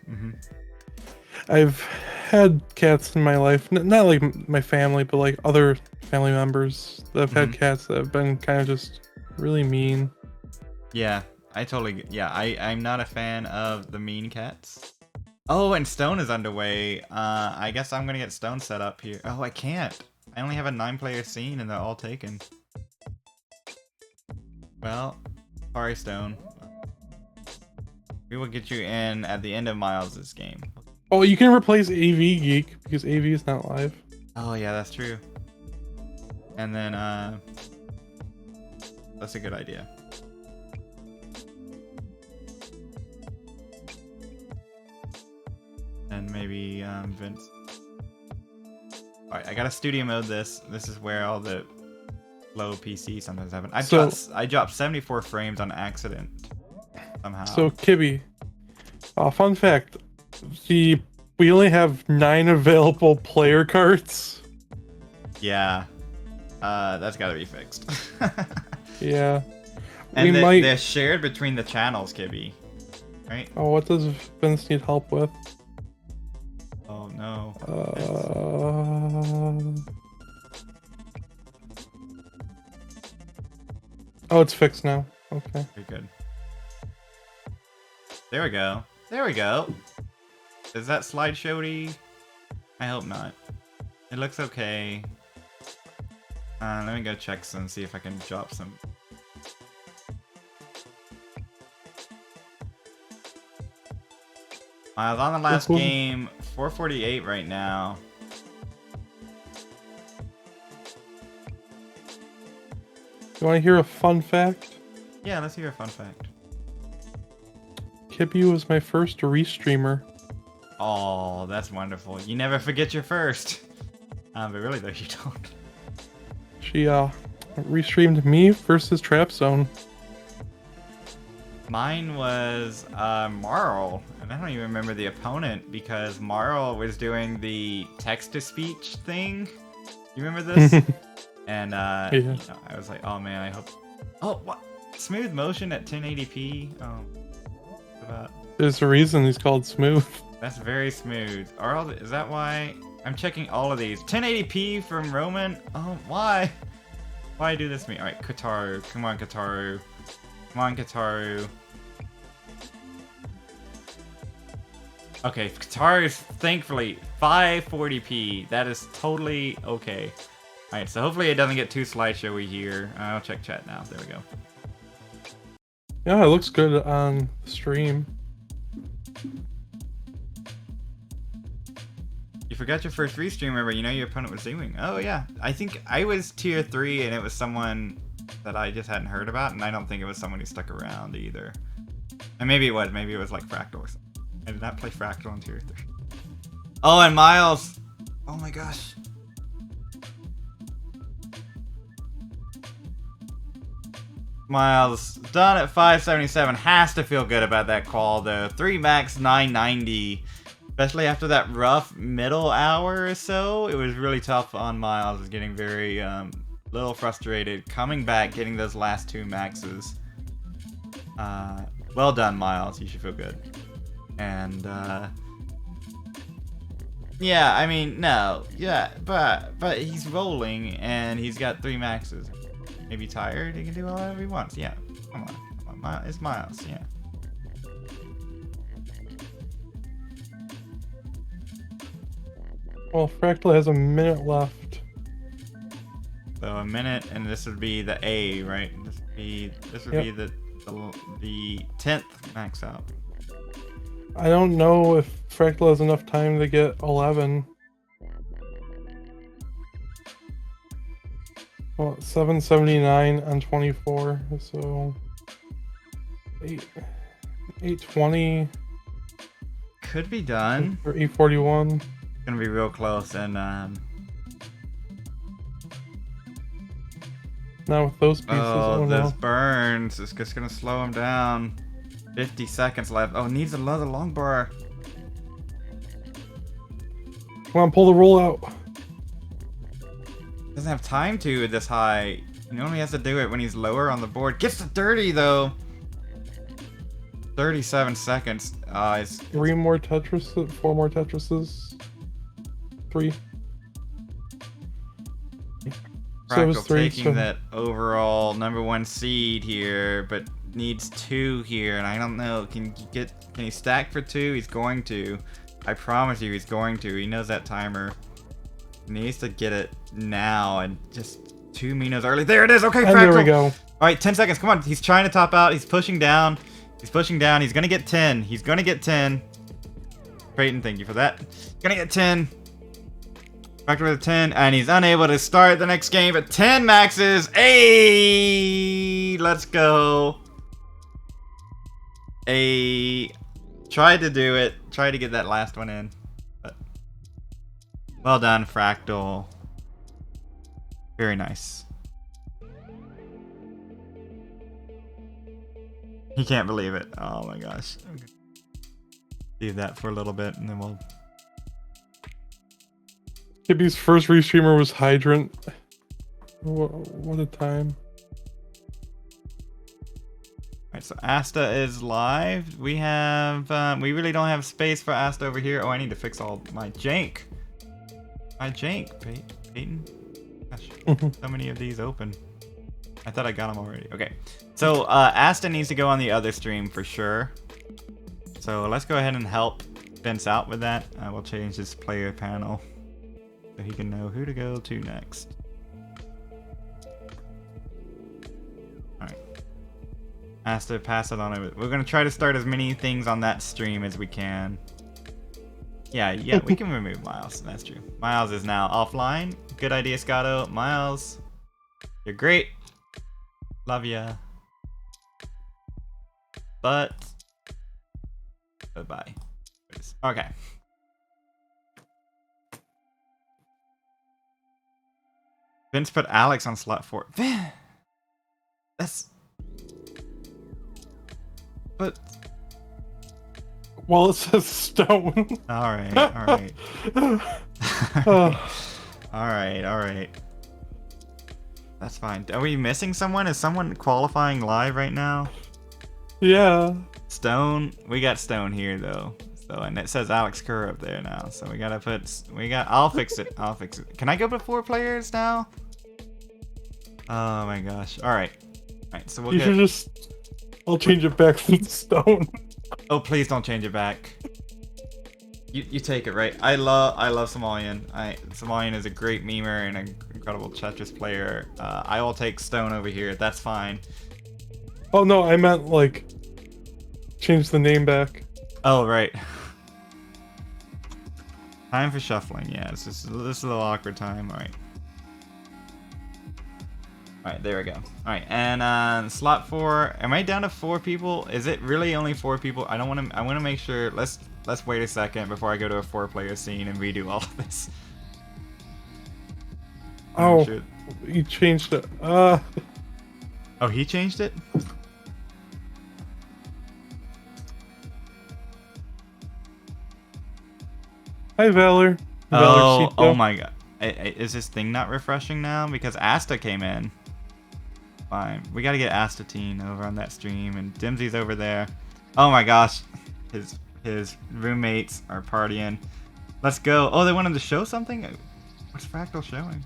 [SPEAKER 2] I've had cats in my life, not like my family, but like other family members that have had cats that have been kind of just really mean.
[SPEAKER 1] Yeah, I'm not a fan of the mean cats. Oh, and Stone is underway. I guess I'm gonna get Stone set up here. Oh, I can't. I only have a 9-player scene and they're all taken. Well, sorry, Stone. We will get you in at the end of Miles' game.
[SPEAKER 2] Oh, you can replace AV Geek because AV is not live.
[SPEAKER 1] Oh yeah, that's true. And then that's a good idea. And maybe Vince. Alright, I gotta studio mode this. This is where all the low PC sometimes happen. I dropped 74 frames on accident somehow.
[SPEAKER 2] So Kibby, fun fact. We only have 9 available player cards.
[SPEAKER 1] Yeah. That's gotta be fixed.
[SPEAKER 2] Yeah.
[SPEAKER 1] And they're shared between the channels, Kibby. Right?
[SPEAKER 2] Oh, what does Vince need help with?
[SPEAKER 1] Oh no.
[SPEAKER 2] Oh, it's fixed now. Okay.
[SPEAKER 1] Very good. There we go. There we go. Is that slideshowy? I hope not. It looks okay. Let me go check some, see if I can drop some. I was on the last game, 448 right now.
[SPEAKER 2] You want to hear a fun fact?
[SPEAKER 1] Yeah, let's hear a fun fact.
[SPEAKER 2] Kibby was my first restreamer.
[SPEAKER 1] Oh, that's wonderful. You never forget your first. But really though, you don't.
[SPEAKER 2] She restreamed me versus Trap Zone.
[SPEAKER 1] Mine was Marl, and I don't even remember the opponent because Marl was doing the text-to-speech thing. You remember this? And
[SPEAKER 2] Yeah.
[SPEAKER 1] you know, I was like, oh man, I hope. Oh, what? Smooth motion at 1080p. Oh, about...
[SPEAKER 2] There's a reason he's called Smooth.
[SPEAKER 1] That's very smooth. Are all is that why? I'm checking all of these. 1080p from Roman. Oh, why? Why do this to me? All right, Kataru. Come on, Kataru. Come on, Kataru. Okay, Kataru is thankfully 540p. That is totally okay. Alright, so hopefully it doesn't get too slideshowy here. I'll check chat now. There we go.
[SPEAKER 2] Yeah, it looks good on the stream.
[SPEAKER 1] You forgot your first restream, remember? You know your opponent was doing. Oh yeah, I think I was tier 3 and it was someone that I just hadn't heard about, and I don't think it was someone who stuck around either. And maybe it was like Fractal or something. I did not play Fractal on tier 3. Oh, and Miles! Oh my gosh. Miles, done at 577, has to feel good about that call though. 3 max 990. Especially after that rough middle hour or so, it was really tough on Miles. Was getting very little frustrated. Coming back, getting those last 2 maxes. Well done, Miles. You should feel good. And yeah, I mean, no, yeah, but he's rolling and he's got 3 maxes. Maybe tired. He can do whatever he wants. Yeah, come on, it's Miles. Yeah.
[SPEAKER 2] Well, Fractal has a minute left.
[SPEAKER 1] So a minute, and this would be the A, right? This would be the 10th max out.
[SPEAKER 2] I don't know if Fractal has enough time to get 11. Well, 779 on 24, so 820
[SPEAKER 1] could be done.
[SPEAKER 2] Or 841.
[SPEAKER 1] Gonna be real close, and
[SPEAKER 2] now with those pieces,
[SPEAKER 1] oh,
[SPEAKER 2] no.
[SPEAKER 1] this burns. It's just gonna slow him down. 50 seconds left. Oh, needs another long bar.
[SPEAKER 2] Come on, pull the roll out.
[SPEAKER 1] Doesn't have time to this high. He only has to do it when he's lower on the board. Gets to 30 though. 37 seconds. It's
[SPEAKER 2] 3 more Tetris, 4 more Tetrises. 3.
[SPEAKER 1] Fractal taking that overall #1 seed here, but needs 2 here, and I don't know. Can he stack for 2? He's going to. I promise you, he's going to. He knows that timer. He needs to get it now, and just 2 Minos early. There it is. Okay,
[SPEAKER 2] and
[SPEAKER 1] Fractal.
[SPEAKER 2] there we go.
[SPEAKER 1] All right, 10 seconds. Come on. He's trying to top out. He's pushing down. He's pushing down. He's gonna get 10. He's gonna get 10. Creighton, thank you for that. Gonna get 10. Fractal with a 10, and he's unable to start the next game at 10 maxes. Hey, let's go. Tried to do it. Tried to get that last one in. But well done, Fractal. Very nice. He can't believe it. Oh my gosh. Okay. Leave that for a little bit, and then we'll...
[SPEAKER 2] Kibby's first restreamer was Hydrant. What a time.
[SPEAKER 1] Alright, so Asta is live. We have, we really don't have space for Asta over here. Oh, I need to fix all my jank. My jank, Peyton. Gosh, so many of these open. I thought I got them already. Okay, so Asta needs to go on the other stream for sure. So let's go ahead and help Vince out with that. I will change this player panel so he can know who to go to next. Alright. Asta, pass it on over. We're going to try to start as many things on that stream as we can. Yeah, we can remove Miles. That's true. Miles is now offline. Good idea, Scotto. Miles, you're great. Love ya. But, bye-bye. Okay. Vince put Alex on slot 4. That's... But...
[SPEAKER 2] Well, it says Stone.
[SPEAKER 1] Alright, alright. Alright. That's fine. Are we missing someone? Is someone qualifying live right now?
[SPEAKER 2] Yeah.
[SPEAKER 1] Stone? We got Stone here, though. So, and it says Alex Kerr up there now. So we gotta put... I'll fix it. I'll fix it. Can I go to 4 players now? Oh my gosh. Alright. Alright, so we'll
[SPEAKER 2] should just... I'll change it back to Stone.
[SPEAKER 1] Oh, please don't change it back. You take it, right? I love Somalian. Somalian is a great memer and an incredible Tetris player. I will take Stone over here. That's fine.
[SPEAKER 2] Oh no, I meant like change the name back.
[SPEAKER 1] Oh right. Time for shuffling. Yeah, this is a little awkward time. All right. All right, there we go. All right, and slot 4. Am I down to 4 people? Is it really only 4 people? I don't want to. I want to make sure. Let's wait a second before I go to a 4-player scene and redo all of this.
[SPEAKER 2] Oh, you changed it. Oh,
[SPEAKER 1] he changed it?
[SPEAKER 2] Hi, Valor.
[SPEAKER 1] Oh my god. Is this thing not refreshing now? Because Asta came in. Fine. We gotta get Astatine over on that stream, and Dimsy's over there. Oh my gosh. His roommates are partying. Let's go. Oh, they wanted to show something? What's Fractal showing?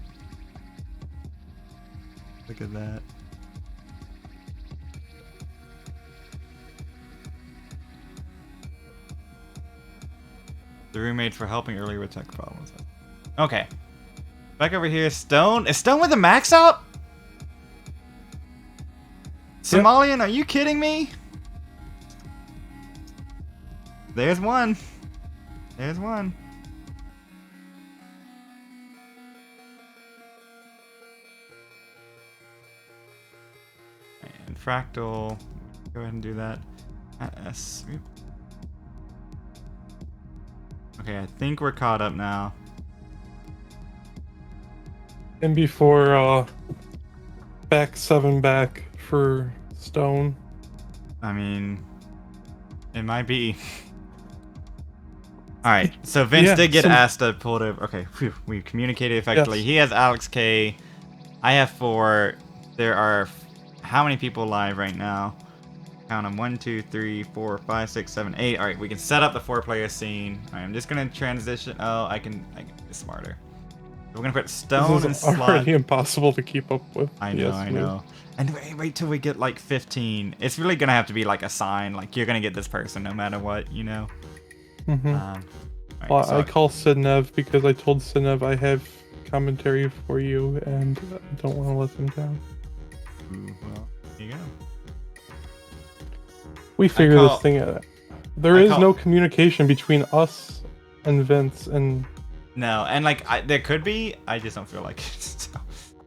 [SPEAKER 1] Look at that. The roommates for helping earlier with tech problems. Okay. Back over here, Stone. Is Stone with a max out? Somalian, are you kidding me? There's one. There's one. And Fractal. Go ahead and do that. S. Okay, I think we're caught up now.
[SPEAKER 2] And before back 7 back for Stone.
[SPEAKER 1] I mean, it might be. Alright, so Vince did get Asta pulled over. Okay, whew, we communicated effectively. Yes. He has Alex K. I have 4. There are how many people live right now? Count them. 1, 2, 3, 4, 5, 6, 7, 8. Alright, we can set up the 4-player scene. Alright, I'm just gonna transition. Oh, I can be smarter. We're gonna put Stone in slot.
[SPEAKER 2] It's already impossible to keep up with.
[SPEAKER 1] I know. And wait till we get like 15. It's really gonna have to be like a sign, like you're gonna get this person no matter what, you know.
[SPEAKER 2] Right, well, so I call Sidnev because I told Sidnev I have commentary for you and I don't want to let them down.
[SPEAKER 1] Ooh, well, there you go.
[SPEAKER 2] We figure this thing out. There is no communication between us and Vince and.
[SPEAKER 1] No, and like there could be. I just don't feel like it. So.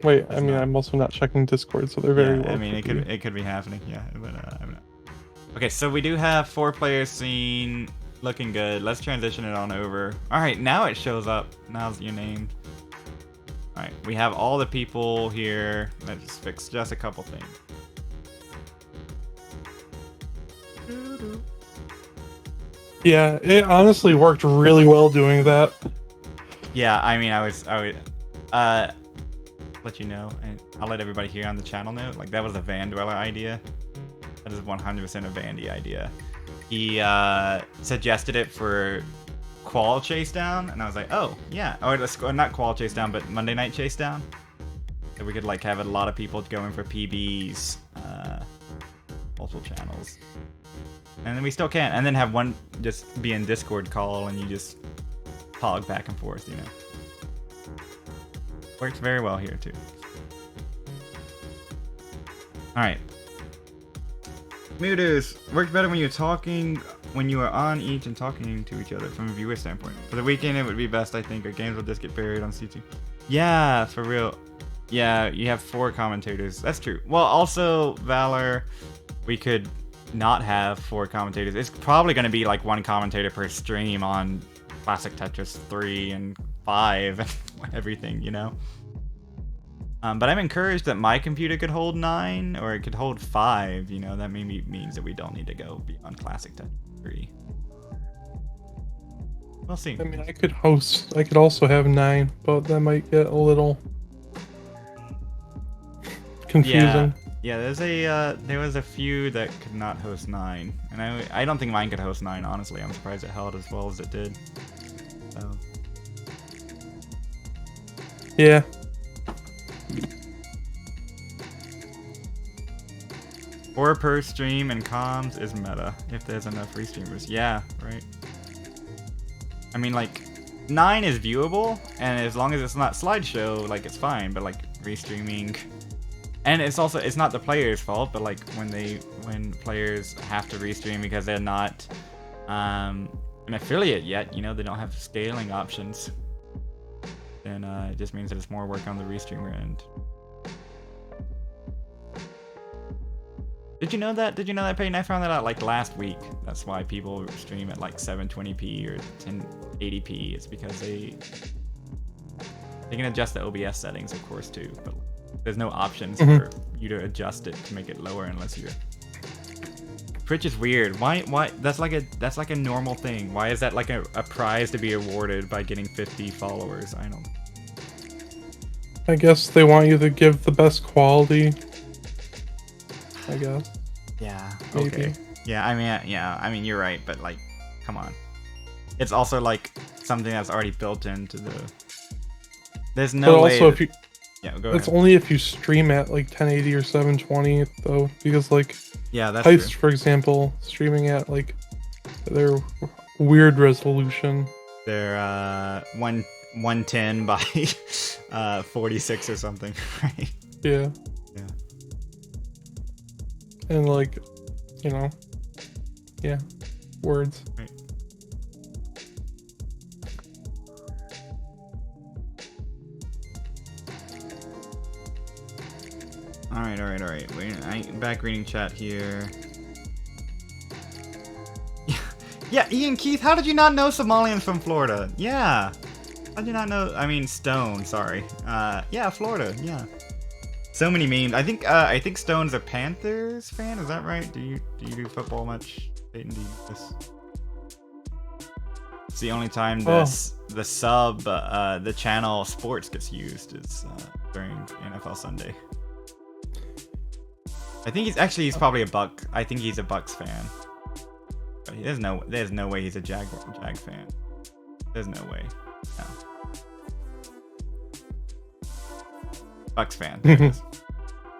[SPEAKER 2] Wait, I mean, I'm also not checking Discord, so they're very.
[SPEAKER 1] Yeah, I mean, it could be happening. Yeah, but I'm not. Okay, so we do have 4-player scene looking good. Let's transition it on over. All right, now it shows up. Now you're named. All right, we have all the people here. Let's fix just a couple things.
[SPEAKER 2] Yeah, it honestly worked really well doing that.
[SPEAKER 1] Yeah, I mean, I would let you know, and I'll let everybody here on the channel know. Like, that was a Van Dweller idea. That is 100% a Vandy idea. He suggested it for Qual Chase Down, and I was like, oh, yeah. Or not Qual Chase Down, but Monday Night Chase Down. So we could, like, have a lot of people going for PBs, multiple channels. And then we still can't. And then have one just be in Discord call, and you just pog back and forth, you know. Works very well here, too. Alright. Moodos. Works better when you're talking, when you are on each and talking to each other from a viewer standpoint. For the weekend, it would be best, I think. Our games will just get buried on CT. Yeah, for real. Yeah, you have 4 commentators. That's true. Well, also, Valor, we could not have 4 commentators. It's probably going to be like 1 commentator per stream on Classic Tetris 3 and 5 and everything, you know? But I'm encouraged that my computer could hold 9, or it could hold 5. You know, that maybe means that we don't need to go beyond Classic Tetris 3. We'll see.
[SPEAKER 2] I mean, I could also have 9, but that might get a little confusing.
[SPEAKER 1] Yeah, there was a few that could not host 9, and I don't think mine could host 9. Honestly, I'm surprised it held as well as it did. So.
[SPEAKER 2] Yeah.
[SPEAKER 1] Or per stream and comms is meta if there's enough restreamers. Yeah, right. I mean, like, 9 is viewable, and as long as it's not slideshow, like, it's fine. But like restreaming, and it's not the player's fault. But like when players have to restream because they're not an affiliate yet, you know, they don't have scaling options. Then it just means that it's more work on the restreamer end. Did you know that? Did you know that, Peyton? I found that out like last week. That's why people stream at like 720p or 1080p. It's because they can adjust the OBS settings, of course, too. But there's no options for you to adjust it to make it lower unless you're. Twitch is weird. Why? That's like a normal thing. Why is that like a prize to be awarded by getting 50 followers? I don't.
[SPEAKER 2] I guess they want you to give the best quality. I guess.
[SPEAKER 1] Yeah.
[SPEAKER 2] Maybe.
[SPEAKER 1] Okay. Yeah. I mean, you're right, but like, come on. It's also like something that's already built into the. There's no
[SPEAKER 2] but
[SPEAKER 1] way.
[SPEAKER 2] Also, if you.
[SPEAKER 1] Yeah, go
[SPEAKER 2] It's
[SPEAKER 1] ahead.
[SPEAKER 2] only if you stream at like 1080 or 720 though, because like.
[SPEAKER 1] Yeah, that's
[SPEAKER 2] Heist,
[SPEAKER 1] true.
[SPEAKER 2] for example, streaming at like their weird resolution.
[SPEAKER 1] They're 110 by 46 or something, right?
[SPEAKER 2] Yeah.
[SPEAKER 1] Yeah.
[SPEAKER 2] And like, you know, yeah, words.
[SPEAKER 1] Right. All right. Wait, I'm back reading chat here. Yeah, Ian Keith, how did you not know Somalians from Florida? Yeah. How did you not know? I mean, Stone, sorry. Yeah, Florida, yeah. So many memes. I think Stone's a Panthers fan, is that right? Do you do football much? Peyton, do you do this? It's the only time the channel sports gets used is during NFL Sunday. I think he's probably a Buck. I think he's a Bucks fan. But there's no way he's a Jag fan. There's no way. No. Bucks fan. There it is.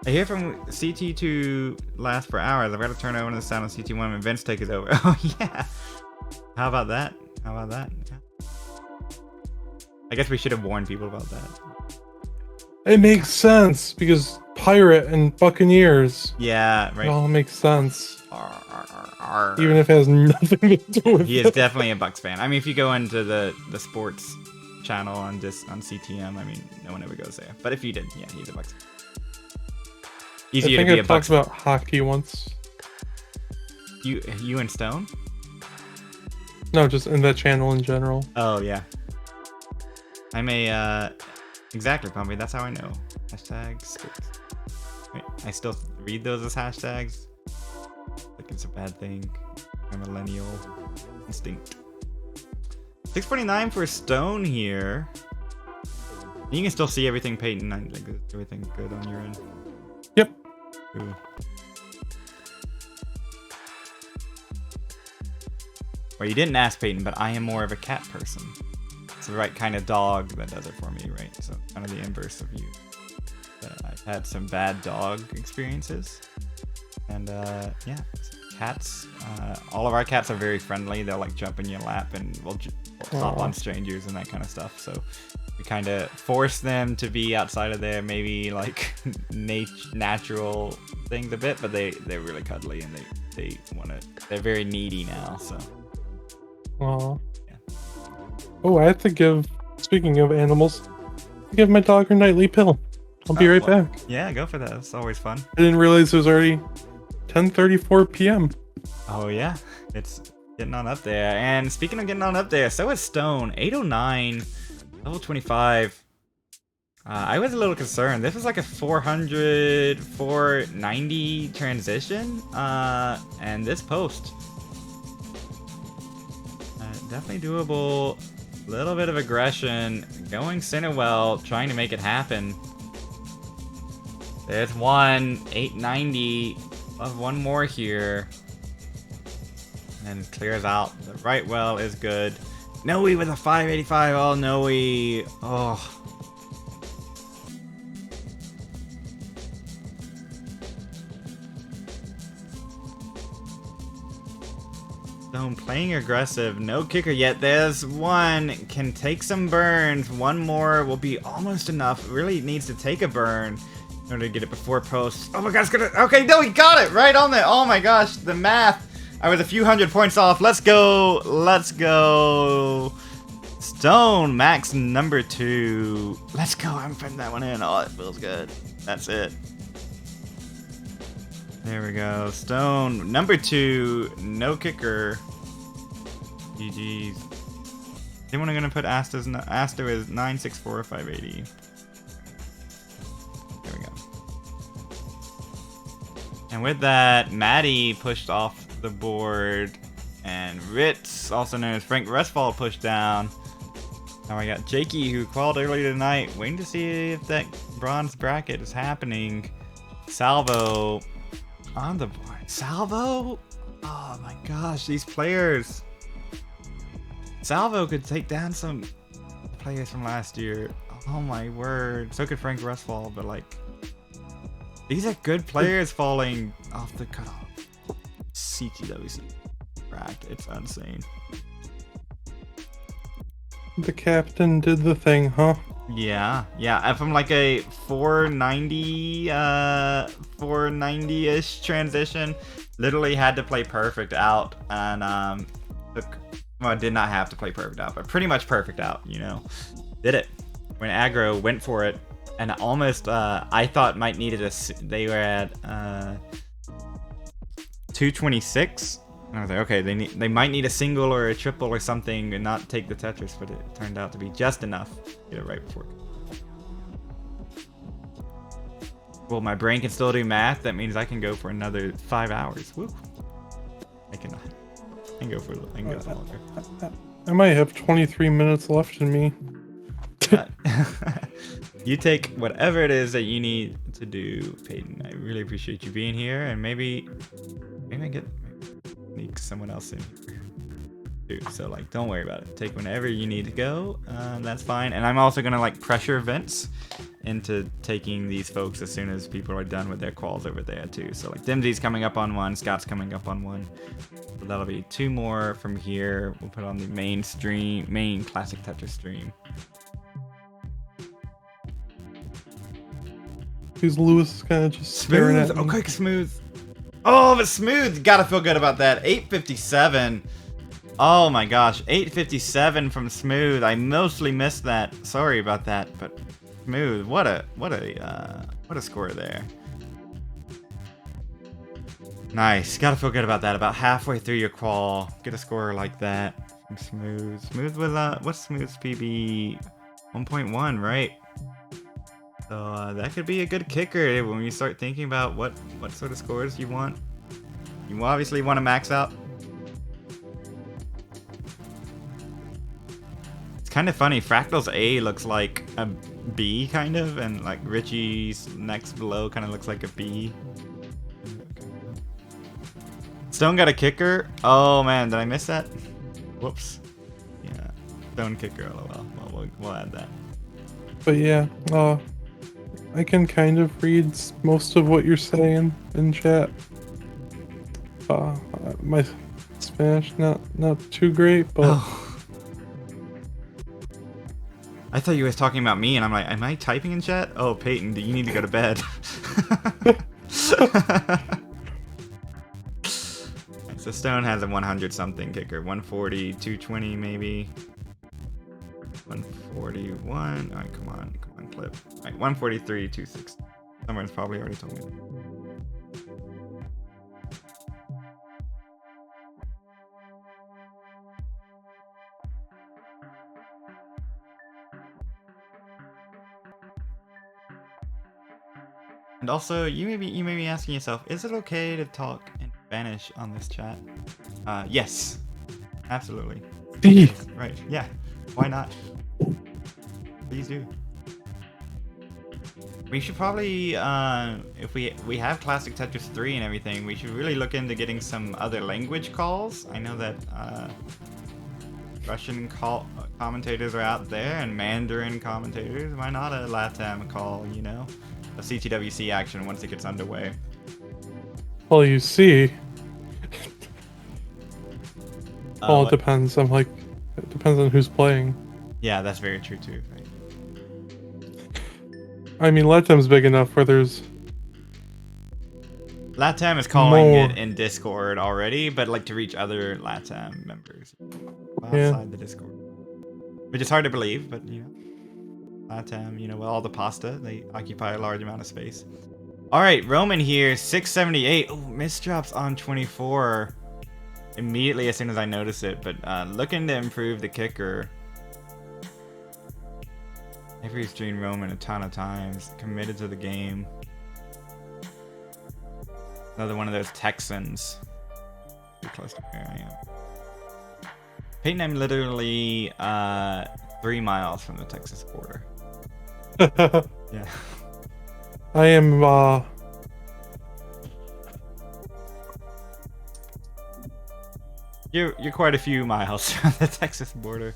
[SPEAKER 1] I hear from CT to last for hours. I've got to turn over the sound of CT1 when Vince takes over. Oh yeah. How about that? Yeah. I guess we should have warned people about that.
[SPEAKER 2] It makes sense because Pirate and Buccaneers.
[SPEAKER 1] Yeah, right.
[SPEAKER 2] It all makes sense.
[SPEAKER 1] Arr.
[SPEAKER 2] Even if it has nothing to do with
[SPEAKER 1] He
[SPEAKER 2] it.
[SPEAKER 1] is definitely a Bucks fan. I mean, if you go into the sports channel on CTM, I mean, no one ever goes there. But if you did, yeah, he's a Bucks fan. Easier to be a Bucks
[SPEAKER 2] I talked about hockey once.
[SPEAKER 1] You and Stone?
[SPEAKER 2] No, just in that channel in general.
[SPEAKER 1] Oh yeah. I'm a exactly, Pumpy. That's how I know. Hashtags. Wait, I still read those as hashtags. Like it's a bad thing. My millennial instinct. 649 for Stone here. You can still see everything, Peyton. Like everything good on your end.
[SPEAKER 2] Yep.
[SPEAKER 1] Ooh. Well, you didn't ask, Peyton, but I am more of a cat person. It's the right kind of dog that does it for me, right? So kind of the inverse of you. I've had some bad dog experiences, and yeah, cats. All of our cats are very friendly. They'll like jump in your lap and we'll hop on strangers and that kind of stuff. So we kind of force them to be outside of their maybe like natural things a bit, but they're really cuddly and they're very needy now. So.
[SPEAKER 2] Aw.
[SPEAKER 1] Yeah.
[SPEAKER 2] Oh, I have to give. Speaking of animals, give my dog her nightly pill. I'll be right back.
[SPEAKER 1] Yeah, go for that. It's always fun.
[SPEAKER 2] I didn't realize it was already 10:34 p.m.
[SPEAKER 1] Oh yeah, it's getting on up there. And speaking of getting on up there, so is Stone. 809, level 25. I was a little concerned. This was like a 400, 490 transition. And this post. Definitely doable. Little bit of aggression. Going center well, trying to make it happen. There's one. 890. Love one more here. And clears out. The right well is good. Noe with a 585. Oh, Noe. Oh. Stone playing aggressive. No kicker yet. There's one. Can take some burns. One more will be almost enough. Really needs to take a burn in order to get it before post. Oh my god, it's gonna... Okay, no, he got it right on there. Oh my gosh, the math. I was a few hundred points off. Let's go. Let's go. Stone, max number 2. Let's go. I'm putting that one in. Oh, it feels good. That's it. There we go. Stone, number 2. No kicker. GG's. Anyone gonna put Asta is 964580. There we go. And with that, Maddie pushed off the board, and Ritz, also known as Frank Westfall, pushed down. Now I got Jakey, who called earlier tonight, waiting to see if that bronze bracket is happening. Salvo on the board. Salvo? Oh my gosh, these players. Salvo could take down some players from last year. Oh my word. So could Frank Westfall, but like, these are good players falling off the cutoff. CTWC bracket. It's insane.
[SPEAKER 2] The captain did the thing, huh?
[SPEAKER 1] Yeah, yeah. From like a 490, 490-ish transition, literally had to play perfect out, and well, did not have to play perfect out, but pretty much perfect out. You know, did it. When aggro went for it, and almost I thought might needed a. They were at 226. And I was like, okay, they might need a single or a triple or something and not take the Tetris, but it turned out to be just enough to get it right before. Well, my brain can still do math. That means I can go for another 5 hours. Woo! I can go for longer.
[SPEAKER 2] I might have 23 minutes left in me.
[SPEAKER 1] You take whatever it is that you need to do, Peyton. I really appreciate you being here, and maybe I need someone else in here. So like, don't worry about it. Take whenever you need to go. That's fine. And I'm also gonna like pressure Vince into taking these folks as soon as people are done with their calls over there too. So like, Dimsy's coming up on 1, Scott's coming up on 1. So that'll be 2 more from here. We'll put on the main Classic Tetris stream.
[SPEAKER 2] Because Lewis is kind of just staring at me.
[SPEAKER 1] Okay, smooth. Oh, but smooth. Gotta feel good about that. 857. Oh my gosh, 857 from smooth. I mostly missed that. Sorry about that, but smooth. What a score there. Nice. Gotta feel good about that. About halfway through your qual, get a score like that from smooth. Smooth with what's smooth's PB? 1.1, right? So that could be a good kicker when you start thinking about what sort of scores you want. You obviously want to max out. It's kind of funny. Fractal's A looks like a B kind of, and like Richie's next below kind of looks like a B. Stone got a kicker. Oh man, did I miss that? Whoops. Yeah, Stone kicker. LOL. Well, we'll add that.
[SPEAKER 2] But yeah, I can kind of read most of what you're saying in chat. My Spanish not too great, but
[SPEAKER 1] I thought you was talking about me, and I'm like, am I typing in chat? Oh, Peyton, do you need to go to bed? So Stone has a 100 something kicker, 140, 220 maybe. 141. All right, come on, clip. All right, 143, 260. Someone's probably already told me that. And also, you may be asking yourself, is it okay to talk in Spanish on this chat? Yes, absolutely.
[SPEAKER 2] D.
[SPEAKER 1] Right, yeah. Why not? Please do. We should probably, if we have Classic Tetris 3 and everything, we should really look into getting some other language calls. I know that Russian commentators are out there, and Mandarin commentators. Why not a LATAM call, you know? A CTWC action once it gets underway.
[SPEAKER 2] Well, you see. Well, it
[SPEAKER 1] What?
[SPEAKER 2] depends. It depends on who's playing.
[SPEAKER 1] Yeah, that's very true too. Right?
[SPEAKER 2] I mean, LATAM's big enough where there's...
[SPEAKER 1] LATAM is calling
[SPEAKER 2] more.
[SPEAKER 1] it in Discord already, but like to reach other LATAM members outside the Discord. Which is hard to believe, but you know. LATAM, you know, with all the pasta, they occupy a large amount of space. Alright, Roman here, 678. Oh, misdrops on 24. Immediately as soon as I notice it, but looking to improve the kicker. Every stream Roman a ton of times, committed to the game. Another one of those Texans. Pretty close to where I am. Peyton, I'm literally 3 miles from the Texas border. Yeah.
[SPEAKER 2] I am,
[SPEAKER 1] You're quite a few miles from the Texas border.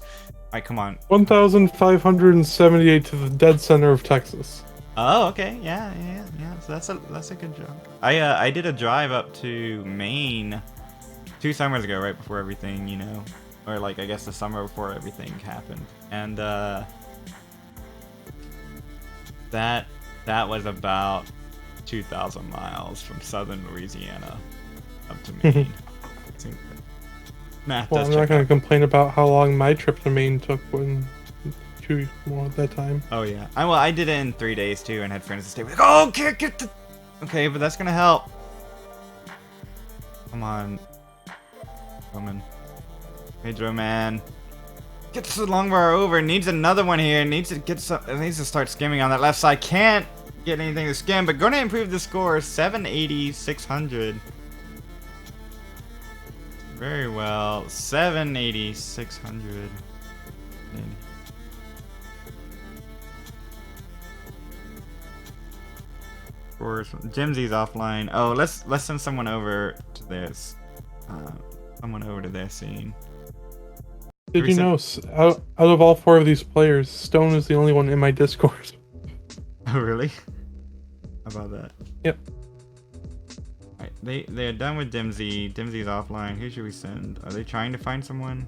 [SPEAKER 1] Alright, come on.
[SPEAKER 2] 1,578 to the dead center of Texas.
[SPEAKER 1] Oh, okay. Yeah. So that's a good jump. I did a drive up to Maine 2 summers ago, right before everything, you know, or like I guess the summer before everything happened, and that was about 2,000 miles from southern Louisiana up to Maine. Math
[SPEAKER 2] Well,
[SPEAKER 1] does
[SPEAKER 2] I'm
[SPEAKER 1] check
[SPEAKER 2] not going
[SPEAKER 1] out.
[SPEAKER 2] to complain about how long my trip to Maine took when more at that time.
[SPEAKER 1] Oh yeah. I did it in 3 days too, and had friends to stay with. Like, oh, get the. Okay, but that's gonna help. Come on, Roman. Pedro, man. Get the long bar over. Needs another one here. Needs to get some. It needs to start skimming on that left side. Can't get anything to skim, but gonna improve the score. 780, 600. Very well. 780, 600. Of course, Jimsy's offline. Oh, let's send someone over to this. Someone over to their scene.
[SPEAKER 2] Did you know, out of all 4 of these players, Stone is the only one in my Discord?
[SPEAKER 1] Oh, really? How about that?
[SPEAKER 2] Yep.
[SPEAKER 1] Alright, they're done with Dimsy. Dimsy's offline. Who should we send? Are they trying to find someone?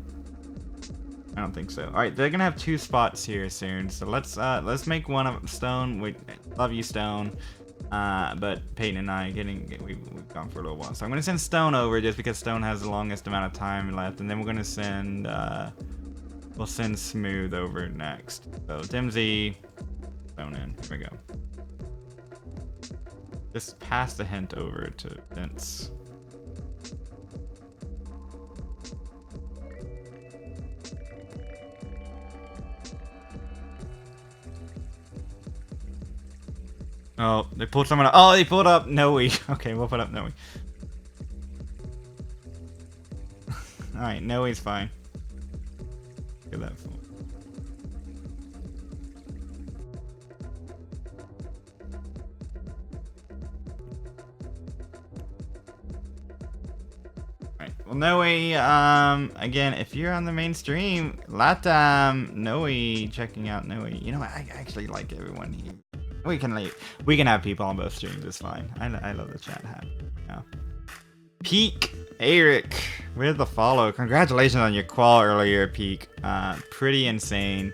[SPEAKER 1] I don't think so. Alright, they're gonna have 2 spots here soon. So let's make one of Stone. We love you, Stone. But Peyton and I we've gone for a little while. So I'm gonna send Stone over just because Stone has the longest amount of time left, and then we're gonna send we'll send Smooth over next. So Dimsy, Stone in. Here we go. Just pass the hint over to Vince. Oh, they pulled someone up. Oh, they pulled up Noe. Okay, we'll put up Noe. Alright, Noe's fine. Look at that fool. Alright, well, Noe, again, if you're on the main stream, LATAM, Noe, checking out Noe. You know, I actually like everyone here. We can have people on both streams. It's fine. I love the chat hat. Yeah. Peak Eric with the follow. Congratulations on your qual earlier, Peak. Pretty insane.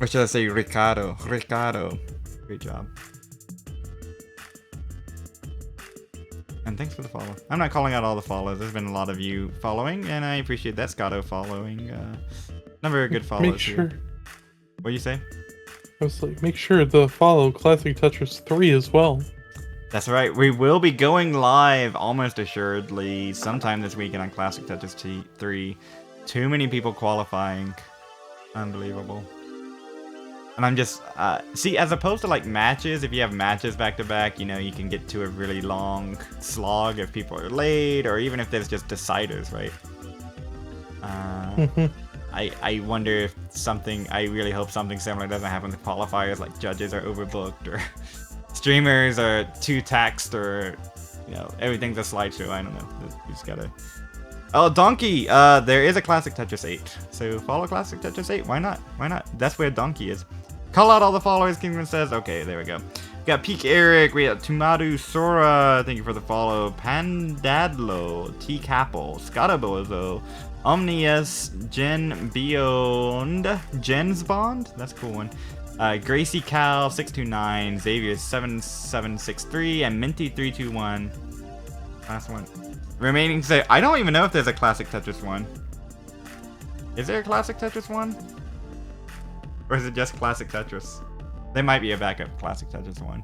[SPEAKER 1] Or should I say Ricardo? Ricardo. Great job. And thanks for the follow. I'm not calling out all the follows. There's been a lot of you following, and I appreciate that. Scotto following. Number of good follows.
[SPEAKER 2] Make sure.
[SPEAKER 1] Here. What do you say?
[SPEAKER 2] I was like, make sure to follow Classic Tetris 3 as well.
[SPEAKER 1] That's right. We will be going live almost assuredly sometime this weekend on Classic Tetris 3. Too many people qualifying. Unbelievable. And I'm just, see, as opposed to like matches, if you have matches back to back, you know, you can get to a really long slog if people are late, or even if there's just deciders, right? I wonder if something, I really hope something similar doesn't happen to qualifiers, like judges are overbooked, or streamers are too taxed, or, you know, everything's a slideshow. I don't know. You just gotta... Oh, Donkey! There is a Classic Tetris 8. So follow Classic Tetris 8. Why not? Why not? That's where Donkey is. Call out all the followers, Kingman says. Okay, there we go. We got Peak Eric. We got Tumadu Sora. Thank you for the follow. Pandadlo. T Capel. Scottabozo. Omnius. Jen Beyond. Jen's Bond? That's a cool one. Gracie Cal 629. Xavier 7763. And Minty 321. Last one. Remaining to say, I don't even know if there's a Classic Tetris 1. Is there a Classic Tetris 1? Or is it just Classic Tetris? There might be a backup Classic Tetris 1.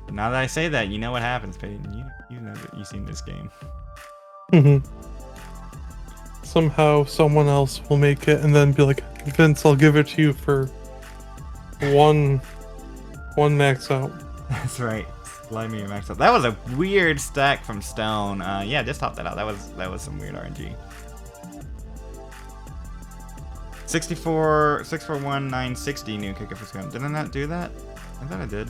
[SPEAKER 1] But now that I say that, you know what happens, Peyton. You know that you've seen this game.
[SPEAKER 2] Somehow someone else will make it and then be like, Vince, I'll give it to you for one max out.
[SPEAKER 1] That's right. Slide me a max out. That was a weird stack from Stone. Yeah, just top that out. That was some weird RNG. 641,960 new kicker for Stone. Did I not do that? I thought I did.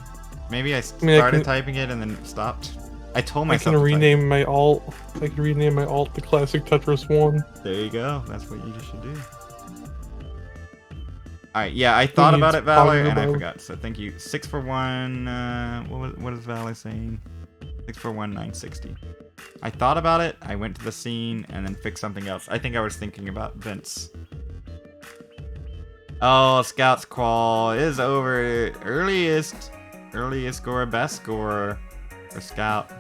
[SPEAKER 1] Maybe I started typing it and then stopped. I told myself
[SPEAKER 2] I can rename my alt. I can rename my alt the Classic Tetris 1.
[SPEAKER 1] There you go. That's what you should do. Alright, yeah, I thought about it, Valor, and I forgot. So thank you. 641. What is Valor saying? 641,960. I thought about it. I went to the scene and then fixed something else. I think I was thinking about Vince. Oh, Scout's Qual is over. Earliest scorer, best scorer for Scout.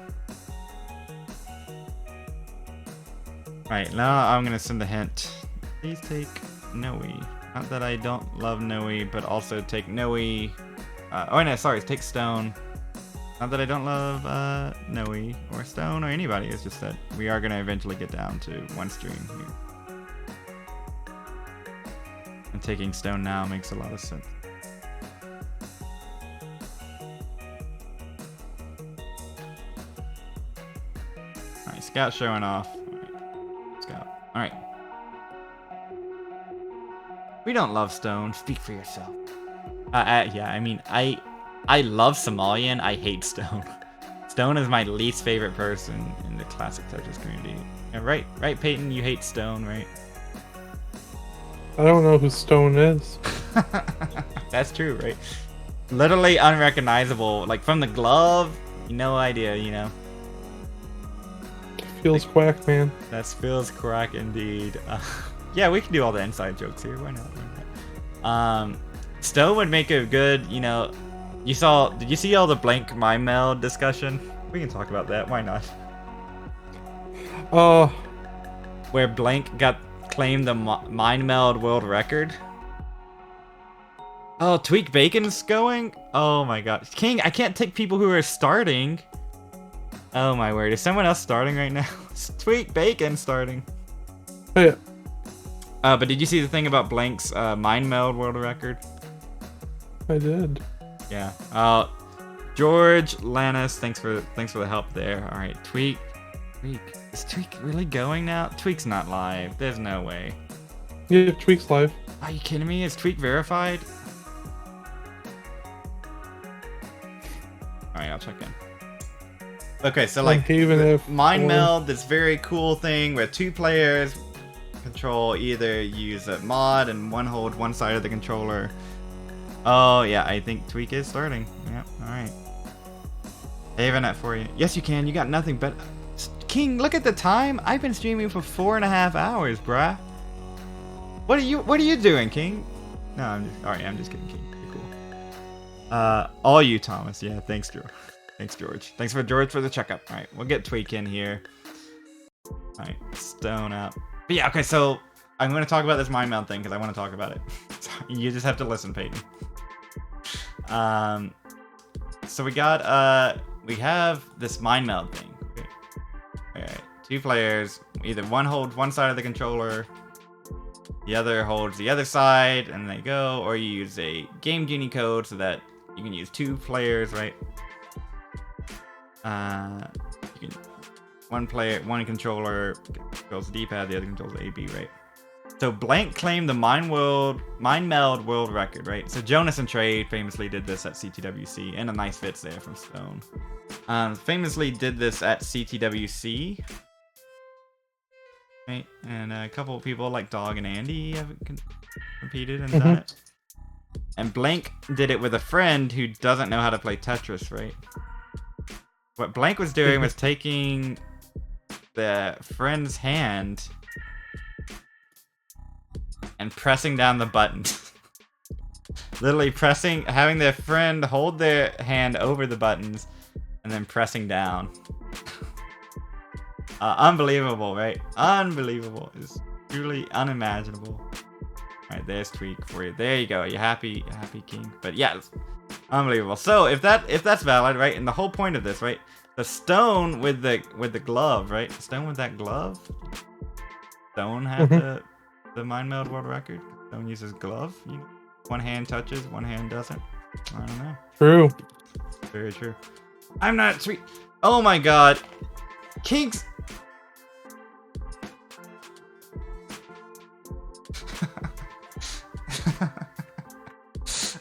[SPEAKER 1] Right, now I'm gonna send a hint. Please take Noe. Not that I don't love Noe, but also take Noe. Oh no, sorry, take Stone. Not that I don't love Noe or Stone or anybody. It's just that we are gonna eventually get down to one stream here. And taking Stone now makes a lot of sense. Alright, Scout showing off. Alright, Scout. Alright. We don't love Stone. Speak for yourself. Yeah, I mean, I love Somalian. I hate Stone. Stone is my least favorite person in the Classic Tetris community. Yeah, right, Peyton? You hate Stone, right?
[SPEAKER 2] I don't know who Stone is.
[SPEAKER 1] That's true, right? Literally unrecognizable. Like, from the glove, no idea, you know?
[SPEAKER 2] Feels quack, man.
[SPEAKER 1] That feels quack indeed. Yeah, we can do all the inside jokes here. Why not? Stone would make a good, you know... Did you see all the blank mind meld discussion? We can talk about that. Why not? Where blank claimed the mind meld world record. Oh, Tweak Bacon's going? Oh my god. King, I can't take people who are starting. Oh my word. Is someone else starting right now? Tweak Bacon starting.
[SPEAKER 2] Oh, yeah.
[SPEAKER 1] But did you see the thing about Blank's mind meld world record?
[SPEAKER 2] I did.
[SPEAKER 1] Yeah. George Lannis, thanks for the help there. All right, Tweak. Is Tweak really going now? Tweak's not live. There's no way.
[SPEAKER 2] Yeah, Tweak's live.
[SPEAKER 1] Are you kidding me? Is Tweak verified? All right, I'll check in. Okay, so like mind meld, this very cool thing where two players control either use a mod and one hold one side of the controller. Oh yeah, I think Tweak is starting. Yep, alright. Havenet for you. Yes you can, you got nothing but... King, look at the time! I've been streaming for 4.5 hours, bruh. What are you doing, King? No, I'm just kidding, King. You're cool. All you, Thomas. Yeah, thanks, George. Thanks, George. Thanks for George for the checkup. Alright, we'll get Tweak in here. Alright, Stone up. But yeah, okay, so I'm going to talk about this mind meld thing because I want to talk about it. You just have to listen, Peyton. So we have this mind meld thing. Alright, two players, either one holds one side of the controller, the other holds the other side, and they go. Or you use a Game Genie code so that you can use 2 players, right? You can one controller controls the D-pad, the other controls the AB, right? So Blank claimed the Mind Meld world record, right? So Jonas and Trey famously did this at CTWC, and a nice fits there from Stone. Famously did this at CTWC, right? And a couple of people like Dog and Andy have competed and done it. And Blank did it with a friend who doesn't know how to play Tetris, right? What Blank was doing was taking the friend's hand and pressing down the buttons. Literally having their friend hold their hand over the buttons and then pressing down. Unbelievable, right? Unbelievable. It's truly unimaginable. Alright, there's Tweak for you. There you go. You happy King? But yeah, it's unbelievable. So if that's valid, right? And the whole point of this, right? The Stone with the glove, right? Stone with that glove. Stone had the Mind Meld world record. Stone uses glove. One hand touches, one hand doesn't. I don't know.
[SPEAKER 2] True.
[SPEAKER 1] Very true. I'm not sweet. Oh my god. Kings.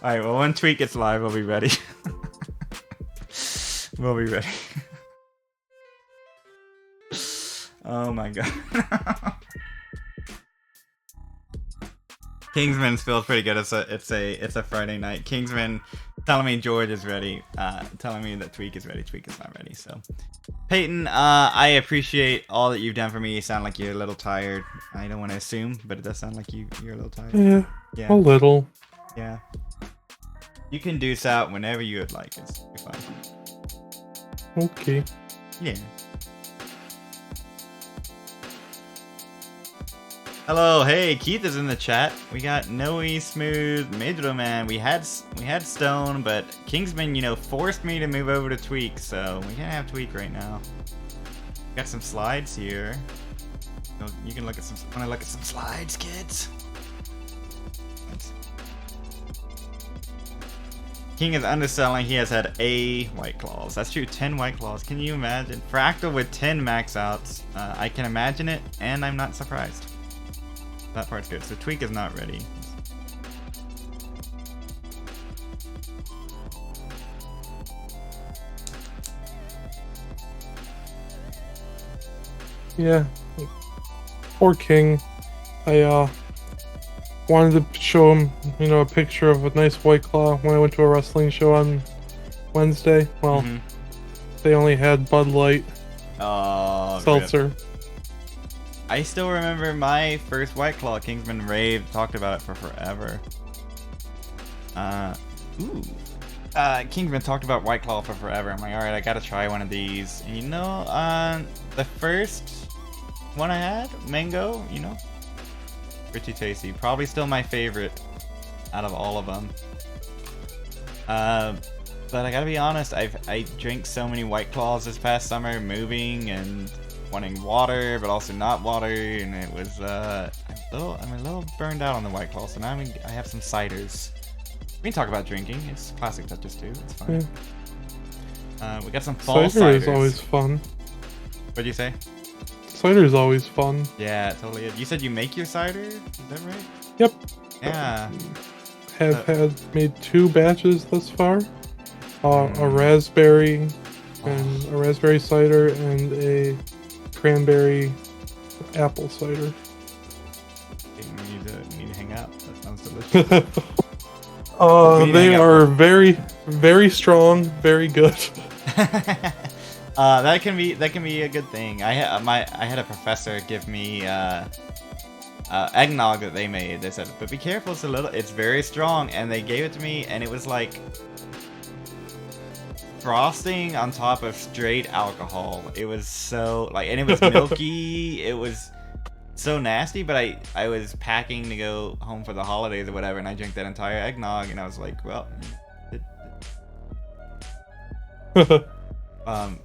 [SPEAKER 1] Alright, well, when Tweak gets live, we'll be ready. We'll be ready. Oh my god. Kingsman feels pretty good. It's a Friday night. Kingsman telling me George is ready. Telling me that Tweak is ready. Tweak is not ready. So, Peyton, I appreciate all that you've done for me. You sound like you're a little tired. I don't want to assume, but it does sound like you're a little tired.
[SPEAKER 2] Yeah. A little.
[SPEAKER 1] Yeah. You can deuce out whenever you would like. It's fine.
[SPEAKER 2] Okay.
[SPEAKER 1] Yeah. Hello, hey, Keith is in the chat. We got Noe, Smooth, Midro Man. We had Stone, but Kingsman, forced me to move over to Tweak, so we can't have Tweak right now. Got some slides here. You can look at some. Wanna look at some slides, kids? King is underselling. He has had a White Claws. That's true. 10 White Claws. Can you imagine? Fractal with 10 max outs. I can imagine it, and I'm not surprised. That part's good. So Tweak is not ready.
[SPEAKER 2] Yeah. Poor King. I wanted to show him, a picture of a nice White Claw when I went to a wrestling show on Wednesday. Well, they only had Bud Light seltzer.
[SPEAKER 1] Rip. I still remember my first White Claw. Kingsman Rave talked about it for forever. Kingsman talked about White Claw for forever. I'm like, alright, I gotta try one of these. And the first one I had, Mango, pretty tasty. Probably still my favorite out of all of them. But I gotta be honest, I drank so many White Claws this past summer, moving and wanting water, but also not water, and it was I'm a little burned out on the White Claw. So now I have some ciders. We can talk about drinking. It's Classic Tetris too. It's fine. Yeah. We got some fall ciders.
[SPEAKER 2] Cider is always fun.
[SPEAKER 1] What'd you say?
[SPEAKER 2] Cider is always fun.
[SPEAKER 1] Yeah, it totally is. You said you make your cider? Is that right?
[SPEAKER 2] Yep.
[SPEAKER 1] Yeah.
[SPEAKER 2] Have made 2 batches thus far. A raspberry and a raspberry cider and a cranberry apple cider.
[SPEAKER 1] We need to hang out. That sounds delicious.
[SPEAKER 2] They are very, very strong, very good.
[SPEAKER 1] That can be a good thing. I had a professor give me eggnog that they made. They said, but be careful, it's very strong, and they gave it to me, and it was like frosting on top of straight alcohol. It was so and it was milky. It was so nasty, but I was packing to go home for the holidays or whatever, and I drank that entire eggnog, and I was like, well,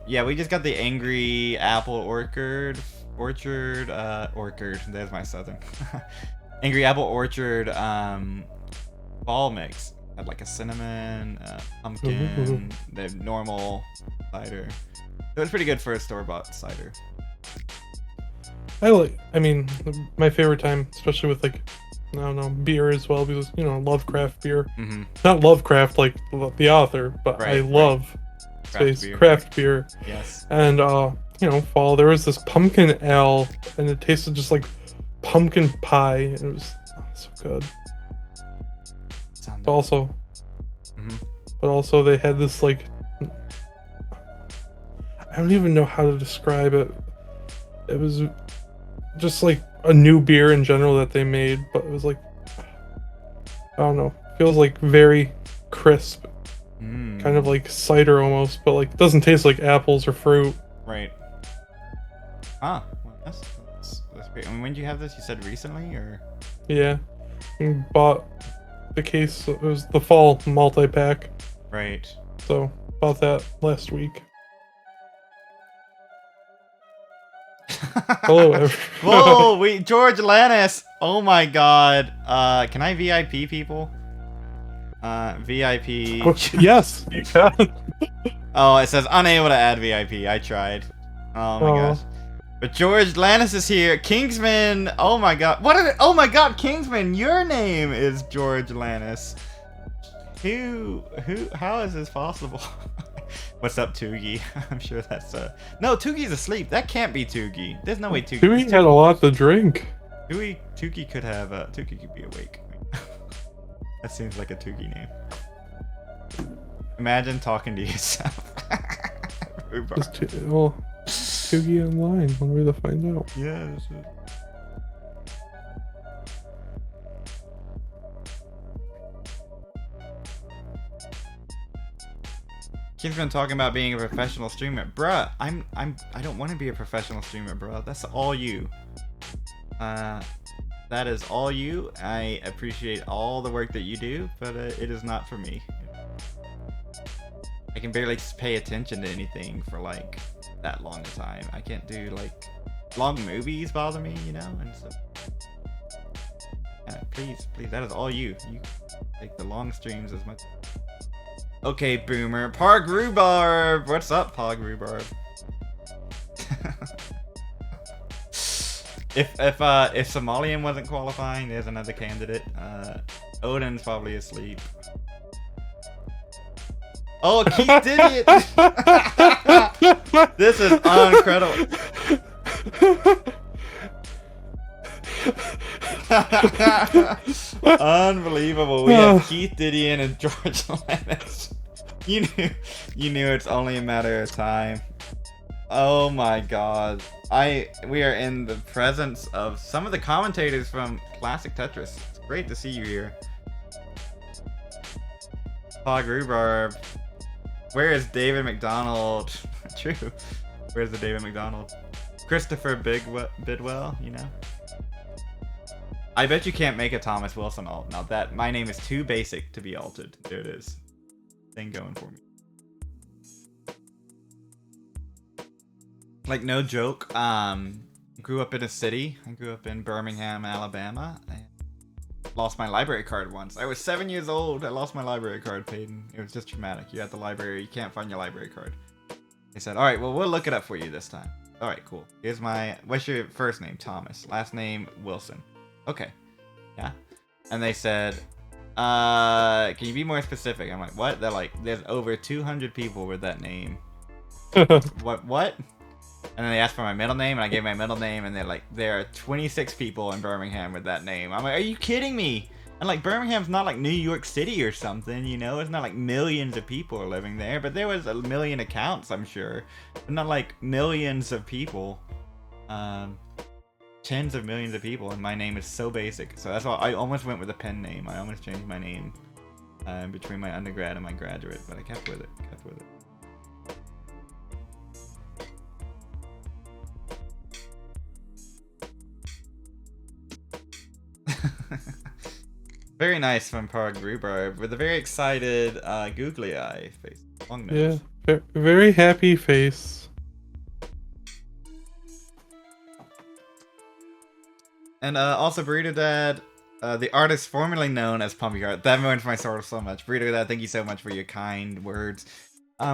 [SPEAKER 1] yeah, we just got the Angry Apple Orchard. There's my southern. Angry Apple Orchard fall mix. Had like a cinnamon, pumpkin, the normal cider. It was pretty good for a store-bought cider.
[SPEAKER 2] I mean, my favorite time, especially with like, I don't know, beer as well, because I love craft beer.
[SPEAKER 1] Mm-hmm.
[SPEAKER 2] Not Lovecraft like the author, but I love craft beer.
[SPEAKER 1] Yes.
[SPEAKER 2] And fall, there was this pumpkin ale, and it tasted just like pumpkin pie, and it was so good. But also they had this like, I don't even know how to describe it. It was just like a new beer in general that they made, but it was like, I don't know, feels like very crisp, kind of like cider almost, but like doesn't taste like apples or fruit.
[SPEAKER 1] Right. Well, that's great. I mean, when did you have this? You said recently, or?
[SPEAKER 2] Yeah, and bought the case. It was the fall multi-pack.
[SPEAKER 1] Right.
[SPEAKER 2] So bought that last week. Hello, everyone.
[SPEAKER 1] Whoa, George Lannis. Oh my God. Can I VIP people? VIP.
[SPEAKER 2] Oh, yes, you can.
[SPEAKER 1] Oh, it says unable to add VIP. I tried. Oh my gosh. But George Lannis is here. Kingsman. Oh my God. Oh my God, Kingsman. Your name is George Lannis. How is this possible? What's up, Toogie? I'm sure that's no, Toogie's asleep. That can't be Toogie. There's no way Toogie.
[SPEAKER 2] Toogie had a lot to drink.
[SPEAKER 1] Toogie could have Toogie could be awake. That seems like a Toogie name. Imagine talking to yourself.
[SPEAKER 2] Toogie online. One way to find out.
[SPEAKER 1] Yeah. Kid's been talking about being a professional streamer. Bruh, I don't want to be a professional streamer, bro. That's all you. That is all you. I appreciate all the work that you do, but it is not for me. I can barely pay attention to anything for like that long a time. I can't do like long movies bother me, and so please, that is all you. You take the long streams as much. Okay, Boomer. Pog Rhubarb! What's up, Pog Rhubarb? If Somalian wasn't qualifying, there's another candidate. Odin's probably asleep. Oh, Keith Didiot! This is incredible. Unbelievable. We have Keith Didion and George Lannis. You knew it's only a matter of time. Oh my God. We are in the presence of some of the commentators from Classic Tetris. It's great to see you here. Pog Rhubarb. Where is David McDonald? True. Where's the David McDonald? Christopher Bidwell, I bet you can't make a Thomas Wilson alt. Now that my name is too basic to be altered. There it is. Thing going for me. Like, no joke. Grew up in a city. I grew up in Birmingham, Alabama. I lost my library card once. I was 7 years old. I lost my library card, Peyton. It was just traumatic. You're at the library. You can't find your library card. They said, all right, well, we'll look it up for you this time. All right, cool. Here's what's your first name? Thomas. Last name, Wilson. Okay. Yeah. And they said, can you be more specific? I'm like, what? They're like, there's over 200 people with that name. What? And then they asked for my middle name, and I gave my middle name, and they're like, there are 26 people in Birmingham with that name. I'm like, are you kidding me? And like, Birmingham's not like New York City or something, It's not like millions of people are living there, but there was a million accounts, I'm sure. But not like millions of people. Tens of millions of people, and my name is so basic. So that's why I almost went with a pen name. I almost changed my name between my undergrad and my graduate, but I kept with it. Very nice from Pog Rhubarb with a very excited googly eye face. Long nose.
[SPEAKER 2] Yeah, very happy face.
[SPEAKER 1] And also Burrito Dad, The artist formerly known as Pumpy Art. That ruins my soul so much. Burrito Dad, thank you so much for your kind words.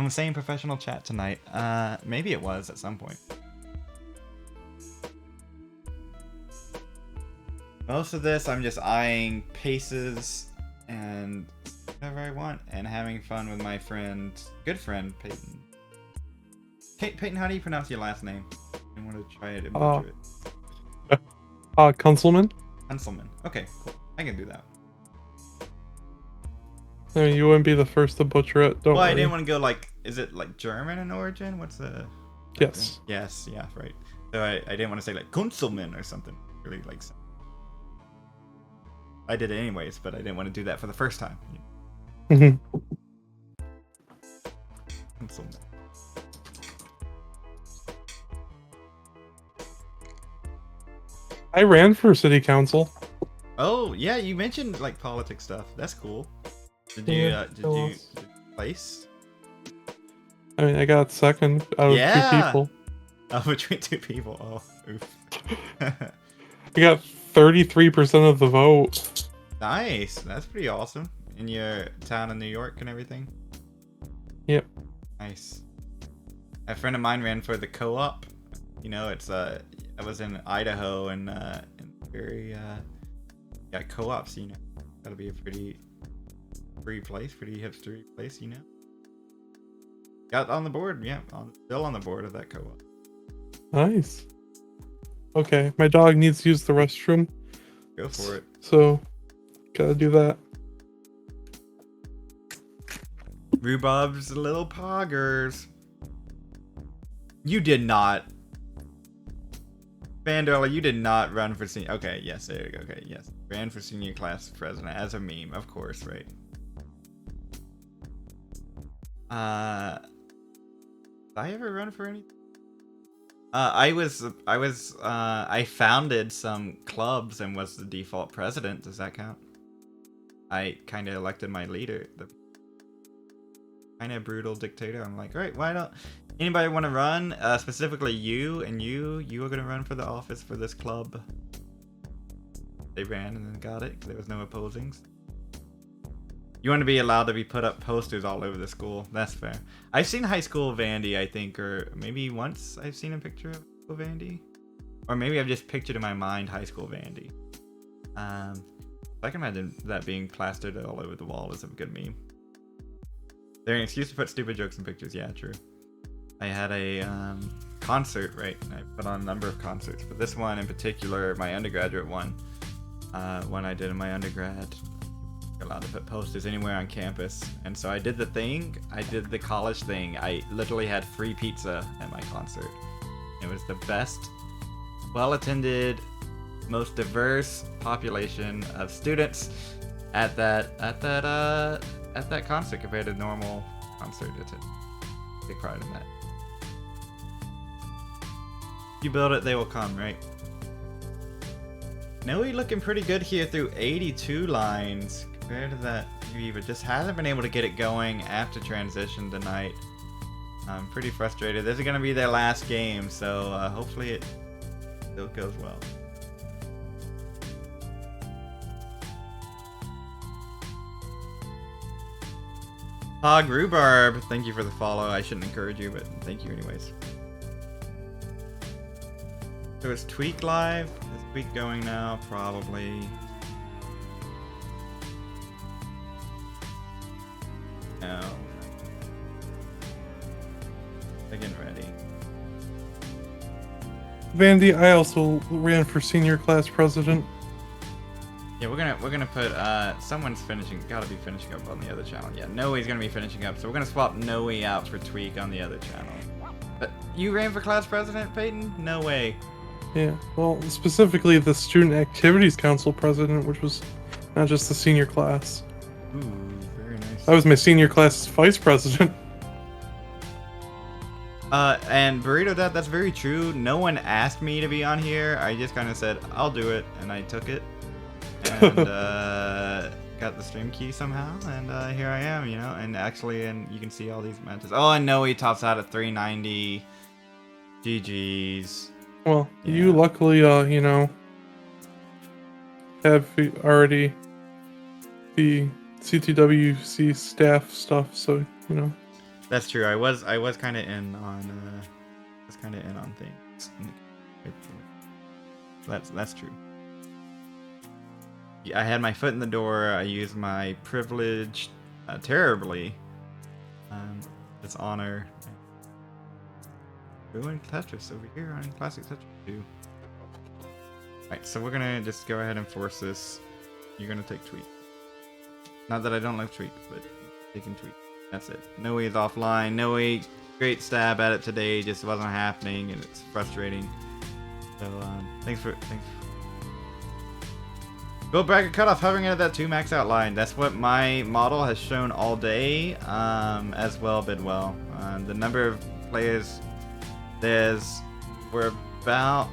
[SPEAKER 1] Same professional chat tonight. Maybe it was at some point. Most of this, I'm just eyeing paces and whatever I want, and having fun with my friend, good friend, Peyton. Peyton, how do you pronounce your last name? I want to try it and butcher it.
[SPEAKER 2] Kunzelman?
[SPEAKER 1] Kunzelman. Okay, cool. I can do that.
[SPEAKER 2] I mean, you wouldn't be the first to butcher it. Don't worry.
[SPEAKER 1] I didn't want to go like, is it like German in origin? What's the...
[SPEAKER 2] Yes.
[SPEAKER 1] Yes, yeah, right. So I didn't want to say like Kunzelman or something. Really like... I did it anyways, but I didn't want to do that for the first time. Kunzelman.
[SPEAKER 2] I ran for city council.
[SPEAKER 1] Oh, yeah, you mentioned like politics stuff. That's cool. Did you place?
[SPEAKER 2] I mean, I got second out of 2 people.
[SPEAKER 1] Oh, between 2 people. Oh, oof.
[SPEAKER 2] I got 33% of the vote.
[SPEAKER 1] Nice. That's pretty awesome. In your town in New York and everything?
[SPEAKER 2] Yep.
[SPEAKER 1] Nice. A friend of mine ran for the co-op. You know, it's I was in Idaho and very yeah, co-ops, you know. That'll be a pretty free place, pretty hipstery place, you know. Got on the board, yeah. Still on the board of that co-op.
[SPEAKER 2] Nice. Okay, my dog needs to use the restroom.
[SPEAKER 1] Go for it.
[SPEAKER 2] So, gotta do that.
[SPEAKER 1] Rhubarb's little poggers. You did not. Vanderla, you did not run for senior. Okay, yes, there you go. Okay, yes. Ran for senior class president as a meme, of course, right? Did I ever run for anything? I founded some clubs and was the default president. Does that count? I kind of elected my leader, the kind of brutal dictator. I'm like, all right, why don't anybody want to run? Specifically you are gonna run for the office for this club. They ran and then got it. There was no opposings. You want to be allowed to be put up posters all over the school. That's fair. I've seen high school Vandy, I think, or maybe once I've seen a picture of Vandy. Or maybe I've just pictured in my mind high school Vandy. I can imagine that being plastered all over the wall is a good meme. They're an excuse to put stupid jokes in pictures. Yeah, true. I had a concert, right? And I put on a number of concerts, but this one in particular, my undergraduate one I did in my undergrad, allowed to put posters anywhere on campus, and so I did the thing. I did the college thing. I literally had free pizza at my concert. It was the best, well-attended, most diverse population of students at that concert compared to normal concert. Take pride in that. You build it, they will come, right? Noe looking pretty good here through 82 lines. Compared to that but just hasn't been able to get it going after transition tonight. I'm pretty frustrated. This is going to be their last game, so hopefully it still goes well. Hog Rhubarb, thank you for the follow. I shouldn't encourage you, but thank you anyways. So is Tweak live? Is Tweak going now? Probably. No. They're getting ready.
[SPEAKER 2] Vandy, I also ran for senior class president.
[SPEAKER 1] Yeah, we're gonna put someone's gotta be finishing up on the other channel. Yeah, Noe's gonna be finishing up, so we're gonna swap Noe out for Tweak on the other channel. But you ran for class president, Peyton? No way.
[SPEAKER 2] Yeah, well, specifically the Student Activities Council president, which was not just the senior class.
[SPEAKER 1] Ooh, very nice.
[SPEAKER 2] I was my senior class vice president.
[SPEAKER 1] And Burrito Dad, that's very true. No one asked me to be on here. I just kind of said, I'll do it, and I took it. And got the stream key somehow, and here I am, you know. And actually, and you can see all these matches. Oh, and Noe tops out at 390. GG's.
[SPEAKER 2] Well,
[SPEAKER 1] Yeah.
[SPEAKER 2] you luckily, you know, have already the CTWC staff stuff, so you know.
[SPEAKER 1] That's true. I was kind of in on things. That's true. Yeah, I had my foot in the door. I used my privilege terribly. It's honor. Doing Tetris over here on Classic Tetris 2. Alright, so we're gonna just go ahead and force this. You're gonna take tweet. Not that I don't like tweet, but taking tweet. That's it. Noe is offline. Noe, great stab at it today. Just wasn't happening, and it's frustrating. So thanks. Gold bracket cutoff hovering at that 2 max out line. That's what my model has shown all day. As well, Bidwell. The number of players. We're about,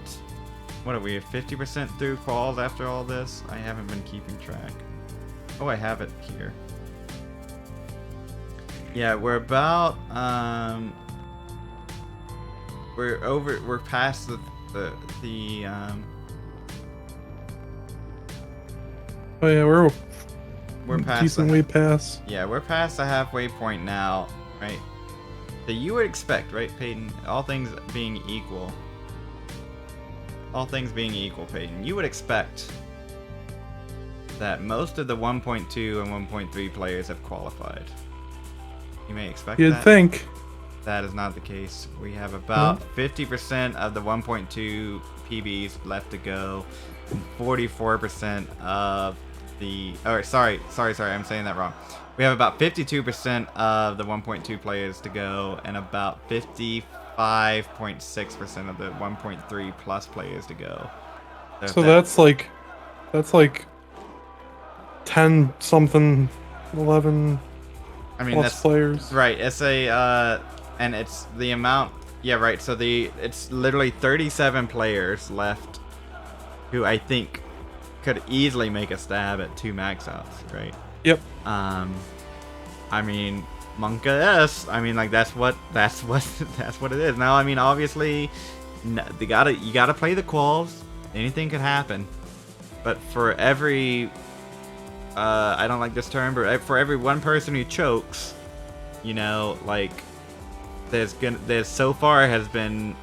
[SPEAKER 1] what are we, 50% through quals after all this? I haven't been keeping track. Oh, I have it here. Yeah, we're about, we're past the
[SPEAKER 2] Oh yeah,
[SPEAKER 1] we're past
[SPEAKER 2] decent way past.
[SPEAKER 1] Yeah, we're past the halfway point now, right? So you would expect, right, Peyton? All things being equal, Peyton, you would expect that most of the 1.2 and 1.3 players have qualified. You may expect
[SPEAKER 2] You'd
[SPEAKER 1] that.
[SPEAKER 2] think.
[SPEAKER 1] That is not the case. We have about 50% of the 1.2 PBs left to go, and 44% of the. Oh, sorry, I'm saying that wrong. We have about 52% of the 1.2 players to go, and about 55.6% of the 1.3 plus players to go.
[SPEAKER 2] So that's like 10 something, 11.
[SPEAKER 1] I mean,
[SPEAKER 2] plus players.
[SPEAKER 1] Right. It's a and it's the amount. Yeah, right. So it's literally 37 players left, who I think could easily make a stab at 2 max outs. Right.
[SPEAKER 2] Yep.
[SPEAKER 1] I mean, Monka S. I mean, like that's what it is. Now, I mean, obviously, you gotta play the quals. Anything could happen. But for every, I don't like this term, but for every one person who chokes, you know, like there's so far has been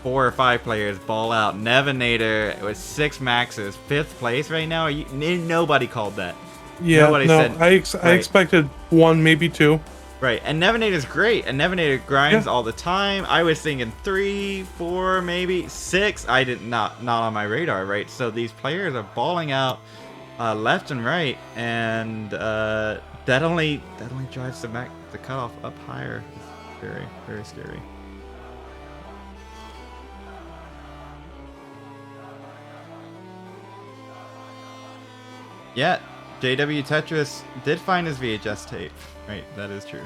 [SPEAKER 1] 4 or 5 players ball out. Nevinator with 6 maxes, 5th place right now. Nobody called that.
[SPEAKER 2] Yeah, I expected 1, maybe 2.
[SPEAKER 1] Right, and Nevinator's great, and Nevinator grinds all the time. I was thinking 3, 4, maybe 6. I did not on my radar, right? So these players are balling out left and right, and that only drives the cutoff up higher. It's very, very scary. Yeah. JW Tetris did find his VHS tape. Right, that is true.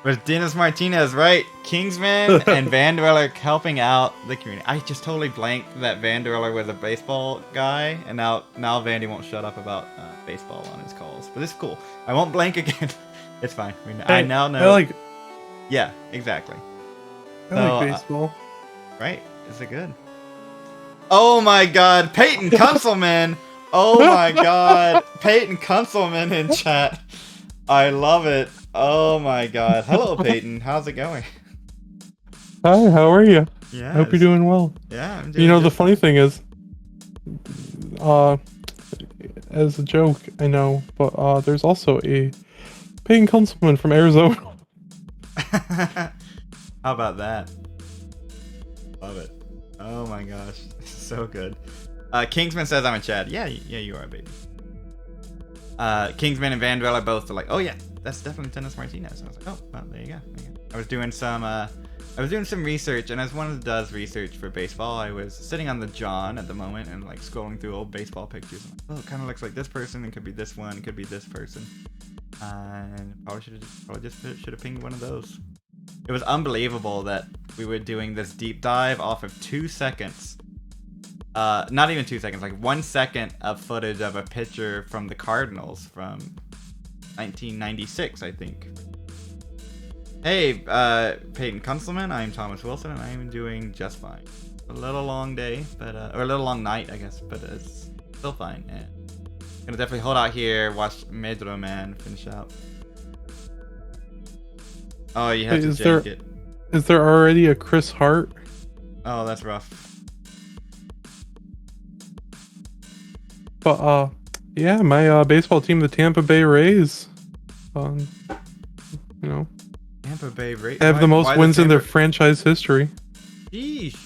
[SPEAKER 1] But Dennis Martinez, right? Kingsman and Van Dweller helping out the community. I just totally blanked that Van Dweller was a baseball guy, and now Vandy won't shut up about baseball on his calls. But it's cool. I won't blank again. It's fine. I now know. Yeah, exactly.
[SPEAKER 2] I like baseball.
[SPEAKER 1] Right? Is it good? Oh my God, Peyton Kunselman! Oh my God, Peyton Kunselman in chat. I love it. Oh my God. Hello, Peyton. How's it going?
[SPEAKER 2] Hi, how are you?
[SPEAKER 1] Yeah.
[SPEAKER 2] I hope you're doing well.
[SPEAKER 1] Yeah, I'm doing
[SPEAKER 2] You know, the funny thing is, as a joke, I know, but there's also a Peyton Kunselman from Arizona.
[SPEAKER 1] How about that? Love it. Oh my gosh. So good. Kingsman says I'm a Chad. Yeah, you are, baby. Kingsman and Van Dweller both are like, oh yeah, that's definitely Dennis Martinez. And I was like, oh, well, there you go. I was doing some research, and as one does research for baseball, I was sitting on the John at the moment and like scrolling through old baseball pictures. And like, oh, it kind of looks like this person. It could be this one. It could be this person. And probably should have pinged one of those. It was unbelievable that we were doing this deep dive off of 2 seconds. Not even 2 seconds, like 1 second of footage of a pitcher from the Cardinals from 1996, I think. Hey, Peyton Kunselman, I'm Thomas Wilson, and I'm doing just fine. A little long day, but or a little long night, I guess, but it's Still fine. Yeah. Gonna definitely hold out here. Watch Medro Man finish out. Oh, you have
[SPEAKER 2] Wait,
[SPEAKER 1] to
[SPEAKER 2] is
[SPEAKER 1] jank it.
[SPEAKER 2] Is there already a Chris Hart?
[SPEAKER 1] Oh, that's rough.
[SPEAKER 2] But yeah, my baseball team, the Tampa Bay Rays, you know,
[SPEAKER 1] Tampa Bay Rays
[SPEAKER 2] have the most wins in their franchise history.
[SPEAKER 1] Sheesh.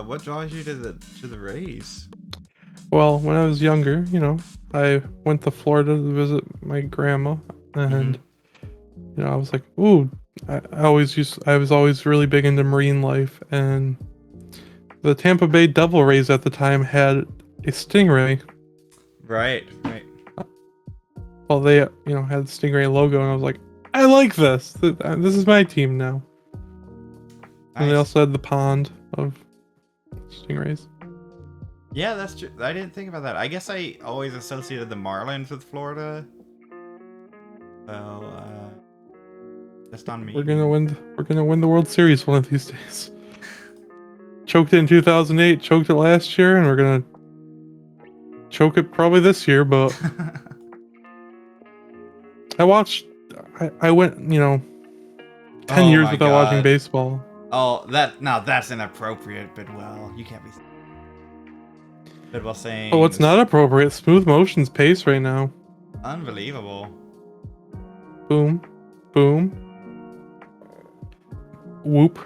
[SPEAKER 1] What draws you to the Rays?
[SPEAKER 2] Well, when I was younger, you know, I went to Florida to visit my grandma, and you know, I was like, ooh, I was always really big into marine life, and the Tampa Bay Devil Rays at the time had a stingray.
[SPEAKER 1] Right.
[SPEAKER 2] Well, they, you know, had the stingray logo, and I was like, I like this. This is my team now.
[SPEAKER 1] Nice.
[SPEAKER 2] And they also had the pond of stingrays.
[SPEAKER 1] Yeah, that's true. I didn't think about that. I guess I always associated the Marlins with Florida. So, that's on me.
[SPEAKER 2] We're gonna win the World Series one of these days. Choked it in 2008, choked it last year, and we're gonna choke it probably this year. But I went, you know, 10 years without watching baseball.
[SPEAKER 1] Oh, that's inappropriate, Bidwell. You can't be. Bidwell saying.
[SPEAKER 2] Oh, it's not appropriate. Smooth motion's pace right now.
[SPEAKER 1] Unbelievable.
[SPEAKER 2] Boom, boom, whoop.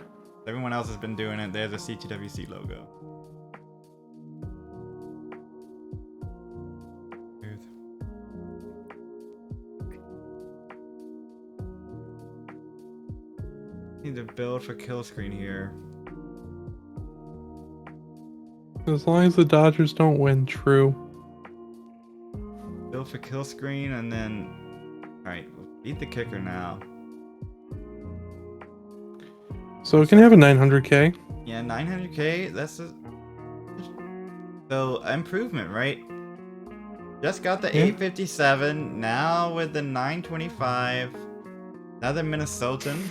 [SPEAKER 1] Everyone else has been doing it. There's a CTWC logo. Need to build for kill screen here.
[SPEAKER 2] As long as the Dodgers don't win, true.
[SPEAKER 1] Build for kill screen, and then... Alright, beat the kicker now.
[SPEAKER 2] So it can have a 900k.
[SPEAKER 1] Yeah, 900k, that's a... So, improvement, right? Just got the 857, now with the 925. Another Minnesotan.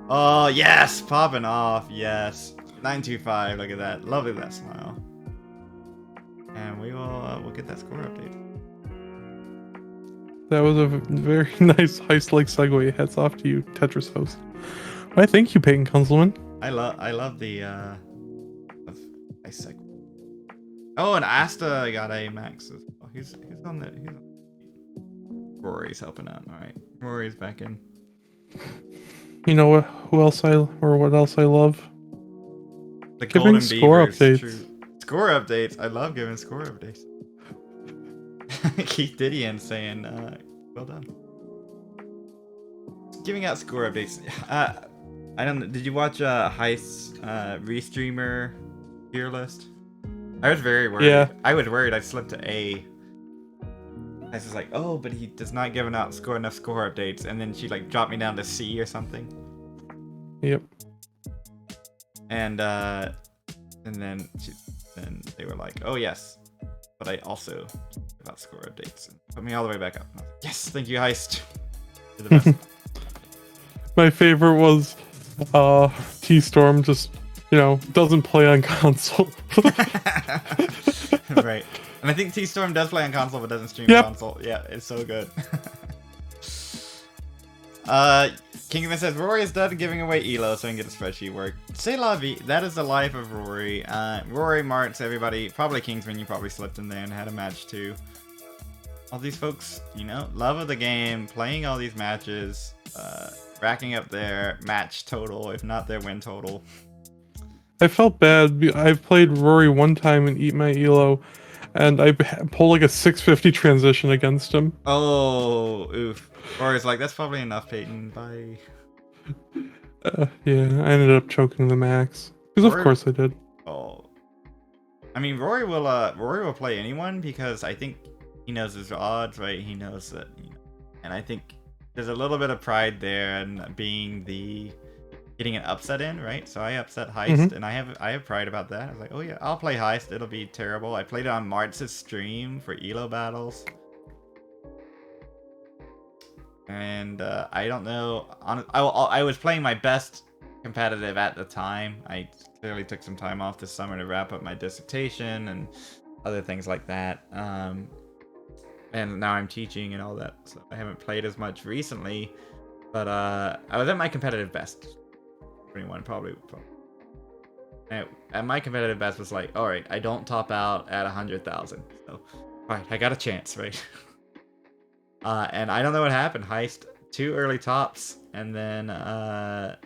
[SPEAKER 1] Oh, yes! Popping off, yes. 925, look at that. Lovely that smile. And we will we'll get that score update.
[SPEAKER 2] That was a very nice heist-like segue. Hats off to you, Tetris host. Why, thank you, Peyton Kunzelman.
[SPEAKER 1] I love the nice segue. Oh, and Asta got a max as well. He's on the Rory's helping out. Alright. Rory's back in.
[SPEAKER 2] You know what? What else I love?
[SPEAKER 1] The
[SPEAKER 2] giving
[SPEAKER 1] Golden
[SPEAKER 2] score
[SPEAKER 1] Beavers,
[SPEAKER 2] updates.
[SPEAKER 1] true. Score updates. I love giving score updates. Keith Didion saying, well done. Giving out score updates. I don't know. Did you watch Heist's restreamer tier list? I was very worried.
[SPEAKER 2] Yeah.
[SPEAKER 1] I was worried I slipped to A. I was just like, oh, but he does not give enough score updates, and then she like dropped me down to C or something.
[SPEAKER 2] Yep.
[SPEAKER 1] And then they were like, oh yes, but I also give out score updates and put me all the way back up. And I was like, yes, thank you, Heist. You're the best.
[SPEAKER 2] My favorite was T-Storm just, you know, doesn't play on console.
[SPEAKER 1] Right. And I think T-Storm does play on console but doesn't stream console. Yeah, it's so good. Kingman says, Rory is done giving away ELO so he can get his spreadsheet work. C'est la vie. That is the life of Rory. Rory, Martz, everybody. Probably Kingsman, you probably slipped in there and had a match too. All these folks, you know, love of the game, playing all these matches, racking up their match total, if not their win total.
[SPEAKER 2] I felt bad. I've played Rory one time in Eat My Elo, and I pulled like a 650 transition against him.
[SPEAKER 1] Oh, oof. Rory's like, that's probably enough, Peyton. Bye.
[SPEAKER 2] Yeah, I ended up choking the max. Because of course I did.
[SPEAKER 1] Oh. I mean, Rory will play anyone because I think he knows his odds, right? He knows that, you know, and I think there's a little bit of pride there and being getting an upset in, right? So I upset Heist, and I have pride about that. I was like, oh yeah, I'll play Heist. It'll be terrible. I played it on Martz's stream for Elo battles, and I don't know. I was playing my best competitive at the time. I clearly took some time off this summer to wrap up my dissertation and other things like that. And now I'm teaching and all that, so I haven't played as much recently. But I was at my competitive best. 21 probably. And my competitive best was like, all right, I don't top out at 100,000. So, all right, I got a chance, right? And I don't know what happened. Heist 2 early tops, and then I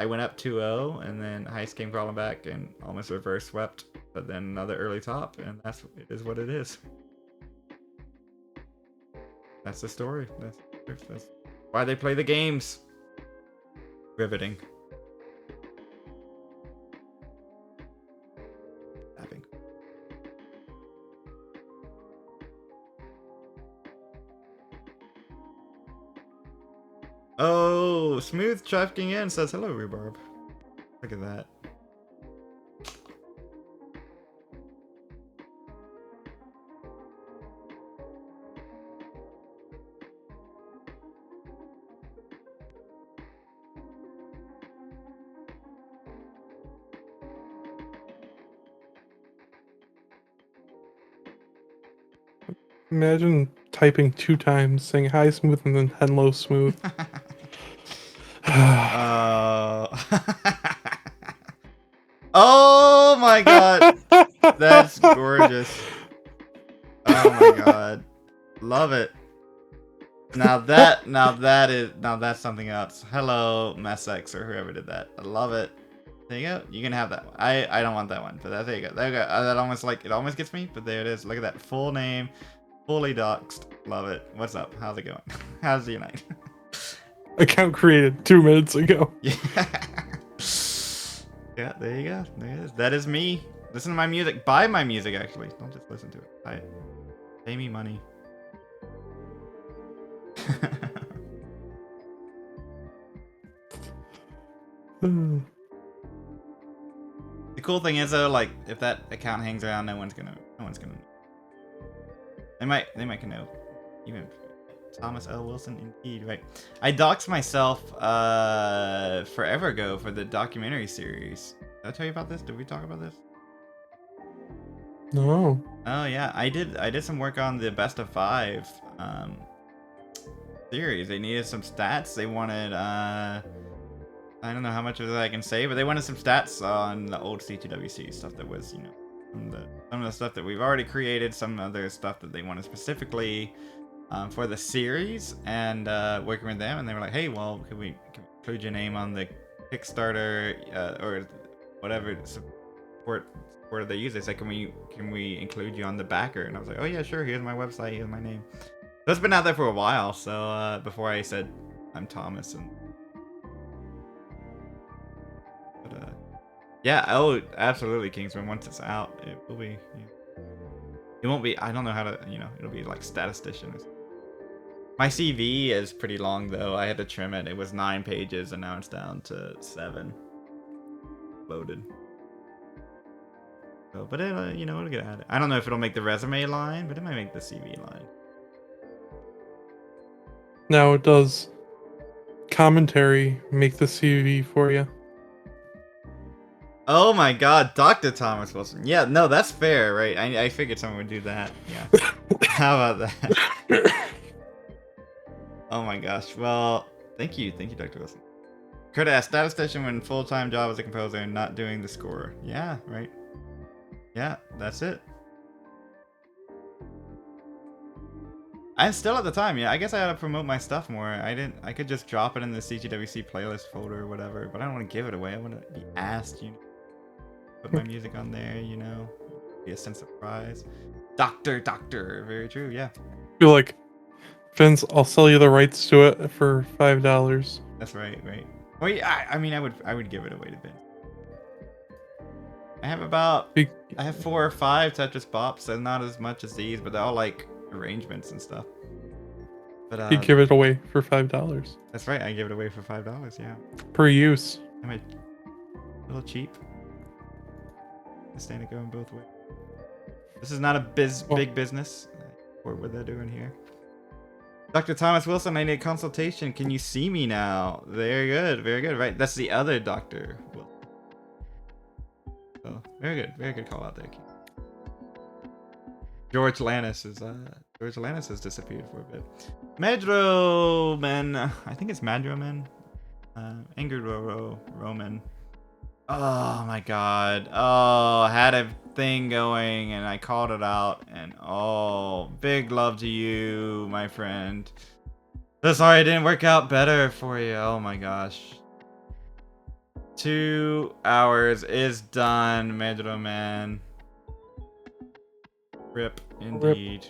[SPEAKER 1] went up 2-0, and then Heist came crawling back and almost reverse swept. But then another early top, and it is what it is. That's the story. That's why they play the games. Riveting. Tapping. Oh, Smooth trafficking in says hello, Rhubarb. Look at that.
[SPEAKER 2] Imagine typing 2 times, saying hi smooth and then hello smooth.
[SPEAKER 1] Oh my god. That's gorgeous. Oh my god. Love it. Now that's something else. Hello, Messex or whoever did that. I love it. There you go. You can have that one. I don't want that one, but there you go. There you go. That almost it almost gets me, but there it is. Look at that full name, fully doxed. Love it. What's up? How's it going? How's the night?
[SPEAKER 2] Account created 2 minutes ago.
[SPEAKER 1] Yeah. Yeah, there you go. There it is. That is me. Listen to my music. Buy my music, actually. Don't just listen to it. Buy it. Pay me money. The cool thing is though, like if that account hangs around, no one's gonna They might know. Even Thomas L. Wilson, indeed, right? I doxed myself forever ago for the documentary series. Did I tell you about this? Did we talk about this?
[SPEAKER 2] No.
[SPEAKER 1] Oh yeah, I did some work on the best of 5 series. They needed some stats. They wanted I don't know how much of that I can say, but they wanted some stats on the old CTWC stuff that was, you know, some of the stuff that we've already created, some other stuff that they wanted specifically for the series, and working with them, and they were like, hey, well, can we include your name on the Kickstarter or whatever support they use? They said, can we include you on the backer? And I was like, oh yeah, sure, here's my website, here's my name. So it's been out there for a while, so before I said I'm Thomas, and yeah, oh, absolutely, Kingsman. Once it's out, it will be. Yeah. It won't be. I don't know how to. You know, it'll be like statistician. Or something. My CV is pretty long though. I had to trim it. It was 9 pages, and now it's down to 7. Loaded. So, but it, you know, it'll get added. I don't know if it'll make the resume line, but it might make the CV line.
[SPEAKER 2] Now it does commentary make the CV for you.
[SPEAKER 1] Oh my god, Dr. Thomas Wilson. Yeah, no, that's fair, right? I figured someone would do that. Yeah. How about that? Oh my gosh. Well, thank you, Dr. Wilson. Could ask statistician when full-time job as a composer and not doing the score. Yeah, right. Yeah, that's it. I'm still at the time, yeah. I guess I gotta promote my stuff more. I could just drop it in the CTWC playlist folder or whatever, but I don't want to give it away. I want to be asked, you know. Put my music on there, you know. Be a sense of pride. Doctor. Very true, yeah.
[SPEAKER 2] Feel like, Vince, I'll sell you the rights to it for $5.
[SPEAKER 1] That's right. Well, yeah, I mean, I would give it away to Vince. I have 4 or 5 Tetris Pops, and not as much as these, but they're all like arrangements and stuff. But
[SPEAKER 2] you give it away for $5.
[SPEAKER 1] That's right, I give it away for $5, yeah.
[SPEAKER 2] Per use.
[SPEAKER 1] Am I a little cheap? I stand it going both ways. This is not a big business. What they're doing here. Dr. Thomas Wilson, I need a consultation. Can you see me now? Very good. Right, that's the other Dr. Wilson. So, very good call out there. George Lannis has disappeared for a bit. Madroman, I think it's Madroman. Angry Roman. Oh my god. Oh, I had a thing going and I called it out. And oh, big love to you, my friend. So sorry it didn't work out better for you. Oh my gosh. 2 hours is done, Medro man. Rip indeed.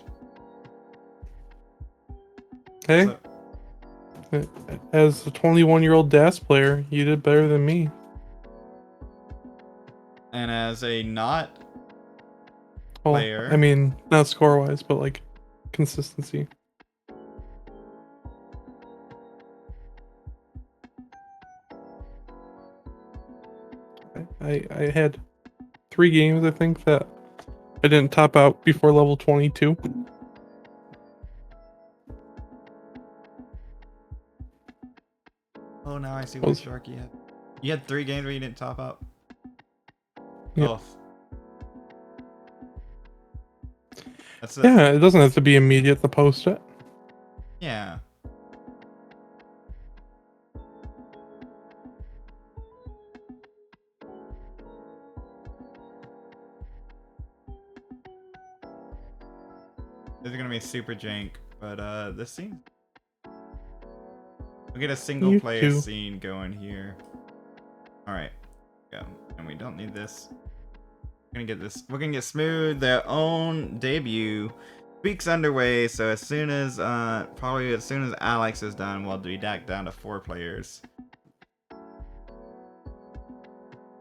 [SPEAKER 2] Hey,
[SPEAKER 1] So,
[SPEAKER 2] as a 21-year-old DAS player, you did better than me.
[SPEAKER 1] and as a not
[SPEAKER 2] Well,
[SPEAKER 1] player,
[SPEAKER 2] I mean, not score-wise, but like consistency. I had 3 games, I think, that I didn't top out before level 22.
[SPEAKER 1] oh now I see what shark you had. You had 3 games where you didn't top out.
[SPEAKER 2] Yep.
[SPEAKER 1] Oh. That's it.
[SPEAKER 2] Yeah, it doesn't have to be immediate to post it.
[SPEAKER 1] Yeah. This is gonna be super jank, but this scene. We'll get a single player scene going here. Alright. Go. And we don't need this. We're gonna get this. We're gonna get Smooth their own debut. Week's underway, so as soon as probably as soon as Alex is done, we'll be back down to 4 players.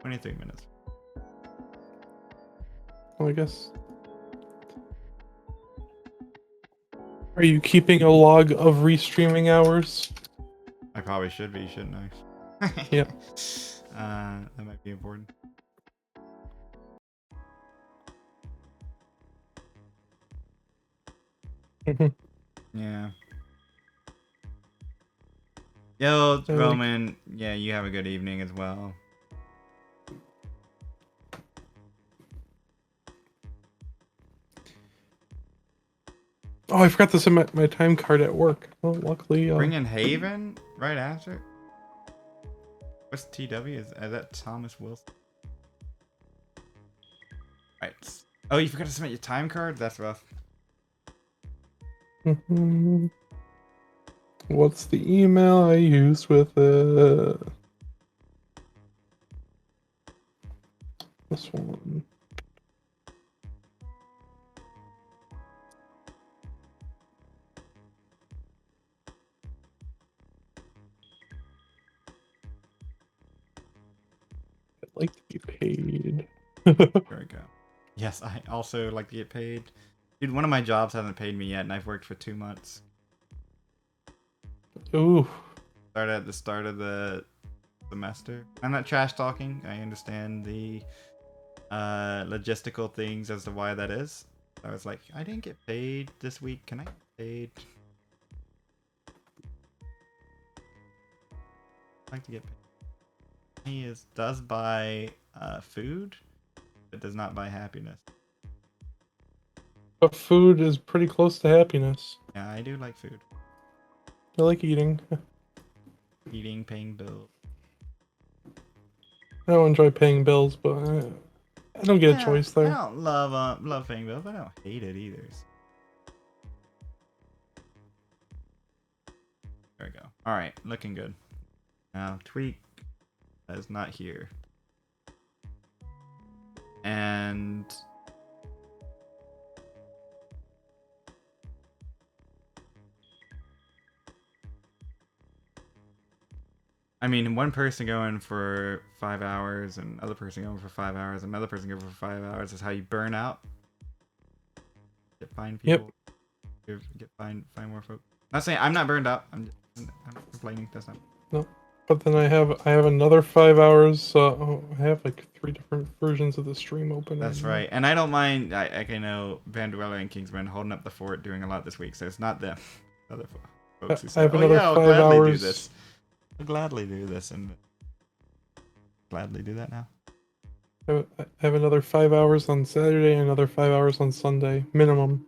[SPEAKER 1] 23 minutes.
[SPEAKER 2] Well, I guess. Are you keeping a log of restreaming hours?
[SPEAKER 1] I probably should be, shouldn't I?
[SPEAKER 2] Yeah.
[SPEAKER 1] That might be important. Yeah. Yo, Roman. Yeah, you have a good evening as well.
[SPEAKER 2] Oh, I forgot to submit my time card at work. Well, luckily.
[SPEAKER 1] Bring in Haven right after. What's TW? Is that Thomas Wilson? Right. Oh, you forgot to submit your time card? That's rough.
[SPEAKER 2] What's the email I used with it? This one. I'd like to be paid.
[SPEAKER 1] There we go. Yes, I also like to get paid. Dude, one of my jobs hasn't paid me yet, and I've worked for 2 months.
[SPEAKER 2] Ooh.
[SPEAKER 1] Started at the start of the semester. I'm not trash talking. I understand the logistical things as to why that is. I was like, I didn't get paid this week. Can I get paid? I'd like to get paid. He does buy food, but does not buy happiness.
[SPEAKER 2] But food is pretty close to happiness.
[SPEAKER 1] Yeah, I do like food.
[SPEAKER 2] I like eating.
[SPEAKER 1] Eating, paying bills.
[SPEAKER 2] I don't enjoy paying bills, but I don't get a choice there.
[SPEAKER 1] I don't love paying bills, but I don't hate it either. There we go. All right, looking good. Now tweak is not here, and I mean, one person going for 5 hours, and another person going for 5 hours, another person going for 5 hours is how you burn out. Get find people. Yep. Get find more folks. Not saying I'm not burned out. I'm complaining. That's not.
[SPEAKER 2] No, but then I have another 5 hours. I have like 3 different versions of the stream open.
[SPEAKER 1] That's right, and I don't mind. I know Vanduella and Kingsman holding up the fort, doing a lot this week, so it's not them. Other folks who say,
[SPEAKER 2] I have another
[SPEAKER 1] I'll
[SPEAKER 2] 5
[SPEAKER 1] gladly
[SPEAKER 2] hours.
[SPEAKER 1] do this. I'll gladly do this and gladly do that now.
[SPEAKER 2] I have another 5 hours on Saturday and another 5 hours on Sunday, minimum.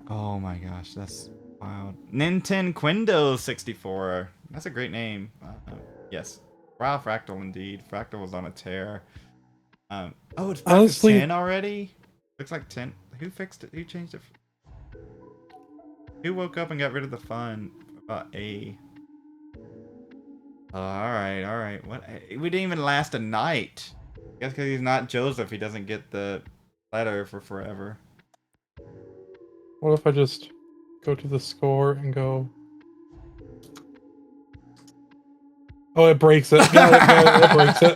[SPEAKER 1] Oh my gosh, that's wild. Nintendo 64. That's a great name. Yes. Wow, Fractal indeed. Fractal was on a tear. Oh, it's back to
[SPEAKER 2] Honestly,
[SPEAKER 1] 10 already? Looks like 10. Who fixed it? Who changed it? Who woke up and got rid of the fun about A? Oh, alright, alright. What? We didn't even last a night. I guess because he's not Joseph, he doesn't get the letter for forever.
[SPEAKER 2] what if I just go to the score and go? Oh, it breaks it. Got it, it breaks it.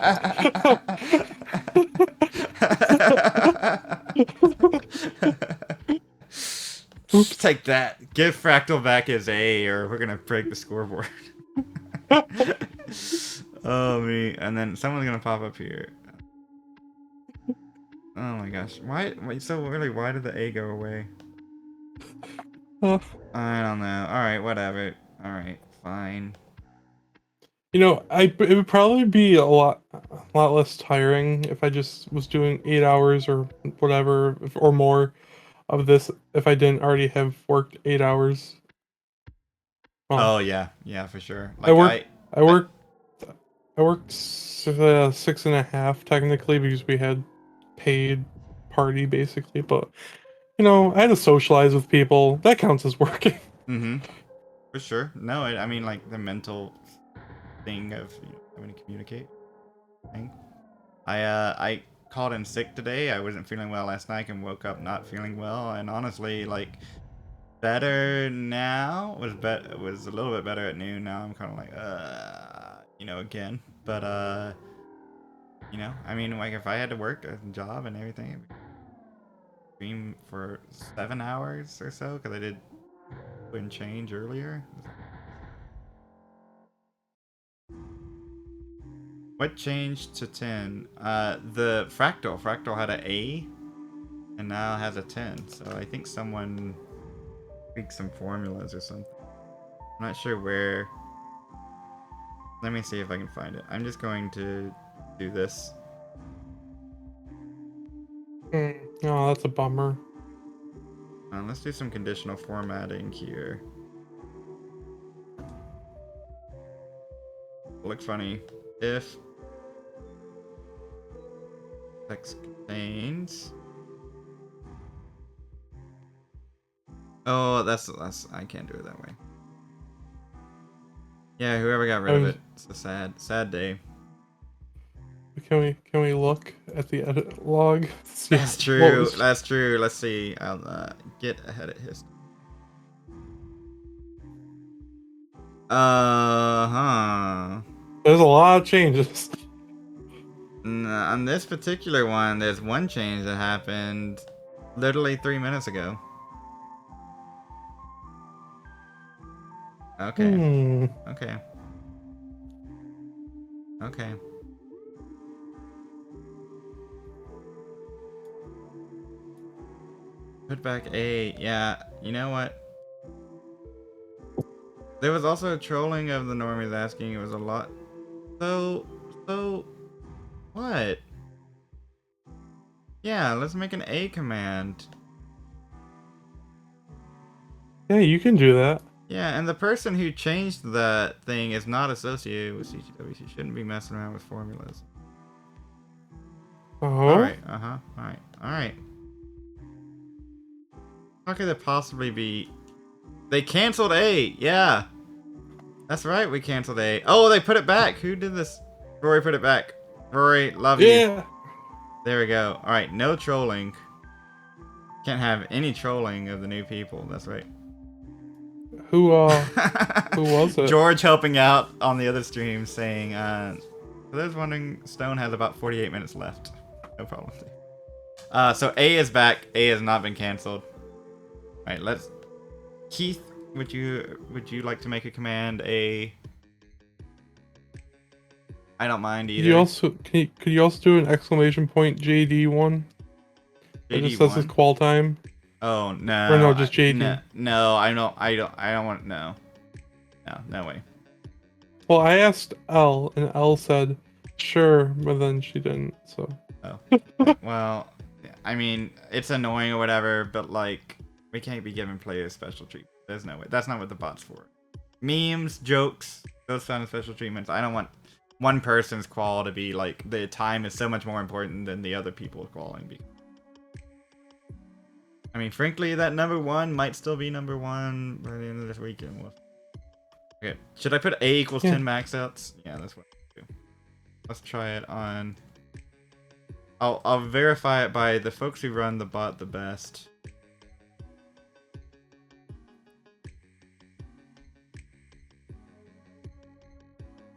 [SPEAKER 2] Oops.
[SPEAKER 1] Take that. Give Fractal back his A, or we're gonna break the scoreboard. Oh me, and then someone's gonna pop up here. Oh my gosh, why? Wait, so really, why did the A go away? I don't know. All right, whatever. All right, fine.
[SPEAKER 2] You know, it would probably be a lot less tiring if I just was doing 8 hours or whatever or more of this if I didn't already have worked 8 hours. Well,
[SPEAKER 1] Oh yeah, yeah, for sure.
[SPEAKER 2] I
[SPEAKER 1] Like
[SPEAKER 2] worked I worked 6.5 technically because we had paid party basically, but you know, I had to socialize with people. That counts as working.
[SPEAKER 1] mm-hmm. For sure. No, I mean like the mental thing of having to communicate. Thing. I called in sick today. I wasn't feeling well last night and woke up not feeling well. And honestly, like better now. Was a little bit better at noon. Now I'm kind of like again. But I mean, like if I had to work a job and everything, I'd stream for 7 hours or so because I did and change earlier. What changed to 10? The Fractal. Fractal had an A and now has a 10. So I think someone tweaked some formulas or something. I'm not sure where. Let me see if I can find it. I'm just going to do this.
[SPEAKER 2] Oh, that's a bummer.
[SPEAKER 1] Let's do some conditional formatting here. Look funny. If text contains. Oh, that's I can't do it that way. Yeah, whoever got rid of it. It's a sad day.
[SPEAKER 2] Can we look at the edit log?
[SPEAKER 1] That's true. That's true. Let's see. I'll get ahead of history.
[SPEAKER 2] There's a lot of changes.
[SPEAKER 1] On this particular one, there's one change that happened literally 3 minutes ago. Okay. Okay. Okay. Put back A. Yeah, you know what? There was also trolling of the normies asking. It was a lot. So what? Yeah, let's make an A command.
[SPEAKER 2] Yeah, you can do that.
[SPEAKER 1] Yeah, and the person who changed that thing is not associated with CTWC. Shouldn't be messing around with formulas.
[SPEAKER 2] Oh.
[SPEAKER 1] Alright, Alright. How could it possibly be? They canceled A! Yeah! That's right, we canceled A. Oh, they put it back! Who did this? Rory put it back. Rory, love you.
[SPEAKER 2] Yeah!
[SPEAKER 1] There we go. Alright, no trolling. Can't have any trolling of the new people. That's right.
[SPEAKER 2] Who was it?
[SPEAKER 1] George helping out on the other stream saying, for those wondering, Stone has about 48 minutes left. No problem. So A is back. A has not been canceled. Alright, let's... Keith, would you like to make a command A? I don't mind either.
[SPEAKER 2] Could you also do an exclamation point JD one? It just says his qual time.
[SPEAKER 1] Oh no.
[SPEAKER 2] Or no, just JD.
[SPEAKER 1] No, I don't want no. No way.
[SPEAKER 2] Well, I asked Elle and Elle said sure, but then she didn't, so
[SPEAKER 1] Oh. Well, I mean, it's annoying or whatever, but like, we can't be giving players special treatment. There's no way. That's not what the bot's for. Memes, jokes, those kind of special treatments. I don't want one person's qual to be like, the time is so much more important than the other people's quality. I mean, frankly, that number 1 might still be number 1 by the end of this weekend. Okay, should I put A equals 10 max outs? Yeah, that's what I do. Let's try it on. I'll verify it by the folks who run the bot the best.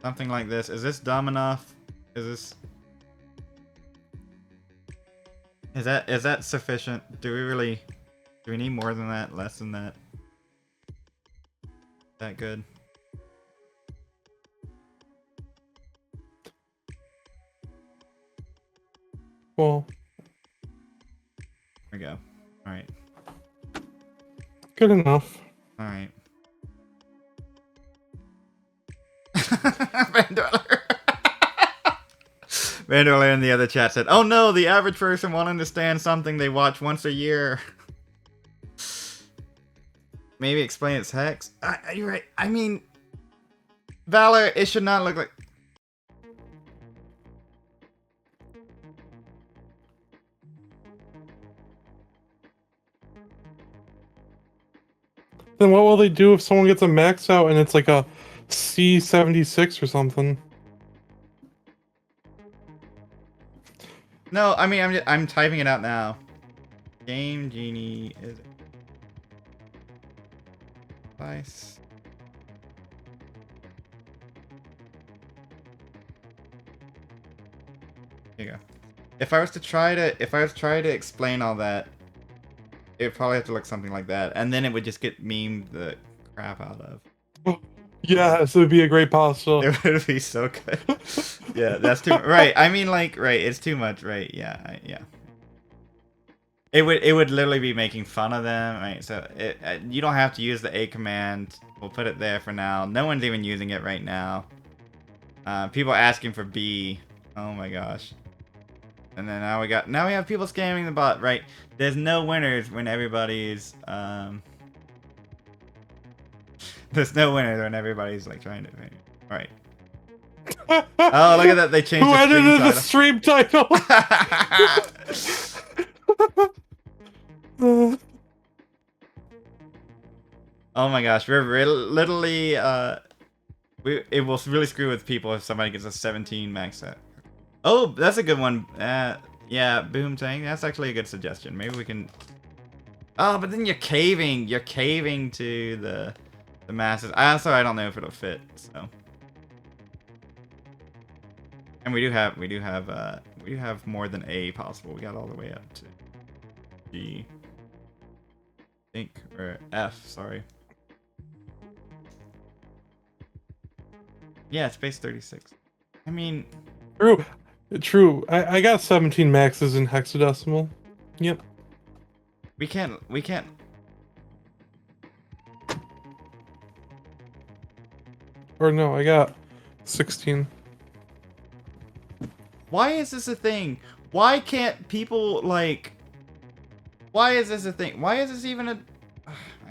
[SPEAKER 1] Something like this. Is this dumb enough? Is that sufficient? Do we need more than that? Less than that? That good?
[SPEAKER 2] Well,
[SPEAKER 1] there we go. Alright.
[SPEAKER 2] Good enough.
[SPEAKER 1] Alright. Vandorler in the other chat said, "Oh no, the average person won't understand something they watch once a year." Maybe explain its hex. You're right. I mean, Valor, it should not look like.
[SPEAKER 2] Then what will they do if someone gets a max out and it's like a C76 or something?
[SPEAKER 1] No, I mean, I'm typing it out now. Game Genie is device. Here you go. If I was to try to explain all that, it would probably have to look something like that, and then it would just get memed the crap out of.
[SPEAKER 2] Yes, it would be a great pasta.
[SPEAKER 1] It would be so good. Yeah, that's too right. I mean, like, right, it's too much, right? Yeah, yeah. It would literally be making fun of them, right? So you don't have to use the A command. We'll put it there for now. No one's even using it right now. People asking for B. Oh my gosh. And then now we have people scamming the bot, right? There's no winners when everybody's there's no winners when everybody's like trying to. All right. Oh, look at that! They changed.
[SPEAKER 2] Who edited the stream title?
[SPEAKER 1] Oh my gosh, we're literally it will really screw with people if somebody gets a 17 max set. Oh, that's a good one. Yeah, Boom Tang. That's actually a good suggestion. Maybe we can. Oh, but then you're caving to the masses. I don't know if it'll fit. So, and we do have more than A possible. We got all the way up to G. I think, or F. Sorry. Yeah, it's base 36. I mean,
[SPEAKER 2] True. I got 17 maxes in hexadecimal. Yep.
[SPEAKER 1] We can't.
[SPEAKER 2] Or no, I got 16.
[SPEAKER 1] Why is this a thing? Why can't people like? Why is this a thing? Why is this even a?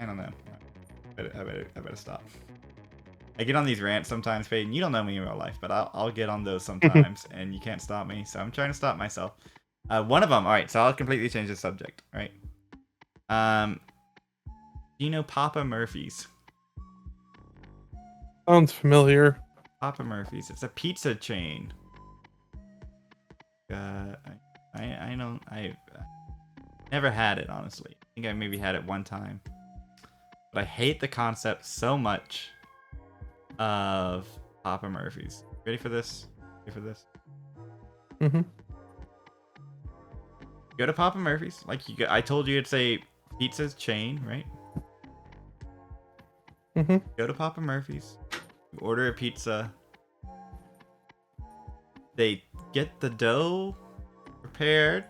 [SPEAKER 1] I don't know. I better stop. I get on these rants sometimes, Peyton. You don't know me in real life, but I'll get on those sometimes, and you can't stop me. So I'm trying to stop myself. One of them. All right, so I'll completely change the subject. All right. Do you know Papa Murphy's?
[SPEAKER 2] Sounds familiar.
[SPEAKER 1] Papa Murphy's. It's a pizza chain. I don't. I've never had it, honestly. I think I maybe had it one time, but I hate the concept so much of Papa Murphy's. Ready for this? Ready for this?
[SPEAKER 2] Mm-hmm.
[SPEAKER 1] Go to Papa Murphy's. Like I told you, it's a pizza chain, right?
[SPEAKER 2] Mm-hmm.
[SPEAKER 1] Go to Papa Murphy's. Order a pizza. They get the dough prepared.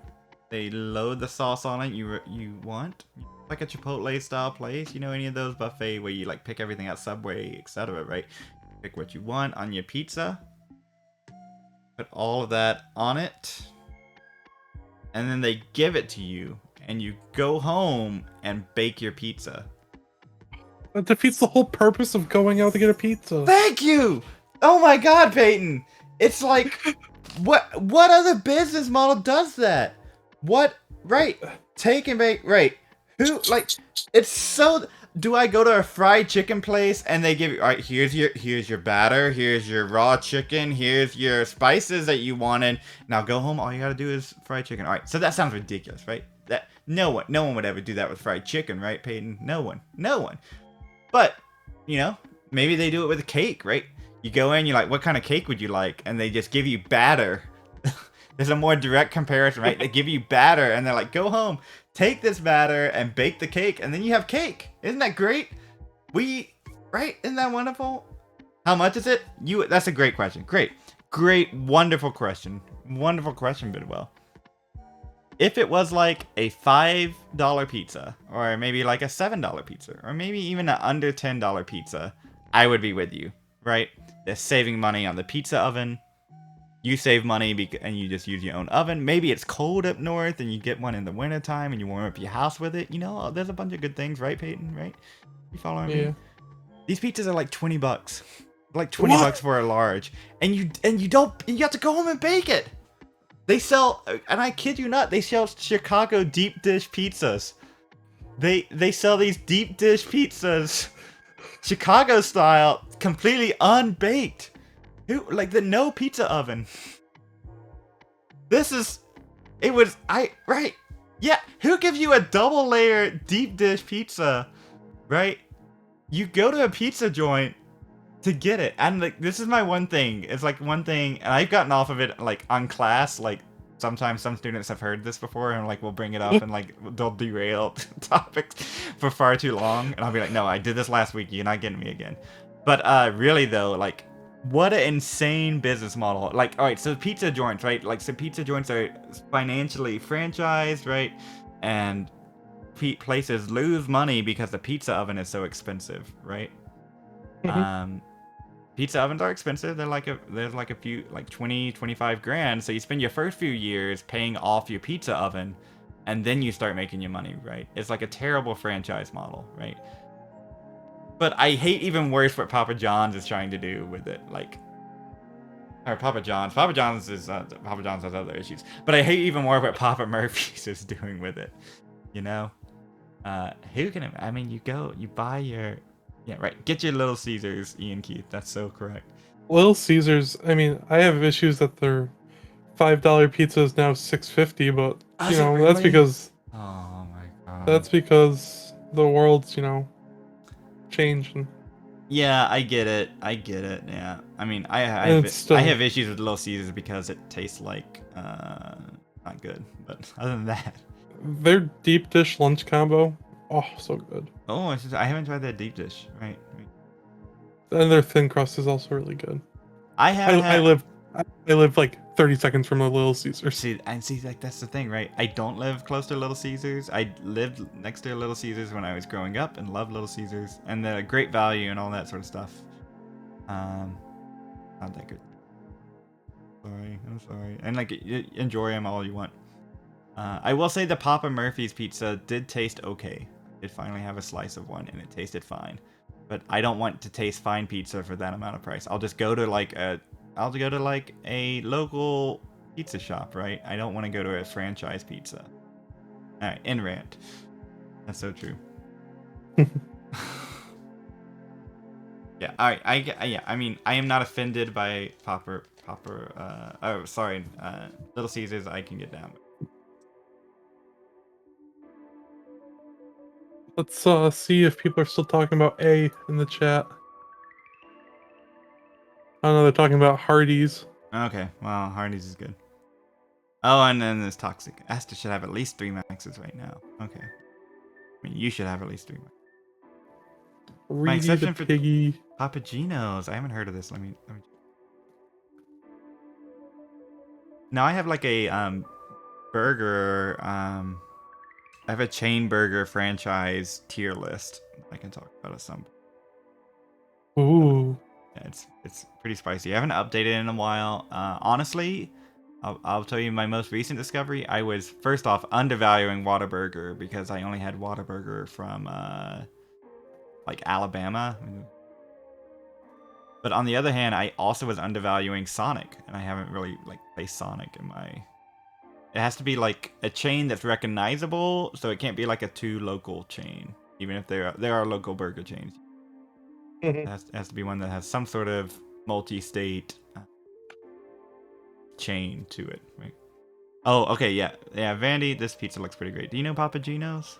[SPEAKER 1] They load the sauce on it you want. Like a Chipotle style place. You know, any of those buffet where you like pick everything at Subway, etc., right? Pick what you want on your pizza. Put all of that on it. and then they give it to you, and you go home and bake your pizza.
[SPEAKER 2] That defeats the whole purpose of going out to get a pizza.
[SPEAKER 1] Thank you! Oh my god, Peyton! It's like, what other business model does that? What? Right. Take and bake. Right. Who, like, it's so... Do I go to a fried chicken place and they give you, all right, here's your batter, here's your raw chicken, here's your spices that you wanted. Now go home, all you gotta do is fried chicken. All right, so that sounds ridiculous, right? That no one would ever do that with fried chicken, right, Peyton? No one. But, you know, maybe they do it with a cake, right? You go in, you're like, what kind of cake would you like? And they just give you batter. There's a more direct comparison, right? They give you batter, and they're like, go home, take this batter, and bake the cake, and then you have cake. Isn't that great? Right? Isn't that wonderful? How much is it? That's a great question. Great, wonderful question. Wonderful question, Bidwell. If it was like a $5 pizza, or maybe like a $7 pizza, or maybe even an under $10 pizza, I would be with you, right? They're saving money on the pizza oven. You save money and you just use your own oven. Maybe it's cold up north and you get one in the wintertime and you warm up your house with it. You know, there's a bunch of good things, right, Peyton? Right? You following me? These pizzas are like $20. Like $20 for a large. And you have to go home and bake it. They sell, and I kid you not, they sell Chicago deep dish pizzas. They sell these deep dish pizzas, Chicago style, completely unbaked. Like the no pizza oven. Right. Yeah, who gives you a double layer deep dish pizza, right? You go to a pizza joint to get it. And like, this is my one thing. It's like one thing, and I've gotten off of it like on class, like sometimes some students have heard this before and like we'll bring it up and like they'll derail topics for far too long. And I'll be like, no, I did this last week, you're not getting me again. But really though, like, what an insane business model. Like, all right, so pizza joints, right? Like, so pizza joints are financially franchised, right? And places lose money because the pizza oven is so expensive, right? Pizza ovens are expensive. They're like a few, like 20, 25 grand. So you spend your first few years paying off your pizza oven, and then you start making your money, right? It's like a terrible franchise model, right? But I hate even worse what Papa John's is trying to do with it. Like, or Papa John's. Papa John's has other issues. But I hate even more what Papa Murphy's is doing with it. You know? I mean, you buy your... Yeah, right. Get your Little Caesars, Ian Keith. That's so correct.
[SPEAKER 2] Little Caesars, I mean, I have issues that their $5 pizza is now $6.50, but, you know,
[SPEAKER 1] really?
[SPEAKER 2] that's because...
[SPEAKER 1] Oh my god.
[SPEAKER 2] That's because the world's, you know, changing.
[SPEAKER 1] Yeah, I get it. Yeah, I mean, I have issues with Little Caesars because it tastes like not good. But other than that,
[SPEAKER 2] their deep dish lunch combo, oh, so good.
[SPEAKER 1] Oh, I haven't tried that deep dish. Right.
[SPEAKER 2] And their thin crust is also really good.
[SPEAKER 1] I
[SPEAKER 2] live like 30 seconds from the Little Caesars.
[SPEAKER 1] See, like that's the thing, right? I don't live close to Little Caesars. I lived next to Little Caesars when I was growing up and loved Little Caesars and the great value and all that sort of stuff. Not that good. I'm sorry. And like, enjoy them all you want. I will say the Papa Murphy's pizza did taste okay. Did finally have a slice of one and it tasted fine. But I don't want to taste fine pizza for that amount of price. I'll just go to like a local pizza shop, right? I don't want to go to a franchise pizza. All right, in rant. That's so true. Yeah, all right. I mean, I am not offended by Little Caesars. I can get down with.
[SPEAKER 2] Let's see if people are still talking about A in the chat. I know they're talking about Hardee's.
[SPEAKER 1] Okay, well, Hardee's is good. Oh, and then there's Toxic. Asta should have at least 3 maxes right now. Okay. I mean, you should have at least 3 maxes. My exception for
[SPEAKER 2] Piggy.
[SPEAKER 1] Papa Gino's. I haven't heard of this. Let me. Now I have like a burger. I have a chain burger franchise tier list I can talk about at some point.
[SPEAKER 2] Ooh.
[SPEAKER 1] Yeah, it's pretty spicy. I haven't updated it in a while. Honestly, I'll tell you my most recent discovery. I was first off undervaluing Whataburger because I only had Whataburger from like Alabama. But on the other hand, I also was undervaluing Sonic, and I haven't really like placed Sonic in my. It has to be like a chain that's recognizable, so it can't be like a too local chain, even if there are local burger chains. It has to be one that has some sort of multi-state chain to it, right? Oh, okay, yeah, Vandy, this pizza looks pretty great. Do you know Papa Gino's? Is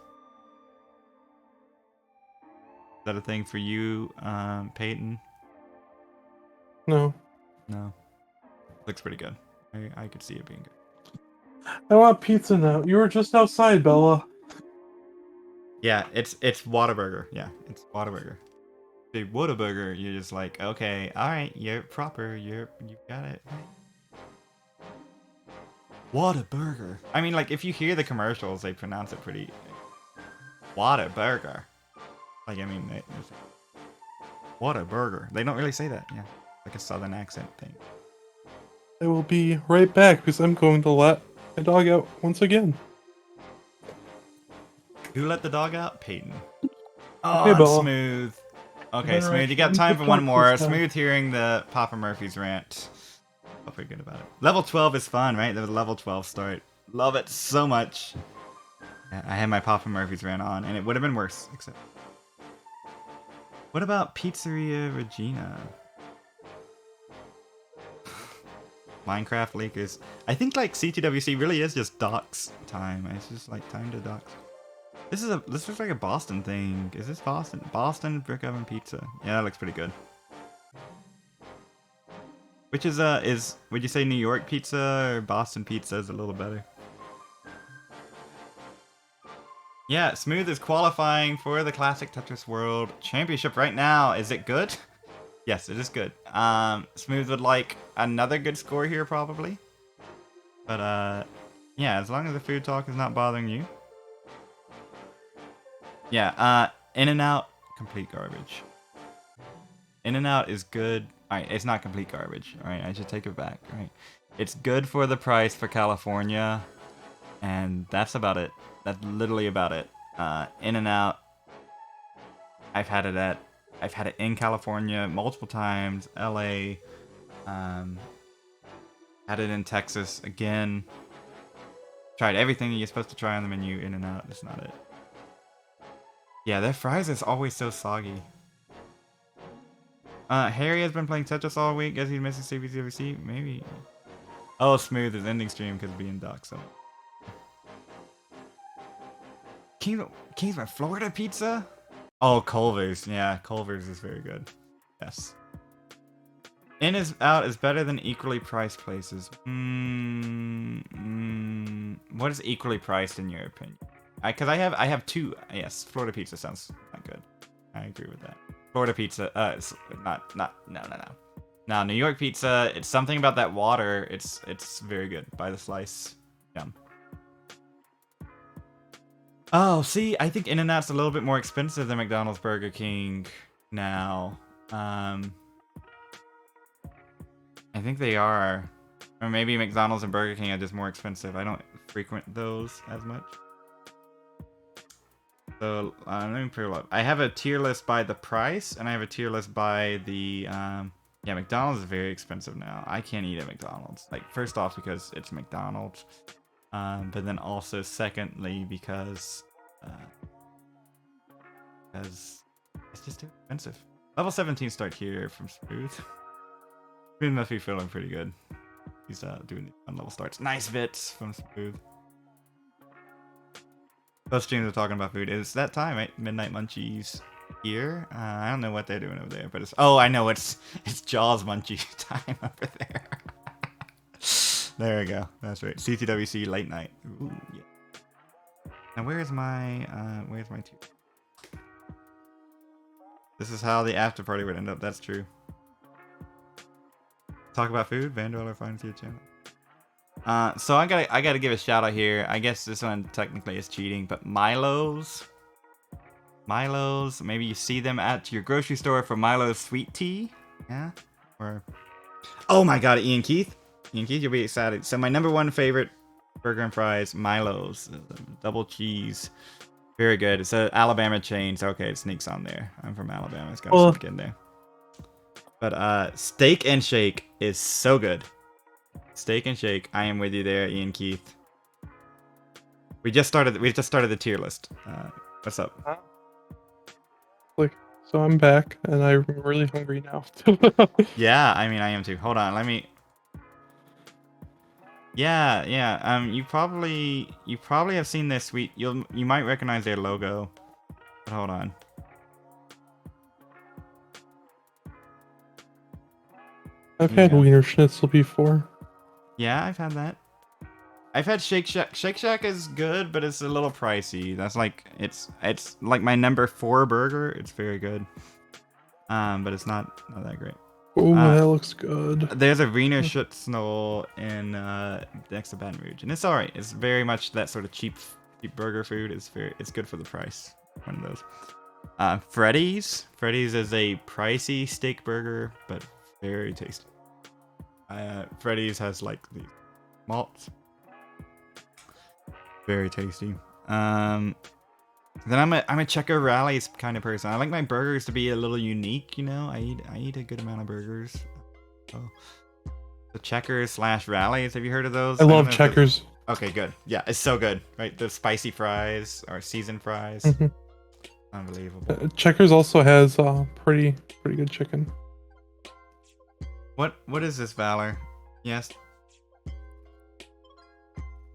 [SPEAKER 1] that a thing for you, Peyton?
[SPEAKER 2] No.
[SPEAKER 1] No. Looks pretty good. I could see it being good.
[SPEAKER 2] I want pizza now. You were just outside, Bella.
[SPEAKER 1] Yeah, it's Whataburger. Yeah, it's Whataburger. Say Whataburger, you're just like, okay, all right, you're proper, you got it. Whataburger. I mean, like if you hear the commercials, they pronounce it pretty. Whataburger. Like I mean, Whataburger. They don't really say that. Yeah, like a southern accent thing.
[SPEAKER 2] I will be right back because I'm going to let my dog out once again.
[SPEAKER 1] Who let the dog out? Peyton.
[SPEAKER 2] Okay,
[SPEAKER 1] Oh,
[SPEAKER 2] Bella.
[SPEAKER 1] Smooth. Okay,
[SPEAKER 2] Better
[SPEAKER 1] Smooth, you got
[SPEAKER 2] actually
[SPEAKER 1] time for
[SPEAKER 2] talk
[SPEAKER 1] one more.
[SPEAKER 2] this time.
[SPEAKER 1] Smooth hearing the Papa Murphy's rant. Felt pretty good about it. Level 12 is fun, right? The level 12 start. Love it so much. Yeah, I had my Papa Murphy's rant on, and it would have been worse, except... What about Pizzeria Regina? Minecraft leakers. I think like CTWC really is just docks time. It's just like time to docks. This looks like a Boston thing. Is this Boston? Boston brick oven pizza. Yeah, that looks pretty good. Which is would you say New York pizza or Boston pizza is a little better? Yeah, Smooth is qualifying for the Classic Tetris World Championship right now. Is it good? Yes, it is good. Smooth would like another good score here probably. But yeah, as long as the food talk is not bothering you. Yeah, In-N-Out, complete garbage. In-N-Out is good. Alright, it's not complete garbage. Alright, I should take it back. Alright. It's good for the price for California. And that's about it. That's literally about it. In-N-Out. I've had it in California multiple times. LA. Had it in Texas again. Tried everything you're supposed to try on the menu. In-N-Out, that's not it. Yeah, their fries is always so soggy. Harry has been playing Tetris all week. Guess he's missing CTWC? Maybe. Oh, Smooth is ending stream because being docked. So. Kingsman Florida pizza? Oh, Culver's. Yeah, Culver's is very good. Yes. In is out is better than equally priced places. What is equally priced in your opinion? Because I have two. Yes, Florida pizza sounds not good. I agree with that. Florida pizza. It's no. New York pizza. It's something about that water. It's very good by the slice. Yum. Oh, see, I think In-N-Out's a little bit more expensive than McDonald's, Burger King now. I think they are. Or maybe McDonald's and Burger King are just more expensive. I don't frequent those as much. So, let me pull up. I have a tier list by the price, and I have a tier list by the, yeah, McDonald's is very expensive now. I can't eat at McDonald's. Like, first off, because it's McDonald's. But then also, secondly, because it's just too expensive. Level 17 start here from Smooth. Smooth must be feeling pretty good. He's doing the fun level starts. Nice bits from Smooth. Both streams are talking about food. It's that time, right? Midnight Munchies here. I don't know what they're doing over there, but it's... Oh, I know. It's Jaws Munchie time over there. There we go. That's right. CTWC late night. Ooh, yeah. Now, where's my tier? This is how the after party would end up. That's true. Talk about food. Vandal finds your channel. So I gotta give a shout out here. I guess this one technically is cheating, but Milo's. Maybe you see them at your grocery store for Milo's sweet tea. Yeah. Or. Oh my God, Ian Keith. Yankee, you'll be excited. So my number one favorite burger and fries, Milo's, double cheese. Very good. It's a Alabama chain, so okay, it sneaks on there. I'm from Alabama. It's got to sneak in there. But Steak and Shake is so good. Steak and Shake. I am with you there, Ian Keith. We just started the tier list. What's up?
[SPEAKER 2] So I'm back, and I'm really hungry now.
[SPEAKER 1] Yeah, I mean I am too. Hold on, let me. Yeah. You probably have seen this sweet. You might recognize their logo. But hold on.
[SPEAKER 2] I've had Wiener Schnitzel before.
[SPEAKER 1] Yeah, I've had that. I've had Shake Shack. Shake Shack is good, but it's a little pricey. That's like it's like my number 4 burger. It's very good. But it's not that great.
[SPEAKER 2] Oh, that looks good.
[SPEAKER 1] There's a Wiener Schnitzel in next to Baton Rouge, and it's all right. It's very much that sort of cheap burger food. It's good for the price. One of those. Freddy's is a pricey steak burger, but very tasty. Freddy's has like these malts. Very tasty. Then I'm a Checker Rallies kind of person. I like my burgers to be a little unique, you know. I eat a good amount of burgers. So the Checkers / Rallies. Have you heard of those?
[SPEAKER 2] I love Checkers.
[SPEAKER 1] Okay, good. Yeah, it's so good, right? The spicy fries or seasoned fries. Unbelievable.
[SPEAKER 2] Checkers also has pretty good chicken.
[SPEAKER 1] What is this, Valor? Yes.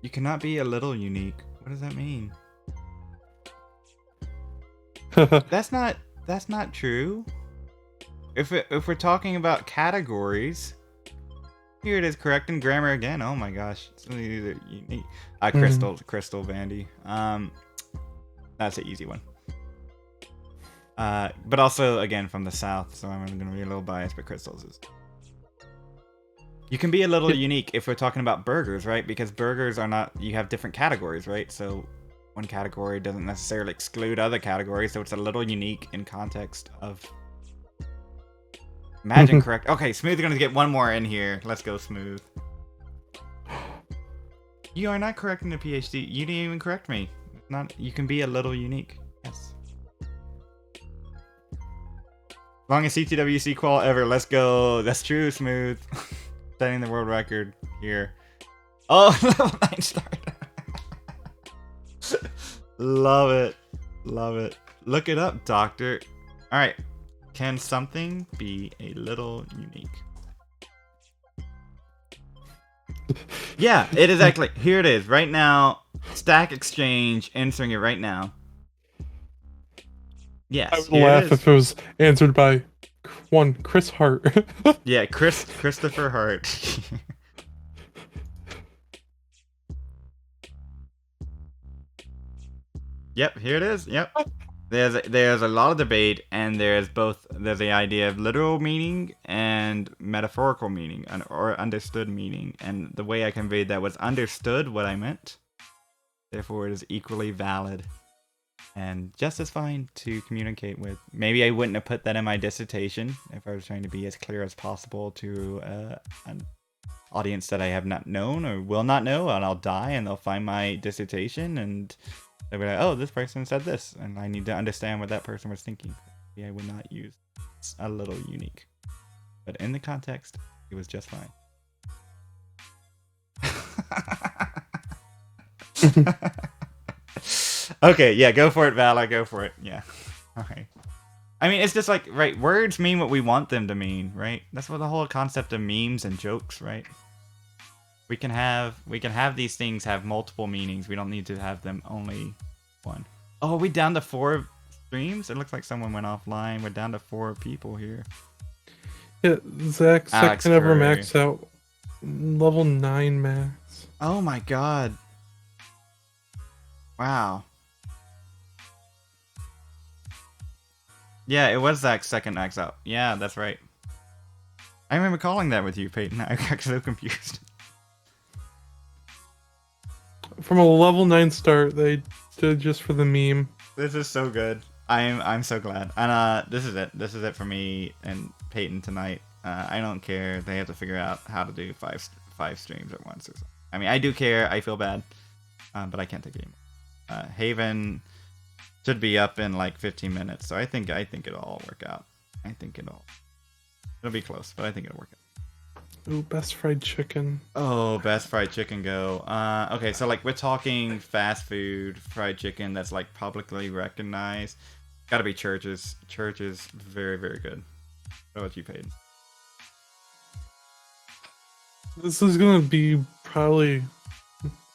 [SPEAKER 1] You cannot be a little unique. What does that mean? That's not true. If we're talking about categories, here it is, correcting grammar again. Oh my gosh, some of these are unique. Crystal Vandy. That's an easy one. But also again from the south, so I'm gonna be a little biased. But Crystals is. You can be a little unique if we're talking about burgers, right? Because burgers are not. You have different categories, right? So one category doesn't necessarily exclude other categories, so it's a little unique in context of. Imagine correct. Okay, Smooth, you're gonna get one more in here. Let's go, Smooth. You are not correcting the PhD. You didn't even correct me. Not. You can be a little unique. Yes. Longest CTWC qual ever. Let's go. That's true, Smooth. Setting the world record here. Oh, level 9 start. Love it. Love it. Look it up, Doctor. All right. Can something be a little unique? Yeah, it is actually. Here it is. Right now. Stack Exchange answering it right now. Yes.
[SPEAKER 2] I would laugh if it was answered by one Chris Hart.
[SPEAKER 1] Yeah, Christopher Hart. Yep, here it is. Yep. There's a lot of debate, and there's the idea of literal meaning and metaphorical meaning, or understood meaning. And the way I conveyed that was understood what I meant. Therefore, it is equally valid and just as fine to communicate with. Maybe I wouldn't have put that in my dissertation if I was trying to be as clear as possible to an audience that I have not known or will not know, and I'll die and they'll find my dissertation and they'll be like, oh, this person said this, and I need to understand what that person was thinking. Maybe I would not use it's a little unique. But in the context, it was just fine. Okay, yeah, go for it, Vala. Go for it. Yeah. Okay. I mean, it's just like, right, words mean what we want them to mean, right? That's what the whole concept of memes and jokes, right? We can have these things have multiple meanings. We don't need to have them only one. Oh, are we down to 4 streams? It looks like someone went offline. We're down to 4 people here.
[SPEAKER 2] Yeah, Zach
[SPEAKER 1] Alex
[SPEAKER 2] second ever
[SPEAKER 1] Curry.
[SPEAKER 2] max out. Level 9 max.
[SPEAKER 1] Oh my god. Wow. Yeah, it was Zach's second max out. Yeah, that's right. I remember calling that with you, Peyton. I got so confused.
[SPEAKER 2] From a level 9 start, they did just for the meme.
[SPEAKER 1] This is so good. I'm so glad. And this is it. This is it for me and Peyton tonight. I don't care. They have to figure out how to do 5 streams at once or something. I mean, I do care. I feel bad, but I can't take it anymore. Haven should be up in like 15 minutes, so I think it'll all work out. I think it'll be close, but I think it'll work out.
[SPEAKER 2] Ooh, best fried chicken.
[SPEAKER 1] Oh, best fried chicken go. Okay, so like we're talking fast food fried chicken that's like publicly recognized. Gotta be Church's. Church's very, very good. What about you, Peyton?
[SPEAKER 2] This is gonna be probably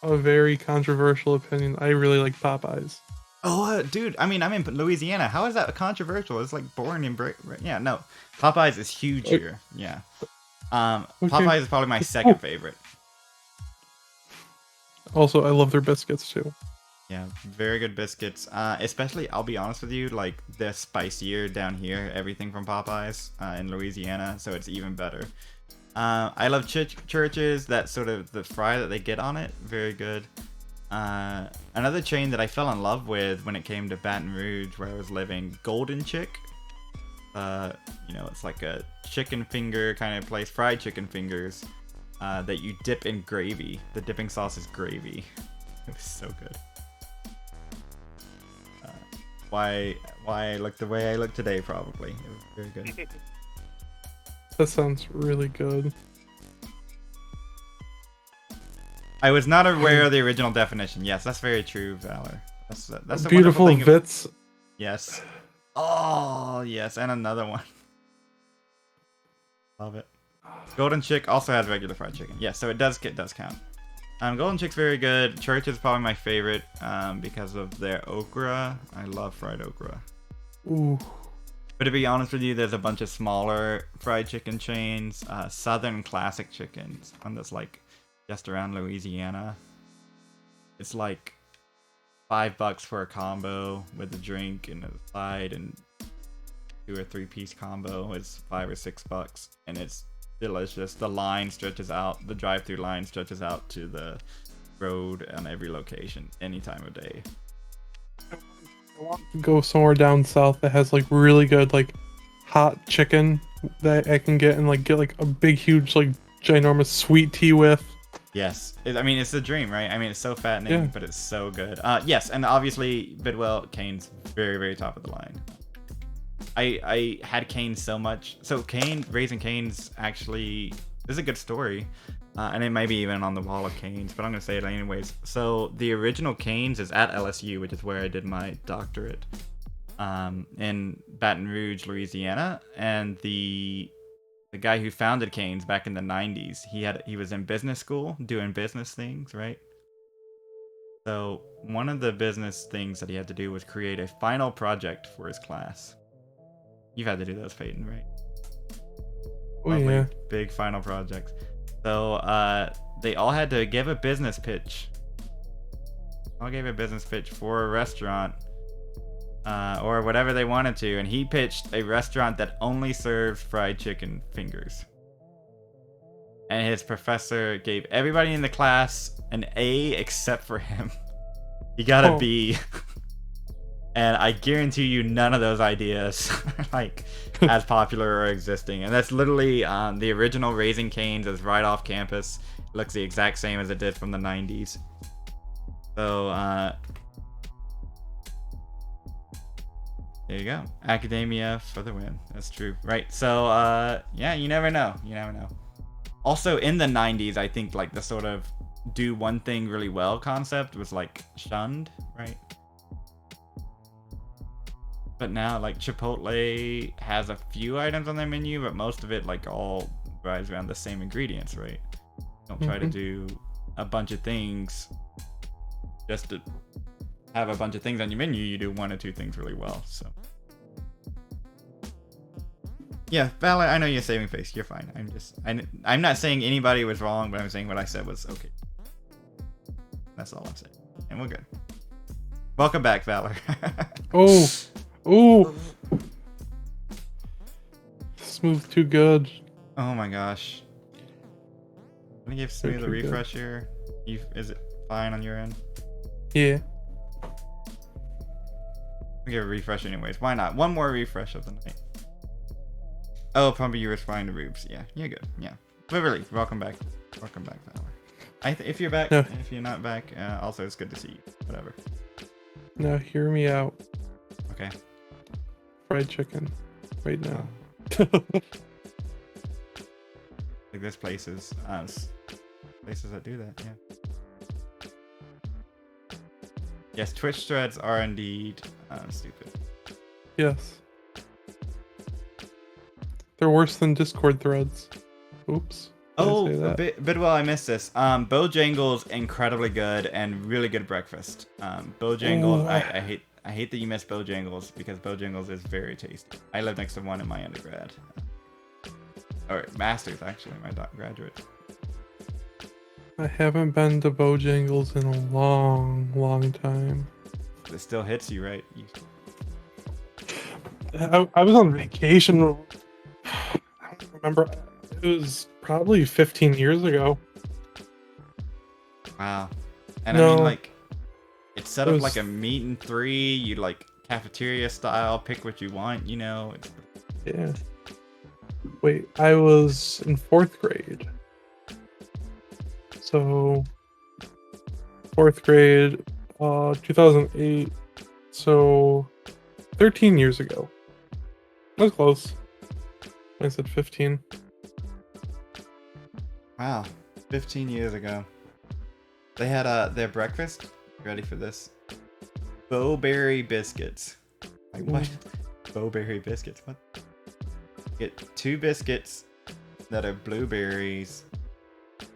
[SPEAKER 2] a very controversial opinion. I really like Popeyes.
[SPEAKER 1] Oh, dude, I mean, I'm in Louisiana. How is that controversial? It's like born in yeah, no. Popeyes is huge here. Yeah. Popeyes is probably my second favorite.
[SPEAKER 2] Also, I love their biscuits too.
[SPEAKER 1] Yeah, very good biscuits. Especially, I'll be honest with you, like they're spicier down here. Everything from Popeyes in Louisiana, so it's even better. I love Church's. That sort of the fry that they get on it, very good. Another chain that I fell in love with when it came to Baton Rouge, where I was living, Golden Chick. You know, it's like a chicken finger kind of place, fried chicken fingers that you dip in gravy. The dipping sauce is gravy. It was so good. Why I look the way I look today, probably. It was very good.
[SPEAKER 2] That sounds really good.
[SPEAKER 1] I was not aware of the original definition. Yes, that's very true, Valor. That's a
[SPEAKER 2] beautiful
[SPEAKER 1] thing
[SPEAKER 2] Vits.
[SPEAKER 1] Yes. Oh, yes, and another one. Love it. Golden Chick also has regular fried chicken. Yeah, so it does count. Golden Chick's very good. Church is probably my favorite because of their okra. I love fried okra.
[SPEAKER 2] Ooh.
[SPEAKER 1] But to be honest with you, there's a bunch of smaller fried chicken chains. Southern Classic Chickens, one that's like just around Louisiana. It's like $5 for a combo with a drink and a side, and 2 or 3 piece combo is $5 or $6, and it's delicious. The line stretches out, the drive-through line stretches out to the road on every location, any time of day.
[SPEAKER 2] I want to go somewhere down south that has like really good like hot chicken that I can get and like get like a big huge like ginormous sweet tea with.
[SPEAKER 1] Yes, I mean, it's the dream, right? I mean, it's so fattening, but it's so good. Yes, and obviously Bidwell Cane's very, very top of the line. I had Cane so much. So Raising Cane's actually, this is a good story. And it may be even on the wall of Cane's, but I'm going to say it anyways. So the original Cane's is at LSU, which is where I did my doctorate, in Baton Rouge, Louisiana. And the guy who founded Cane's back in the 90s, he was in business school doing business things, right? So one of the business things that he had to do was create a final project for his class. You've had to do those, Peyton, right?
[SPEAKER 2] Oh,
[SPEAKER 1] Lovely,
[SPEAKER 2] yeah.
[SPEAKER 1] big final projects. So they all had to give a business pitch. All gave a business pitch for a restaurant or whatever they wanted to, and he pitched a restaurant that only serves fried chicken fingers. And his professor gave everybody in the class an A except for him. He got a B. And I guarantee you none of those ideas are like as popular or existing. And that's literally the original Raising Cane's is right off campus. It looks the exact same as it did from the 90s. So there you go. Academia for the win. That's true. Right. So yeah, you never know. You never know. Also in the 90s, I think like the sort of do one thing really well concept was like shunned, right? But now, like, Chipotle has a few items on their menu, but most of it, like, all rides around the same ingredients, right? Don't try to do a bunch of things just to have a bunch of things on your menu. You do 1 or 2 things really well, so. Yeah, Valor, I know you're saving face. You're fine. I'm not saying anybody was wrong, but I'm saying what I said was okay. That's all I'm saying. And we're good. Welcome back, Valor.
[SPEAKER 2] Oh. Ooh. Smooth too good.
[SPEAKER 1] Oh my gosh. Let me give Smooth a refresh here. Is it fine on your end?
[SPEAKER 2] Yeah.
[SPEAKER 1] I'll give a refresh anyways. Why not? One more refresh of the night. Oh, probably you were fine to Rubes. Yeah, you're good. Yeah. Cleverly, welcome back. Welcome back, Tyler. If you're back,
[SPEAKER 2] No.
[SPEAKER 1] if you're not back, also it's good to see you. Whatever.
[SPEAKER 2] Now hear me out.
[SPEAKER 1] Okay.
[SPEAKER 2] Fried chicken. Right now.
[SPEAKER 1] Like there's places that do that. Yeah. Yes, Twitch threads are indeed stupid.
[SPEAKER 2] Yes. They're worse than Discord threads. Oops. Did I say that?
[SPEAKER 1] Bidwell, I missed this. Bojangles incredibly good and really good breakfast. Bojangles,
[SPEAKER 2] Ooh.
[SPEAKER 1] I hate that you missed Bojangles because Bojangles is very tasty. I lived next to one in my undergrad. Or master's actually, my graduate.
[SPEAKER 2] I haven't been to Bojangles in a long time.
[SPEAKER 1] It still hits you, right?
[SPEAKER 2] I was on vacation. I don't remember. It was probably 15 years ago.
[SPEAKER 1] Wow. And
[SPEAKER 2] No,
[SPEAKER 1] I mean, like, it's set up
[SPEAKER 2] was-
[SPEAKER 1] like a meet and three. You like cafeteria style, pick what you want. You know.
[SPEAKER 2] Yeah. Wait, I was in 4th grade. So 4th grade, 2008. So 13 years ago. That was close. I said 15.
[SPEAKER 1] Wow. 15 years ago. They had their breakfast. Ready for this? Bowberry biscuits. Like what? Bowberry biscuits. What? Get 2 biscuits that are blueberries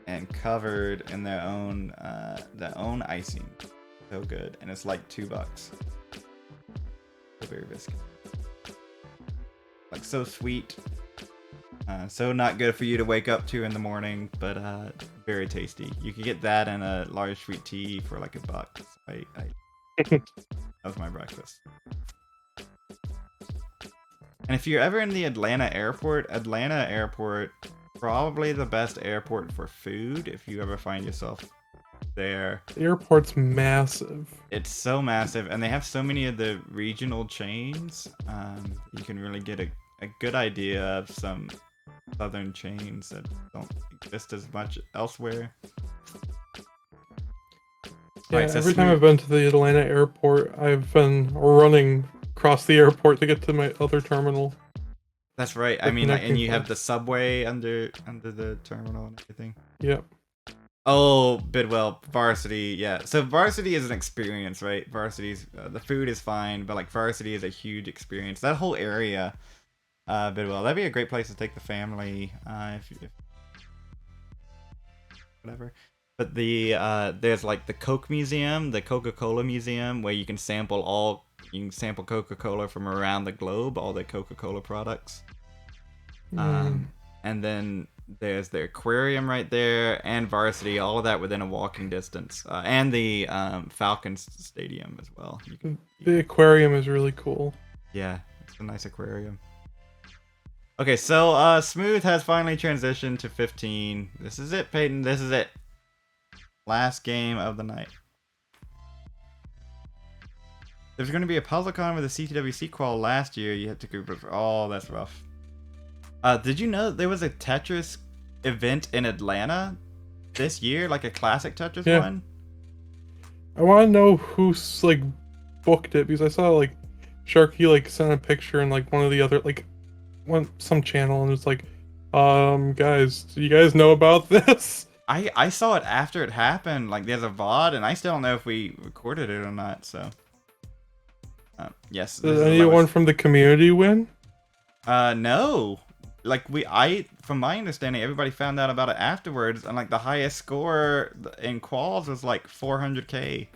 [SPEAKER 1] and covered in their own icing. So good, and it's like $2. Blueberry biscuit. Like so sweet. So not good for you to wake up to in the morning, but very tasty. You could get that and a large sweet tea for like $1. That was my breakfast. And if you're ever in the Atlanta airport, probably the best airport for food if you ever find yourself there.
[SPEAKER 2] The airport's massive.
[SPEAKER 1] It's so massive, and they have so many of the regional chains. You can really get a good idea of some southern chains that don't exist as much elsewhere.
[SPEAKER 2] Yeah,
[SPEAKER 1] Right, so
[SPEAKER 2] every time I've been to the Atlanta airport, I've been running across the airport to get to my other terminal.
[SPEAKER 1] That's right. I mean, and you have the subway under the terminal and everything.
[SPEAKER 2] Yep.
[SPEAKER 1] Oh, Bidwell, Varsity, yeah. So Varsity is an experience, right? Varsity's the food is fine, but like Varsity is a huge experience. That whole area, Bidwell, that'd be a great place to take the family, if whatever. But there's like the Coke Museum, the Coca-Cola Museum, where you can sample Coca-Cola from around the globe, all the Coca-Cola products. And then there's the aquarium right there, and Varsity, all of that within a walking distance, and the Falcons Stadium as well.
[SPEAKER 2] The aquarium is really cool.
[SPEAKER 1] Yeah, it's a nice aquarium. Okay, so Smooth has finally transitioned to 15. This is it, Peyton. This is it. Last game of the night. There's going to be a PuzzleCon with a CTWC qual last year. You had to group it for. Oh, that's rough. Did you know there was a Tetris event in Atlanta this year, like a classic Tetris one?
[SPEAKER 2] I want to know who's like booked it, because I saw like Sharky like sent a picture in like one of the other some channel, and it's like, guys, do you guys know about this?
[SPEAKER 1] I saw it after it happened. Like there's a VOD, and I still don't know if we recorded it or not. So yes.
[SPEAKER 2] Did anyone from the community win?
[SPEAKER 1] No. Like from my understanding, everybody found out about it afterwards, and like the highest score in quals was like 400k.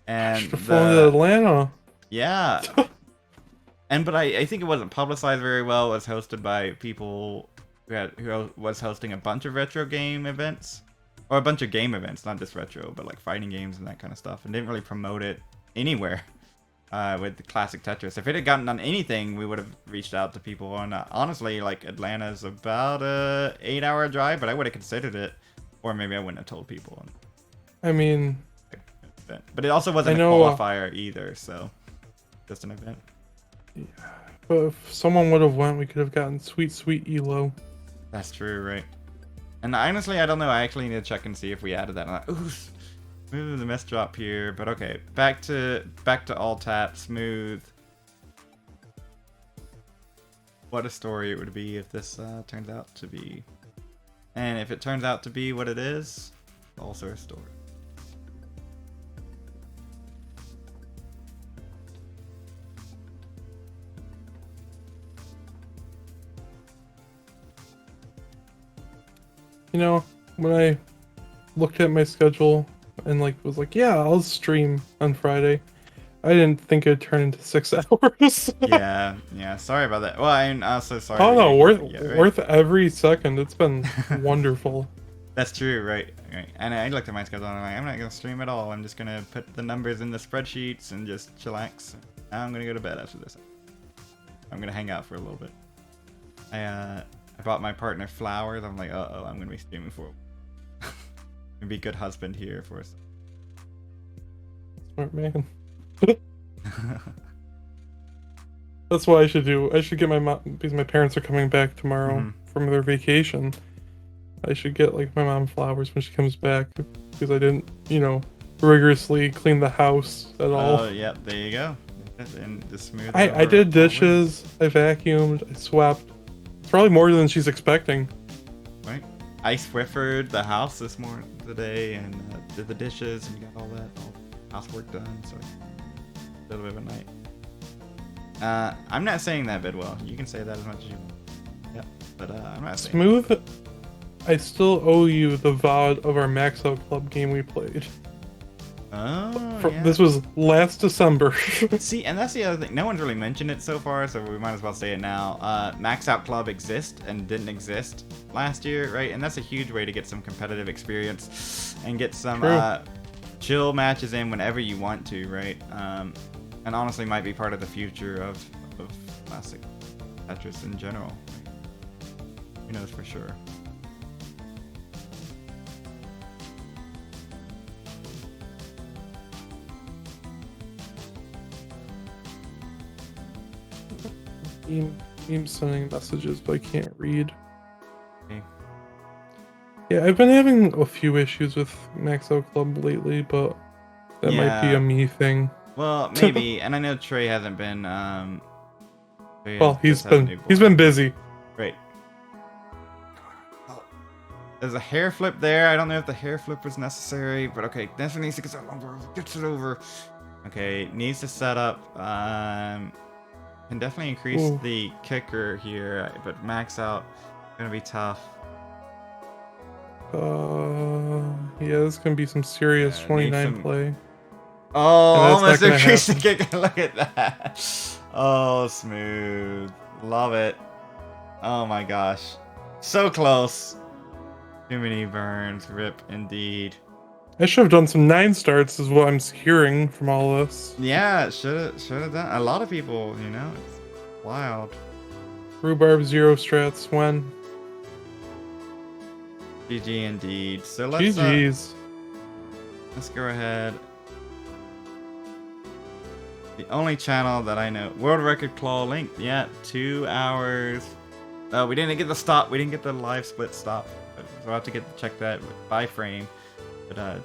[SPEAKER 1] And
[SPEAKER 2] the Atlanta.
[SPEAKER 1] Yeah. But I think it wasn't publicized very well. It was hosted by people who was hosting a bunch of retro game events, or a bunch of game events, not just retro, but like fighting games and that kind of stuff, and didn't really promote it anywhere. With the Classic Tetris. If it had gotten on anything, we would have reached out to people. And honestly, like Atlanta's about a 8-hour drive, but I would have considered it, or maybe I wouldn't have told people.
[SPEAKER 2] I mean,
[SPEAKER 1] but it also wasn't a qualifier either, so just an event.
[SPEAKER 2] Yeah, but if someone would have went, we could have gotten sweet Elo.
[SPEAKER 1] That's true, right? And honestly, I don't know. I actually need to check and see if we added that. I'm like, ooh, smooth the mess drop here. But okay, back to all tap smooth. What a story it would be if this turns out to be. And if it turns out to be what it is, also a story.
[SPEAKER 2] You know, when I looked at my schedule and like was like, yeah, I'll stream on Friday, I didn't think it'd turn into 6 hours.
[SPEAKER 1] Yeah. Sorry about that. Well, I'm also sorry.
[SPEAKER 2] Oh no,
[SPEAKER 1] right?
[SPEAKER 2] worth every second. It's been wonderful.
[SPEAKER 1] That's true, right? And I looked at my schedule and I'm like, I'm not gonna stream at all. I'm just gonna put the numbers in the spreadsheets and just chillax. Now I'm gonna go to bed after this. I'm gonna hang out for a little bit. I bought my partner flowers. I'm like, uh-oh, I'm gonna be streaming for gonna be a good husband here for us.
[SPEAKER 2] Smart man. That's what I should do. I should get my mom, because my parents are coming back tomorrow from their vacation. I should get like my mom flowers when she comes back, because I didn't, you know, rigorously clean the house at all.
[SPEAKER 1] Oh, yep, there you go. And just smooth.
[SPEAKER 2] I did dishes, I vacuumed, I swept. It's probably more than she's expecting.
[SPEAKER 1] Right. I Swiffered the house today and did the dishes and got all the housework done. So a little bit of a night. I'm not saying that, Bidwell. You can say that as much as you want. Yep. But I'm not saying
[SPEAKER 2] Smooth. I still owe you the VOD of our Max Out Club game we played.
[SPEAKER 1] Oh, yeah.
[SPEAKER 2] This was last December.
[SPEAKER 1] See, and that's the other thing. No one's really mentioned it so far, so we might as well say it now. Max Out Club exists and didn't exist last year, right? And that's a huge way to get some competitive experience and get some chill matches in whenever you want to, right? And honestly might be part of the future of Classic Tetris in general. Who knows for sure.
[SPEAKER 2] I'm sending messages, but I can't read.
[SPEAKER 1] Okay.
[SPEAKER 2] Yeah, I've been having a few issues with Max Out Club lately, but that might be a me thing.
[SPEAKER 1] Well, maybe. And I know Trey hasn't been.
[SPEAKER 2] Well, he's been busy.
[SPEAKER 1] Great. There's a hair flip there. I don't know if the hair flip was necessary, but okay. Definitely needs to get that over. Gets it over. Okay, needs to set up. Can definitely increase the kicker here, but max out gonna be tough.
[SPEAKER 2] Yeah, this is gonna be some serious 29 play.
[SPEAKER 1] Oh, almost increased the kicker. Look at that. Oh, smooth. Love it. Oh my gosh. So close. Too many burns. Rip indeed.
[SPEAKER 2] I should have done some 9 starts is what I'm hearing from all this.
[SPEAKER 1] Yeah, should have done. A lot of people, you know, it's wild.
[SPEAKER 2] Rhubarb 0 strats when?
[SPEAKER 1] GG indeed. So let's
[SPEAKER 2] GG's.
[SPEAKER 1] Let's go ahead. The only channel that I know, world record claw length. Yeah, 2 hours. Oh, we didn't get the stop. We didn't get the live split stop. So I'll have to check that by frame. But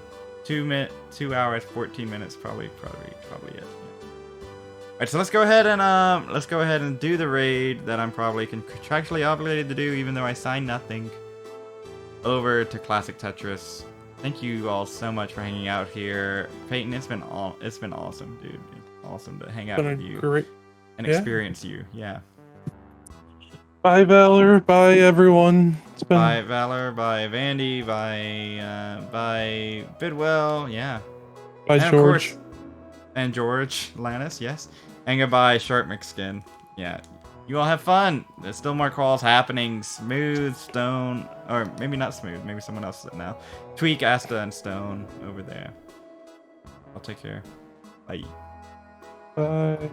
[SPEAKER 1] 2 hours, 14 minutes, probably it. Yeah. All right, so let's go ahead and do the raid that I'm probably contractually obligated to do, even though I signed nothing. Over to Classic Tetris. Thank you all so much for hanging out here, Peyton. It's been awesome, dude. It's awesome to hang out with you and experience you. Yeah.
[SPEAKER 2] Bye Valor, bye everyone.
[SPEAKER 1] Bye Valor, bye Vandy, bye Bidwell, yeah.
[SPEAKER 2] Bye
[SPEAKER 1] and
[SPEAKER 2] George.
[SPEAKER 1] Of course, and George Lannis, yes. And goodbye Sharp McSkin. Yeah. You all have fun. There's still more calls happening. Smooth, Stone, or maybe not Smooth, maybe someone else is it now. Tweak, Asta, and Stone over there. I'll take care. Bye.
[SPEAKER 2] Bye.